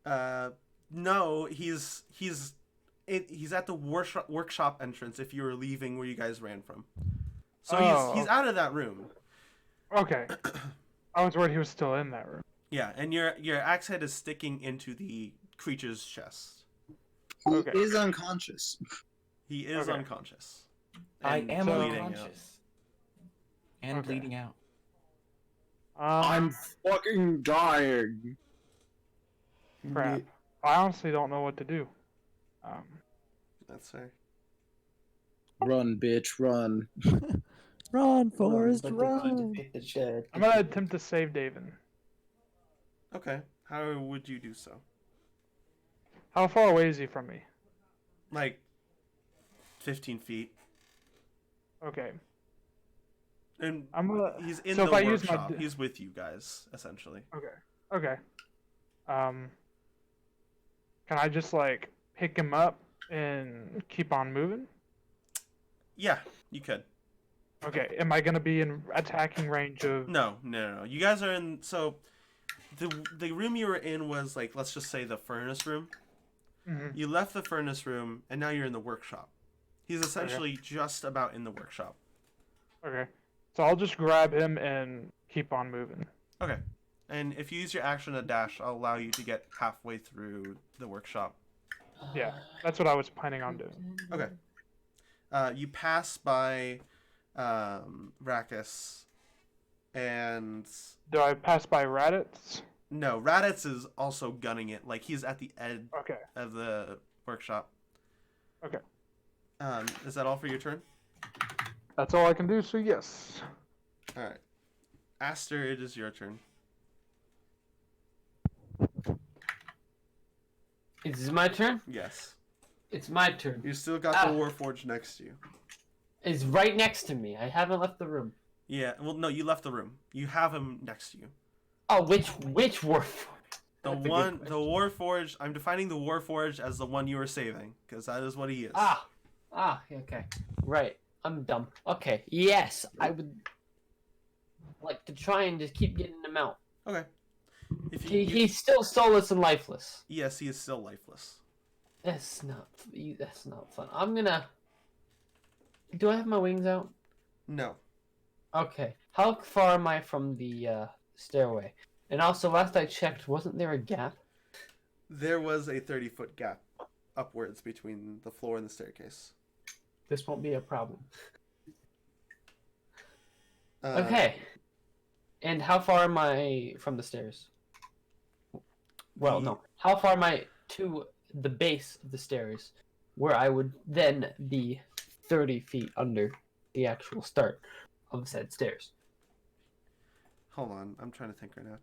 S6: right?
S2: No, he's at the workshop entrance. If you were leaving where you guys ran from, so
S6: Oh.
S2: he's out of that room.
S6: Okay. I was worried he was still in that room.
S2: Yeah, and your axe head is sticking into the creature's chest.
S10: He
S6: Okay.
S10: is unconscious.
S2: He is
S6: Okay.
S2: unconscious.
S8: I
S2: and
S8: am
S2: bleeding out.
S8: unconscious. And
S6: Okay.
S8: bleeding out.
S10: I'm fucking dying.
S6: crap. I honestly don't know what to do.
S2: That's fair.
S10: Run, bitch, run.
S5: Run, Forrest,
S9: But
S5: run!
S9: defeat the shed.
S6: I'm gonna attempt to save Davin.
S2: Okay, how would you do so?
S6: How far away is he from me?
S2: Like 15 feet,
S6: Okay.
S2: and
S6: I'm gonna.
S2: he's in
S6: so
S2: the
S6: if I use my
S2: workshop. He's with you guys essentially.
S6: Okay. Can I just like pick him up and keep on moving?
S2: Yeah, you could.
S6: Okay. Am I gonna be in attacking range of?
S2: No. You guys are in. So, the room you were in was like, let's just say the furnace room.
S6: Mhm.
S2: You left the furnace room, and now you're in the workshop. He's essentially just about in the workshop.
S6: Okay. So I'll just grab him and keep on moving.
S2: Okay. And if you use your action to dash, I'll allow you to get halfway through the workshop.
S6: Yeah, that's what I was planning on doing.
S2: Okay. You pass by Rakus, and
S6: Do I pass by Raditz?
S2: no, Raditz is also gunning it. Like he's at the edge
S6: Okay.
S2: of the workshop.
S6: Okay.
S2: Is that all for your turn?
S6: That's all I can do, so yes.
S2: All right, Aster, it is your turn.
S9: Is this my turn?
S2: Yes.
S9: It's my turn.
S2: You still got the Warforged next to you.
S9: It's right next to me. I haven't left the room.
S2: Yeah. Well, no, you left the room. You have him next to you.
S9: Oh, which Warforged?
S2: The Warforged. I'm defining the Warforged as the one you were saving, because that is what he is.
S9: Okay. Right. I'm dumb. Okay. Yes, I would like to try and just keep getting him out.
S2: Okay.
S9: He's still soulless and lifeless.
S2: Yes, he is still lifeless.
S9: That's not fun. I'm gonna. Do I have my wings out?
S2: No.
S9: Okay. How far am I from the stairway? And also, last I checked, wasn't there a gap?
S2: There was a 30-foot gap upwards between the floor and the staircase.
S9: This won't be a problem. Okay. And how far am I from the stairs? Well, no. How far am I to the base of the stairs, where I would then be 30 feet under the actual start of said stairs?
S2: Hold on, I'm trying to think right now.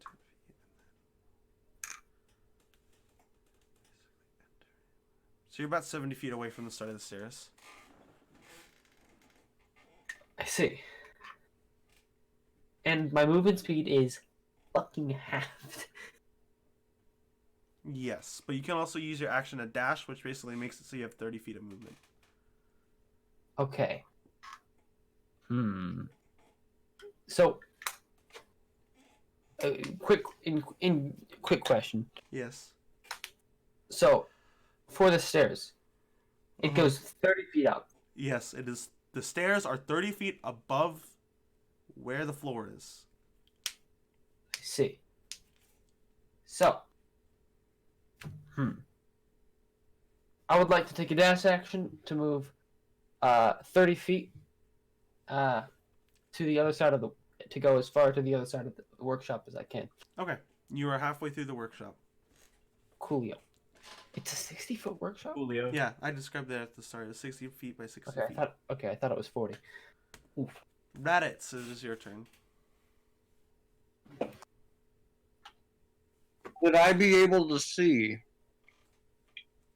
S2: So you're about 70 feet away from the start of the stairs.
S9: I see. And my movement speed is fucking halved.
S2: Yes, but you can also use your action to dash, which basically makes it so you have 30 feet of movement.
S9: Okay. So, quick question.
S2: Yes.
S9: So, for the stairs, it goes 30 feet up.
S2: Yes, it is. The stairs are 30 feet above where the floor is.
S9: I see. So, I would like to take a dash action to move 30 feet to the other side of to go as far to the other side of the workshop as I can.
S2: Okay. You are halfway through the workshop.
S9: Coolio. It's a 60-foot workshop?
S8: Coolio.
S2: Yeah, I described that at the start. It's 60 feet by 60 feet.
S9: I thought it was 40. Oof.
S2: Raditz, it is your turn.
S10: Would I be able to see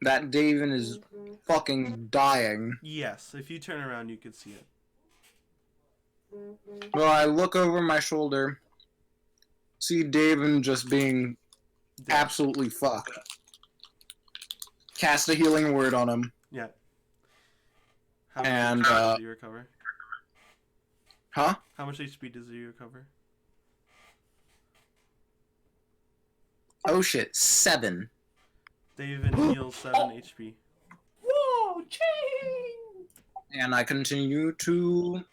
S10: that Daven is fucking dying?
S2: Yes, if you turn around, you could see it.
S10: Well, I look over my shoulder, see Daven just being absolutely fucked. Cast a healing word on him.
S2: Yeah.
S10: And,
S2: How much do you recover?
S10: Huh?
S2: How much HP does he recover?
S10: Oh shit, 7.
S2: David heals 7 HP.
S9: Whoa, chain!
S10: And I continue to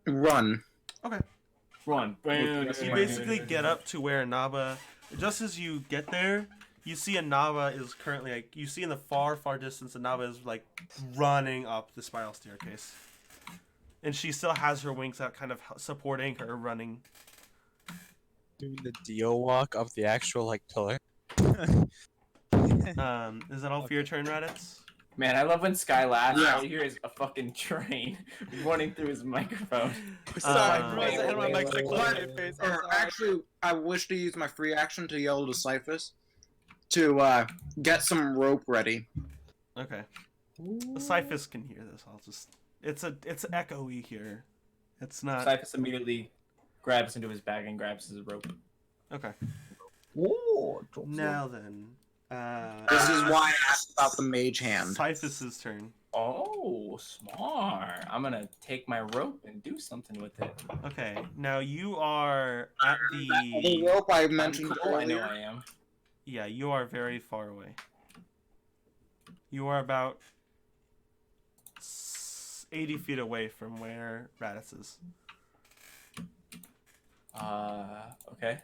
S10: run.
S2: Okay.
S8: Run.
S2: You basically get up to where Naba, just as you get there, you see Anaba is currently, like, you see in the far distance, Anaba is, like, running up the spiral staircase. And she still has her wings out, kind of supporting her running.
S1: Doing the Dio walk up the actual, like, pillar.
S2: Is that all for your turn, Raditz?
S8: Man, I love when Sky laughs.
S10: Yeah.
S8: All you hear is a fucking train running through his microphone.
S1: Sorry,
S2: Uh,
S1: bro, I had my mic stuck
S10: What?
S1: in my face. I'm
S10: Or
S1: sorry.
S10: actually, I wish to use my free action to yell to Cyphus to get some rope ready.
S2: Okay. The Cyphus can hear this. I'll just... It's echoey here. It's not...
S8: Cyphus immediately grabs into his bag and grabs his rope.
S2: Okay.
S9: Whoa,
S2: Now then...
S10: This is why I asked about the mage hand.
S2: Cyphus's turn.
S8: Oh, smart. I'm gonna take my rope and do something with it.
S2: Okay, now you are at
S10: The
S2: the...
S10: rope I
S8: I'm
S10: mentioned
S8: cool, I know
S10: earlier.
S8: I am.
S2: Yeah, you are very far away. You are about 80 feet away from where Raditz is.
S8: Okay.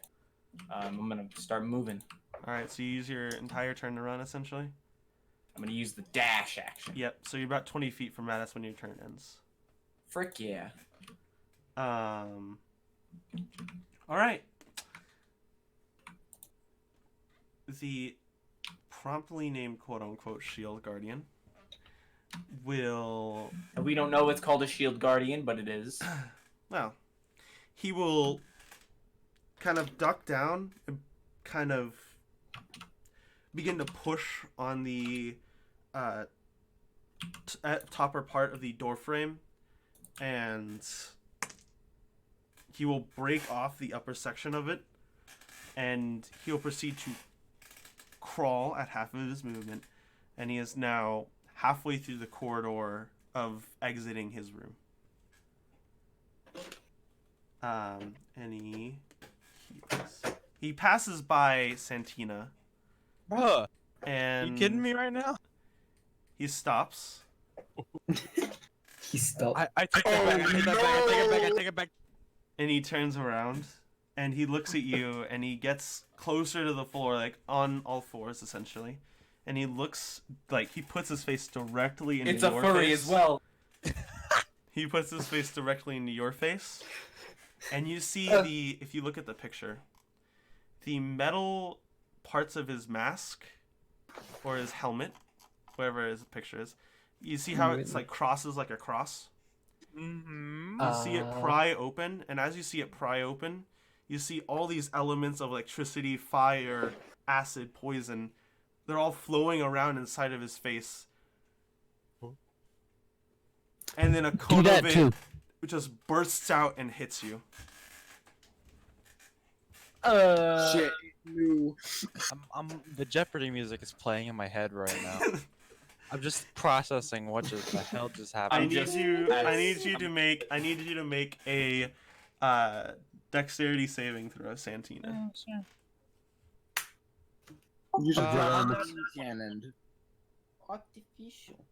S8: I'm gonna start moving.
S2: Alright, so you use your entire turn to run, essentially?
S8: I'm gonna use the dash action.
S2: Yep, so you're about 20 feet from Raditz when your turn ends.
S8: Frick yeah.
S2: All right. The promptly named quote-unquote shield guardian will...
S8: And we don't know it's called a shield guardian, but it is.
S2: Well, he will kind of duck down and kind of begin to push on the topper part of the door frame, and he will break off the upper section of it, and he'll proceed to crawl at half of his movement, and he is now halfway through the corridor of exiting his room. And he passes by Santina.
S1: Bruh,
S2: And
S1: you kidding me right now?
S2: he stops.
S4: He still.
S1: I take that back. I take that back. I take it back. I take it back.
S2: And he turns around and he looks at you and he gets closer to the floor, like on all fours essentially. And he looks like he puts his face directly into
S8: It's a
S2: your
S8: furry
S2: face.
S8: as well.
S2: He puts his face directly into your face. And you see if you look at the picture, the metal parts of his mask or his helmet, whatever his picture is, you see how it's like crosses like a cross?
S1: Mm-hmm.
S2: You see it pry open, and as you see it pry open, you see all these elements of electricity, fire, acid, poison. They're all flowing around inside of his face. And then a cone of it just bursts out and hits you.
S10: Shit. No.
S1: The Jeopardy music is playing in my head right now. I'm just processing what just the hell just happened.
S2: I need you to make a dexterity saving throw, Santina.
S1: Sure.
S10: You just
S1: Uh,
S10: run cannon.
S9: Artificial.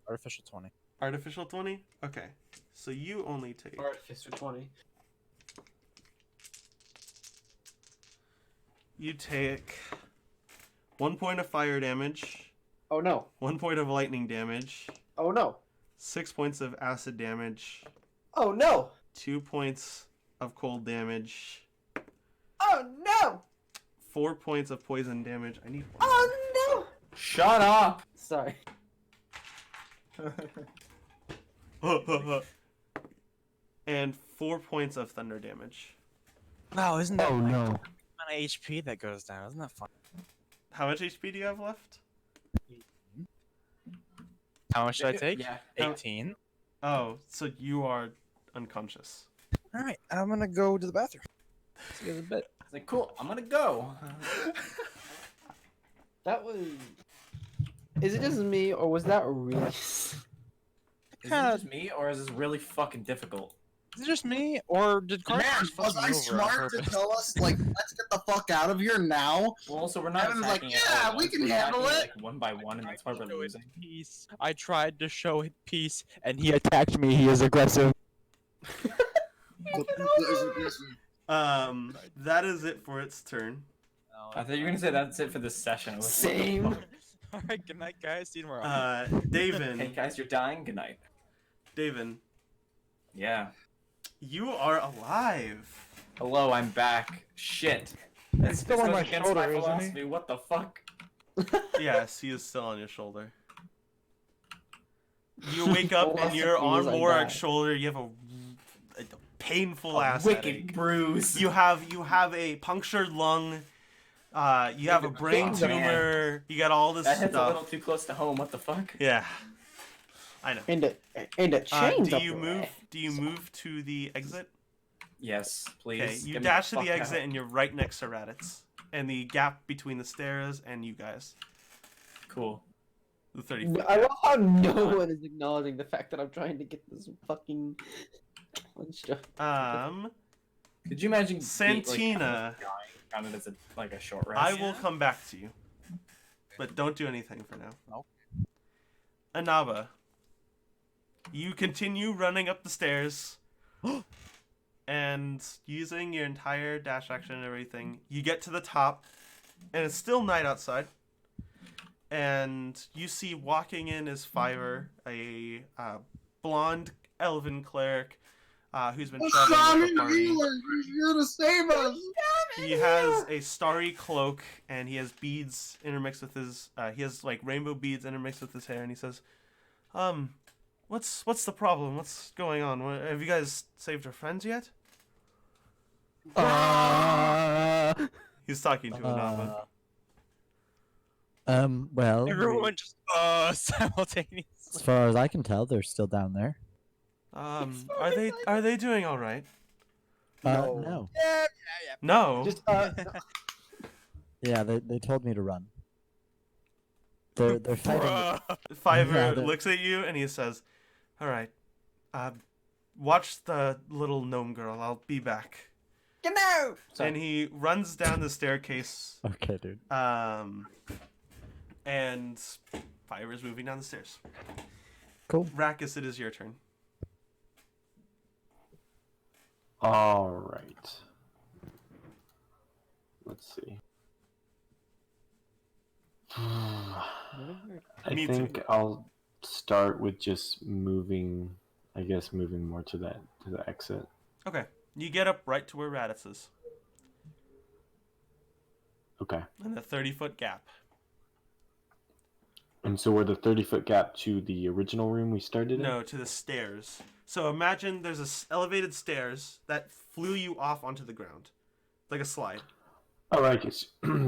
S1: Artificial 20.
S2: Artificial 20? Okay. So you only take
S9: Artificial 20.
S2: You take 1 point of fire damage,
S9: Oh no.
S2: 1 point of lightning damage,
S9: Oh no.
S2: 6 points of acid damage,
S9: Oh no.
S2: 2 points of cold damage,
S9: Oh no.
S2: 4 points of poison damage. I need one.
S9: Oh no.
S8: Shut up.
S9: Sorry.
S2: And 4 points of thunder damage.
S1: Wow, isn't that
S7: Oh
S1: like,
S7: no.
S1: amount of HP that goes down? Isn't that fun?
S2: How much HP do you have left?
S1: How much did I take?
S8: Yeah.
S1: 18.
S2: Oh, so you are unconscious.
S1: All right, I'm gonna go to the bathroom. See you in a bit.
S8: It's like, cool, I'm gonna go.
S9: That was. Is it just me, or was that really?
S8: Is it just me, or is this really fucking difficult?
S1: Is it just me, or did Carson
S10: Man,
S1: just
S10: was
S1: fuck
S10: I
S1: me over on
S10: smart to
S1: purpose?
S10: tell us, like, let's get the fuck out of here now?
S8: Well, also, we're not
S10: Evan's like,
S8: attacking it
S10: "Yeah,
S8: all at
S10: we
S8: once.
S10: can
S8: We're
S10: handle
S8: attacking
S10: it."
S8: like one by one, and that's why we're losing.
S1: Peace. I tried to show it peace, and he attacked me. He is aggressive.
S2: That is it for its turn.
S8: I thought you were gonna say that's it for this session. I was like,
S9: Same.
S1: All right, good night, guys. See you tomorrow.
S8: Hey
S2: Davin,
S8: guys, you're dying. Good night.
S2: Davin,
S8: Yeah.
S2: you are alive.
S8: Hello, I'm back. Shit. This
S6: still on
S8: goes
S6: my
S8: against
S6: shoulder,
S8: my
S6: isn't he?
S8: philosophy. What the fuck?
S2: Yes, he is still on your shoulder. You wake up and you're
S9: Philosophy
S2: on
S9: is like
S2: Morak's
S9: that.
S2: shoulder. You have a painful ass
S8: Wicked
S2: headache.
S8: bruise.
S2: You have a punctured lung. You have a brain
S8: Oh, man.
S2: tumor. You got all this
S8: That hits a little
S2: stuff.
S8: too close to home. What the fuck?
S2: Yeah, I know.
S9: And the chains
S2: Do
S9: up
S2: you
S9: the
S2: move?
S9: way.
S2: Do you move to the exit?
S8: Yes, please.
S2: Okay, you
S8: Get me
S2: dash to the
S8: fuck
S2: exit
S8: out.
S2: and you're right next to Raditz. And the gap between the stairs and you guys.
S8: Cool.
S2: The 30 foot
S9: I
S2: gap.
S9: love how no one is acknowledging the fact that I'm trying to get this fucking construct.
S8: Could you imagine
S2: Santina.
S8: counted as a short rest?
S2: I will come back to you. But don't do anything for now.
S1: Nope.
S2: Anaba. You continue running up the stairs. And using your entire dash action and everything, you get to the top. And it's still night outside. And you see walking in is Fiverr, a blonde elven cleric who's been traveling with the party.
S10: He's here to save us.
S2: He has a starry cloak and he has beads intermixed with his. He has like rainbow beads intermixed with his hair, and he says, what's the problem? What's going on? Have you guys saved our friends yet?" He's talking to Anava.
S5: Well,
S1: Everyone just simultaneously.
S5: as far as I can tell, they're still down there.
S2: Are they doing all right?
S5: No.
S2: No.
S9: Just
S5: Yeah, they told me to run. They're fighting.
S2: Fiverr
S5: Yeah,
S2: looks at you and he says, "All right, watch the little gnome girl. I'll be back."
S9: no.
S2: And he runs down the staircase.
S5: Okay, dude.
S2: And Fiverr's moving down the stairs.
S5: Cool.
S2: Rakkus, it is your turn.
S7: All right. Let's see. I
S2: Me
S7: think
S2: too.
S7: I'll start with just moving. I guess moving more to the exit.
S2: Okay, you get up right to where Raditz is,
S7: Okay.
S2: in a 30-foot gap.
S7: And so we're the 30-foot gap to the original room we started in?
S2: No, to the stairs. So imagine there's elevated stairs that flew you off onto the ground, like a slide.
S7: Oh, right.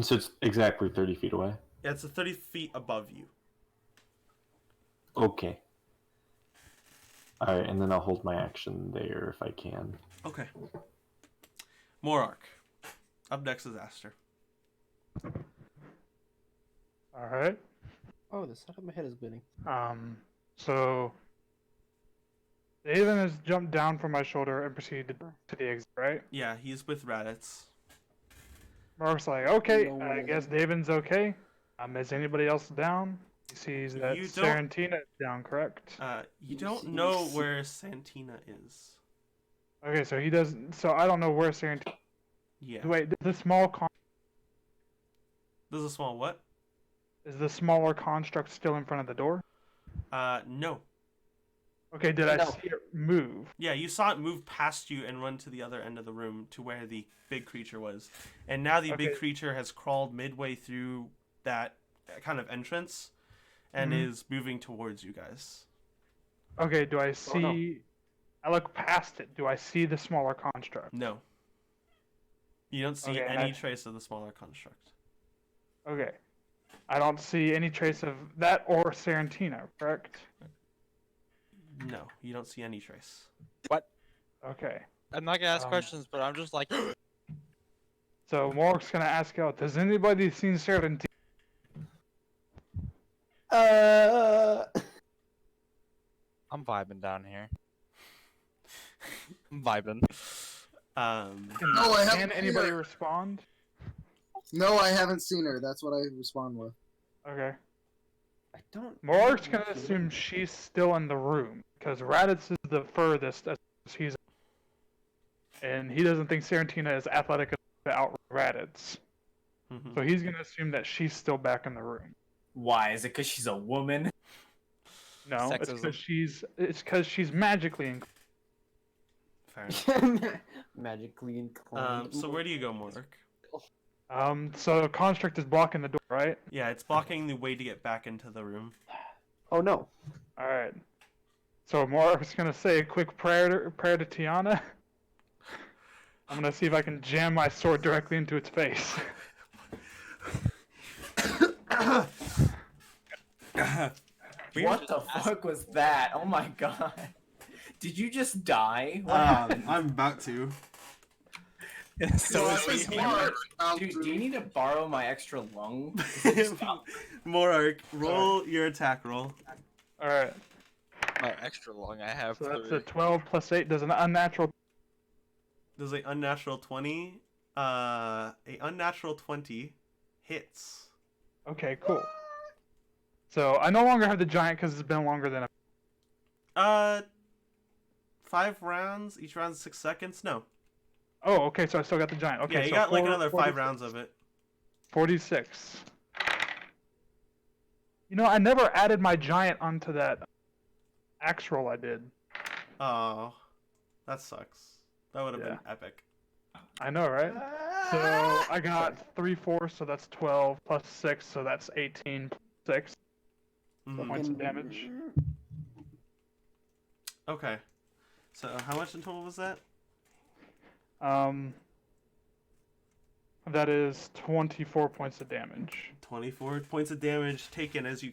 S7: So it's exactly 30 feet away?
S2: Yeah, it's 30 feet above you.
S7: Okay. Alright, and then I'll hold my action there if I can.
S2: Okay. Morark. Up next is Aster.
S6: All right.
S9: Oh, the side of my head is bleeding.
S6: So Daven has jumped down from my shoulder and proceeded to the exit, right?
S2: Yeah, he's with Raditz.
S6: Mark's like, okay,
S9: No
S6: I
S9: one
S6: guess Daven's okay. Is anybody else down? He sees that
S2: You don't-
S6: Sarantina is down, correct?
S2: You don't know where Santina is.
S6: Okay, so he doesn't. So I don't know where Sarantina.
S2: Yeah.
S6: Wait, the small
S2: There's a small what?
S6: is the smaller construct still in front of the door?
S2: No.
S6: Okay, did I
S9: No.
S6: see it move?
S2: Yeah, you saw it move past you and run to the other end of the room to where the big creature was. And now the big
S6: Okay.
S2: creature has crawled midway through that kind of entrance and
S6: Mhm.
S2: is moving towards you guys.
S6: Okay, do I
S9: Oh,
S6: see?
S9: no.
S6: I look past it. Do I see the smaller construct?
S2: No. You don't see
S6: Okay, and
S2: any
S6: I-
S2: trace of the smaller construct.
S6: Okay. I don't see any trace of that or Sarantina, correct?
S2: No, you don't see any trace.
S6: Okay.
S1: I'm not gonna ask
S6: Um,
S1: questions, but I'm just like,
S6: So Mork's gonna ask out, does anybody seen Sarantina?
S1: I'm vibing down here. I'm vibing.
S10: No, I haven't
S6: Can
S10: seen
S6: anybody
S10: her.
S6: respond?
S10: No, I haven't seen her. That's what I respond with.
S6: Okay.
S9: I don't.
S6: Mork's gonna assume she's still in the room, because Raditz is the furthest as he's, and he doesn't think Sarantina is athletic enough to outrun Raditz.
S2: Mhm.
S6: So he's gonna assume that she's still back in the room.
S8: Why? Is it because she's a woman?
S6: No, it's
S1: Sexism.
S6: because she's magically inclined.
S2: Fair enough.
S9: Magically inclined.
S2: So where do you go, Mork?
S6: So construct is blocking the door, right?
S2: Yeah, it's blocking the way to get back into the room.
S9: Oh no.
S6: All right. So Mork's gonna say a quick prayer to Tiana. I'm gonna see if I can jam my sword directly into its face.
S8: What the fuck was that? Oh my god. Did you just die? What
S6: Um,
S8: happened?
S2: I'm about to.
S1: So
S10: This
S1: is
S10: is
S1: he.
S10: hard.
S8: Dude, do you need to borrow my extra lung?
S2: Morark, roll your attack roll.
S6: All right.
S1: My extra long. I have.
S6: So that's
S1: 3.
S6: a 12 plus 8. Does an unnatural.
S2: There's an unnatural 20. A unnatural 20 hits.
S6: Okay, cool. So I no longer have the giant because it's been longer than a.
S2: 5 rounds. Each round's 6 seconds. No.
S6: Oh, okay. So I still got the giant. Okay,
S2: Yeah, you
S6: so
S2: got like
S6: 4
S2: another 5
S6: 46.
S2: rounds of it.
S6: 46. You know, I never added my giant onto that. Axe roll I did.
S2: Oh, that sucks. That would have been epic.
S6: I know, right? So I got 3/4, so that's 12 plus 6, so that's 18 plus 6 points of damage.
S2: Okay. So how much in total was that?
S6: That is 24 points of damage.
S2: 24 points of damage taken as you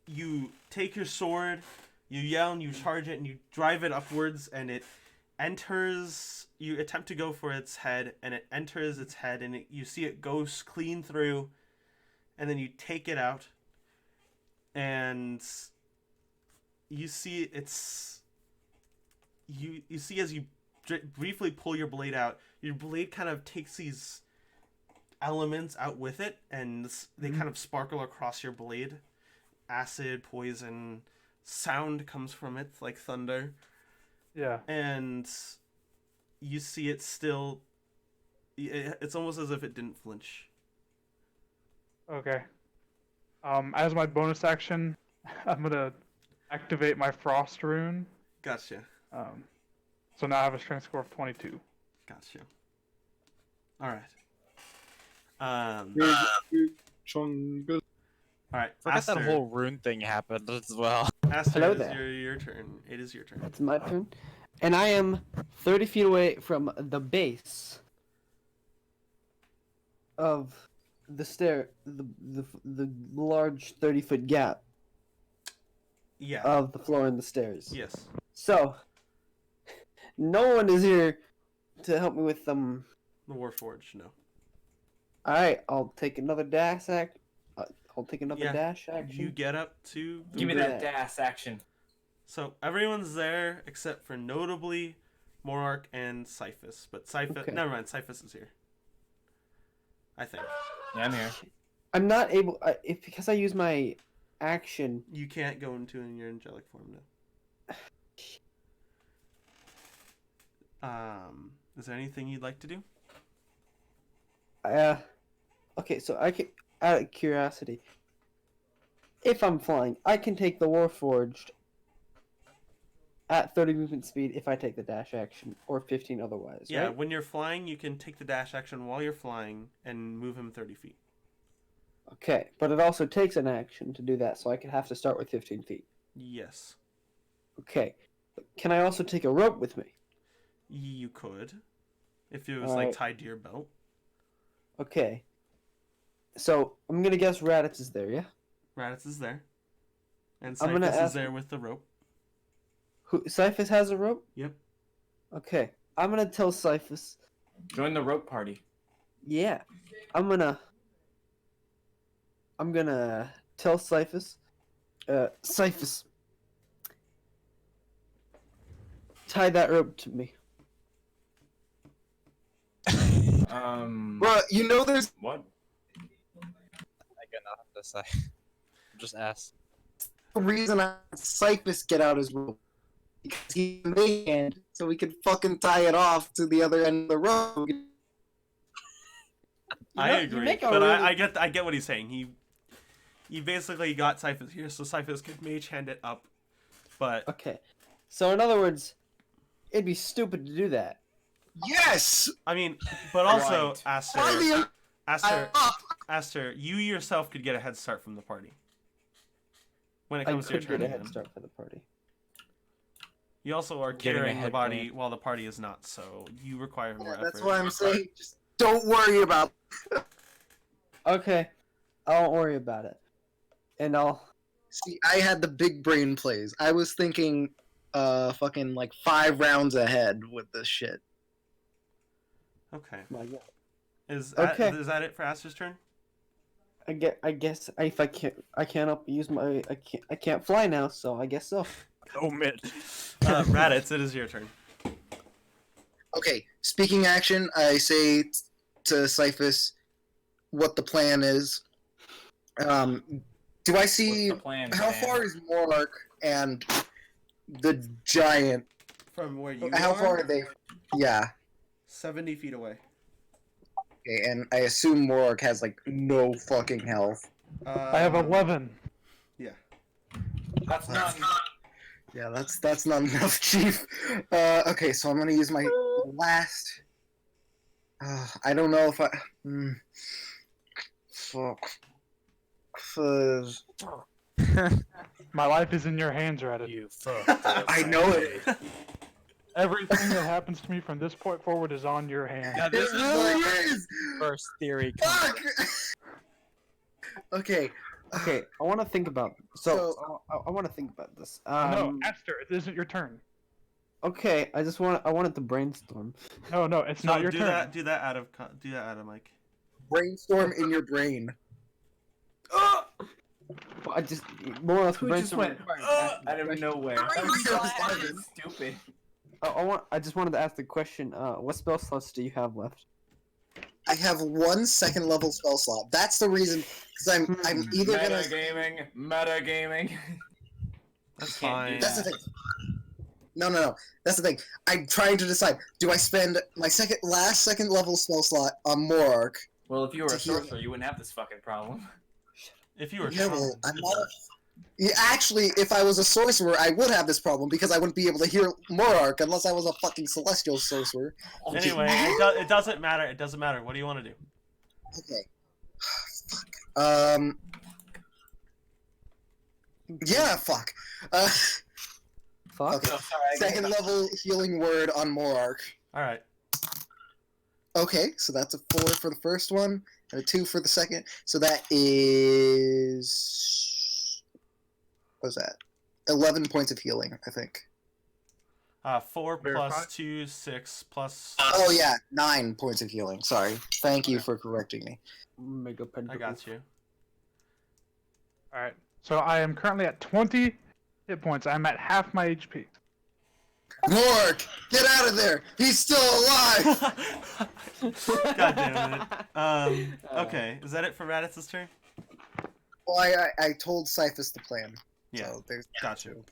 S2: you take your sword, you yell and you charge it and you drive it upwards and it enters, you attempt to go for its head and it enters its head and you see it goes clean through and then you take it out and you see you see as you briefly pull your blade out, your blade kind of takes these elements out with it and they kind of sparkle across your blade. Acid, poison, sound comes from it like thunder.
S6: Yeah.
S2: And you see it still, it's almost as if it didn't flinch.
S6: Okay. As my bonus action, I'm gonna activate my frost rune.
S2: Gotcha.
S6: So now I have a strength score of 22.
S2: Gotcha. All right. All right.
S1: Forgot
S2: Aster,
S1: that whole rune thing happened as well.
S2: Aster,
S9: Hello
S2: it is
S9: there.
S2: your turn. It is your turn.
S9: That's my turn. And I am 30 feet away from the base of the the large 30-foot gap
S2: Yeah.
S9: of the floor and the stairs.
S2: Yes.
S9: So, no one is here to help me with them.
S2: The Warforged, no.
S9: Alright, I'll take another dash act. I'll take another dash action.
S2: You get up to the
S8: Give me that dash action.
S2: So everyone's there except for notably Morark and Cyphus. But Cyphus, never mind, Cyphus is here. I think.
S8: Yeah, I'm here.
S9: I'm not able, if because I use my action.
S2: You can't go into your angelic form now. Is there anything you'd like to do?
S9: Okay, so I can, out of curiosity, if I'm flying, I can take the Warforged at 30 movement speed if I take the dash action, or 15 otherwise,
S2: Yeah,
S9: right?
S2: when you're flying, you can take the dash action while you're flying and move him 30 feet.
S9: Okay, but it also takes an action to do that, so I could have to start with 15 feet.
S2: Yes.
S9: Okay, can I also take a rope with me?
S2: You could. If it was,
S9: Alright.
S2: tied to your belt.
S9: Okay. So, I'm gonna guess Raditz is there, yeah?
S2: Raditz is there. And
S9: I'm gonna
S2: Cyphus is
S9: ask-
S2: there with the rope.
S9: Cyphus has a rope?
S2: Yep.
S9: Okay, I'm gonna tell Cyphus.
S8: Join the rope party.
S9: Yeah, I'm gonna tell Cyphus. Cyphus, tie that rope to me.
S10: Well, you know there's
S8: What?
S1: I got nothing to say. Just ask.
S10: a reason I had Cyphus get out his rope. Because he's a hand, so we could fucking tie it off to the other end of the rope.
S2: I
S9: you
S2: agree,
S9: make a
S2: but
S9: really-
S2: I get what he's saying. He basically got Cyphus here, so Cyphus could mage hand it up. But
S9: Okay, so in other words, it'd be stupid to do that.
S10: Yes!
S2: I mean, but also
S8: Right.
S2: Aster, you yourself could get a head start from the party. When it
S9: I
S2: comes to your
S9: could
S2: turn
S9: get a head
S2: again.
S9: start for the party.
S2: You also are
S8: Getting a
S2: carrying the
S8: head
S2: body
S8: plant.
S2: while the party is not, so you require more effort.
S10: That's why I'm saying, just don't worry about it.
S9: Okay, I won't worry about it, and I'll.
S10: See, I had the big brain plays. I was thinking, fucking 5 rounds ahead with this shit.
S2: Okay.
S9: My God.
S2: Is
S9: Okay.
S2: that it for Aster's turn?
S9: I guess if I can't use my I can't fly now, so I guess so.
S1: Oh man.
S2: Raditz, it is your turn.
S10: Okay, speaking action, I say to Cyphus what the plan is. Do I see
S8: What's the plan,
S10: how
S8: man?
S10: far is Morark and the giant?
S2: From where you
S10: How
S2: are?
S10: far are they? Yeah.
S2: 70 feet away.
S10: Okay, and I assume Morark has no fucking health.
S6: I have 11.
S2: Yeah.
S8: That's none.
S10: Yeah, that's not enough, Chief. Okay, so I'm gonna use my last. I don't know if I. Fuck. Fuzz.
S6: My life is in your hands, Reddit.
S5: You fuck.
S10: I know it.
S6: Everything that happens to me from this point forward is on your hands.
S1: Now this
S10: It
S1: is
S10: really
S1: where
S10: is.
S1: first theory
S10: Fuck.
S1: comes.
S10: Okay.
S11: Okay, I want to think about. I want to think about this.
S6: No, Esther, it isn't your turn.
S11: Okay, I wanted to brainstorm.
S6: No, it's not your
S2: do
S6: turn.
S2: that. Do that out of Mike.
S10: Brainstorm in your brain.
S11: I just more or less
S8: Who just
S11: brainstorm.
S8: went out of nowhere? Stupid.
S11: I just wanted to ask the question. What spell slots do you have left?
S10: I have 1 second level spell slot. That's the reason, because I'm either gonna.
S8: Metagaming.
S2: That's
S8: Can't
S2: fine.
S8: do
S10: That's the thing. No. That's the thing. I'm trying to decide. Do I spend my last second level spell slot on Morark?
S8: Well, if you were a
S10: To heal.
S8: sorcerer, you wouldn't have this fucking problem.
S2: If you were
S10: Yeah, well,
S2: strong.
S10: I'm not. Yeah, actually, if I was a sorcerer, I would have this problem because I wouldn't be able to heal Morark unless I was a fucking celestial sorcerer.
S2: Anyway, it doesn't matter. It doesn't matter. What do you want to do?
S10: Okay. Fuck. Yeah, fuck.
S11: Fuck.
S10: Okay.
S8: Oh, sorry, I
S10: Second
S8: guess-
S10: level healing word on Morark.
S2: All right.
S10: Okay, so that's a 4 for the first one, and a 2 for the second. So that is... What's that? 11 points of healing, I think.
S2: 4
S6: Verify.
S2: plus 2, 6 plus.
S10: Oh yeah, 9 points of healing. Sorry. Thank you for correcting me.
S11: Mega
S2: I got you.
S6: Alright, so I am currently at 20 hit points. I'm at half my HP.
S10: Morark, get out of there! He's still alive!
S2: God damn it. Okay, is that it for Raditz' turn?
S10: Well, I told Cyphus the plan.
S2: Yeah.
S10: So there's
S2: Got you.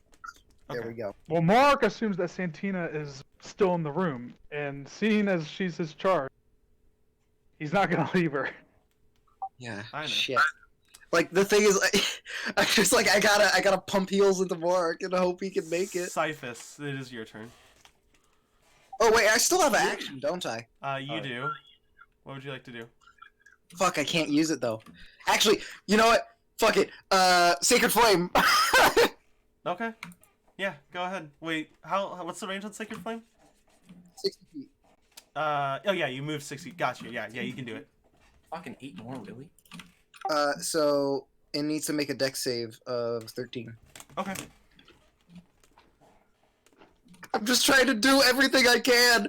S10: There
S2: Okay.
S10: we go.
S6: Well, Mark assumes that Santina is still in the room, and seeing as she's his charge, he's not gonna leave her.
S10: Yeah.
S2: I know.
S10: Shit. Like the thing is, I just like I gotta pump heals into Morark and hope he can make it.
S2: Cyphus, it is your turn.
S10: Oh wait, I still have action, don't I?
S2: You do. What would you like to do?
S10: Fuck, I can't use it though. Actually, you know what? Fuck it. Sacred Flame.
S2: Okay. Yeah, go ahead. Wait, what's the range on Sacred Flame?
S10: 60 feet.
S2: Oh yeah, you moved 60. Gotcha. Yeah, you can do it.
S8: Fucking 8 more, really?
S10: So it needs to make a dex save of 13.
S2: Okay.
S10: I'm just trying to do everything I can.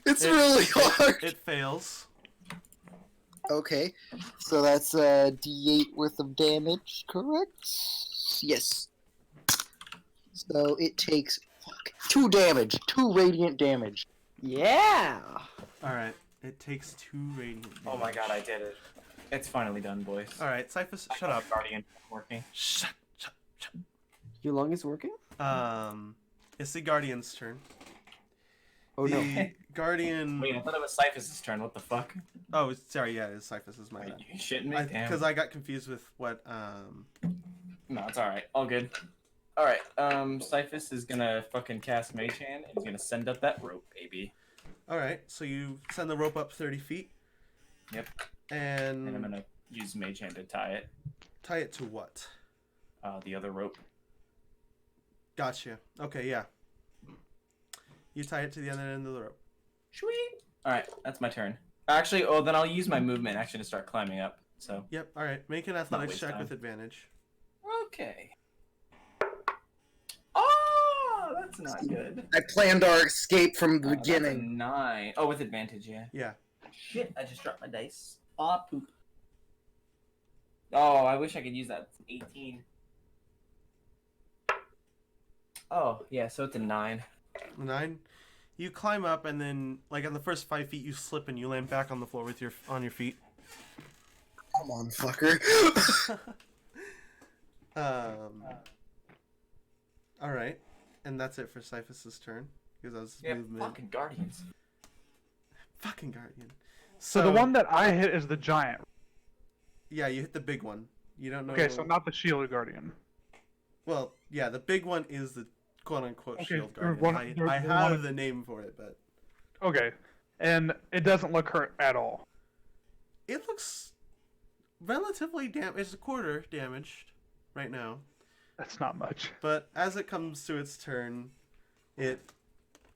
S10: It's really hard.
S2: It fails.
S10: Okay, so that's D8 worth of damage, correct? Yes. So it takes 2 damage, 2 radiant damage.
S11: Yeah.
S2: Alright. It takes 2 radiant damage.
S8: Oh my god, I did it. It's finally done, boys.
S2: Alright, Cyphus, shut up.
S8: Guardian working.
S2: Shut.
S11: Your lung is working?
S2: It's the Guardian's turn.
S11: Oh no.
S2: The Guardian.
S8: Wait, I thought it was Cyphus' turn. What the fuck?
S2: Oh, sorry. Yeah, it's Cyphus. My
S8: Wait,
S2: bad.
S8: you shitting me? Damn.
S2: Because I got confused with what.
S8: No, it's alright. All good. Alright, Cyphus is gonna fucking cast Mage Hand, and he's gonna send up that rope, baby.
S2: All right. So you send the rope up 30 feet.
S8: Yep.
S2: And
S8: And I'm gonna use Mage Hand to tie it.
S2: tie it to what?
S8: The other rope.
S2: Gotcha. Okay. Yeah. You tie it to the other end of the rope.
S8: Sweet. Alright, that's my turn. Actually, then I'll use my movement action to start climbing up. So.
S2: Yep. All right. Make an athletics
S8: waste
S2: check
S8: time.
S2: with advantage.
S8: Okay. Oh, that's not good.
S10: I planned our escape from the
S8: That's a
S10: beginning.
S8: 9. Oh, with advantage, yeah.
S2: Yeah.
S8: Shit, I just dropped my dice. Aw, poop. Oh, I wish I could use that. It's 18. Oh, yeah, so it's a 9.
S2: 9. You climb up, and then, like on the first 5 feet, you slip and you land back on the floor with on your feet.
S10: Come on, fucker.
S2: All right, and that's it for Cyphus' turn because that was his
S8: Yeah,
S2: movement.
S8: fucking Guardians.
S2: Fucking Guardian.
S6: So the one that I hit is the giant.
S2: Yeah, you hit the big one. You don't know.
S6: Okay, so not the shielded guardian.
S2: Well, yeah, the big one is the quote-unquote
S6: Okay,
S2: shield
S6: there's
S2: guardian.
S6: one-
S2: I
S6: there's one
S2: have
S6: of-
S2: the name for it, but
S6: Okay, and it doesn't look hurt at all.
S2: it looks relatively damaged. It's a quarter damaged right now.
S6: That's not much.
S2: But as it comes to its turn,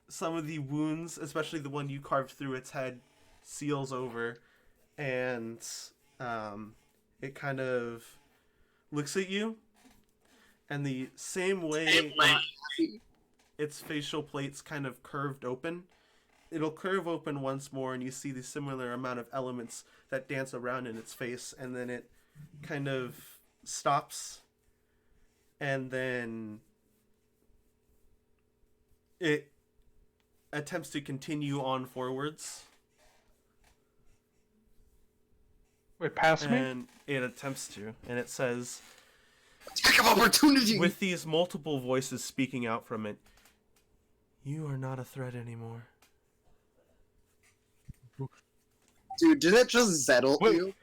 S2: some of the wounds, especially the one you carved through its head, seals over, and it kind of looks at you, and the same way its facial plates kind of curved open, it'll curve open once more, and you see the similar amount of elements that dance around in its face, and then it kind of stops, and then it attempts to continue on forwards.
S6: Wait, past me?
S2: And it attempts to, and it says,
S10: Attack of opportunity!
S2: with these multiple voices speaking out from it, "You are not a threat anymore."
S10: Dude, did it just zettle
S6: Wait.
S10: you?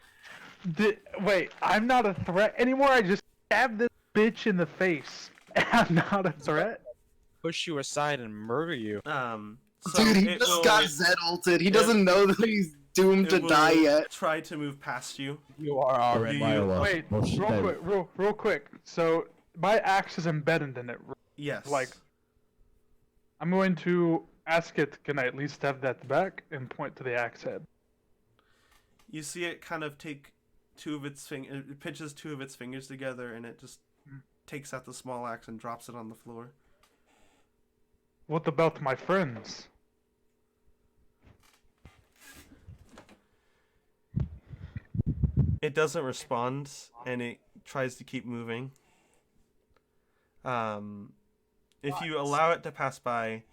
S6: Wait, I'm not a threat anymore? I just stabbed this bitch in the face. I'm not a threat?
S1: Push you aside and murder you.
S2: So
S10: Dude, he
S2: it
S10: just
S2: will-
S10: got zettled. He doesn't know that he's doomed to
S2: will
S10: die yet.
S2: Try to move past you.
S1: You are already.
S6: Wait, real quick. So, my axe is embedded in it.
S2: Yes.
S6: Like, I'm going to ask it, can I at least have that back? And point to the axe head.
S2: You see it kind of take it pinches two of its fingers together, and it just takes out the small axe and drops it on the floor.
S6: What about my friends?
S2: It doesn't respond, and it tries to keep moving. If you allow it to pass by,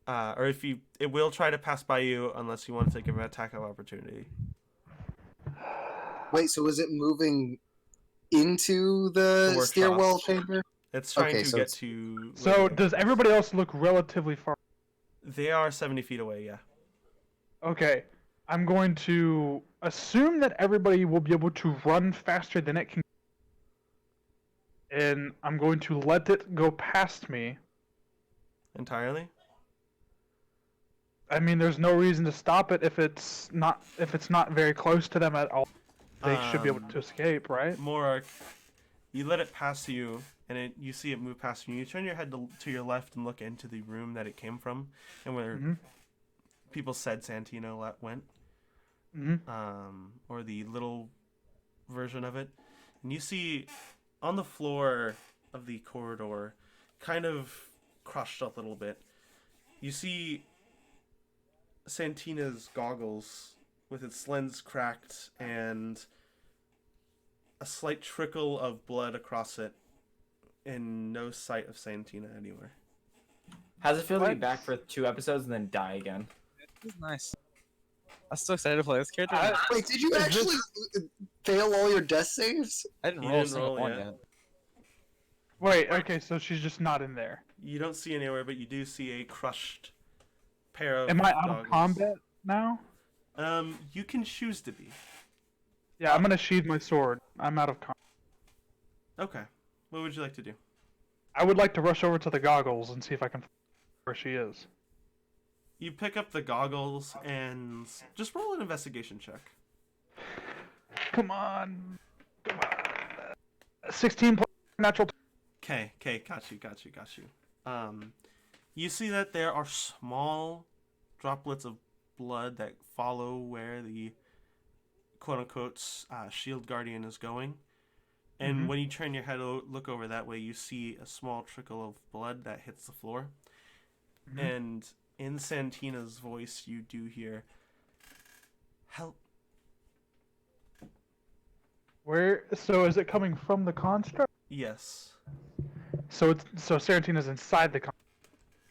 S2: or it will try to pass by you unless you want to take an attack of opportunity.
S10: Wait, so is it moving into the
S2: Towards
S10: stairwell
S2: Frost.
S10: chamber?
S2: It's trying
S10: Okay,
S2: to
S10: so
S2: get
S10: it's-
S2: to.
S6: So, does everybody else look relatively far?
S2: They are 70 feet away. Yeah.
S6: Okay, I'm going to assume that everybody will be able to run faster than it can. And I'm going to let it go past me.
S2: Entirely.
S6: I mean, there's no reason to stop it if it's not very close to them at all. They should be able to escape, right?
S2: More, you let it pass you, and you see it move past you. You turn your head to your left and look into the room that it came from, and where people said Santino went, or the little version of it. And you see on the floor of the corridor, kind of crushed up a little bit, you see Santina's goggles with its lens cracked and a slight trickle of blood across it, and no sight of Santina anywhere.
S8: How's it feel to be back for 2 episodes and then die again?
S1: This is nice. I'm so excited to play this character.
S10: Wait, did you actually fail all your death saves?
S1: I didn't
S2: You
S1: roll a
S2: didn't
S1: single
S2: roll
S1: one
S2: yet.
S1: yet.
S6: Wait, okay, so she's just not in there.
S2: You don't see anywhere, but you do see a crushed pair of
S6: Am I out
S2: goggles.
S6: of combat now?
S2: You can choose to be.
S6: Yeah, I'm gonna sheathe my sword. I'm out of combat.
S2: Okay. What would you like to do?
S6: I would like to rush over to the goggles and see if I can find where she is.
S2: You pick up the goggles and just roll an investigation check.
S6: Come on. 16 plus natural.
S2: Okay, got you. You see that there are small droplets of blood that follow where the quote-unquote shield guardian is going. And when you turn your head, look over that way, you see a small trickle of blood that hits the floor. And in Santina's voice, you do hear, "Help."
S6: Where? So is it coming from the construct?
S2: Yes.
S6: So Sarantina's inside the construct.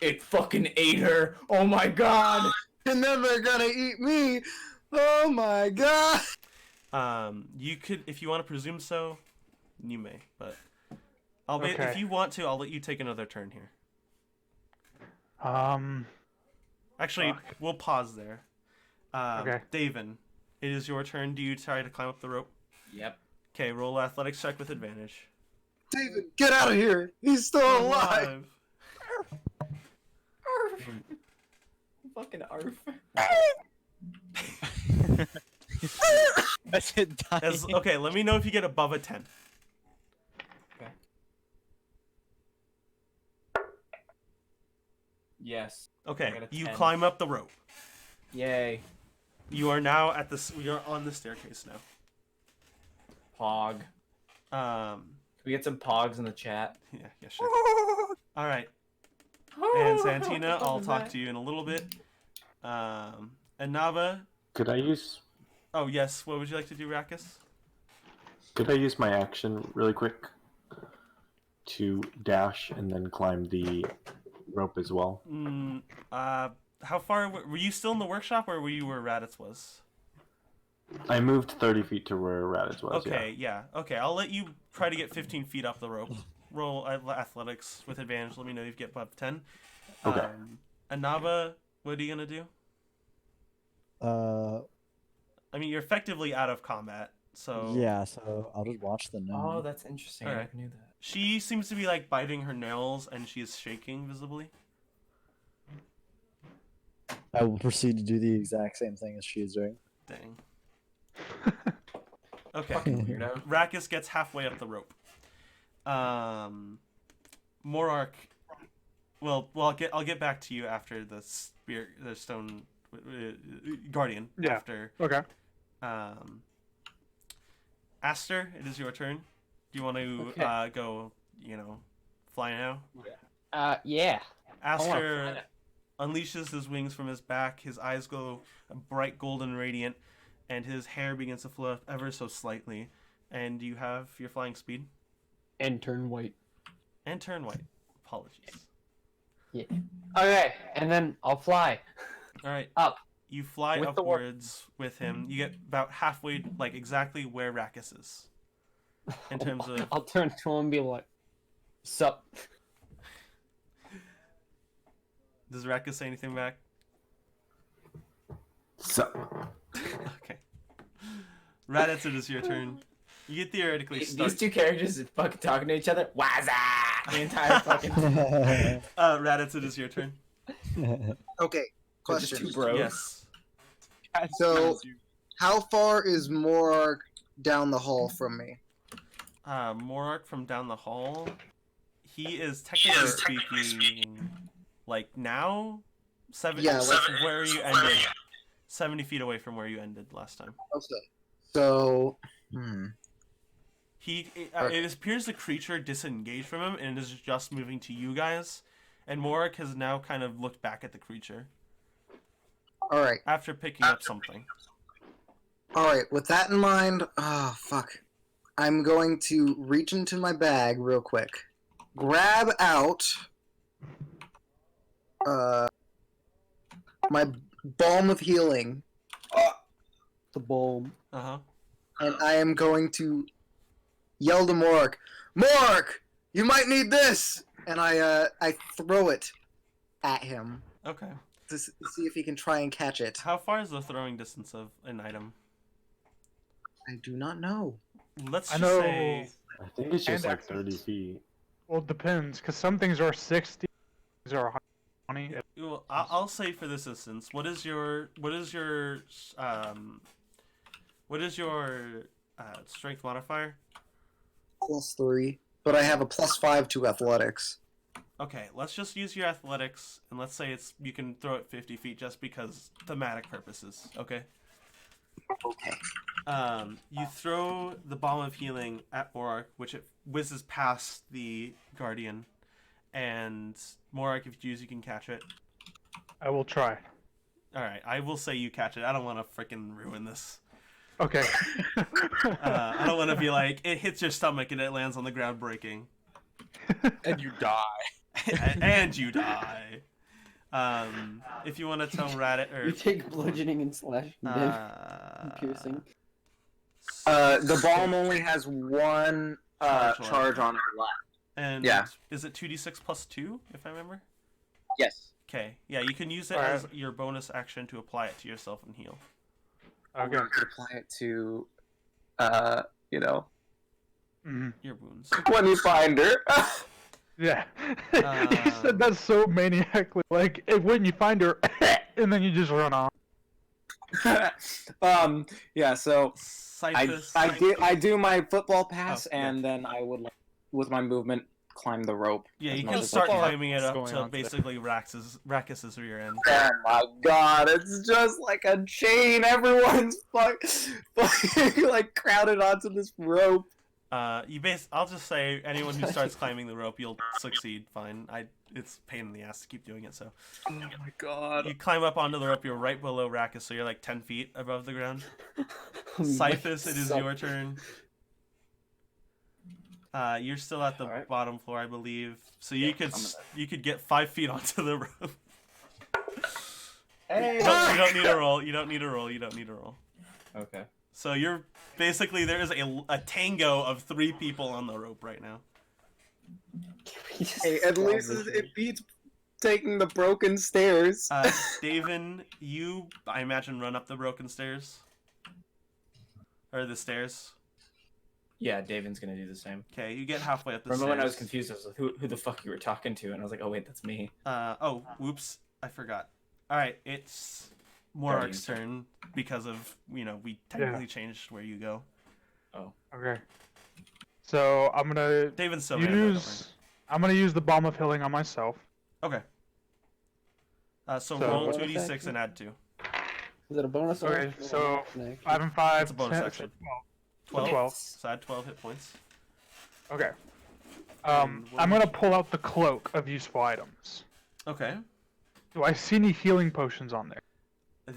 S8: It fucking ate her. Oh my god.
S10: You're never gonna eat me! Oh my god!
S2: You could, if you want to presume so, you may, but
S6: Okay.
S2: if you want to, I'll let you take another turn here. Actually,
S6: Fuck.
S2: we'll pause there.
S6: Okay.
S2: Davin, it is your turn. Do you try to climb up the rope?
S8: Yep.
S2: Okay, roll athletics check with advantage.
S10: David, get out of here! He's still alive!
S8: Fucking arf.
S1: That's it dying.
S2: Okay, let me know if you get above a 10.
S8: Yes. I
S2: Okay,
S8: got a
S2: you
S8: 10.
S2: climb up the rope.
S8: Yay.
S2: You are now at this. We are on the staircase now.
S8: Pog.
S2: Um.
S8: Can we get some pogs in the chat?
S2: Yeah, sure. All right. And Santina, I'll talk to you in a little bit. And Nava.
S7: Could I use?
S2: Oh yes. What would you like to do, Rakus?
S7: Could I use my action really quick to dash and then climb the rope as well?
S2: How far were you still in the workshop, or were you where Raditz was?
S7: I moved 30 feet to where Raditz was.
S2: Okay, yeah. Okay, I'll let you try to get 15 feet up the rope. Roll athletics with advantage. Let me know if you get above 10.
S7: Okay.
S2: Anaba, what are you gonna do? I mean, you're effectively out of combat, so.
S5: Yeah, so I'll just watch the gnome.
S8: Oh, that's interesting.
S2: All
S8: I
S2: right.
S8: never knew that.
S2: She seems to be like biting her nails, and she is shaking visibly.
S5: I will proceed to do the exact same thing as she is doing.
S2: Dang. Okay.
S8: Fucking weirdo.
S2: Rakus gets halfway up the rope. Morark. Well, I'll get back to you after the stone guardian.
S6: Yeah.
S2: After.
S6: Okay.
S2: Aster, it is your turn. Do you want to
S9: Okay.
S2: go? Fly now.
S9: Yeah.
S2: Aster unleashes his wings from his back. His eyes go bright golden radiant, and his hair begins to flow up ever so slightly. And you have your flying speed.
S9: And turn white.
S2: And turn white. Apologies.
S9: Yeah. Okay, and then I'll fly.
S2: All right.
S9: Up.
S2: You fly
S9: With the warp.
S2: upwards with him. You get about halfway, like exactly where Rakus is. In terms of.
S9: I'll turn to him and be like, sup.
S2: Does Rakus say anything back?
S7: So.
S2: Okay. Raditz, it is your turn. You get theoretically
S8: These
S2: start.
S8: two characters are fucking talking to each other. Waza! The entire fucking.
S2: Raditz, it is your turn.
S10: Okay,
S8: They're just
S10: question.
S8: two bros.
S2: Yes.
S10: So, how far is Morark down the hall from me?
S2: Morark from down the hall. He is technically speaking, like now, 70.
S10: Yeah, like-
S2: where you ended. 70 feet away from where you ended last time.
S10: Okay. So,
S2: It appears the creature disengaged from him and is just moving to you guys. And Morark has now kind of looked back at the creature.
S10: all right.
S2: After picking up something.
S10: All right. With that in mind, fuck. I'm going to reach into my bag real quick, grab out my balm of healing,
S11: The balm.
S2: Uh-huh.
S10: and I am going to yell to Mork, "Mork, you might need this!" And I throw it at him
S2: Okay.
S10: to see if he can try and catch it.
S2: How far is the throwing distance of an item?
S10: I do not know.
S2: Let's
S6: I
S2: just
S6: know.
S2: say...
S7: I think it's just
S6: And
S7: like 30 feet.
S6: Well, it depends, because some things are 60, things are 120.
S2: Well, I'll say for this instance, what is your strength modifier?
S10: +3, but I have a +5 to athletics.
S2: Okay, let's just use your athletics, and let's say you can throw it 50 feet just because thematic purposes. Okay.
S10: Okay.
S2: You throw the bomb of healing at Morark, which it whizzes past the guardian, and Morark, if you choose, you can catch it.
S6: I will try.
S2: All right, I will say you catch it. I don't want to freaking ruin this.
S6: Okay.
S2: I don't want to be like it hits your stomach and it lands on the ground breaking,
S1: And you die.
S2: and you die. If you want to tell Radit or
S11: You take bludgeoning and slashing damage and piercing.
S10: The bomb only has one charge on it left.
S2: and
S10: Yeah.
S2: is it 2d6 plus 2 if I remember?
S10: Yes.
S2: Okay, yeah, you can use it
S6: Alright.
S2: as your bonus action to apply it to yourself and heal.
S6: Okay.
S10: Could apply it to,
S2: your wounds.
S11: When you find her.
S6: Yeah. You said that so maniacally. Like, when you find her, and then you just run off.
S11: Yeah. So
S2: Cyphus.
S11: I do my football pass,
S2: Oh, yeah.
S11: and then I would, like, with my movement, climb the rope.
S2: Yeah,
S11: as
S2: you
S11: much
S2: can
S11: as
S2: start
S11: I can.
S2: climbing it up
S1: Going
S2: to
S1: on today.
S2: basically Rackus's rear end.
S10: Oh my god, it's just like a chain. Everyone's fucking like crowded onto this rope.
S2: I'll just say anyone who starts climbing the rope, you'll succeed. Fine. It's a pain in the ass to keep doing it. So.
S10: Oh my god.
S2: You climb up onto the rope. You're right below Rackus, so you're like 10 feet above the ground. Cyphus, it is your turn. You're still at the bottom floor, I believe. So you could get 5 feet onto the rope.
S8: Hey.
S2: You don't need a roll. You don't need a roll. You don't need a roll.
S8: Okay.
S2: So you're basically there is a tango of 3 people on the rope right now.
S10: Hey, at least it beats taking the broken stairs.
S2: Davin, you I imagine run up the broken stairs, or the stairs.
S8: Yeah, Davin's gonna do the same.
S2: Okay, you get halfway up the
S8: Remember
S2: stairs.
S8: when I was confused? I was like, who the fuck you were talking to? And I was like, oh wait, that's me.
S2: Oh, whoops, I forgot. All right, it's Morark's turn because of we technically changed where you go.
S8: Oh.
S6: Okay. So I'm gonna
S2: Davin's still
S6: I'm gonna use the Balm of Healing on myself.
S2: Okay. So roll 2d6 and add 2.
S11: Is it a bonus?
S6: Okay, so 5 and 5.
S2: It's a bonus
S6: 10,
S2: action.
S6: 12.
S2: So add 12 hit points.
S6: Okay. I'm gonna pull out the cloak of useful items.
S2: Okay.
S6: Do I see any healing potions on there?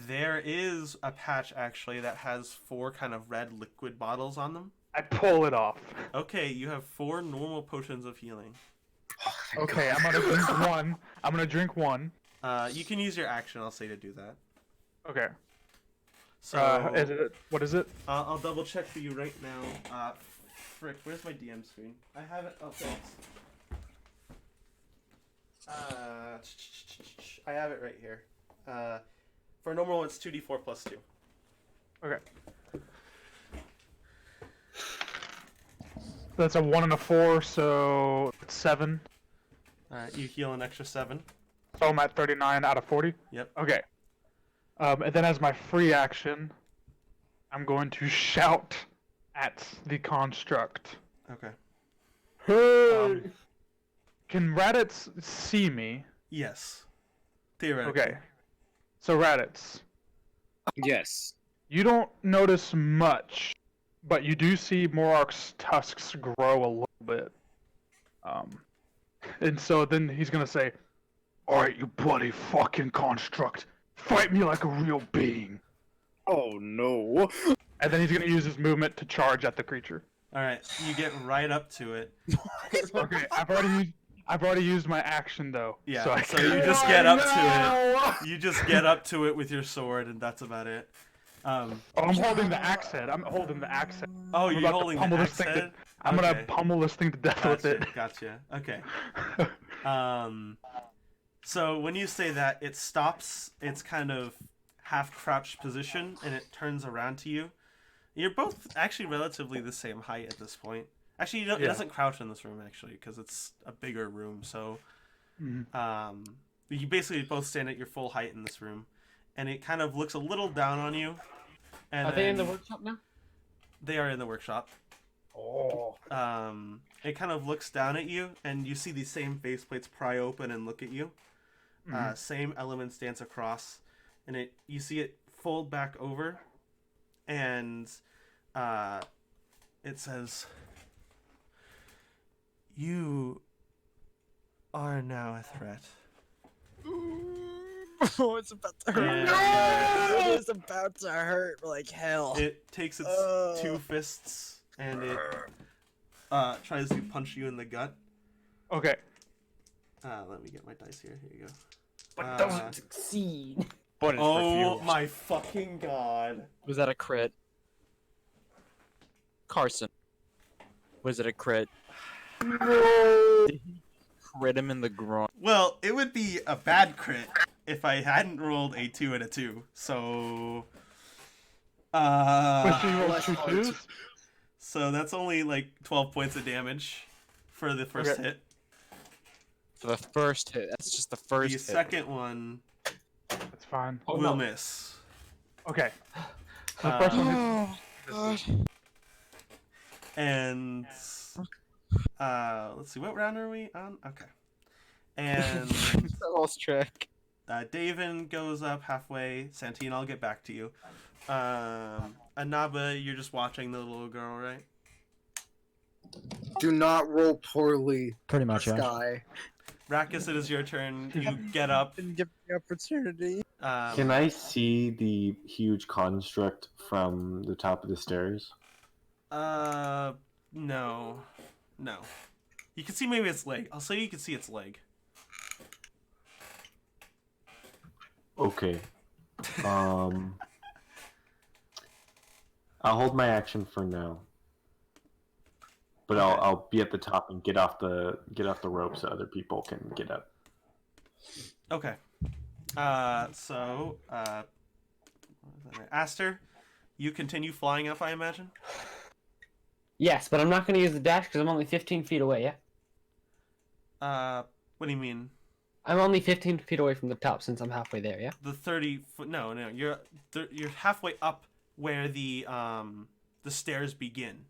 S2: There is a patch actually that has 4 kind of red liquid bottles on them.
S6: I pull it off.
S2: Okay, you have 4 normal potions of healing.
S6: Okay, I'm gonna drink one. I'm gonna drink one.
S2: You can use your action, I'll say, to do that.
S6: Okay.
S2: So
S6: What is it?
S2: I'll double check for you right now. Frick, where's my DM screen? I have it. Oh, thanks. I have it right here. For normal, it's 2d4 plus 2.
S6: Okay. That's a 1 and a 4, so it's 7.
S2: You heal an extra 7.
S6: So I'm at 39 out of 40?
S2: Yep.
S6: Okay. And then as my free action, I'm going to shout at the construct.
S2: Okay.
S6: Can Raditz see me?
S2: Yes. Theoretically.
S6: Okay. So Raditz,
S10: Yes.
S6: you don't notice much, but you do see Morark's tusks grow a little bit. And so then he's gonna say, "Alright, you bloody fucking construct, fight me like a real being."
S10: Oh no.
S6: And then he's gonna use his movement to charge at the creature.
S2: Alright, you get right up to it.
S6: Okay, I've already used my action though.
S2: Yeah,
S6: So
S2: you just get up to it. You just get up to it with your sword, and that's about it.
S6: I'm holding the axe head. I'm holding the axe head.
S2: Oh,
S6: I'm
S2: you're
S6: about to
S2: holding the
S6: pummel this
S2: axe
S6: thing
S2: head?
S6: I'm
S2: Okay.
S6: gonna pummel this thing to death with it.
S2: Gotcha. Okay. So when you say that, it stops its kind of half-crouched position, and it turns around to you. You're both actually relatively the same height at this point. Actually, it doesn't crouch in this room, actually, because it's a bigger room. So, you basically both stand at your full height in this room, and it kind of looks a little down on you. And
S9: Are they in the workshop now?
S2: They are in the workshop.
S9: Oh.
S2: It kind of looks down at you, and you see these same faceplates pry open and look at you. Same elements dance across, and you see it fold back over, and it says, "You are now a threat."
S1: Oh, it's about to hurt.
S2: And
S1: It is about to hurt like hell.
S2: it takes its 2 fists, and it tries to punch you in the gut.
S6: Okay.
S2: Let me get my dice here. Here you go.
S9: But doesn't succeed.
S1: But it's
S2: Oh
S1: refused.
S2: my fucking god.
S1: Was that a crit? Carson. Was it a crit?
S6: No.
S1: Did he crit him in the groin?
S2: Well, it would be a bad crit if I hadn't rolled a 2 and a 2. So
S6: Wait, so you rolled 2 twos?
S2: So that's only like 12 points of damage for the first
S6: Okay.
S2: hit.
S1: For the first hit, that's just the first
S2: The
S1: hit.
S2: second one
S6: That's fine.
S9: Oh,
S2: will
S9: no.
S2: miss.
S6: Okay. The
S2: Uh,
S6: first one hits.
S1: Oh god.
S2: And let's see, what round are we on? Okay. And
S1: I lost track.
S2: Davin goes up halfway. Santine, I'll get back to you. Anaba, you're just watching the little girl, right?
S10: Do not roll poorly,
S5: Pretty much, yeah.
S10: Sky.
S2: Rakus, it is your turn. You get up.
S1: Didn't give me the opportunity.
S7: Can I see the huge construct from the top of the stairs?
S2: No. No. You can see maybe its leg. I'll say you can see its leg.
S7: Okay. I'll hold my action for now. But I'll be at the top and get off the rope so other people can get up.
S2: Okay. Aster, you continue flying up, I imagine?
S9: Yes, but I'm not going to use the dash because I'm only 15 feet away, yeah?
S2: What do you mean?
S9: I'm only 15 feet away from the top since I'm halfway there, yeah?
S2: The 30 foot? No, you're halfway up where the stairs begin.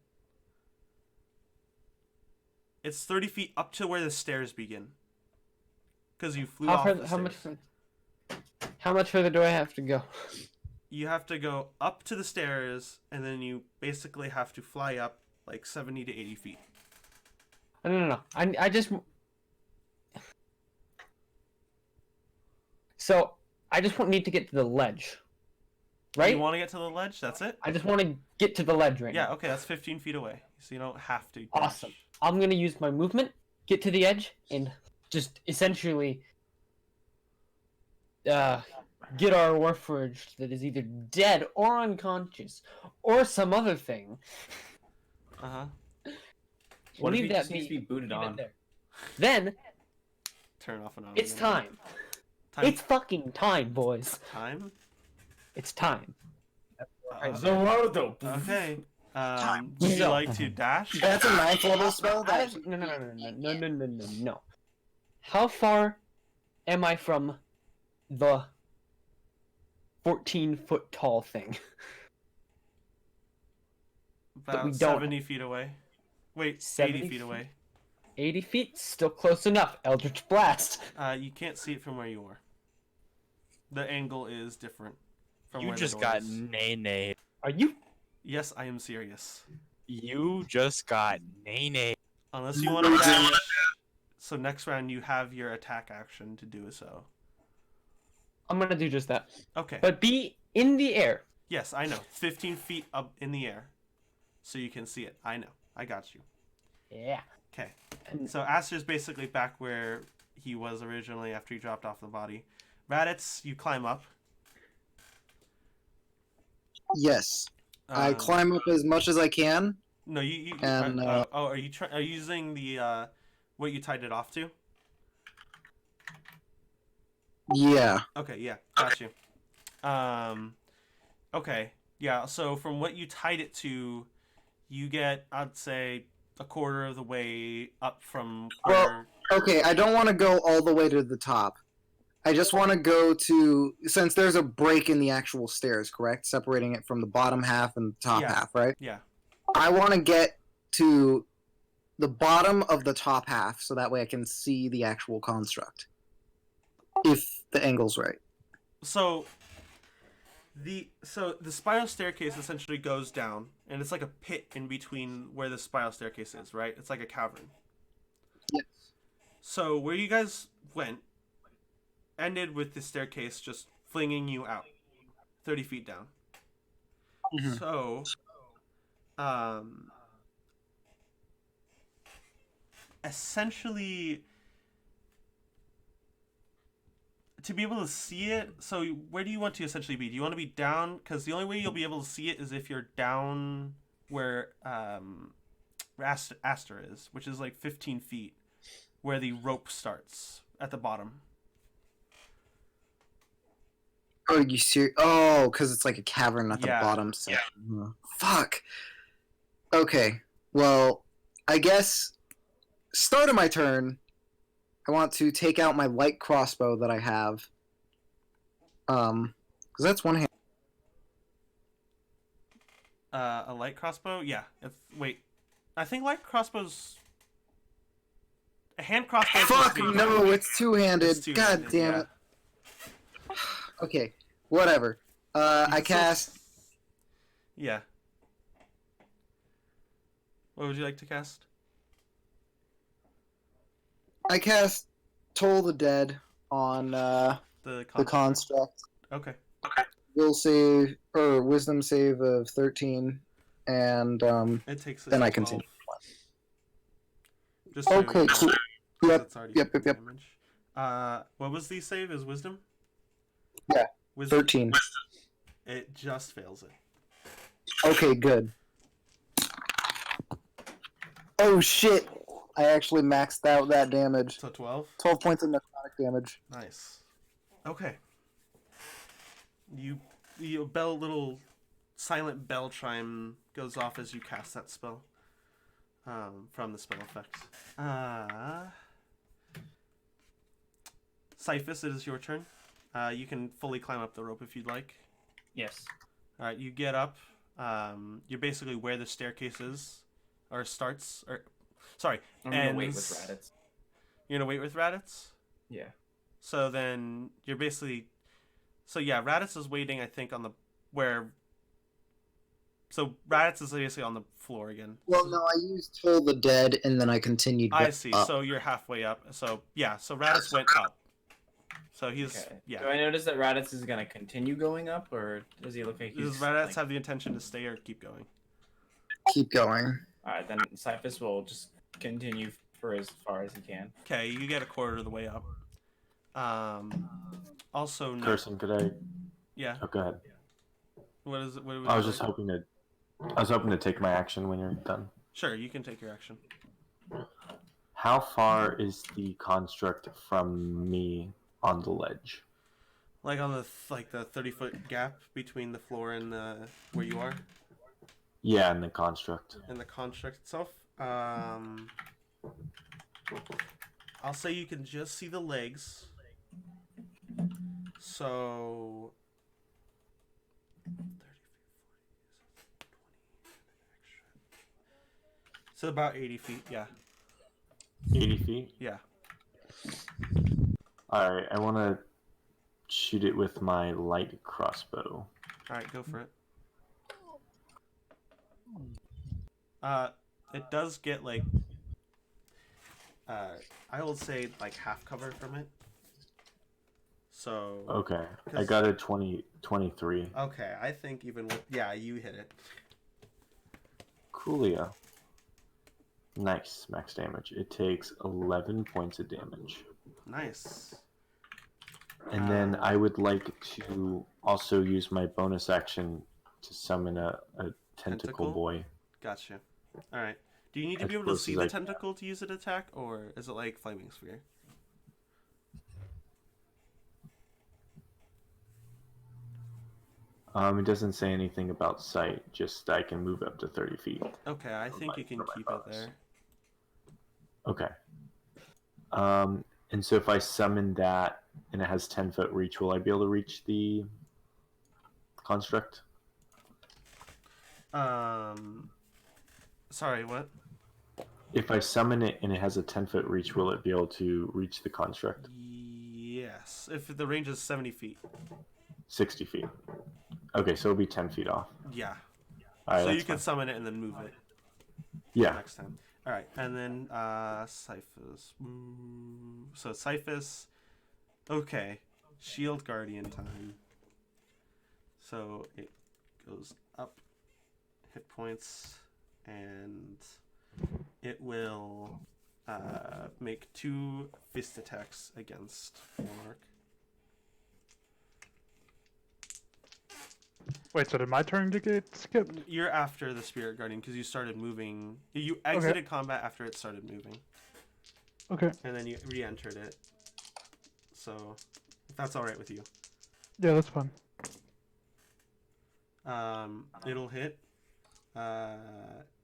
S2: It's 30 feet up to where the stairs begin. Because you flew off the stairs.
S9: How much further do I have to go?
S2: You have to go up to the stairs, and then you basically have to fly up like 70 to 80 feet.
S9: No. I just... So, I just need to get to the ledge. Right?
S2: You want to get to the ledge? That's it?
S9: I just want to get to the ledge right now.
S2: Yeah, okay, that's 15 feet away. So you don't have to.
S9: Awesome. I'm going to use my movement, get to the edge, and just essentially get our warforged that is either dead or unconscious or some other thing.
S2: Uh-huh.
S8: What if
S9: Leave
S8: he
S9: that
S8: just needs to be booted
S9: leave it
S8: on?
S9: there. Then,
S2: Turn off and on.
S9: it's
S2: again.
S9: time.
S2: Time.
S9: It's fucking time, boys.
S2: Time?
S9: It's time.
S2: Okay. Would you like to dash?
S10: That's a 9th level spell.
S9: No. How far am I from the 14-foot tall thing?
S2: About
S9: we don't-
S2: 70 feet away. Wait,
S9: 70
S2: 80 feet away.
S9: 80 feet? Still close enough. Eldritch Blast.
S2: You can't see it from where you are. The angle is different from
S1: You
S2: where
S1: just
S2: the door
S1: got
S2: is.
S1: nay.
S9: Are you?
S2: Yes, I am serious.
S1: You just got nay.
S2: Unless you want to dash. So next round you have your attack action to do so.
S9: I'm gonna do just that.
S2: Okay.
S9: But be in the air.
S2: Yes, I know. 15 feet up in the air. So you can see it. I know. I got you.
S9: Yeah.
S2: Okay.
S9: And
S2: So Aster's basically back where he was originally after he dropped off the body. Raditz, you climb up.
S10: Yes. I
S2: Um,
S10: climb up as much as I can.
S2: No, you
S10: and,
S2: are you using the what you tied it off to?
S10: Yeah.
S2: Okay, yeah, got you. Okay, yeah. So from what you tied it to, you get, I'd say, a quarter of the way up from where.
S10: Okay, I don't want to go all the way to the top. I just want to go to, since there's a break in the actual stairs, correct? Separating it from the bottom half and the top
S2: Yeah.
S10: half, right?
S2: Yeah.
S10: I want to get to the bottom of the top half so that way I can see the actual construct. If the angle's right.
S2: So the spiral staircase essentially goes down, and it's like a pit in between where the spiral staircase is, right? It's like a cavern.
S10: Yes.
S2: So where you guys went ended with the staircase just flinging you out 30 feet down.
S10: Mhm.
S2: So essentially, to be able to see it, so where do you want to essentially be? Do you want to be down? Because the only way you'll be able to see it is if you're down where Aster is, which is like 15 feet, where the rope starts at the bottom.
S10: Oh, you serious? Oh, because it's like a cavern at the
S2: Yeah.
S10: bottom. So. Fuck. Okay. Well, I guess start of my turn. I want to take out my light crossbow that I have. Because that's one hand.
S2: A light crossbow? Yeah. Wait. I think light crossbows. A hand crossbow.
S10: Fuck no! It's two-handed.
S2: It's two-handed,
S10: God damn it. Okay. Whatever. I cast.
S2: Yeah. What would you like to cast?
S10: I cast Toll the Dead on
S2: The
S10: construct.
S2: Okay.
S10: Will save or wisdom save of 13, and
S2: It takes.
S10: then I continue.
S2: Just so
S10: Okay,
S2: you know,
S10: cool.
S2: 'cause
S10: Yep.
S2: it's already
S10: Yep.
S2: damage. What was the save? Is wisdom?
S10: Yeah.
S2: Wisdom.
S10: 13.
S2: It just fails it.
S10: Okay, good. Oh shit! I actually maxed out that damage.
S2: So 12?
S10: 12 points of necrotic damage.
S2: Nice. Okay. You little silent bell chime goes off as you cast that spell. From the spell effect. Cyphus, it is your turn. You can fully climb up the rope if you'd like.
S8: Yes.
S2: Alright, you get up. You're basically where the staircase is. Or starts. Or sorry.
S8: I'm gonna wait with Raditz.
S2: You're gonna wait with Raditz?
S8: Yeah.
S2: So then you're basically. So yeah, Raditz is waiting, I think, on the. Where. So Raditz is basically on the floor again.
S10: Well, no, I used Toll the Dead, and then I continued.
S2: I see.
S10: Up.
S2: So you're halfway up. So yeah. So Raditz went up. So he's
S8: Okay.
S2: yeah.
S8: Do I notice that Raditz is gonna continue going up, or does he look like he's?
S2: Does Raditz have the intention to stay or keep going?
S10: Keep going.
S8: All right, then Cyphus will just continue for as far as he can.
S2: Okay, you get a quarter of the way up. Also, no.
S7: Carson, could I?
S2: Yeah.
S7: Oh, go ahead.
S2: What is it? What
S7: I was just hoping to. I was hoping to take my action when you're done.
S2: Sure, you can take your action.
S7: How far is the construct from me on the ledge?
S2: Like on the 30-foot gap between the floor and where you are.
S7: Yeah, and the construct.
S2: And the construct itself. I'll say you can just see the legs. So 30 feet, 40, so about 80 feet, yeah.
S7: 80 feet?
S2: Yeah.
S7: Alright, I want to shoot it with my light crossbow.
S2: Alright, go for it. It does get like I will say like half cover from it. So
S7: Okay, I got a 23.
S2: Okay, I think even with you hit it.
S7: Coolio. Nice, max damage. It takes 11 points of damage.
S2: Nice.
S7: And then I would like to also use my bonus action to summon a tentacle boy.
S2: Gotcha. Alright. Do you need to
S7: As
S2: be able to
S7: close
S2: see
S7: as
S2: the
S7: I-
S2: tentacle to use an attack, or is it like Flaming Sphere?
S7: It doesn't say anything about sight, just I can move up to 30 feet.
S2: Okay, I think you can keep it there.
S7: Okay. And so if I summon that and it has 10-foot reach, will I be able to reach the construct?
S2: Sorry, what?
S7: If I summon it and it has a 10-foot reach, will it be able to reach the construct?
S2: Yes. If the range is 70 feet.
S7: 60 feet. Okay, so it'll be 10 feet off.
S2: Yeah.
S7: All right,
S2: So
S7: that's
S2: you can
S7: fine.
S2: summon it and then move it.
S7: Yeah.
S2: Next time. Alright, and then Cyphus. So Cyphus. Okay. Shield Guardian time. So it goes up hit points and it will make 2 fist attacks against Monarch.
S6: Wait, so did my turn to get skipped?
S2: You're after the Spirit Guardian because you started moving. You exited combat after it started moving.
S6: Okay.
S2: And then you re-entered it. So, if that's all right with you.
S6: Yeah, that's fine.
S2: It'll hit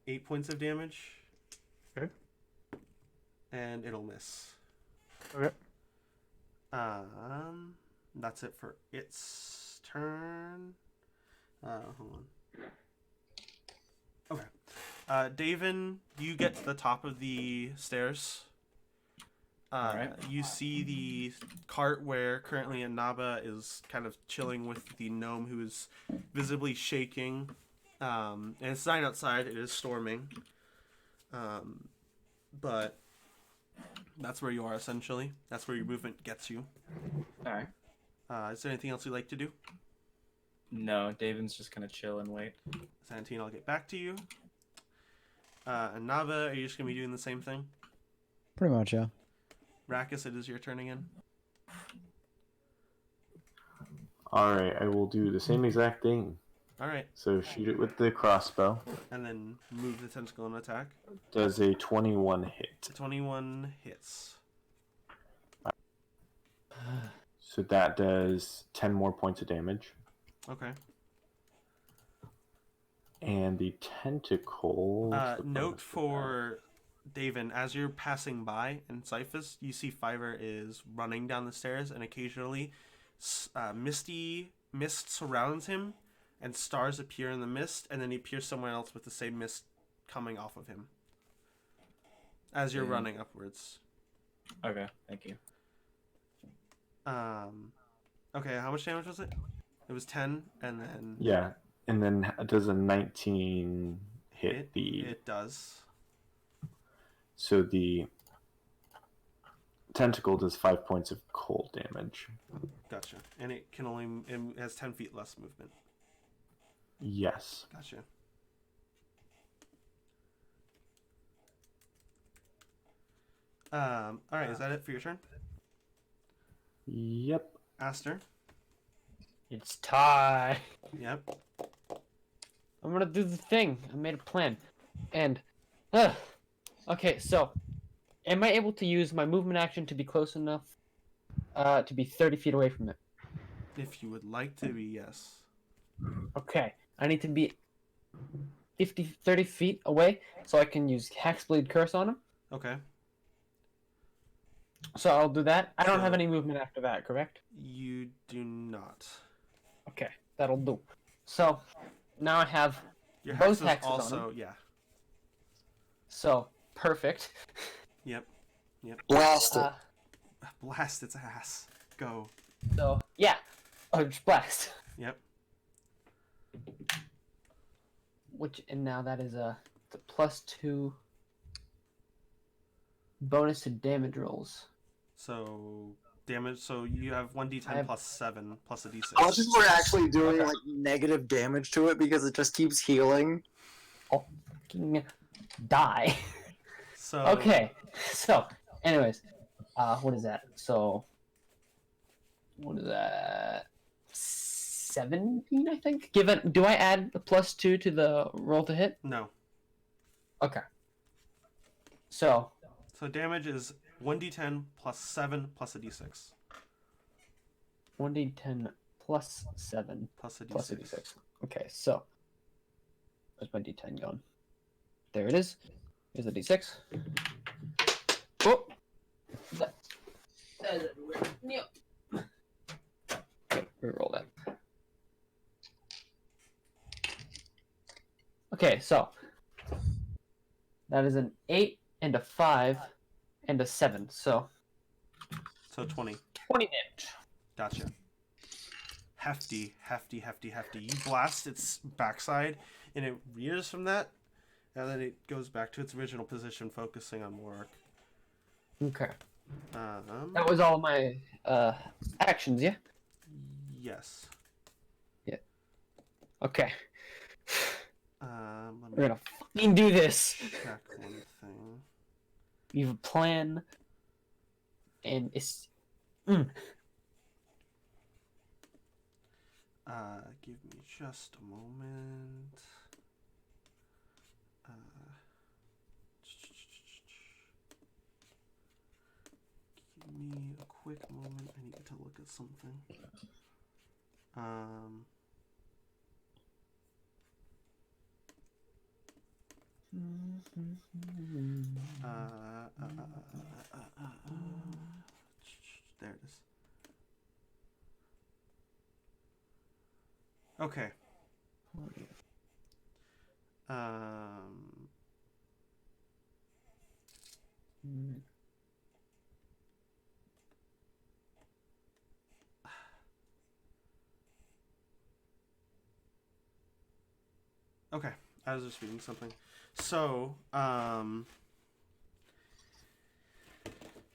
S2: 8 points of damage.
S6: Okay.
S2: And it'll miss.
S6: Okay.
S2: That's it for its turn. Hold on. Okay. Davin, you get to the top of the stairs.
S8: Alright.
S2: You see the cart where currently Inaba is kind of chilling with the gnome who is visibly shaking. And it's night outside. It is storming. But that's where you are, essentially. That's where your movement gets you.
S8: Alright.
S2: Is there anything else you'd like to do?
S8: No, Davin's just gonna chill and wait.
S2: Santine, I'll get back to you. Inaba, are you just going to be doing the same thing?
S5: Pretty much, yeah.
S2: Rakis, it is your turn again.
S7: Alright, I will do the same exact thing.
S2: Alright.
S7: So shoot it with the crossbow.
S2: And then move the tentacle and attack.
S7: Does a 21 hit.
S2: 21 hits.
S7: So that does 10 more points of damage.
S2: Okay.
S7: And the tentacle...
S2: Note for Davin, as you're passing by in Cyphus, you see Fiverr is running down the stairs, and occasionally misty mist surrounds him, and stars appear in the mist, and then he appears somewhere else with the same mist coming off of him. As you're running upwards.
S8: Okay, thank you.
S2: Okay, how much damage was it? It was 10, and then...
S7: Yeah, and then does a 19 hit the...
S2: It does.
S7: So the tentacle does 5 points of cold damage.
S2: Gotcha. And it can only... It has 10 feet less movement.
S7: Yes.
S2: Gotcha. Alright, is that it for your turn?
S7: Yep.
S2: Aster?
S9: It's time.
S2: Yep.
S9: I'm gonna do the thing. I made a plan. And, okay, so, am I able to use my movement action to be close enough to be 30 feet away from it?
S2: If you would like to be, yes.
S9: Okay, I need to be 30 feet away so I can use Hexblade Curse on him.
S2: Okay.
S9: So I'll do that. I don't have
S2: So-
S9: any movement after that, correct?
S2: You do not.
S9: Okay, that'll do. So, now I have
S2: Your
S9: both
S2: hex is
S9: hexes on
S2: also...
S9: him.
S2: Yeah.
S9: So, perfect.
S2: Yep. Yep.
S10: Blast it.
S2: Blast its ass. Go.
S9: So, yeah. Oh, just blast.
S2: Yep.
S9: And now that is the +2 bonus to damage rolls.
S2: So... Damage, so you have 1d10 plus 7 plus a d6.
S10: How much is we're actually doing like negative damage to it because it just keeps healing?
S9: Oh, fucking die.
S2: So...
S9: Okay, so, anyways, what is that? So, what is that? 17, I think? Do I add a +2 to the roll to hit?
S2: No.
S9: Okay. So,
S2: damage is 1d10 plus 7 plus a d6.
S9: 1d10 plus 7
S2: Plus a d6.
S9: plus a d6. Okay, so, where's my d10 gone? There it is. Here's the d6. Oh! That is everywhere. Yep. Okay, reroll that. Okay, so that is an 8 and a 5 and a 7, so
S2: So 20.
S9: 20 damage.
S2: Gotcha. Hefty, hefty, hefty, hefty. You blast its backside, and it rears from that, and then it goes back to its original position, focusing on Morak.
S9: Okay.
S2: Um,
S9: That was all my actions, yeah?
S2: Yes.
S9: Okay.
S2: Let
S9: We're
S2: me
S9: gonna fucking do this.
S2: check one thing.
S9: You have a plan, and it's.
S2: Give me just a moment. Give me a quick moment. I need to look at something. There it is. Okay. Okay, I was just reading something. So,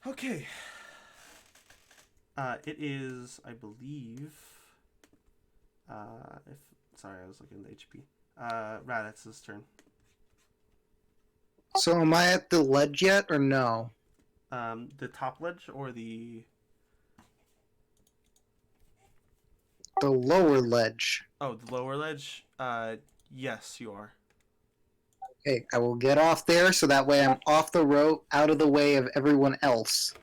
S2: okay. It is, I believe. Sorry, I was looking at the HP. Radix's turn.
S10: So am I at the ledge yet or no?
S2: The top ledge or the
S10: lower ledge?
S2: Oh, the lower ledge? Yes, you are.
S10: Okay, I will get off there so that way I'm off the rope, out of the way of everyone else.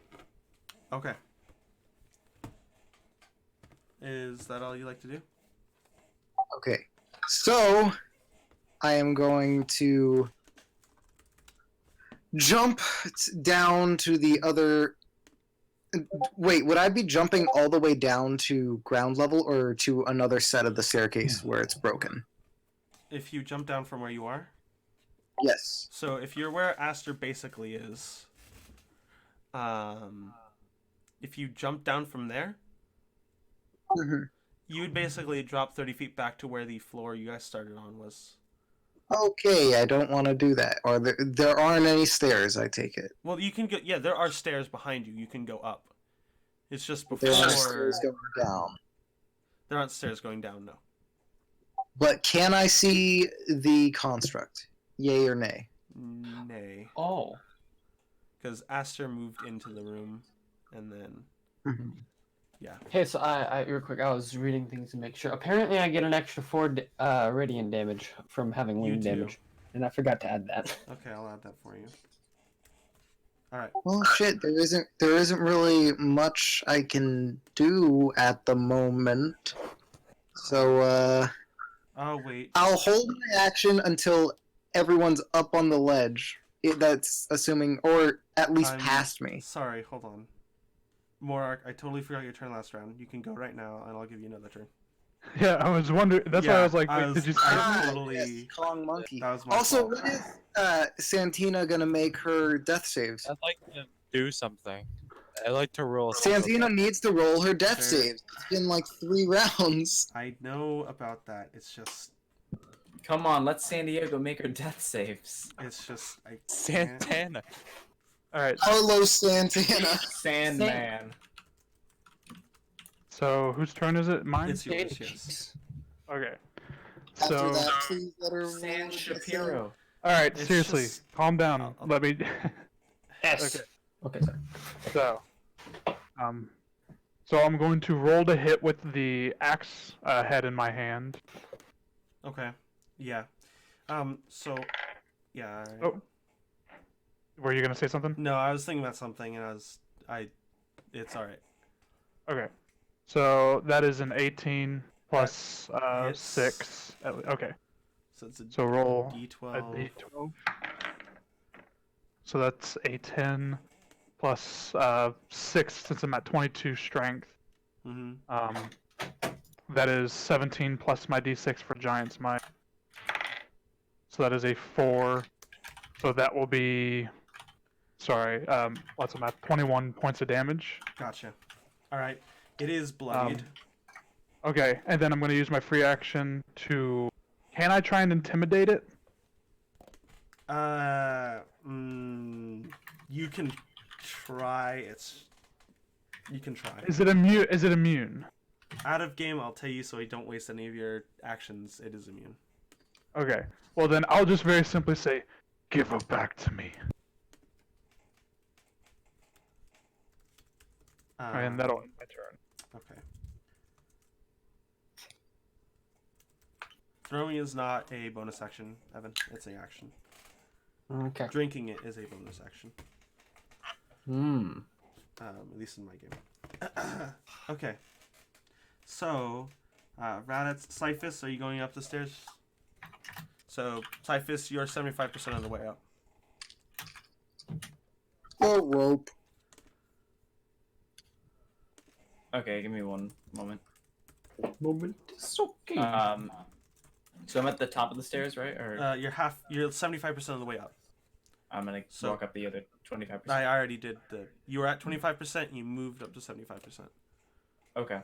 S2: Okay. Is that all you like to do?
S10: Okay, so I am going to jump down to the other. Wait, would I be jumping all the way down to ground level or to another set of the staircase where it's broken?
S2: If you jump down from where you are?
S10: Yes.
S2: So if you're where Aster basically is, if you jump down from there, you would basically drop 30 feet back to where the floor you guys started on was.
S10: Okay, I don't want to do that. Or there aren't any stairs, I take it.
S2: Well, you can go. Yeah, there are stairs behind you. You can go up. It's just before.
S10: There aren't stairs going down.
S2: There aren't stairs going down, no.
S10: But can I see the construct? Yay or nay?
S2: Nay.
S9: Oh.
S2: Because Aster moved into the room, and then. Yeah.
S9: Hey, so I real quick, I was reading things to make sure. Apparently, I get an extra 4 radiant damage from having wound damage, and I forgot to add that.
S2: Okay, I'll add that for you. All right.
S10: Well, shit, there isn't really much I can do at the moment. So,
S2: Oh wait.
S10: I'll hold my action until everyone's up on the ledge. That's assuming, or at least past me.
S2: Sorry, hold on. Morak, I totally forgot your turn last round. You can go right now, and I'll give you another turn.
S6: Yeah, I was wondering. That's why I was like, wait, did you?
S2: Totally.
S10: Yes, Kong Monkey.
S2: That was my
S10: Also,
S2: fault.
S10: when is Santina gonna make her death saves?
S1: I'd like to do something. I like to roll.
S10: Santina needs to roll her death
S2: Sure.
S10: saves. It's been like 3 rounds.
S2: I know about that. It's just.
S8: Come on, let San Diego make her death saves.
S2: It's just. I can't.
S1: Santana.
S6: All right.
S10: Carlos Santana.
S8: Sandman.
S6: So whose turn is it? Mine.
S2: It's yours, yes.
S6: Okay.
S10: After
S6: So.
S10: that, please let her
S8: San
S10: roll.
S8: Shapiro.
S6: All right,
S2: It's
S6: seriously,
S2: just-
S6: calm down. Let me.
S9: Yes.
S6: Okay.
S9: Okay, sorry.
S6: So I'm going to roll to hit with the axe head in my hand.
S2: Okay. Yeah. So. Yeah. Alright.
S6: Oh. Were you gonna say something?
S2: No, I was thinking about something, and It's all right.
S6: Okay. So that is an 18 plus
S2: hits.
S6: 6. Okay.
S2: So it's a
S6: So roll
S2: D12.
S6: a d12. So that's a 10 plus 6 since I'm at 22 strength.
S2: Mm-hmm.
S6: That is 17 plus my d6 for giant's might. So that is a 4. So that will be. Sorry, what's the math? 21 points of damage.
S2: Gotcha. All right. It is bloodied.
S6: Okay, and then I'm going to use my free action to. Can I try and intimidate it?
S2: You can try. You can try.
S6: Is it immune? Is it immune?
S2: Out of game, I'll tell you so I don't waste any of your actions. It is immune.
S6: Okay. Well, then I'll just very simply say, "Give her back to me," and that'll end my turn.
S2: Okay. Throwing is not a bonus action, Evan. It's an action.
S9: Okay.
S2: Drinking it is a bonus action. At least in my game. Okay. So, Raditz, Cyphus, are you going up the stairs? So, Typhus, you're 75% of the way up.
S10: Oh, rope.
S8: Okay, give me one moment.
S9: Moment is okay.
S8: So I'm at the top of the stairs, right? Or
S2: You're 75% of the way up.
S8: I'm gonna walk up the other 25%.
S2: I already did you were at 25%, you moved up to 75%.
S8: Okay.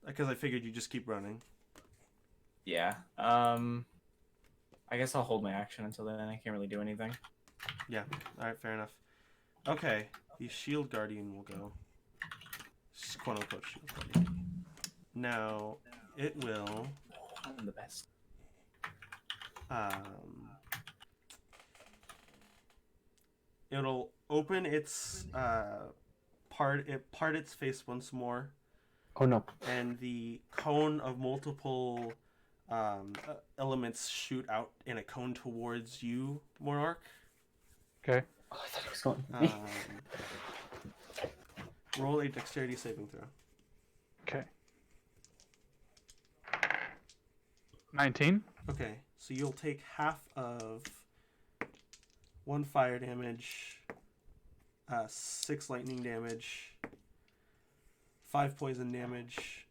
S2: Because I figured you just keep running.
S8: Yeah. I guess I'll hold my action until then. I can't really do anything.
S2: Yeah. Alright, fair enough. Okay. The Shield Guardian will go. Quote unquote Shield Guardian. Now, it will.
S8: I'm the best.
S2: It'll open its part its face once more.
S9: Oh no.
S2: And the cone of multiple elements shoot out in a cone towards you, Morark.
S6: Okay.
S9: Oh, I thought it was going to me.
S2: Roll a dexterity saving throw.
S6: Okay. 19.
S2: Okay, so you'll take half of 1 fire damage, 6 lightning damage, 5 poison damage,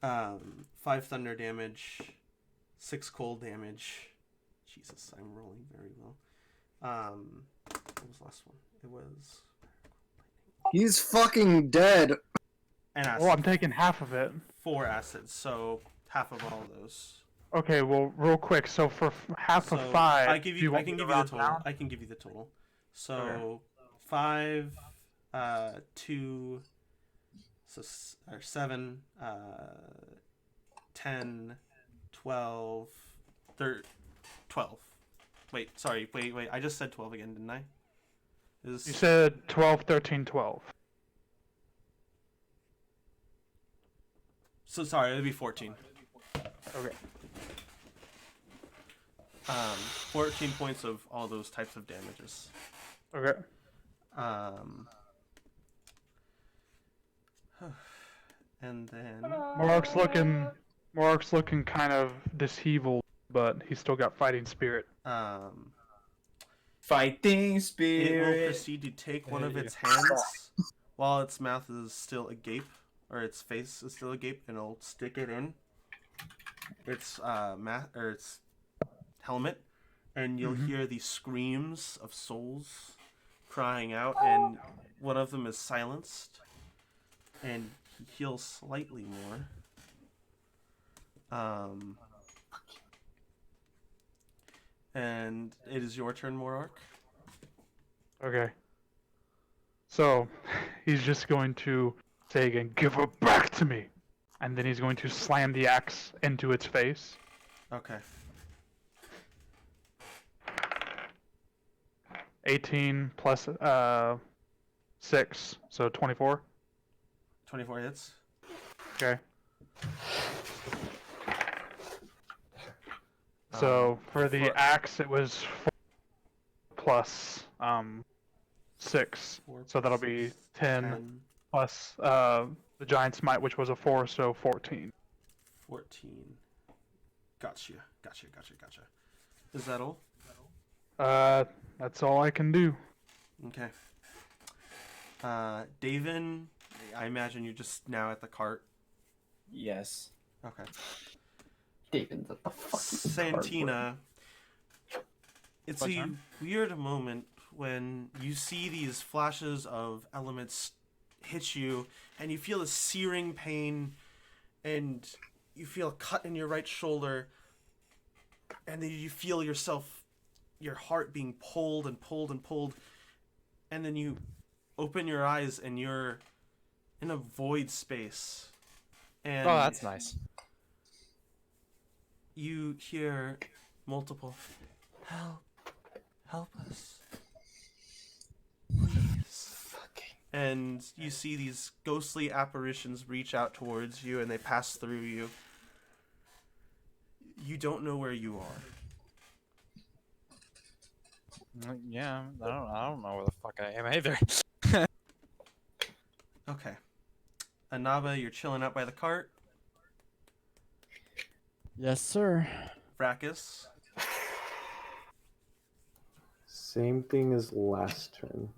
S2: 5 thunder damage, 6 cold damage. Jesus, I'm rolling very low. What was the last one? It was...
S10: He's fucking dead.
S2: An acid.
S6: Oh, I'm taking half of it.
S2: 4 acids, so half of all those.
S6: Okay, well, real quick. So for half
S2: So
S6: of 5,
S2: I can give you the
S6: round
S2: total.
S6: down?
S2: I can give you the total. So
S6: Okay.
S2: 5, 2, or 7, 10, 12, 12. Wait, sorry, wait. I just said 12 again, didn't I?
S6: You said 12, 13, 12.
S2: So sorry, it'd be 14.
S6: Okay.
S2: 14 points of all those types of damages.
S6: Okay.
S2: And then
S6: Morark's looking kind of disheveled, but he's still got fighting spirit.
S8: Fighting
S2: it
S8: spirit.
S2: will proceed to take one of its hands while its mouth is still agape, or its face is still agape, and it'll stick it in its its helmet, and you'll hear the screams of souls crying out, and one of them is silenced, and he heals slightly more. And it is your turn, Morark.
S6: Okay. So, he's just going to say again, "Give her back to me," and then he's going to slam the axe into its face.
S2: Okay.
S6: 18 plus 6, so 24.
S2: 24 hits.
S6: Okay. So for the axe, it was 4 plus 6,
S2: 4
S6: so that'll
S2: plus
S6: be
S2: 6,
S6: 10 plus the giant smite, which was a 4, so 14.
S2: 14. Gotcha. Is that all?
S6: That's all I can do.
S2: Okay. Davin, I imagine you're just now at the cart.
S8: Yes.
S2: Okay.
S9: David's at the fucking
S2: Santina, it's
S6: What's
S2: a
S6: that?
S2: weird moment when you see these flashes of elements hit you, and you feel a searing pain, and you feel a cut in your right shoulder, and then you feel your heart being pulled and pulled and pulled, and then you open your eyes and you're in a void space. And
S1: Oh, that's nice.
S2: you hear multiple, help us, please. And you see these ghostly apparitions reach out towards you, and they pass through you. You don't know where you are.
S1: Yeah, I don't know where the fuck I am either.
S2: Okay. Anaba, you're chilling out by the cart.
S5: Yes, sir.
S2: Vracus.
S7: Same thing as last turn.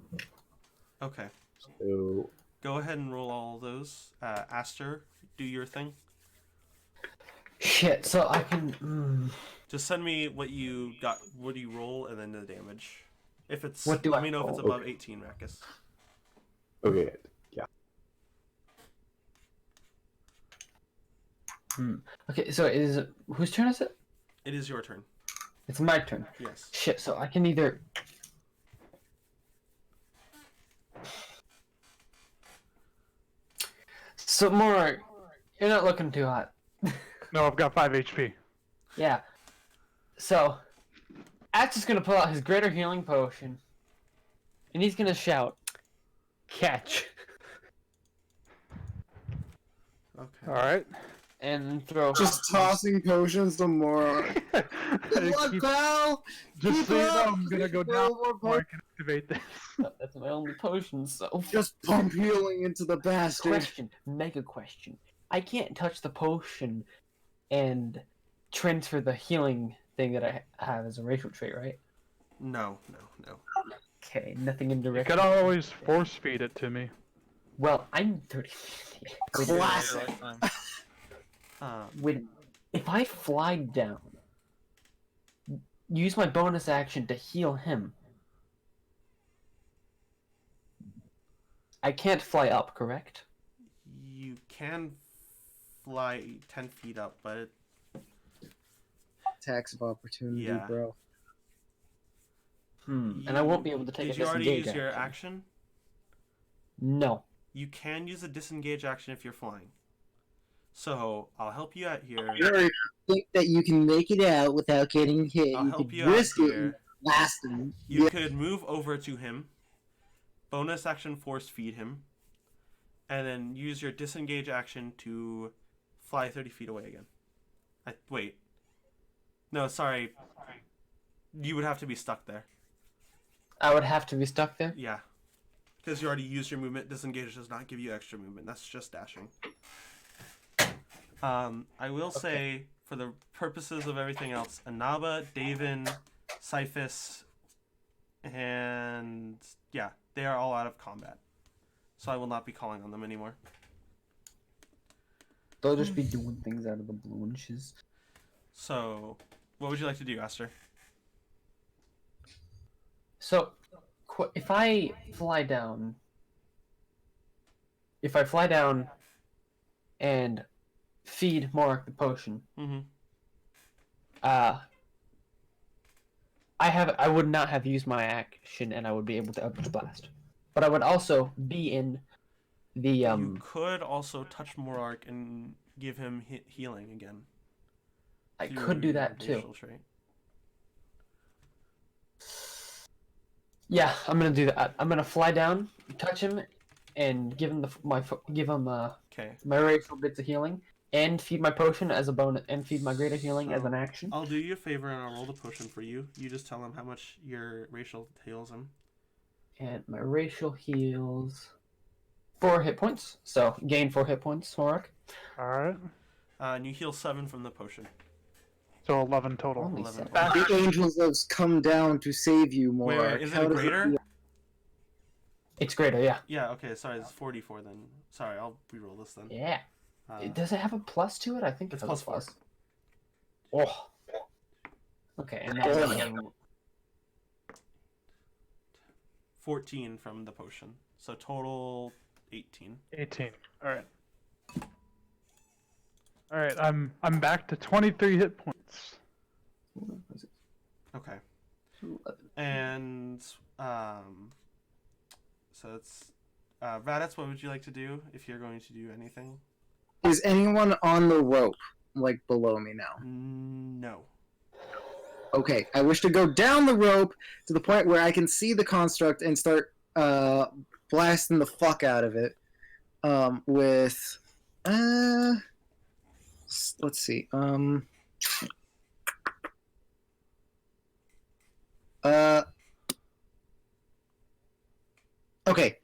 S2: Okay.
S7: So
S2: Go ahead and roll all those. Aster, do your thing.
S9: Shit. So I can.
S2: Just send me what you got. What do you roll, and then the damage. If it's,
S9: What do
S2: let
S9: I
S2: me know if it's
S9: roll?
S2: above 18, Vracus.
S7: okay, yeah.
S9: Okay. So is it whose turn is it?
S2: It is your turn.
S9: It's my turn.
S2: Yes.
S9: Shit. So I can either. So more, you're not looking too hot.
S6: No, I've got 5 HP.
S9: Yeah. So, Axe is gonna pull out his greater healing potion, and he's gonna shout, "Catch!"
S2: Okay.
S6: All right.
S9: and throw.
S10: Just tossing potions to more. Good luck,
S6: Keep-
S10: pal!
S6: Just
S10: Keep
S6: so you know,
S10: up!
S6: I'm gonna go
S10: Roll
S6: down
S10: more
S6: before I can activate this.
S9: That's my only potion. So,
S10: Just pump healing into the bastard.
S9: question, mega question. I can't touch the potion and transfer the healing thing that I have as a racial trait, right?
S2: No.
S9: Okay, nothing in
S6: You
S9: direct.
S6: could always force feed it to me.
S9: Well, I'm 30.
S10: Classic.
S9: Wait, if I fly down, use my bonus action to heal him, I can't fly up, correct?
S2: You can fly 10 feet up, but
S10: Tax of opportunity,
S2: Yeah.
S10: bro.
S9: And I won't be able to take
S2: Did
S9: a
S2: you already
S9: disengage
S2: use your
S9: action.
S2: action?
S9: No.
S2: You can use a disengage action if you're flying. So I'll help you out here.
S10: Or if you think that you can make it out without getting hit,
S2: I'll
S10: you
S2: help
S10: could
S2: you out
S10: risk it
S2: here.
S10: and blast him.
S2: You could move over to him, bonus action force feed him, and then use your disengage action to fly 30 feet away again. Wait. No, sorry. You would have to be stuck there.
S9: I would have to be stuck there?
S2: Yeah. Because you already used your movement. Disengage does not give you extra movement. That's just dashing. I will say, for the purposes of everything else, Anaba, Davin, Cyphus, and yeah, they are all out of combat. So I will not be calling on them anymore.
S9: They'll just be doing things out of the blue and shiz.
S2: So, what would you like to do, Aster?
S9: So, if I fly down... If I fly down and feed Morik the potion,
S2: Mm-hmm.
S9: I would not have used my action and I would be able to Eldritch Blast. But I would also be in the
S2: You could also touch Morark and give him healing again.
S9: I
S2: through
S9: could do
S2: your
S9: that too.
S2: racial trait.
S9: Yeah, I'm gonna do that. I'm gonna fly down, touch him, and give him my
S2: Okay.
S9: racial bits of healing, and feed my potion as a bonus, and feed my greater healing as
S2: So,
S9: an action.
S2: I'll do you a favor and I'll roll the potion for you. You just tell him how much your racial heals him.
S9: And my racial heals 4 hit points, so gain 4 hit points, Morik.
S6: All right.
S2: And you heal 7 from the potion.
S6: So 11 total.
S9: Only
S2: 11
S9: 7.
S10: The angels have come down to save you, more.
S2: Wait, is it a greater?
S9: It's greater, yeah.
S2: Yeah, okay, sorry, it's 44 then. Sorry, I'll reroll this then.
S9: Yeah.
S2: Uh,
S9: Does it have a plus to it? I think
S2: It's
S9: it has
S2: plus
S9: a
S2: 4.
S9: plus. Oh. Okay, and that's gonna
S2: 14 from the potion. So total 18.
S6: 18. All right. All right. I'm back to 23 hit points.
S2: Okay. And so it's Raditz, what would you like to do if you're going to do anything?
S10: Is anyone on the rope, like below me now?
S2: No.
S10: Okay, I wish to go down the rope to the point where I can see the construct and start blasting the fuck out of it. With let's see. Okay,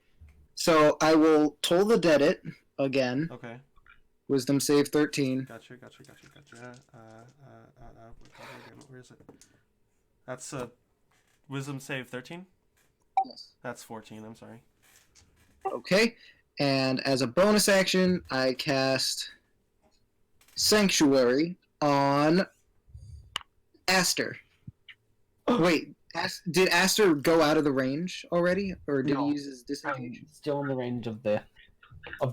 S10: so I will toll the dead it again.
S2: Okay.
S10: Wisdom save 13.
S2: Gotcha. Where is it? That's a wisdom save 13?
S10: Yes.
S2: That's 14, I'm sorry.
S10: Okay. And as a bonus action, I cast Sanctuary on Aster. Wait, did Aster go out of the range already? Or did
S9: No.
S10: he use his disengage?
S9: I'm still in the range of the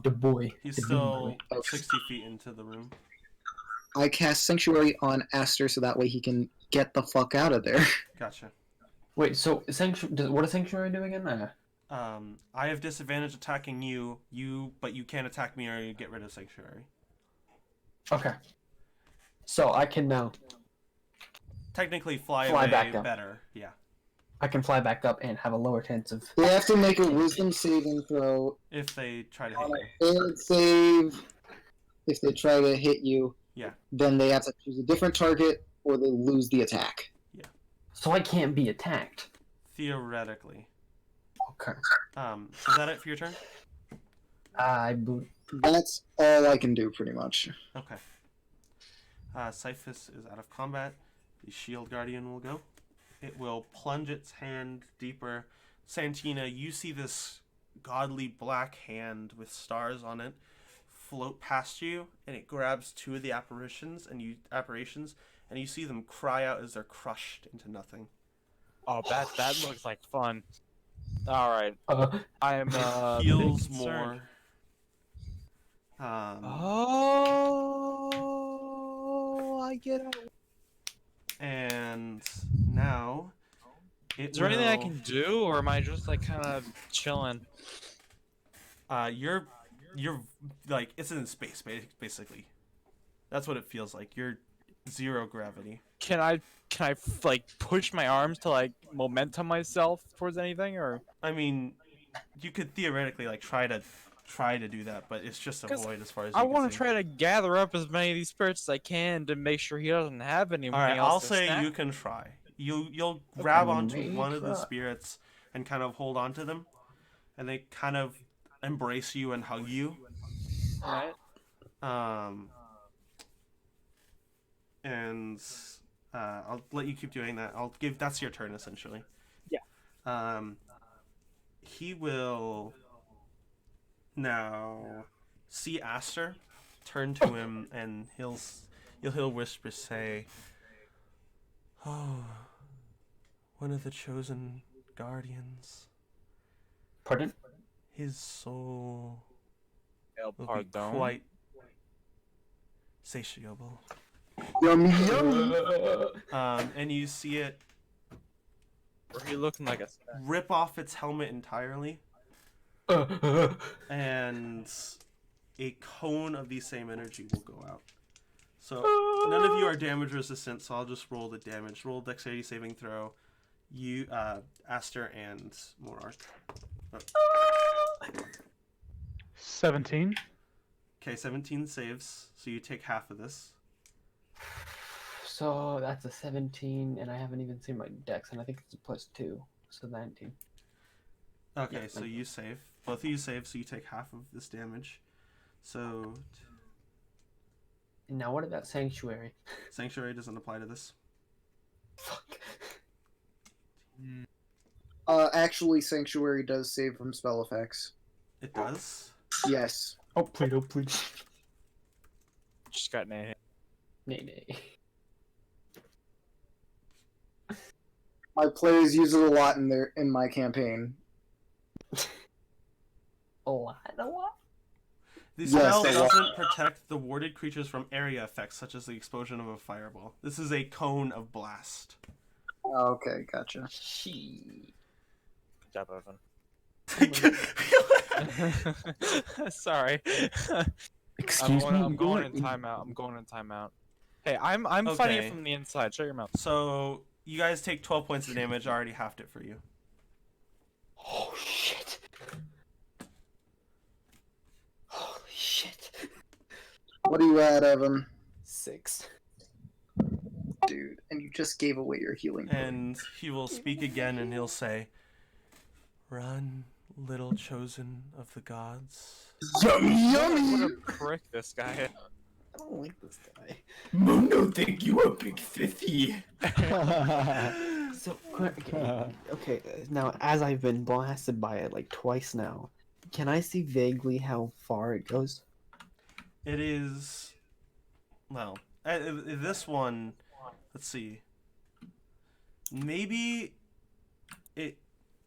S9: boy.
S2: He's
S9: the big
S2: still
S9: boy.
S2: 60 feet into the room.
S10: I cast Sanctuary on Aster so that way he can get the fuck out of there.
S2: Gotcha.
S9: Wait, so what does Sanctuary do again?
S2: I have disadvantage attacking you, but you can't attack me or you get rid of Sanctuary.
S9: Okay. So I can now
S2: Technically fly
S9: Fly
S2: away
S9: back up.
S2: better, yeah.
S9: I can fly back up and have a lower chance of.
S10: They have to make a Wisdom saving throw
S2: If they try to hit
S10: on
S2: you.
S10: a failed save. If they try to hit you,
S2: Yeah.
S10: then they have to choose a different target or they lose the attack.
S9: So I can't be attacked.
S2: Theoretically.
S9: Okay.
S2: Is that it for your turn?
S10: That's all I can do, pretty much.
S2: Okay. Cyphus is out of combat. The Shield Guardian will go. It will plunge its hand deeper. Santina, you see this godly black hand with stars on it float past you, and it grabs two of the apparitions, and you see them cry out as they're crushed into nothing.
S1: Oh, that looks like fun. All right, I'm
S2: Heals
S1: bit concerned.
S2: more.
S1: Oh, I get it.
S2: And now,
S1: Is there anything I can do, or am I just like kind of chilling?
S2: You're like it's in space basically. That's what it feels like. You're zero gravity.
S1: Can I like push my arms to like momentum myself towards anything, or?
S2: I mean, you could theoretically like try to do that, but it's just a void as far as
S1: I
S2: you
S1: want
S2: can
S1: to
S2: see.
S1: try to gather up as many of these spirits as I can to make sure he doesn't have anything
S2: All right,
S1: else
S2: I'll
S1: to
S2: say
S1: snack.
S2: you can try. You'll grab
S9: Okay,
S2: onto
S9: maybe
S2: one of the
S9: try.
S2: spirits and kind of hold on to them, and they kind of embrace you and hug you.
S1: Right.
S2: And I'll let you keep doing that. That's your turn essentially.
S1: Yeah.
S2: He will now see Aster, turn to him, and he'll whisper, say, "Oh, one of the chosen guardians.
S9: Pardon?
S2: His soul
S1: El
S2: will be
S1: Pardon.
S2: quite satiable."
S10: Yummy, yummy.
S2: And you see it
S1: Or he looking like a snack.
S2: rip off its helmet entirely, and a cone of the same energy will go out. So none of you are damage resistant, so I'll just roll the damage. Roll dexterity saving throw. You, Aster and Monarch. Oh.
S6: 17.
S2: Okay, 17 saves, so you take half of this.
S9: So that's a 17, and I haven't even seen my dex, and I think it's a +2, so 19.
S2: Okay,
S9: Yeah,
S2: so
S9: 19.
S2: you save. Both of you save, so you take half of this damage. So
S9: And now what about Sanctuary?
S2: Sanctuary doesn't apply to this.
S9: Fuck.
S10: Actually, Sanctuary does save from spell effects.
S2: It does?
S10: Yes.
S9: Oh, please.
S1: Just got an
S9: Nay.
S10: My players use it a lot in my campaign.
S9: A lot?
S2: The
S10: Yes,
S2: spell
S10: they are.
S2: doesn't protect the warded creatures from area effects, such as the explosion of a fireball. This is a cone of blast.
S10: Okay, gotcha.
S9: She.
S1: Good job, Evan. Sorry.
S9: Excuse me.
S1: I'm going in timeout. Hey, I'm fighting
S2: Okay.
S1: it from the inside. Shut your mouth.
S2: So, you guys take 12 points of damage. I already halved it for you.
S9: Oh shit. Holy shit.
S10: What are you at, Evan?
S11: 6.
S10: Dude, and you just gave away your healing.
S2: And he will speak again and he'll say, "Run, little chosen of the gods.
S10: Yummy,
S1: What
S10: yummy.
S1: a prick this guy is.
S11: I don't like this guy.
S8: Mundo think you a big sissy.
S11: So okay. Now, as I've been blasted by it like twice now, can I see vaguely how far it goes?
S2: It is. Well, this one. Let's see. Maybe it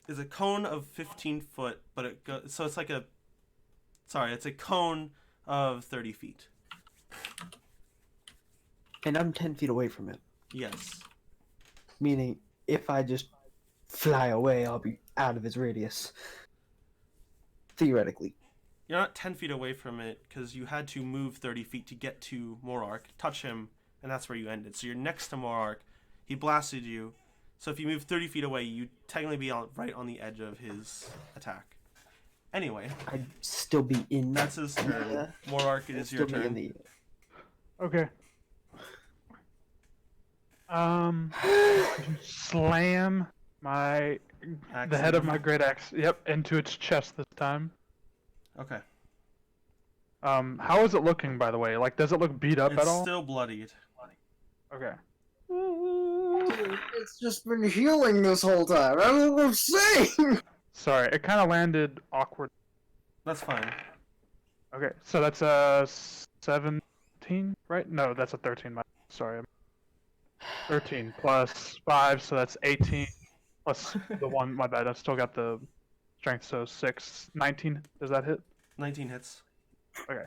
S2: is a cone of 15 foot, but it goes. So it's like a. Sorry, it's a cone of 30 feet.
S11: And I'm 10 feet away from it.
S2: Yes.
S11: Meaning, if I just fly away, I'll be out of its radius. Theoretically.
S2: You're not 10 feet away from it because you had to move 30 feet to get to Morark, touch him, and that's where you ended. So you're next to Morark. He blasted you. So if you move 30 feet away, you'd technically be right on the edge of his attack. Anyway.
S11: I'd still be in.
S2: That's his turn. Morark, it is your turn.
S6: Okay. Slam the head of my great axe. Yep, into its chest this time.
S2: Okay.
S6: How is it looking, by the way? Like, does it look beat up at all?
S2: It's still bloodied.
S6: Okay.
S10: It's just been healing this whole time. I don't know what I'm saying.
S6: Sorry, it kind of landed awkward.
S2: That's fine.
S6: Okay, so that's a 17, right? No, that's a 13. Sorry. 13 plus 5, so that's 18. Plus the 1, my bad. I still got the strength, so 6. 19. Does that hit?
S2: 19 hits.
S6: Okay.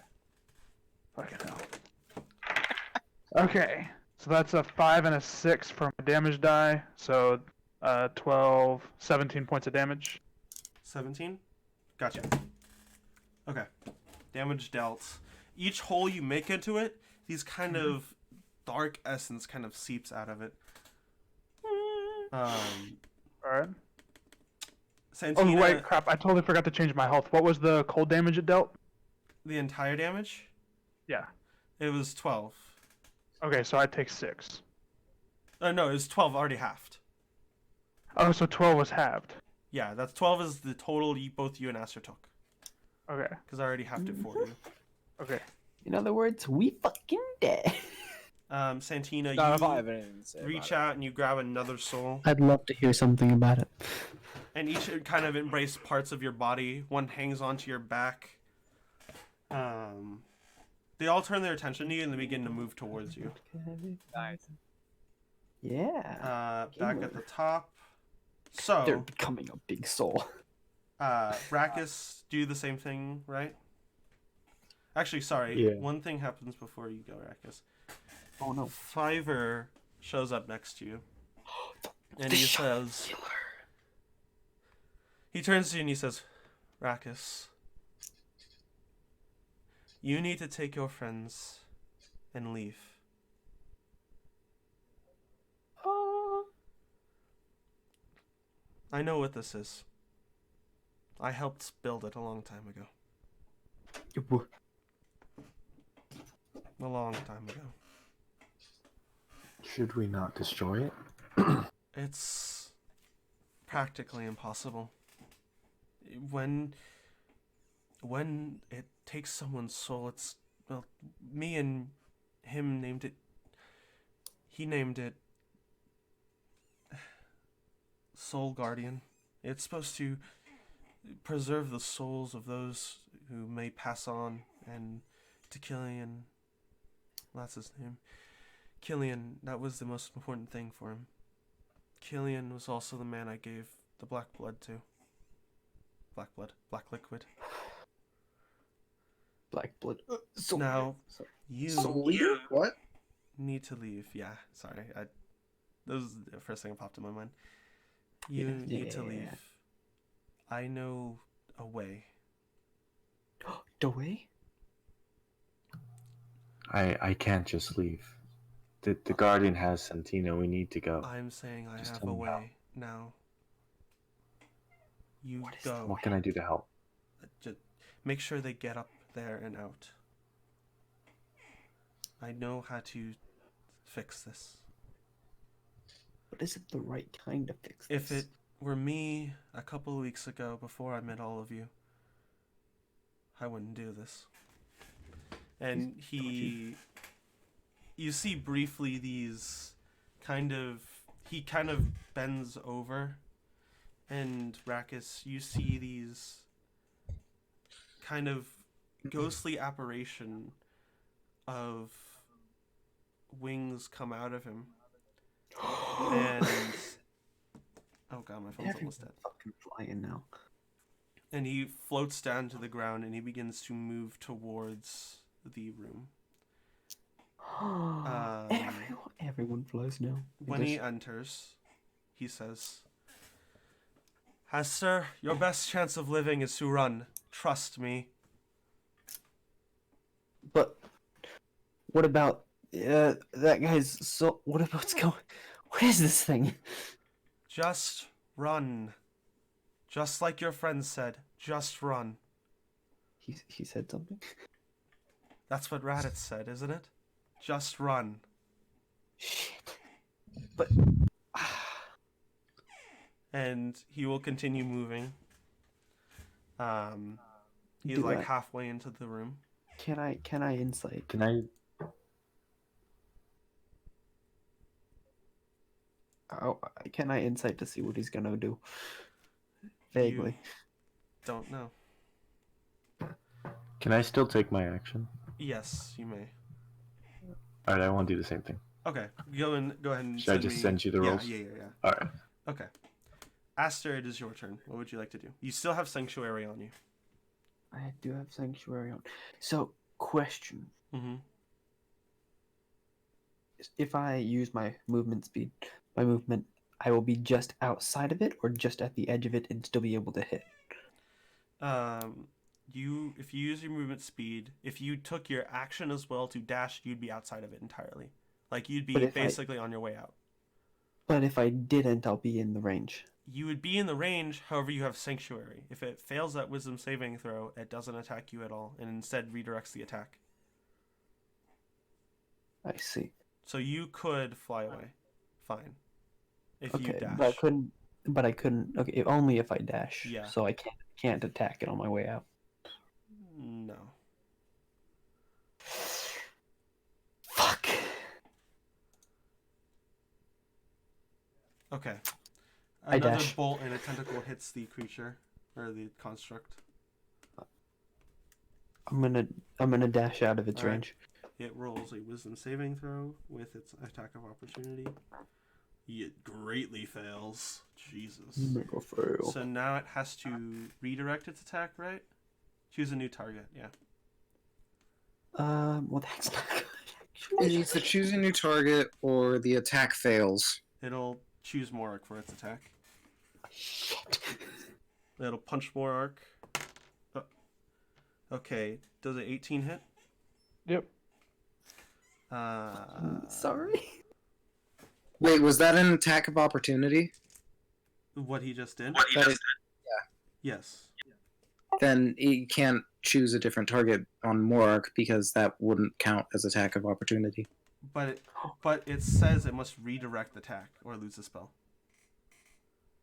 S6: Fucking hell. Okay. So that's a 5 and a 6 for my damage die. So 12, 17 points of damage.
S2: 17? Gotcha. Okay. Damage dealt. Each hole you make into it, these kind of dark essence kind of seeps out of it.
S6: Alright.
S2: Santina,
S6: Oh, wait, crap. I totally forgot to change my health. What was the cold damage it dealt?
S2: the entire damage?
S6: Yeah.
S2: It was 12.
S6: Okay, so I take 6.
S2: No, it was 12 already halved.
S6: Oh, so 12 was halved.
S2: Yeah, that's 12 is the total both you and Aster took.
S6: Okay.
S2: Because I already halved it for you.
S6: Okay.
S11: In other words, we fucking dead.
S2: Santina,
S1: Not if I
S2: you
S1: have anything to say
S2: reach
S1: about
S2: out and you grab another soul.
S11: I'd love to hear something about it.
S2: And each kind of embrace parts of your body. One hangs onto your back. They all turn their attention to you and they begin to move towards you.
S1: Nice.
S11: Yeah.
S2: Back at the top. So
S11: They're becoming a big soul.
S2: Rackus, do the same thing, right? Actually, sorry.
S7: Yeah.
S2: One thing happens before you go, Rackus.
S11: Oh no.
S2: Fiverr shows up next to you. And he says... He turns to you and he says, Rackus, you need to take your friends and leave. I know what this is. I helped build it a long time ago. A long time ago.
S7: Should we not destroy it?
S2: It's practically impossible. When it takes someone's soul, it's... Well, me and him named it... He named it... Soul Guardian. It's supposed to preserve the souls of those who may pass on, and to Killian... That's his name. Killian, that was the most important thing for him. Killian was also the man I gave the black blood to. Black blood. Black liquid.
S11: Black blood.
S2: Now, you
S10: What?
S2: need to leave. Yeah, sorry. That was the first thing that popped in my mind. You need to leave. I know a way.
S11: The way?
S7: I can't just leave. The Guardian has Santina. We need to go.
S2: I'm saying I
S7: Just
S2: have
S7: tell
S2: a
S7: me how.
S2: way now. You
S11: What is
S2: go.
S7: What can I do to help?
S2: Just make sure they get up there and out. I know how to fix this.
S11: But is it the right kind of fix?
S2: If
S11: this?
S2: it were me a couple of weeks ago before I met all of you, I wouldn't do this. And you see briefly these he kind of bends over, and Rackus, you see these kind of ghostly apparition of wings come out of him. And oh god, my phone's almost dead.
S11: Fucking flying now.
S2: And he floats down to the ground and he begins to move towards the room.
S11: Everyone flies now.
S2: When he enters, he says, Hester, your best chance of living is to run. Trust me.
S11: But what about that guy's so? What is this thing?
S2: Just run. Just like your friend said, just run.
S11: He said something.
S2: That's what Raditz said, isn't it? Just run.
S11: Shit. But
S2: and he will continue moving. He's like halfway into the room.
S11: Can I insight?
S7: Can I?
S11: Oh, can I insight to see what he's gonna do? Vaguely.
S2: You don't know.
S7: Can I still take my action?
S2: Yes, you may.
S7: All right, I want to do the same thing.
S2: Okay, go ahead and.
S7: Should I just send you the rules?
S2: Yeah.
S7: All right.
S2: Okay. Aster, it is your turn. What would you like to do? You still have Sanctuary on you.
S11: I do have Sanctuary on. So, question.
S2: Mm-hmm.
S11: If I use my movement speed, I will be just outside of it or just at the edge of it and still be able to hit?
S2: If you use your movement speed, if you took your action as well to dash, you'd be outside of it entirely. Like, you'd be basically on your way out.
S11: But if I didn't, I'll be in the range.
S2: You would be in the range, however you have Sanctuary. If it fails that Wisdom saving throw, it doesn't attack you at all, and instead redirects the attack.
S11: I see.
S2: So you could fly away. Fine. If you dash.
S11: But I couldn't. Okay, only if I dash.
S2: Yeah.
S11: So I can't attack it on my way out.
S2: No.
S11: Fuck.
S2: Okay.
S11: I
S2: Another
S11: dash.
S2: bolt and a tentacle hits the creature or the construct.
S11: I'm gonna dash out of its
S2: All right.
S11: range.
S2: It rolls a Wisdom saving throw with its attack of opportunity. It greatly fails. Jesus.
S11: Mega fail.
S2: So now it has to redirect its attack, right? Choose a new target. Yeah.
S11: Well, that's not good.
S10: It needs to choose a new target or the attack fails.
S2: It'll choose Morik for its attack.
S11: Shit.
S2: It'll punch Morik. Oh. Okay. Does it 18 hit?
S6: Yep.
S11: Sorry.
S10: Wait, was that an attack of opportunity?
S2: What he just did? Yes.
S10: Then he can't choose a different target on Morak because that wouldn't count as attack of opportunity.
S2: But it says it must redirect attack or lose a spell.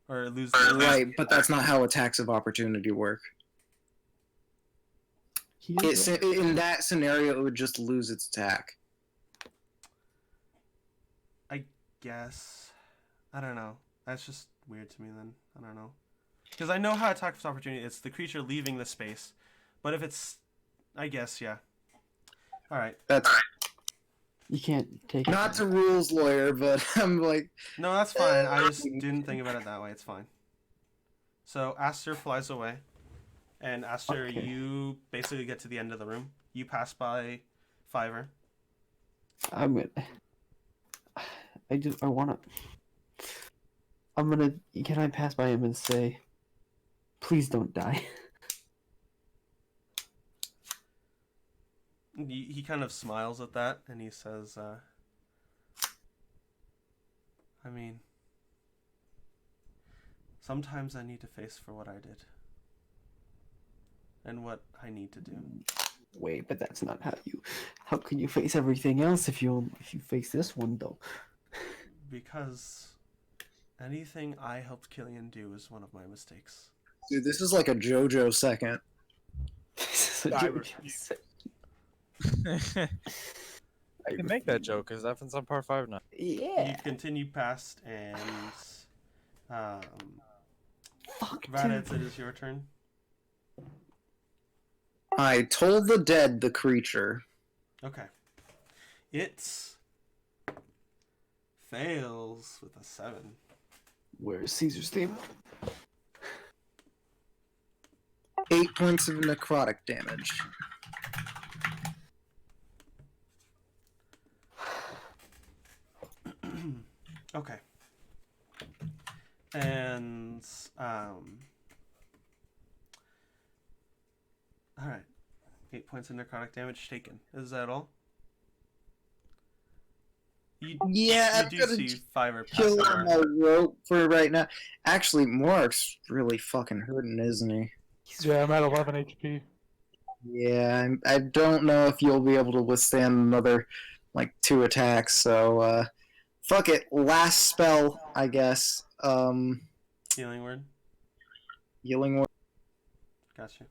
S2: Or lose.
S10: Right, but that's not how attacks of opportunity work. In that scenario, it would just lose its attack.
S2: I guess. I don't know. That's just weird to me then. I don't know. Because I know how attack of opportunity, it's the creature leaving the space. But if it's... I guess, yeah. Alright.
S10: That's
S11: You can't take
S10: not a rules lawyer, but I'm like...
S2: No, that's fine. I just didn't think about it that way. It's fine. So, Aster flies away. And Aster,
S11: Okay.
S2: you basically get to the end of the room. You pass by Fiverr.
S11: I'm gonna. I wanna. I'm gonna. Can I pass by him and say, please don't die?
S2: He kind of smiles at that, and he says, I mean, sometimes I need to face for what I did. And what I need to do.
S11: Wait, but that's not how you. How can you face everything else if you face this one though?
S2: Because anything I helped Killian do is one of my mistakes.
S10: Dude, this is like a JoJo second.
S11: This is That's a
S1: I
S11: joke.
S1: refuse. I can make that joke because that happens on part 5 now.
S11: Yeah.
S2: You continue past, and
S11: Fuck,
S2: Raditz,
S11: dude.
S2: it is your turn.
S10: I told the dead the creature.
S2: Okay. It fails with a 7.
S11: Where's Caesar's theme?
S10: 8 points of necrotic damage.
S2: Okay. And all right. 8 points of necrotic damage taken. Is that all?
S10: Yeah,
S2: You
S10: I'm
S2: do
S10: gonna
S2: see 5 or
S10: kill
S2: past
S10: on my rope for right now. Actually, Mark's really fucking hurting, isn't he?
S6: Yeah, I'm at 11 HP.
S10: Yeah, I don't know if you'll be able to withstand another, like, 2 attacks, so, fuck it. Last spell, I guess.
S2: Healing word.
S10: Healing word.
S2: Gotcha.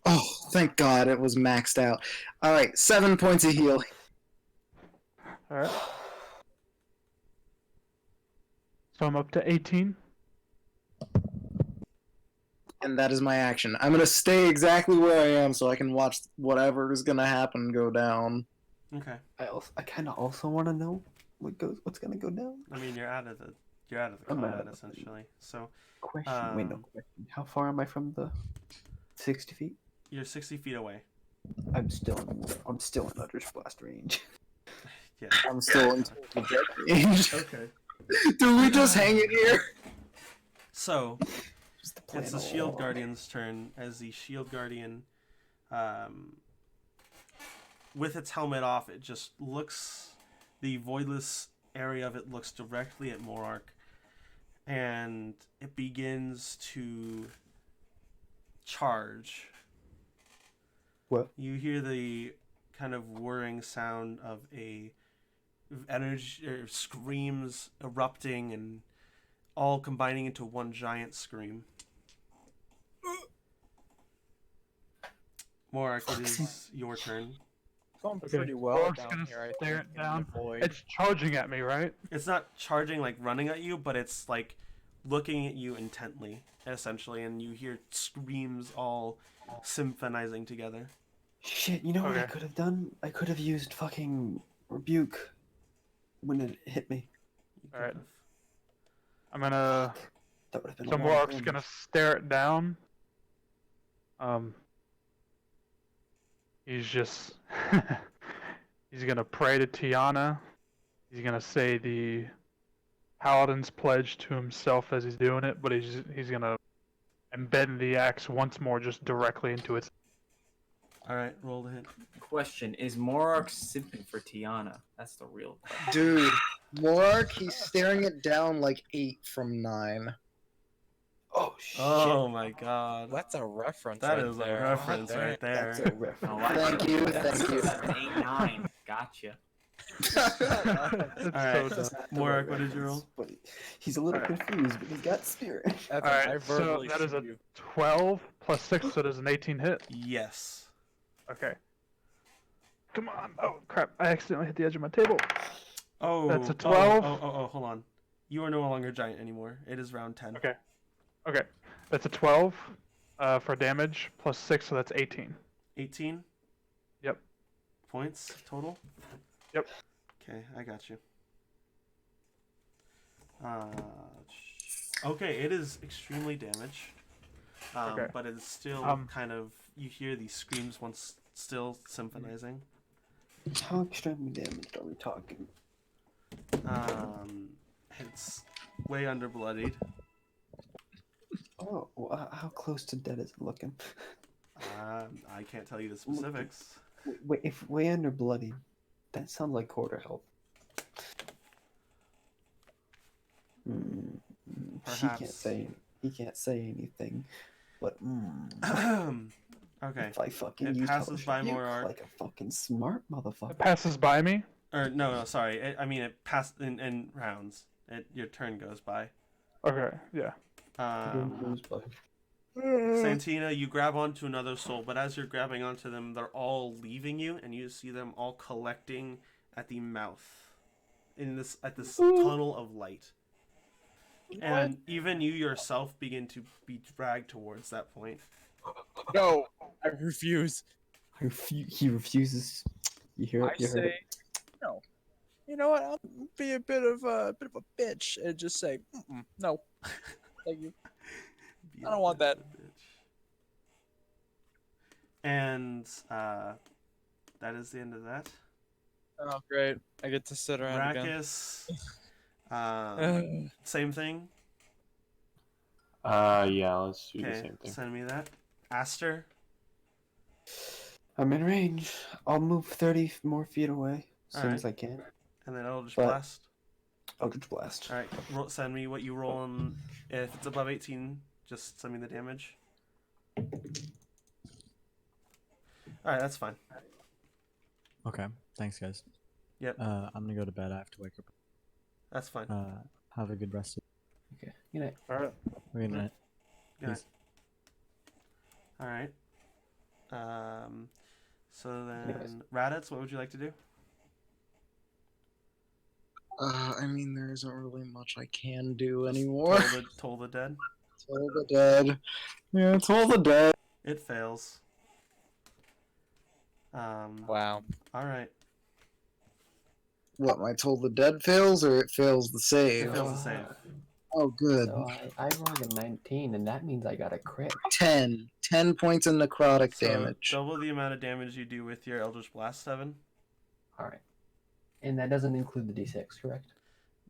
S10: Oh, thank God it was maxed out. Alright, 7 points of healing.
S6: Alright. So I'm up to 18.
S10: And that is my action. I'm gonna stay exactly where I am so I can watch whatever is gonna happen go down.
S2: Okay.
S11: I kind of also want to know what's gonna go down.
S2: I mean, you're out of the
S11: I'm
S2: combat
S11: out of it.
S2: essentially. So
S11: Question. Wait, no question. How far am I from the 60 feet?
S2: you're 60 feet away.
S11: I'm still in Utter's blast range.
S2: Yeah.
S10: I'm still in range.
S2: Okay.
S10: Do we just hang it here?
S2: So
S11: Just the plan
S2: it's the
S11: all
S2: Shield
S11: along.
S2: Guardian's turn as the Shield Guardian, with its helmet off, it just looks, the voidless area of it looks directly at Morark, and it begins to charge.
S11: What?
S2: You hear the kind of whirring sound of a energy or screams erupting and all combining into one giant scream. Morak, it is your turn.
S1: Going
S6: Okay.
S1: pretty well
S6: Orc's
S1: down
S6: gonna
S1: here, I
S6: stare
S1: think,
S6: it
S1: in the
S6: down.
S1: void.
S6: It's charging at me, right?
S2: It's not charging like running at you, but it's like looking at you intently, essentially, and you hear screams all symphonizing together.
S11: Shit, you know what I
S6: Okay.
S11: could have done? I could have used fucking rebuke when it hit me.
S2: You could
S6: Alright.
S2: have-
S6: I'm gonna.
S11: That would have been
S6: So
S11: a lot of
S6: Morok's
S11: damage.
S6: gonna stare it down. He's just. He's gonna pray to Tiana. He's gonna say the Paladin's pledge to himself as he's doing it, but he's gonna embed the axe once more, just directly into its.
S2: All right, roll the hit.
S8: Question: is Morark simping for Tiana? That's the real question.
S10: Dude, Morark, he's staring it down like 8 from 9.
S11: Oh shit.
S2: Oh my god.
S1: That's a reference.
S2: That
S1: right
S2: is
S1: there.
S2: a reference
S1: Dang.
S2: right there.
S11: That's a reference.
S8: No, I-
S10: Thank you,
S8: that's-
S10: thank you.
S8: That's 8-9. Gotcha.
S6: It's
S2: Alright,
S6: so dumb.
S2: Morak, what did you roll?
S11: But he's a little confused, but he's got spirit.
S1: Evan,
S6: Alright,
S1: I
S6: so
S1: verbally
S6: that is
S1: shoot
S6: a
S1: you.
S6: 12 plus 6, so it is an 18 hit.
S2: Yes.
S6: Okay. Come on. Oh, crap. I accidentally hit the edge of my table.
S2: Oh.
S6: That's a
S2: oh,
S6: 12.
S2: Oh, hold on. You are no longer giant anymore. It is round 10.
S6: Okay. Okay. That's a 12 for damage, plus 6, so that's 18.
S2: 18?
S6: Yep.
S2: Points total?
S6: Yep.
S2: Okay, I got you. Okay, it is extremely damaged.
S6: Okay.
S2: But it's still kind of, you hear these screams once still symphonizing.
S11: How extremely damaged are we talking?
S2: It's way under bloodied.
S11: Oh, well, how close to dead is it looking?
S2: I can't tell you the specifics.
S11: Wait, if way under bloody, that sounds like quarter health.
S2: Perhaps.
S11: He can't say anything, but
S2: Okay.
S11: if I fucking
S2: It
S11: use
S2: passes
S11: Hellish
S2: by
S11: Rebuke
S2: Morark.
S11: like a fucking smart motherfucker.
S6: It passes by me.
S2: Or no, sorry. It passed in rounds. Your turn goes by.
S6: Okay, yeah.
S11: Goes by.
S2: Santina, you grab onto another soul, but as you're grabbing onto them, they're all leaving you, and you see them all collecting at the mouth, at this tunnel of light. And even you yourself begin to be dragged towards that point.
S1: No, I refuse.
S11: He refuses. You hear it?
S1: I
S11: You heard
S1: say
S11: it?
S1: no. You know what? I'll be a bit of a bitch and just say no. Thank you. I don't want that.
S2: And that is the end of that.
S1: Oh, great! I get to sit around again.
S2: Rackus, same thing.
S7: Yeah, let's do the
S2: Okay,
S7: same thing.
S2: send me that. Aster.
S11: I'm in range. I'll move 30 more feet away as soon
S2: Alright.
S11: as I can.
S2: And then Eldritch
S11: But-
S2: Blast.
S11: Eldritch Blast.
S2: Alright, send me what you roll on. If it's above 18, just send me the damage. Alright, that's fine.
S5: Okay, thanks guys.
S2: Yep.
S5: I'm gonna go to bed. I have to wake up.
S2: That's fine.
S5: Have a good rest of
S9: Okay. Good night.
S6: Alright.
S5: Good night.
S2: Good night.
S5: Peace.
S2: Alright. So then,
S9: Anyways.
S2: Raditz, what would you like to do?
S10: I mean, there isn't really much I can do anymore.
S2: Toll the dead.
S10: Toll the dead. Yeah, toll the dead.
S2: It fails.
S1: Wow.
S2: Alright.
S10: What, my toll the dead fails, or it fails the save?
S2: It fails the save.
S10: Oh, good.
S9: So I rolled a 19, and that means I got a crit.
S10: 10. 10 points of necrotic
S2: So
S10: damage.
S2: double the amount of damage you do with your Eldritch Blast 7.
S9: All right. And that doesn't include the d6, correct?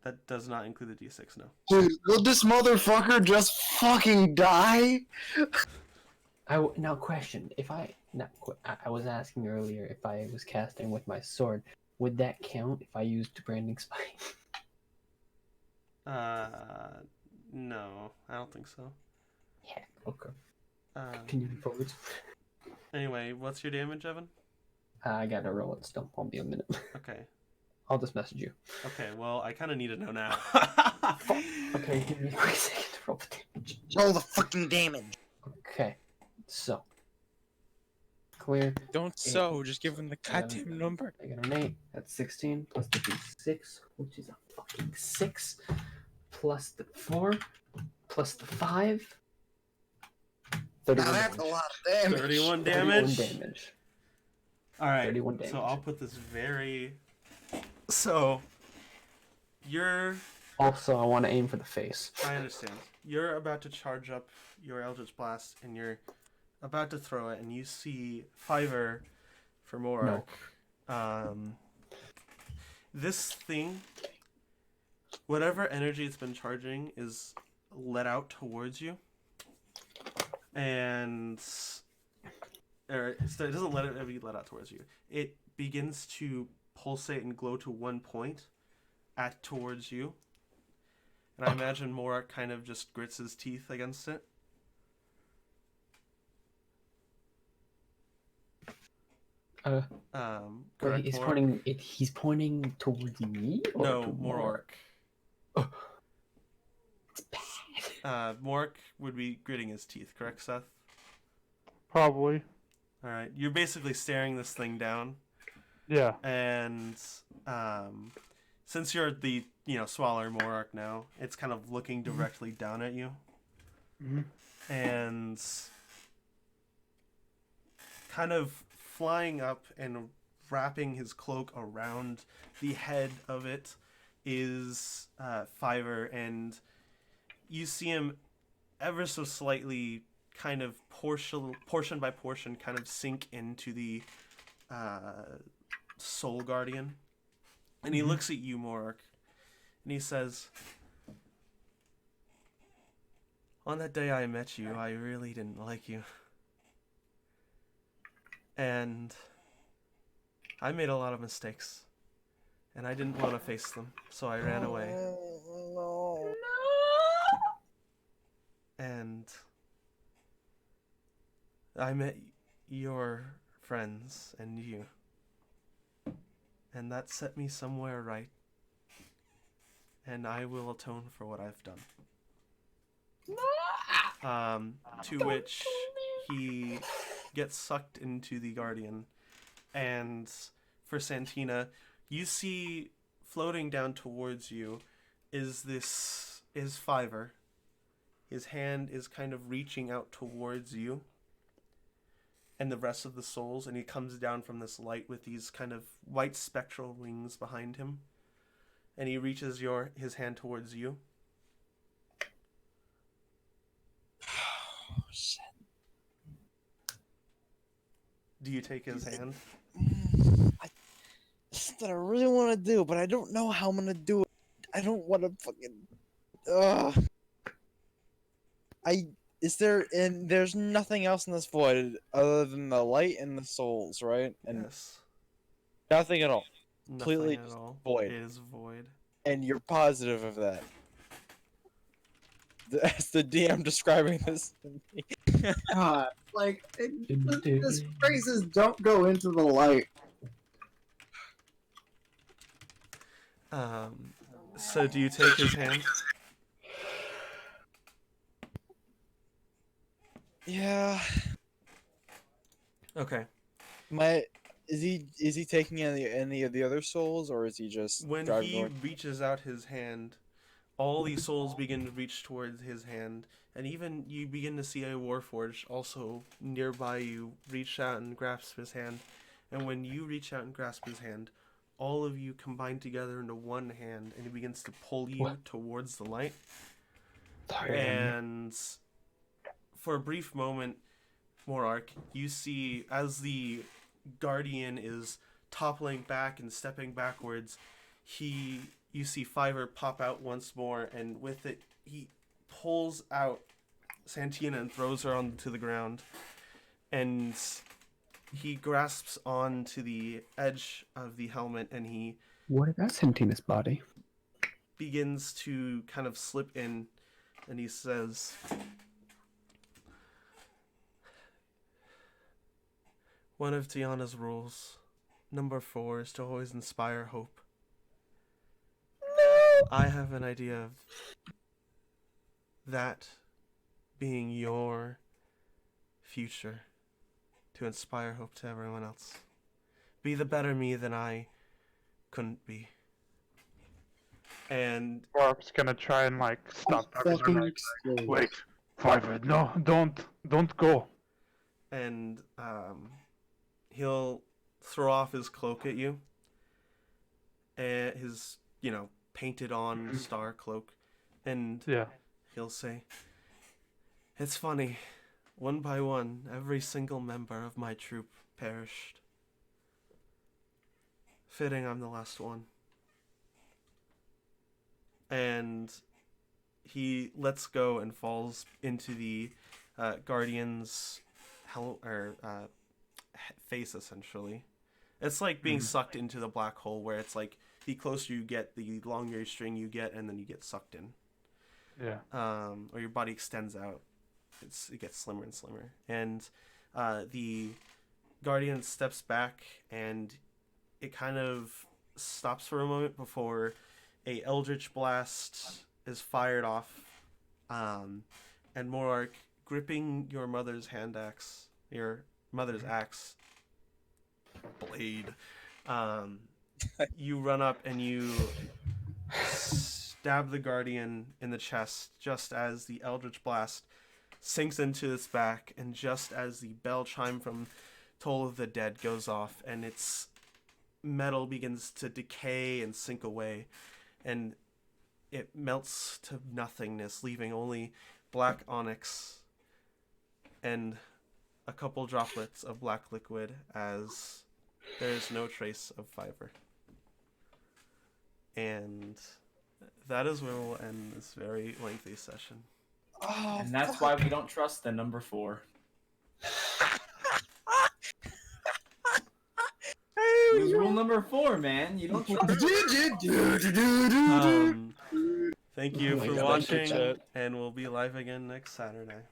S2: That does not include the d6, no.
S10: Dude, will this motherfucker just fucking die?
S9: Now question: if I was asking earlier if I was casting with my sword, would that count if I used branding spike?
S2: No, I don't think so.
S9: Yeah. Okay.
S2: Um,
S9: Continue forwards.
S2: Anyway, what's your damage, Evan?
S9: I gotta roll it still. I'll be a minute.
S2: Okay.
S9: I'll just message you.
S2: Okay, well, I kind of need to know now.
S9: Okay, give me a quick second to roll the damage.
S10: Roll the fucking damage.
S9: Okay, so clear.
S1: Don't so. Just give him the
S9: Yeah.
S1: goddamn number.
S9: I got an 8. That's 16 plus the d6, which is a fucking 6, plus the 4, plus the 5. 31
S10: Now that's a
S9: damage.
S10: lot of damage.
S2: 31
S9: 31
S2: damage?
S9: damage.
S2: Alright,
S9: 31 damage.
S2: so I'll put this very... So, you're...
S9: Also, I want to aim for the face.
S2: I understand. You're about to charge up your Eldritch Blast, and you're about to throw it, and you see Fiverr for more. This thing, whatever energy it's been charging, is let out towards you, and it doesn't let it be let out towards you. It begins to pulsate and glow to one point towards you. And I imagine Morak kind of just grits his teeth against it.
S9: Wait,
S2: Correct,
S9: he's
S2: Morak?
S9: pointing. He's pointing towards me. Or
S2: No,
S9: to
S2: Morak.
S9: It's bad.
S2: Morak would be gritting his teeth, correct, Seth?
S6: Probably.
S2: Alright, you're basically staring this thing down.
S6: Yeah.
S2: And since you're the, smaller Morak now, it's kind of looking directly down at you.
S6: Mhm.
S2: And kind of flying up and wrapping his cloak around the head of it is Fiverr, and you see him ever so slightly kind of portion by portion kind of sink into the Soul Guardian. And he looks at you, Morak, and he says, "On that day I met you, I really didn't like you. And I made a lot of mistakes. And I didn't want to face them, so I ran away.
S10: No.
S2: And I met your friends and you. And that set me somewhere right. And I will atone for what I've done." To which he gets sucked into the Guardian. And for Santina, you see floating down towards you is Fiverr. His hand is kind of reaching out towards you and the rest of the souls, and he comes down from this light with these kind of white spectral wings behind him. And he reaches his hand towards you.
S1: Oh, shit.
S2: Do you take his hand?
S1: That's what I really want to do, but I don't know how I'm gonna do it. I don't want to fucking. Ugh. There's nothing else in this void other than the light and the souls, right? And
S2: Yes.
S1: nothing at all.
S2: Nothing
S1: Completely
S2: at all.
S1: void.
S2: It is void.
S1: And you're positive of that. That's the DM describing this to me.
S10: God, like this phrases don't go into the light.
S2: So do you take his hand?
S1: Yeah.
S2: Okay.
S1: Is he taking any of the other souls, or is he just
S2: When
S1: driving
S2: he
S1: north?
S2: reaches out his hand, all these souls begin to reach towards his hand, and even you begin to see a Warforged also nearby you reach out and grasp his hand. And when you reach out and grasp his hand, all of you combine together into one hand, and he begins to pull you towards the light. And for a brief moment, Morark, you see as the Guardian is toppling back and stepping backwards, you see Fiverr pop out once more, and with it he pulls out Santina and throws her onto the ground, and he grasps onto the edge of the helmet, and he
S11: What about Santina's body?
S2: begins to kind of slip in, and he says, "One of Tiana's rules, number 4, is to always inspire hope. No! I have an idea of that being your future, to inspire hope to everyone else. Be the better me than I couldn't be." And
S6: Warp's gonna try and like stop
S10: Fucking
S6: everyone.
S10: explode.
S6: Wait, Fiverr, no, don't go.
S2: and he'll throw off his cloak at you, and his painted on star cloak, and
S6: Yeah.
S2: he'll say, "It's funny, one by one every single member of my troop perished. Fitting I'm the last one." And he lets go and falls into the Guardian's face, essentially. It's like being sucked into the black hole, where it's like the closer you get, the longer your string you get, and then you get sucked in.
S6: Yeah.
S2: Or your body extends out. It gets slimmer and slimmer. And the Guardian steps back, and it kind of stops for a moment before a Eldritch Blast is fired off. And Morark, gripping your mother's axe blade, you run up and you stab the Guardian in the chest just as the Eldritch Blast sinks into its back, and just as the bell chime from Toll of the Dead goes off, and its metal begins to decay and sink away, and it melts to nothingness, leaving only black onyx and a couple droplets of black liquid, as there is no trace of Fiverr. And that is where we'll end this very lengthy session.
S1: Oh,
S8: And that's why we don't trust the number 4. It was rule number 4, man. You don't trust.
S2: Thank you
S1: Oh my
S2: for
S1: God,
S2: watching,
S1: chat.
S2: and we'll be live again next Saturday.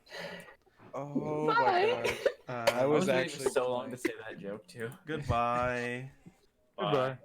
S1: Oh my god. I
S8: I
S1: was
S8: was waiting
S1: actually
S8: for so long to say that joke too.
S2: Goodbye.
S6: Goodbye.